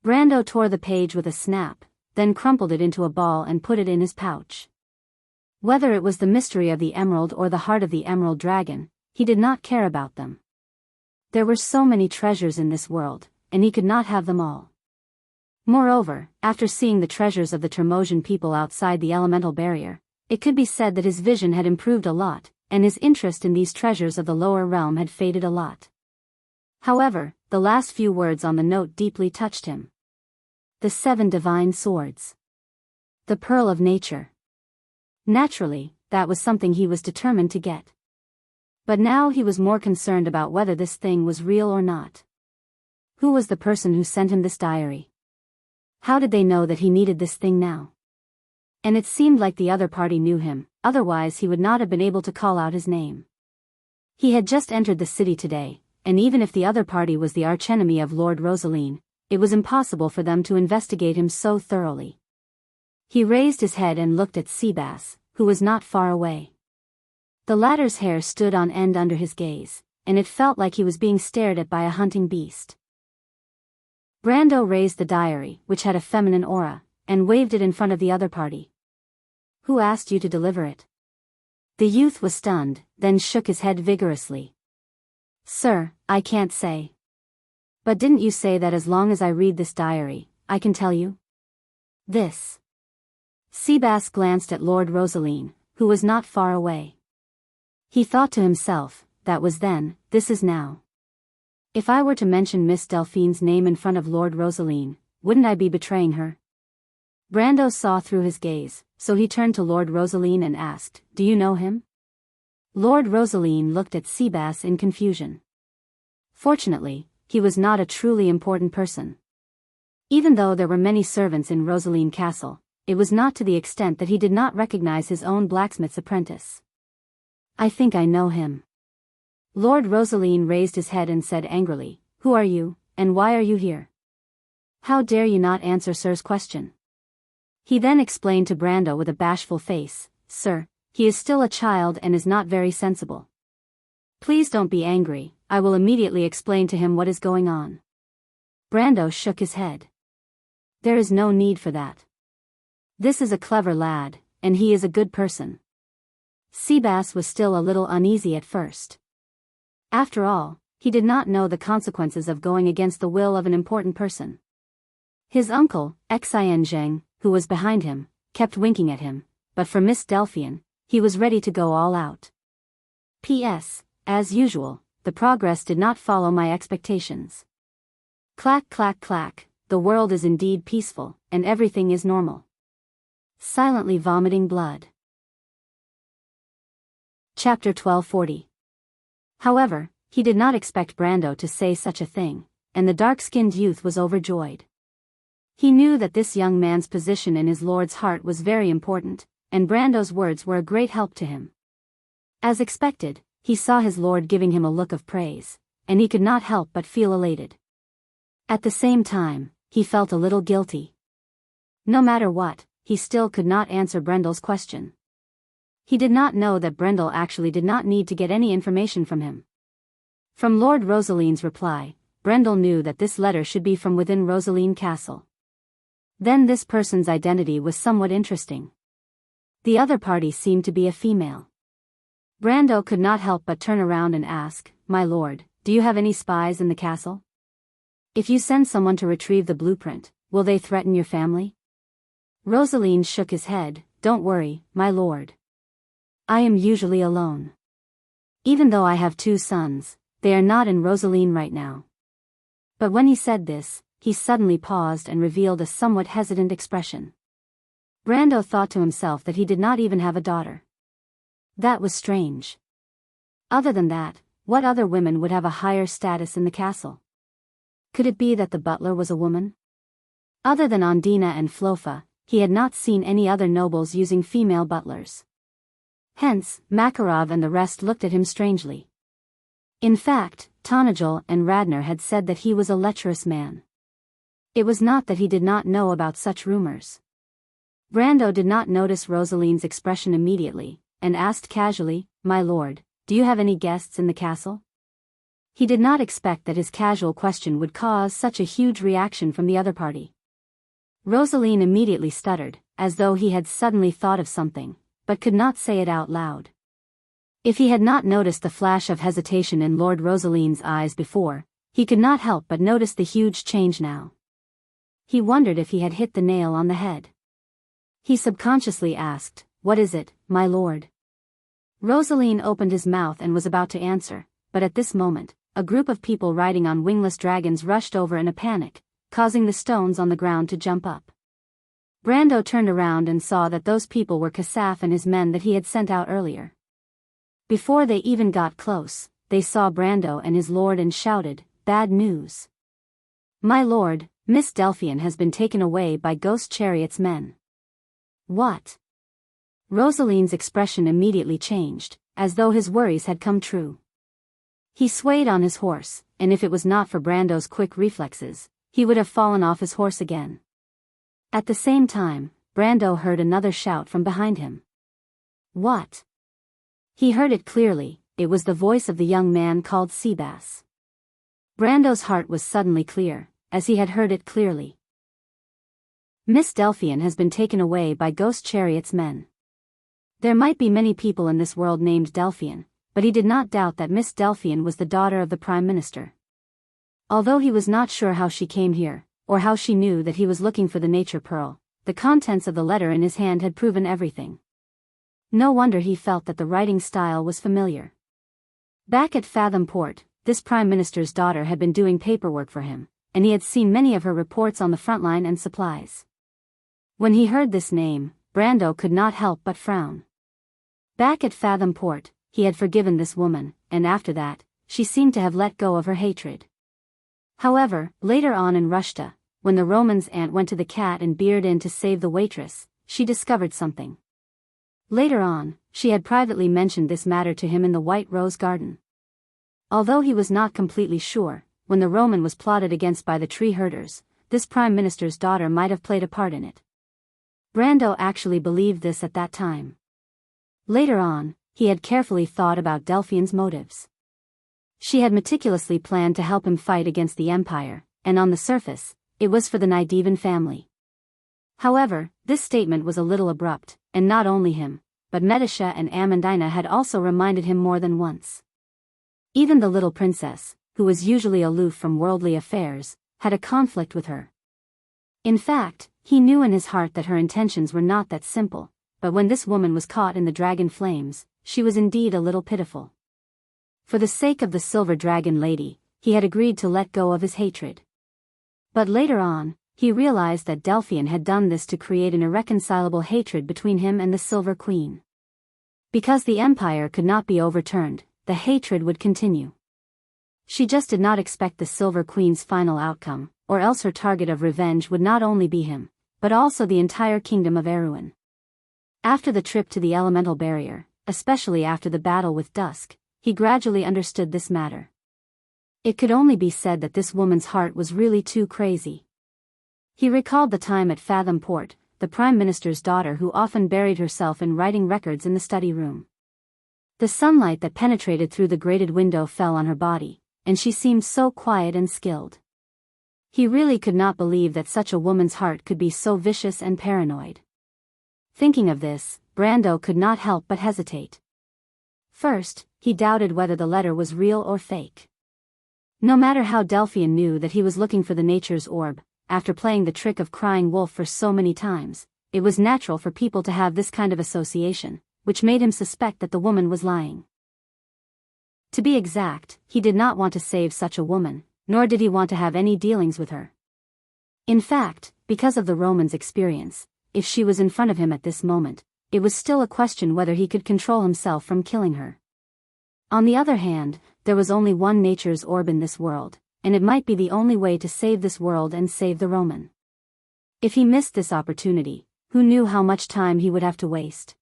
Brando tore the page with a snap, then crumpled it into a ball and put it in his pouch. Whether it was the mystery of the emerald or the heart of the Emerald Dragon, he did not care about them. There were so many treasures in this world, and he could not have them all. Moreover, after seeing the treasures of the Termosian people outside the elemental barrier, it could be said that his vision had improved a lot, and his interest in these treasures of the lower realm had faded a lot. However, the last few words on the note deeply touched him. The 7 divine swords. The Pearl of Nature. Naturally, that was something he was determined to get. But now he was more concerned about whether this thing was real or not. Who was the person who sent him this diary? How did they know that he needed this thing now? And it seemed like the other party knew him, otherwise he would not have been able to call out his name. He had just entered the city today, and even if the other party was the archenemy of Lord Rosaline, it was impossible for them to investigate him so thoroughly. He raised his head and looked at Seabass, who was not far away. The latter's hair stood on end under his gaze, and it felt like he was being stared at by a hunting beast. Brando raised the diary, which had a feminine aura, and waved it in front of the other party. "Who asked you to deliver it?" The youth was stunned, then shook his head vigorously. "Sir, I can't say." "But didn't you say that as long as I read this diary, I can tell you?" "This." Seabass glanced at Lord Rosaline, who was not far away. He thought to himself, that was then, this is now. If I were to mention Miss Delphine's name in front of Lord Rosaline, wouldn't I be betraying her? Brando saw through his gaze, so he turned to Lord Rosaline and asked, "Do you know him?" Lord Rosaline looked at Seabass in confusion. Fortunately, he was not a truly important person. Even though there were many servants in Rosaline Castle, it was not to the extent that he did not recognize his own blacksmith's apprentice. I think I know him. Lord Rosaline raised his head and said angrily, "Who are you, and why are you here? How dare you not answer Sir's question?" He then explained to Brando with a bashful face, "Sir, he is still a child and is not very sensible. Please don't be angry, I will immediately explain to him what is going on." Brando shook his head. "There is no need for that. This is a clever lad, and he is a good person." Seabass was still a little uneasy at first. After all, he did not know the consequences of going against the will of an important person. His uncle, Xianxia, who was behind him, kept winking at him, but for Miss Delphian, he was ready to go all out. P.S. As usual, the progress did not follow my expectations. Clack clack clack, the world is indeed peaceful, and everything is normal. Silently vomiting blood. Chapter 1240. However, he did not expect Brando to say such a thing, and the dark-skinned youth was overjoyed. He knew that this young man's position in his lord's heart was very important, and Brando's words were a great help to him. As expected, he saw his lord giving him a look of praise, and he could not help but feel elated. At the same time, he felt a little guilty. No matter what, he still could not answer Brendel's question. He did not know that Brendel actually did not need to get any information from him. From Lord Rosaline's reply, Brendel knew that this letter should be from within Rosaline Castle. Then this person's identity was somewhat interesting. The other party seemed to be a female. Brando could not help but turn around and ask, "My lord, do you have any spies in the castle? If you send someone to retrieve the blueprint, will they threaten your family?" Rosaline shook his head, "Don't worry, my lord. I am usually alone. Even though I have 2 sons, they are not in Rosaline right now." But when he said this, he suddenly paused and revealed a somewhat hesitant expression. Brando thought to himself that he did not even have a daughter. That was strange. Other than that, what other women would have a higher status in the castle? Could it be that the butler was a woman? Other than Ondina and Flofa, he had not seen any other nobles using female butlers. Hence, Makarov and the rest looked at him strangely. In fact, Tonajul and Radner had said that he was a lecherous man. It was not that he did not know about such rumors. Brando did not notice Rosaline's expression immediately, and asked casually, "My lord, do you have any guests in the castle?" He did not expect that his casual question would cause such a huge reaction from the other party. Rosaline immediately stuttered, as though he had suddenly thought of something, but could not say it out loud. If he had not noticed the flash of hesitation in Lord Rosaline's eyes before, he could not help but notice the huge change now. He wondered if he had hit the nail on the head. He subconsciously asked, "What is it, my lord?" Rosaline opened his mouth and was about to answer, but at this moment, a group of people riding on wingless dragons rushed over in a panic, causing the stones on the ground to jump up. Brando turned around and saw that those people were Kasaf and his men that he had sent out earlier. Before they even got close, they saw Brando and his lord and shouted, "Bad news! My lord, Miss Delphian has been taken away by Ghost Chariot's men." "What?" Rosaline's expression immediately changed, as though his worries had come true. He swayed on his horse, and if it was not for Brando's quick reflexes, he would have fallen off his horse again. At the same time, Brando heard another shout from behind him. "What?" He heard it clearly, it was the voice of the young man called Seabass. Brando's heart was suddenly clear, as he had heard it clearly. Miss Delphian has been taken away by Ghost Chariot's men. There might be many people in this world named Delphian, but he did not doubt that Miss Delphian was the daughter of the Prime Minister. Although he was not sure how she came here, or how she knew that he was looking for the nature pearl, the contents of the letter in his hand had proven everything. No wonder he felt that the writing style was familiar. Back at Fathom Port, this Prime Minister's daughter had been doing paperwork for him, and he had seen many of her reports on the front line and supplies. When he heard this name, Brando could not help but frown. Back at Fathom Port, he had forgiven this woman, and after that, she seemed to have let go of her hatred. However, later on in Rushta, when the Roman's aunt went to the Cat and Beard Inn to save the waitress, she discovered something. Later on, she had privately mentioned this matter to him in the White Rose Garden. Although he was not completely sure, when the Roman was plotted against by the tree herders, this prime minister's daughter might have played a part in it. Brando actually believed this at that time. Later on, he had carefully thought about Delphine's motives. She had meticulously planned to help him fight against the Empire, and on the surface, it was for the Nidevan family. However, this statement was a little abrupt, and not only him, but Medisha and Amandina had also reminded him more than once. Even the little princess, who was usually aloof from worldly affairs, had a conflict with her. In fact, he knew in his heart that her intentions were not that simple, but when this woman was caught in the dragon flames, she was indeed a little pitiful. For the sake of the silver dragon lady, he had agreed to let go of his hatred. But later on, he realized that Delphine had done this to create an irreconcilable hatred between him and the Silver Queen. Because the Empire could not be overturned, the hatred would continue. She just did not expect the Silver Queen's final outcome, or else her target of revenge would not only be him, but also the entire kingdom of Erewhon. After the trip to the elemental barrier, especially after the battle with Dusk, he gradually understood this matter. It could only be said that this woman's heart was really too crazy. He recalled the time at Fathom Port, the Prime Minister's daughter who often buried herself in writing records in the study room. The sunlight that penetrated through the grated window fell on her body, and she seemed so quiet and skilled. He really could not believe that such a woman's heart could be so vicious and paranoid. Thinking of this, Brando could not help but hesitate. First, he doubted whether the letter was real or fake. No matter how Delphine knew that he was looking for the nature's orb, after playing the trick of crying wolf for so many times, it was natural for people to have this kind of association, which made him suspect that the woman was lying. To be exact, he did not want to save such a woman, nor did he want to have any dealings with her. In fact, because of the Roman's experience, if she was in front of him at this moment, it was still a question whether he could control himself from killing her. On the other hand, there was only one nature's orb in this world, and it might be the only way to save this world and save the Roman. If he missed this opportunity, who knew how much time he would have to waste?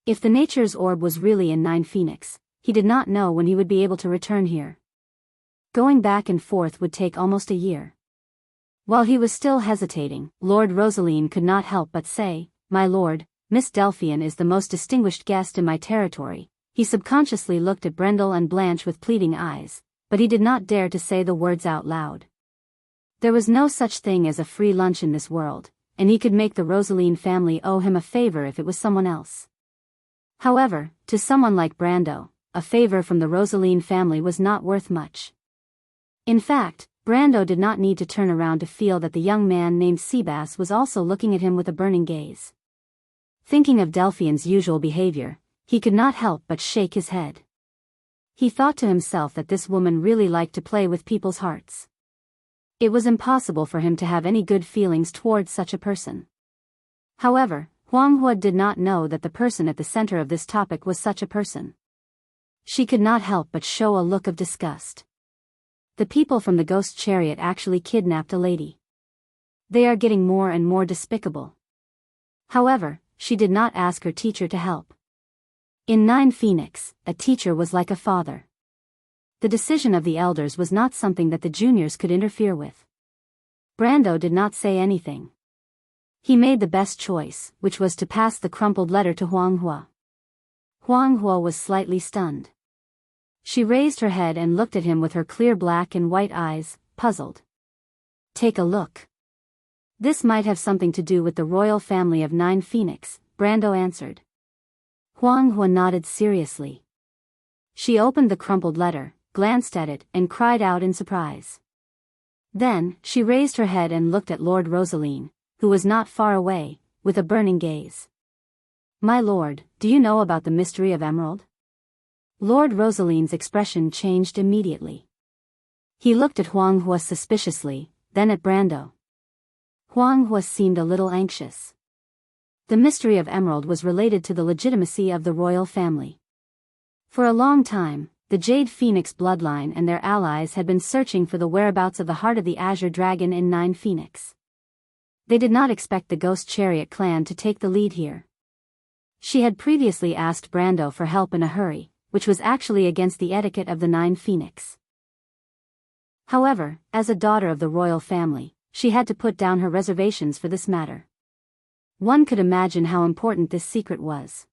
If the nature's orb was really in Nine Phoenix, he did not know when he would be able to return here. Going back and forth would take almost a year. While he was still hesitating, Lord Rosaline could not help but say, "My lord, Miss Delphine is the most distinguished guest in my territory." He subconsciously looked at Brendel and Blanche with pleading eyes, but he did not dare to say the words out loud. There was no such thing as a free lunch in this world, and he could make the Rosaline family owe him a favor if it was someone else. However, to someone like Brando, a favor from the Rosaline family was not worth much. In fact, Brando did not need to turn around to feel that the young man named Seabass was also looking at him with a burning gaze. Thinking of Delphine's usual behavior, he could not help but shake his head. He thought to himself that this woman really liked to play with people's hearts. It was impossible for him to have any good feelings towards such a person. However, Huang Hua did not know that the person at the center of this topic was such a person. She could not help but show a look of disgust. The people from the ghost chariot actually kidnapped a lady. They are getting more and more despicable. However, she did not ask her teacher to help. In Nine Phoenix, a teacher was like a father. The decision of the elders was not something that the juniors could interfere with. Brando did not say anything. He made the best choice, which was to pass the crumpled letter to Huang Hua. Huang Hua was slightly stunned. She raised her head and looked at him with her clear black and white eyes, puzzled. "Take a look. This might have something to do with the royal family of Nine Phoenix," Brando answered. Huang Hua nodded seriously. She opened the crumpled letter, glanced at it, and cried out in surprise. Then, she raised her head and looked at Lord Rosaline, who was not far away, with a burning gaze. "My lord, do you know about the mystery of Emerald?" Lord Rosaline's expression changed immediately. He looked at Huang Hua suspiciously, then at Brando. Huang Hua seemed a little anxious. The mystery of Emerald was related to the legitimacy of the royal family. For a long time, the Jade Phoenix bloodline and their allies had been searching for the whereabouts of the heart of the Azure Dragon in Nine Phoenix. They did not expect the Ghost Chariot clan to take the lead here. She had previously asked Brando for help in a hurry, which was actually against the etiquette of the Nine Phoenix. However, as a daughter of the royal family, she had to put down her reservations for this matter. One could imagine how important this secret was.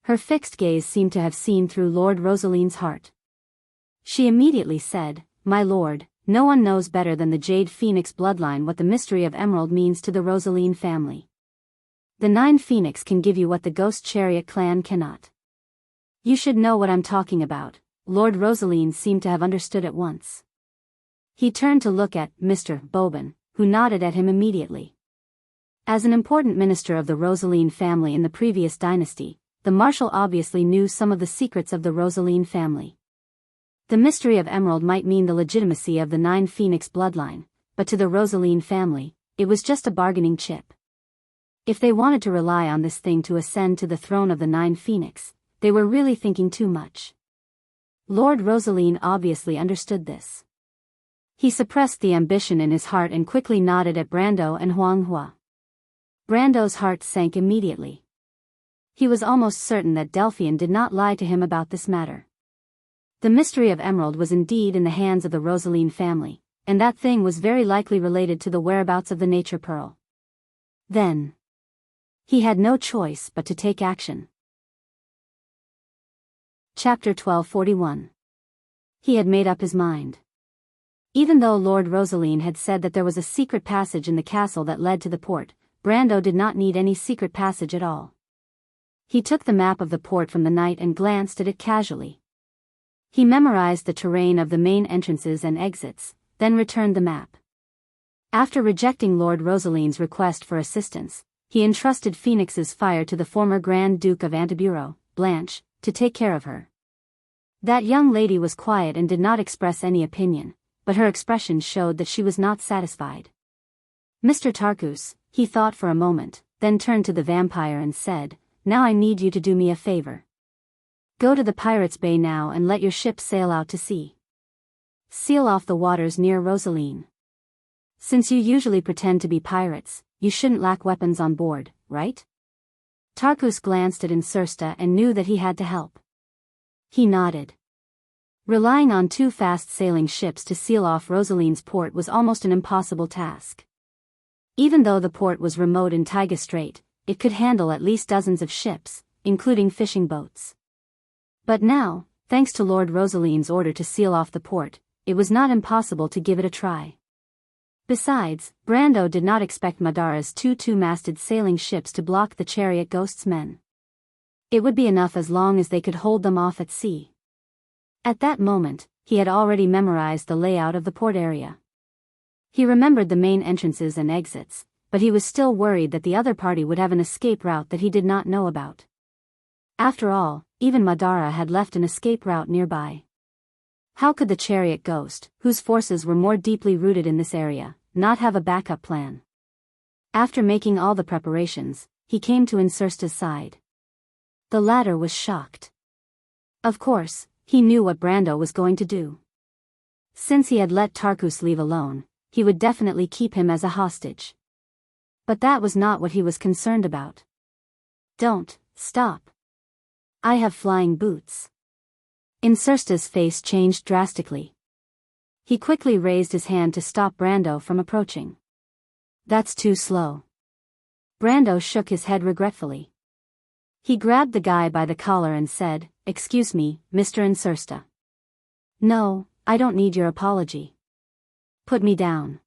Her fixed gaze seemed to have seen through Lord Rosaline's heart. She immediately said, "My lord, no one knows better than the Jade Phoenix bloodline what the mystery of Emerald means to the Rosaline family. The Nine Phoenix can give you what the Ghost Chariot clan cannot. You should know what I'm talking about." Lord Rosaline seemed to have understood at once. He turned to look at Mr. Bobin, who nodded at him immediately. As an important minister of the Rosaline family in the previous dynasty, the Marshal obviously knew some of the secrets of the Rosaline family. The mystery of Emerald might mean the legitimacy of the Nine Phoenix bloodline, but to the Rosaline family, it was just a bargaining chip. If they wanted to rely on this thing to ascend to the throne of the Nine Phoenix, they were really thinking too much. Lord Rosaline obviously understood this. He suppressed the ambition in his heart and quickly nodded at Brando and Huanghua. Brando's heart sank immediately. He was almost certain that Delphian did not lie to him about this matter. The mystery of Emerald was indeed in the hands of the Rosaline family, and that thing was very likely related to the whereabouts of the Nature Pearl. Then, he had no choice but to take action. Chapter 1241. He had made up his mind. Even though Lord Rosaline had said that there was a secret passage in the castle that led to the port, Brando did not need any secret passage at all. He took the map of the port from the knight and glanced at it casually. He memorized the terrain of the main entrances and exits, then returned the map. After rejecting Lord Rosaline's request for assistance, he entrusted Phoenix's fire to the former Grand Duke of Antiburo, Blanche, to take care of her. That young lady was quiet and did not express any opinion, but her expression showed that she was not satisfied. "Mr. Tarkus," he thought for a moment, then turned to the vampire and said, "Now I need you to do me a favor. Go to the Pirates' Bay now and let your ship sail out to sea. Seal off the waters near Rosaline. Since you usually pretend to be pirates, you shouldn't lack weapons on board, right?" Tarkus glanced at Insursta and knew that he had to help. He nodded. Relying on two fast-sailing ships to seal off Rosaline's port was almost an impossible task. Even though the port was remote in Taiga Strait, it could handle at least dozens of ships, including fishing boats. But now, thanks to Lord Rosaline's order to seal off the port, it was not impossible to give it a try. Besides, Brando did not expect Madara's two two-masted sailing ships to block the chariot ghost's men. It would be enough as long as they could hold them off at sea. At that moment, he had already memorized the layout of the port area. He remembered the main entrances and exits, but he was still worried that the other party would have an escape route that he did not know about. After all, even Madara had left an escape route nearby. How could the chariot ghost, whose forces were more deeply rooted in this area, not have a backup plan? After making all the preparations, he came to Insursta's side. The latter was shocked. Of course, he knew what Brando was going to do. Since he had let Tarkus leave alone, he would definitely keep him as a hostage. But that was not what he was concerned about. "Don't stop. I have flying boots." Insursta's face changed drastically. He quickly raised his hand to stop Brando from approaching. "That's too slow." Brando shook his head regretfully. He grabbed the guy by the collar and said, "Excuse me, Mr. Insursta. No, I don't need your apology. Put me down.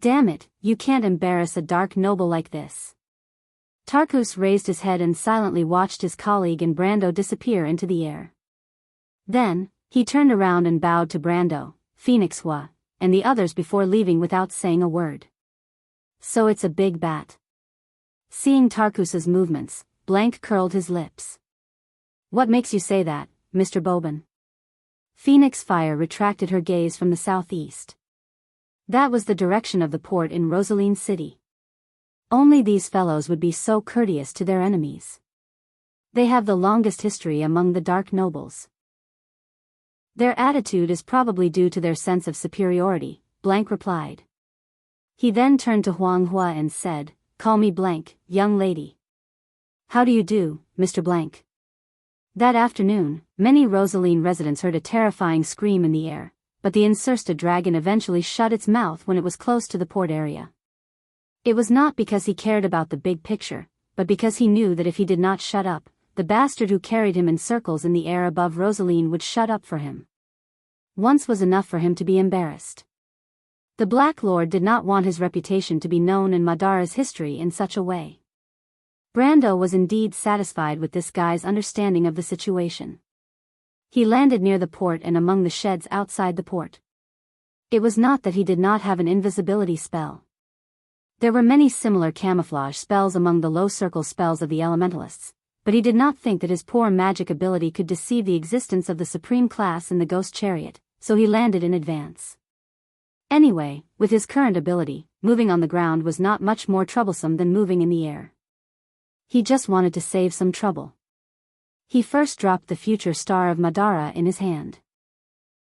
Damn it, you can't embarrass a dark noble like this." Tarkus raised his head and silently watched his colleague and Brando disappear into the air. Then, he turned around and bowed to Brando, Phoenixhua, and the others before leaving without saying a word. "So it's a big bat." Seeing Tarkus's movements, Blank curled his lips. "What makes you say that, Mr. Bobin?" Phoenix Fire retracted her gaze from the southeast. That was the direction of the port in Rosaline City. Only these fellows would be so courteous to their enemies. They have the longest history among the dark nobles. Their attitude is probably due to their sense of superiority, Blank replied. He then turned to Huang Hua and said, Call me Blank, young lady. How do you do, Mr. Blank? That afternoon, many Rosaline residents heard a terrifying scream in the air, but the Insursta dragon eventually shut its mouth when it was close to the port area. It was not because he cared about the big picture, but because he knew that if he did not shut up, the bastard who carried him in circles in the air above Rosaline would shut up for him. Once was enough for him to be embarrassed. The Black Lord did not want his reputation to be known in Madara's history in such a way. Brando was indeed satisfied with this guy's understanding of the situation. He landed near the port and among the sheds outside the port. It was not that he did not have an invisibility spell. There were many similar camouflage spells among the low circle spells of the elementalists, but he did not think that his poor magic ability could deceive the existence of the supreme class in the ghost chariot, so he landed in advance. Anyway, with his current ability, moving on the ground was not much more troublesome than moving in the air. He just wanted to save some trouble. He first dropped the future star of Madara in his hand.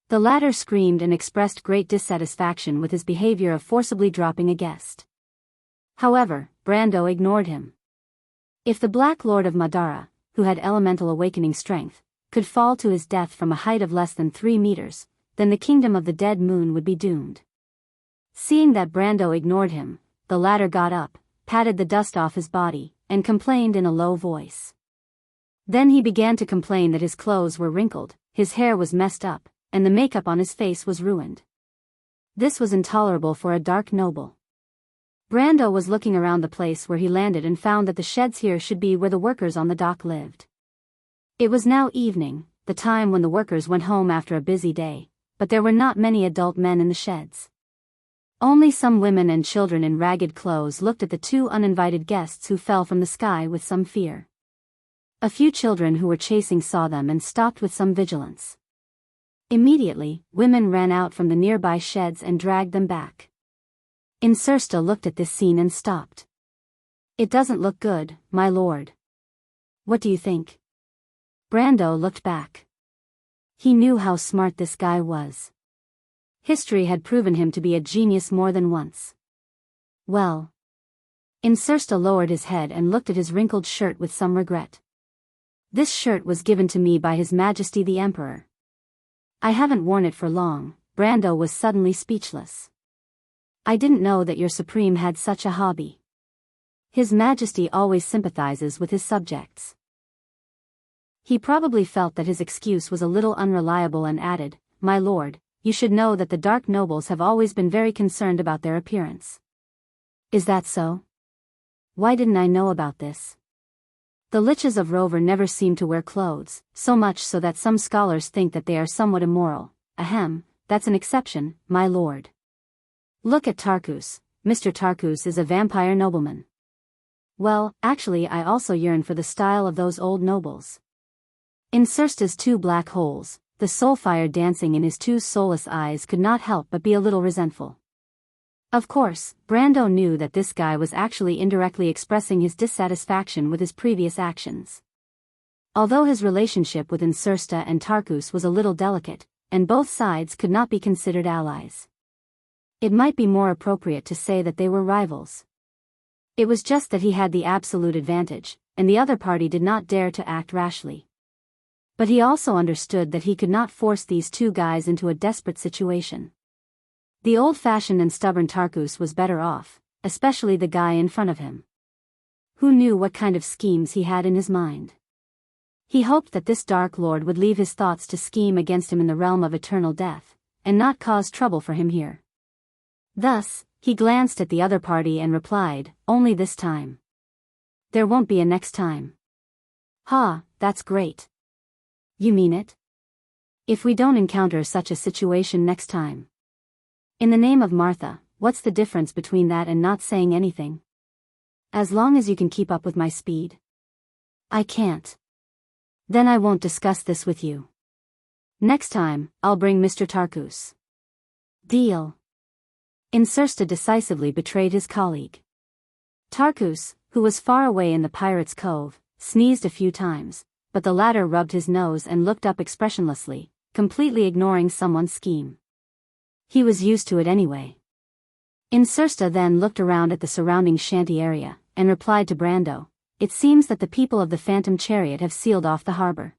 The latter screamed and expressed great dissatisfaction with his behavior of forcibly dropping a guest. However, Brando ignored him. If the Black Lord of Madara, who had elemental awakening strength, could fall to his death from a height of less than 3 meters, then the kingdom of the dead moon would be doomed. Seeing that Brando ignored him, the latter got up, patted the dust off his body, and complained in a low voice. Then he began to complain that his clothes were wrinkled, his hair was messed up, and the makeup on his face was ruined. This was intolerable for a dark noble. Brando was looking around the place where he landed and found that the sheds here should be where the workers on the dock lived. It was now evening, the time when the workers went home after a busy day, but there were not many adult men in the sheds. Only some women and children in ragged clothes looked at the 2 uninvited guests who fell from the sky with some fear. A few children who were chasing saw them and stopped with some vigilance. Immediately, women ran out from the nearby sheds and dragged them back. Insursta looked at this scene and stopped. It doesn't look good, my lord. What do you think? Brando looked back. He knew how smart this guy was. History had proven him to be a genius more than once. Well. Insursta lowered his head and looked at his wrinkled shirt with some regret. This shirt was given to me by His Majesty the Emperor. I haven't worn it for long. Brando was suddenly speechless. I didn't know that your Supreme had such a hobby. His Majesty always sympathizes with his subjects. He probably felt that his excuse was a little unreliable and added, My lord, you should know that the dark nobles have always been very concerned about their appearance. Is that so? Why didn't I know about this? The liches of Rover never seem to wear clothes, so much so that some scholars think that they are somewhat immoral. Ahem, that's an exception, my lord. Look at Tarkus. Mr. Tarkus is a vampire nobleman. Well, actually I also yearn for the style of those old nobles. Insursta's 2 black holes, the soul fire dancing in his 2 soulless eyes could not help but be a little resentful. Of course, Brando knew that this guy was actually indirectly expressing his dissatisfaction with his previous actions. Although his relationship with Insursta and Tarkus was a little delicate, and both sides could not be considered allies. It might be more appropriate to say that they were rivals. It was just that he had the absolute advantage, and the other party did not dare to act rashly. But he also understood that he could not force these 2 guys into a desperate situation. The old-fashioned and stubborn Tarkus was better off, especially the guy in front of him. Who knew what kind of schemes he had in his mind? He hoped that this Dark Lord would leave his thoughts to scheme against him in the realm of eternal death, and not cause trouble for him here. Thus, he glanced at the other party and replied, Only this time. There won't be a next time. Ha, that's great. You mean it? If we don't encounter such a situation next time. In the name of Martha, what's the difference between that and not saying anything? As long as you can keep up with my speed. I can't. Then I won't discuss this with you. Next time, I'll bring Mr. Tarkus. Deal. Insursta decisively betrayed his colleague. Tarkus, who was far away in the Pirate's Cove, sneezed a few times, but the latter rubbed his nose and looked up expressionlessly, completely ignoring someone's scheme. He was used to it anyway. Insursta then looked around at the surrounding shanty area, and replied to Brando, "It seems that the people of the Phantom Chariot have sealed off the harbor.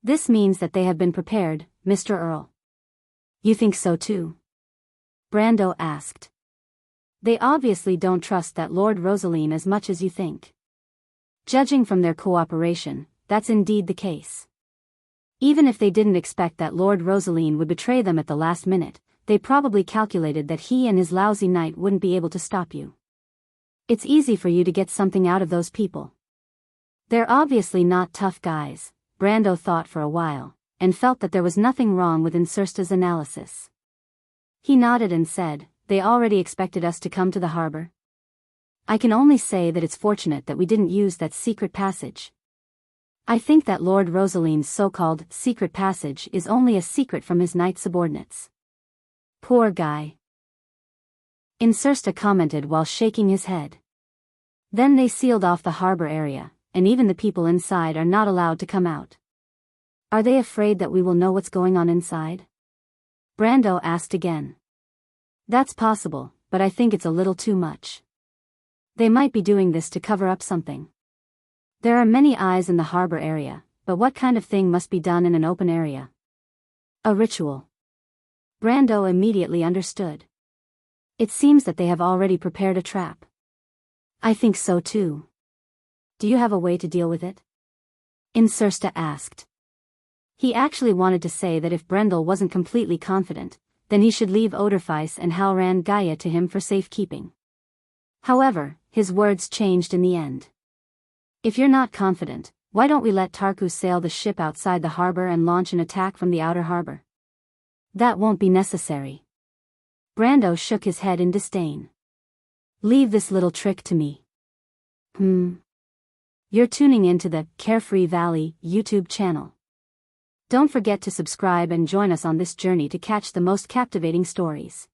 This means that they have been prepared, Mr. Earl." "You think so too?" Brando asked. "They obviously don't trust that Lord Rosaline as much as you think. Judging from their cooperation, that's indeed the case. Even if they didn't expect that Lord Rosaline would betray them at the last minute, they probably calculated that he and his lousy knight wouldn't be able to stop you. It's easy for you to get something out of those people. They're obviously not tough guys," Brando thought for a while, and felt that there was nothing wrong with Insursta's analysis. He nodded and said, "They already expected us to come to the harbor. I can only say that it's fortunate that we didn't use that secret passage. I think that Lord Rosaline's so-called secret passage is only a secret from his knight subordinates. Poor guy," Insursta commented while shaking his head. "Then they sealed off the harbor area, and even the people inside are not allowed to come out. Are they afraid that we will know what's going on inside?" Brando asked again. "That's possible, but I think it's a little too much. They might be doing this to cover up something. There are many eyes in the harbor area, but what kind of thing must be done in an open area?" "A ritual." Brando immediately understood. "It seems that they have already prepared a trap." "I think so too. Do you have a way to deal with it?" Insursta asked. He actually wanted to say that if Brendel wasn't completely confident, then he should leave Oderfeis and Halran Gaia to him for safekeeping. However, his words changed in the end. "If you're not confident, why don't we let Tarku sail the ship outside the harbor and launch an attack from the outer harbor?" "That won't be necessary." Brando shook his head in disdain. "Leave this little trick to me." You're tuning into the Carefree Valley YouTube channel. Don't forget to subscribe and join us on this journey to catch the most captivating stories.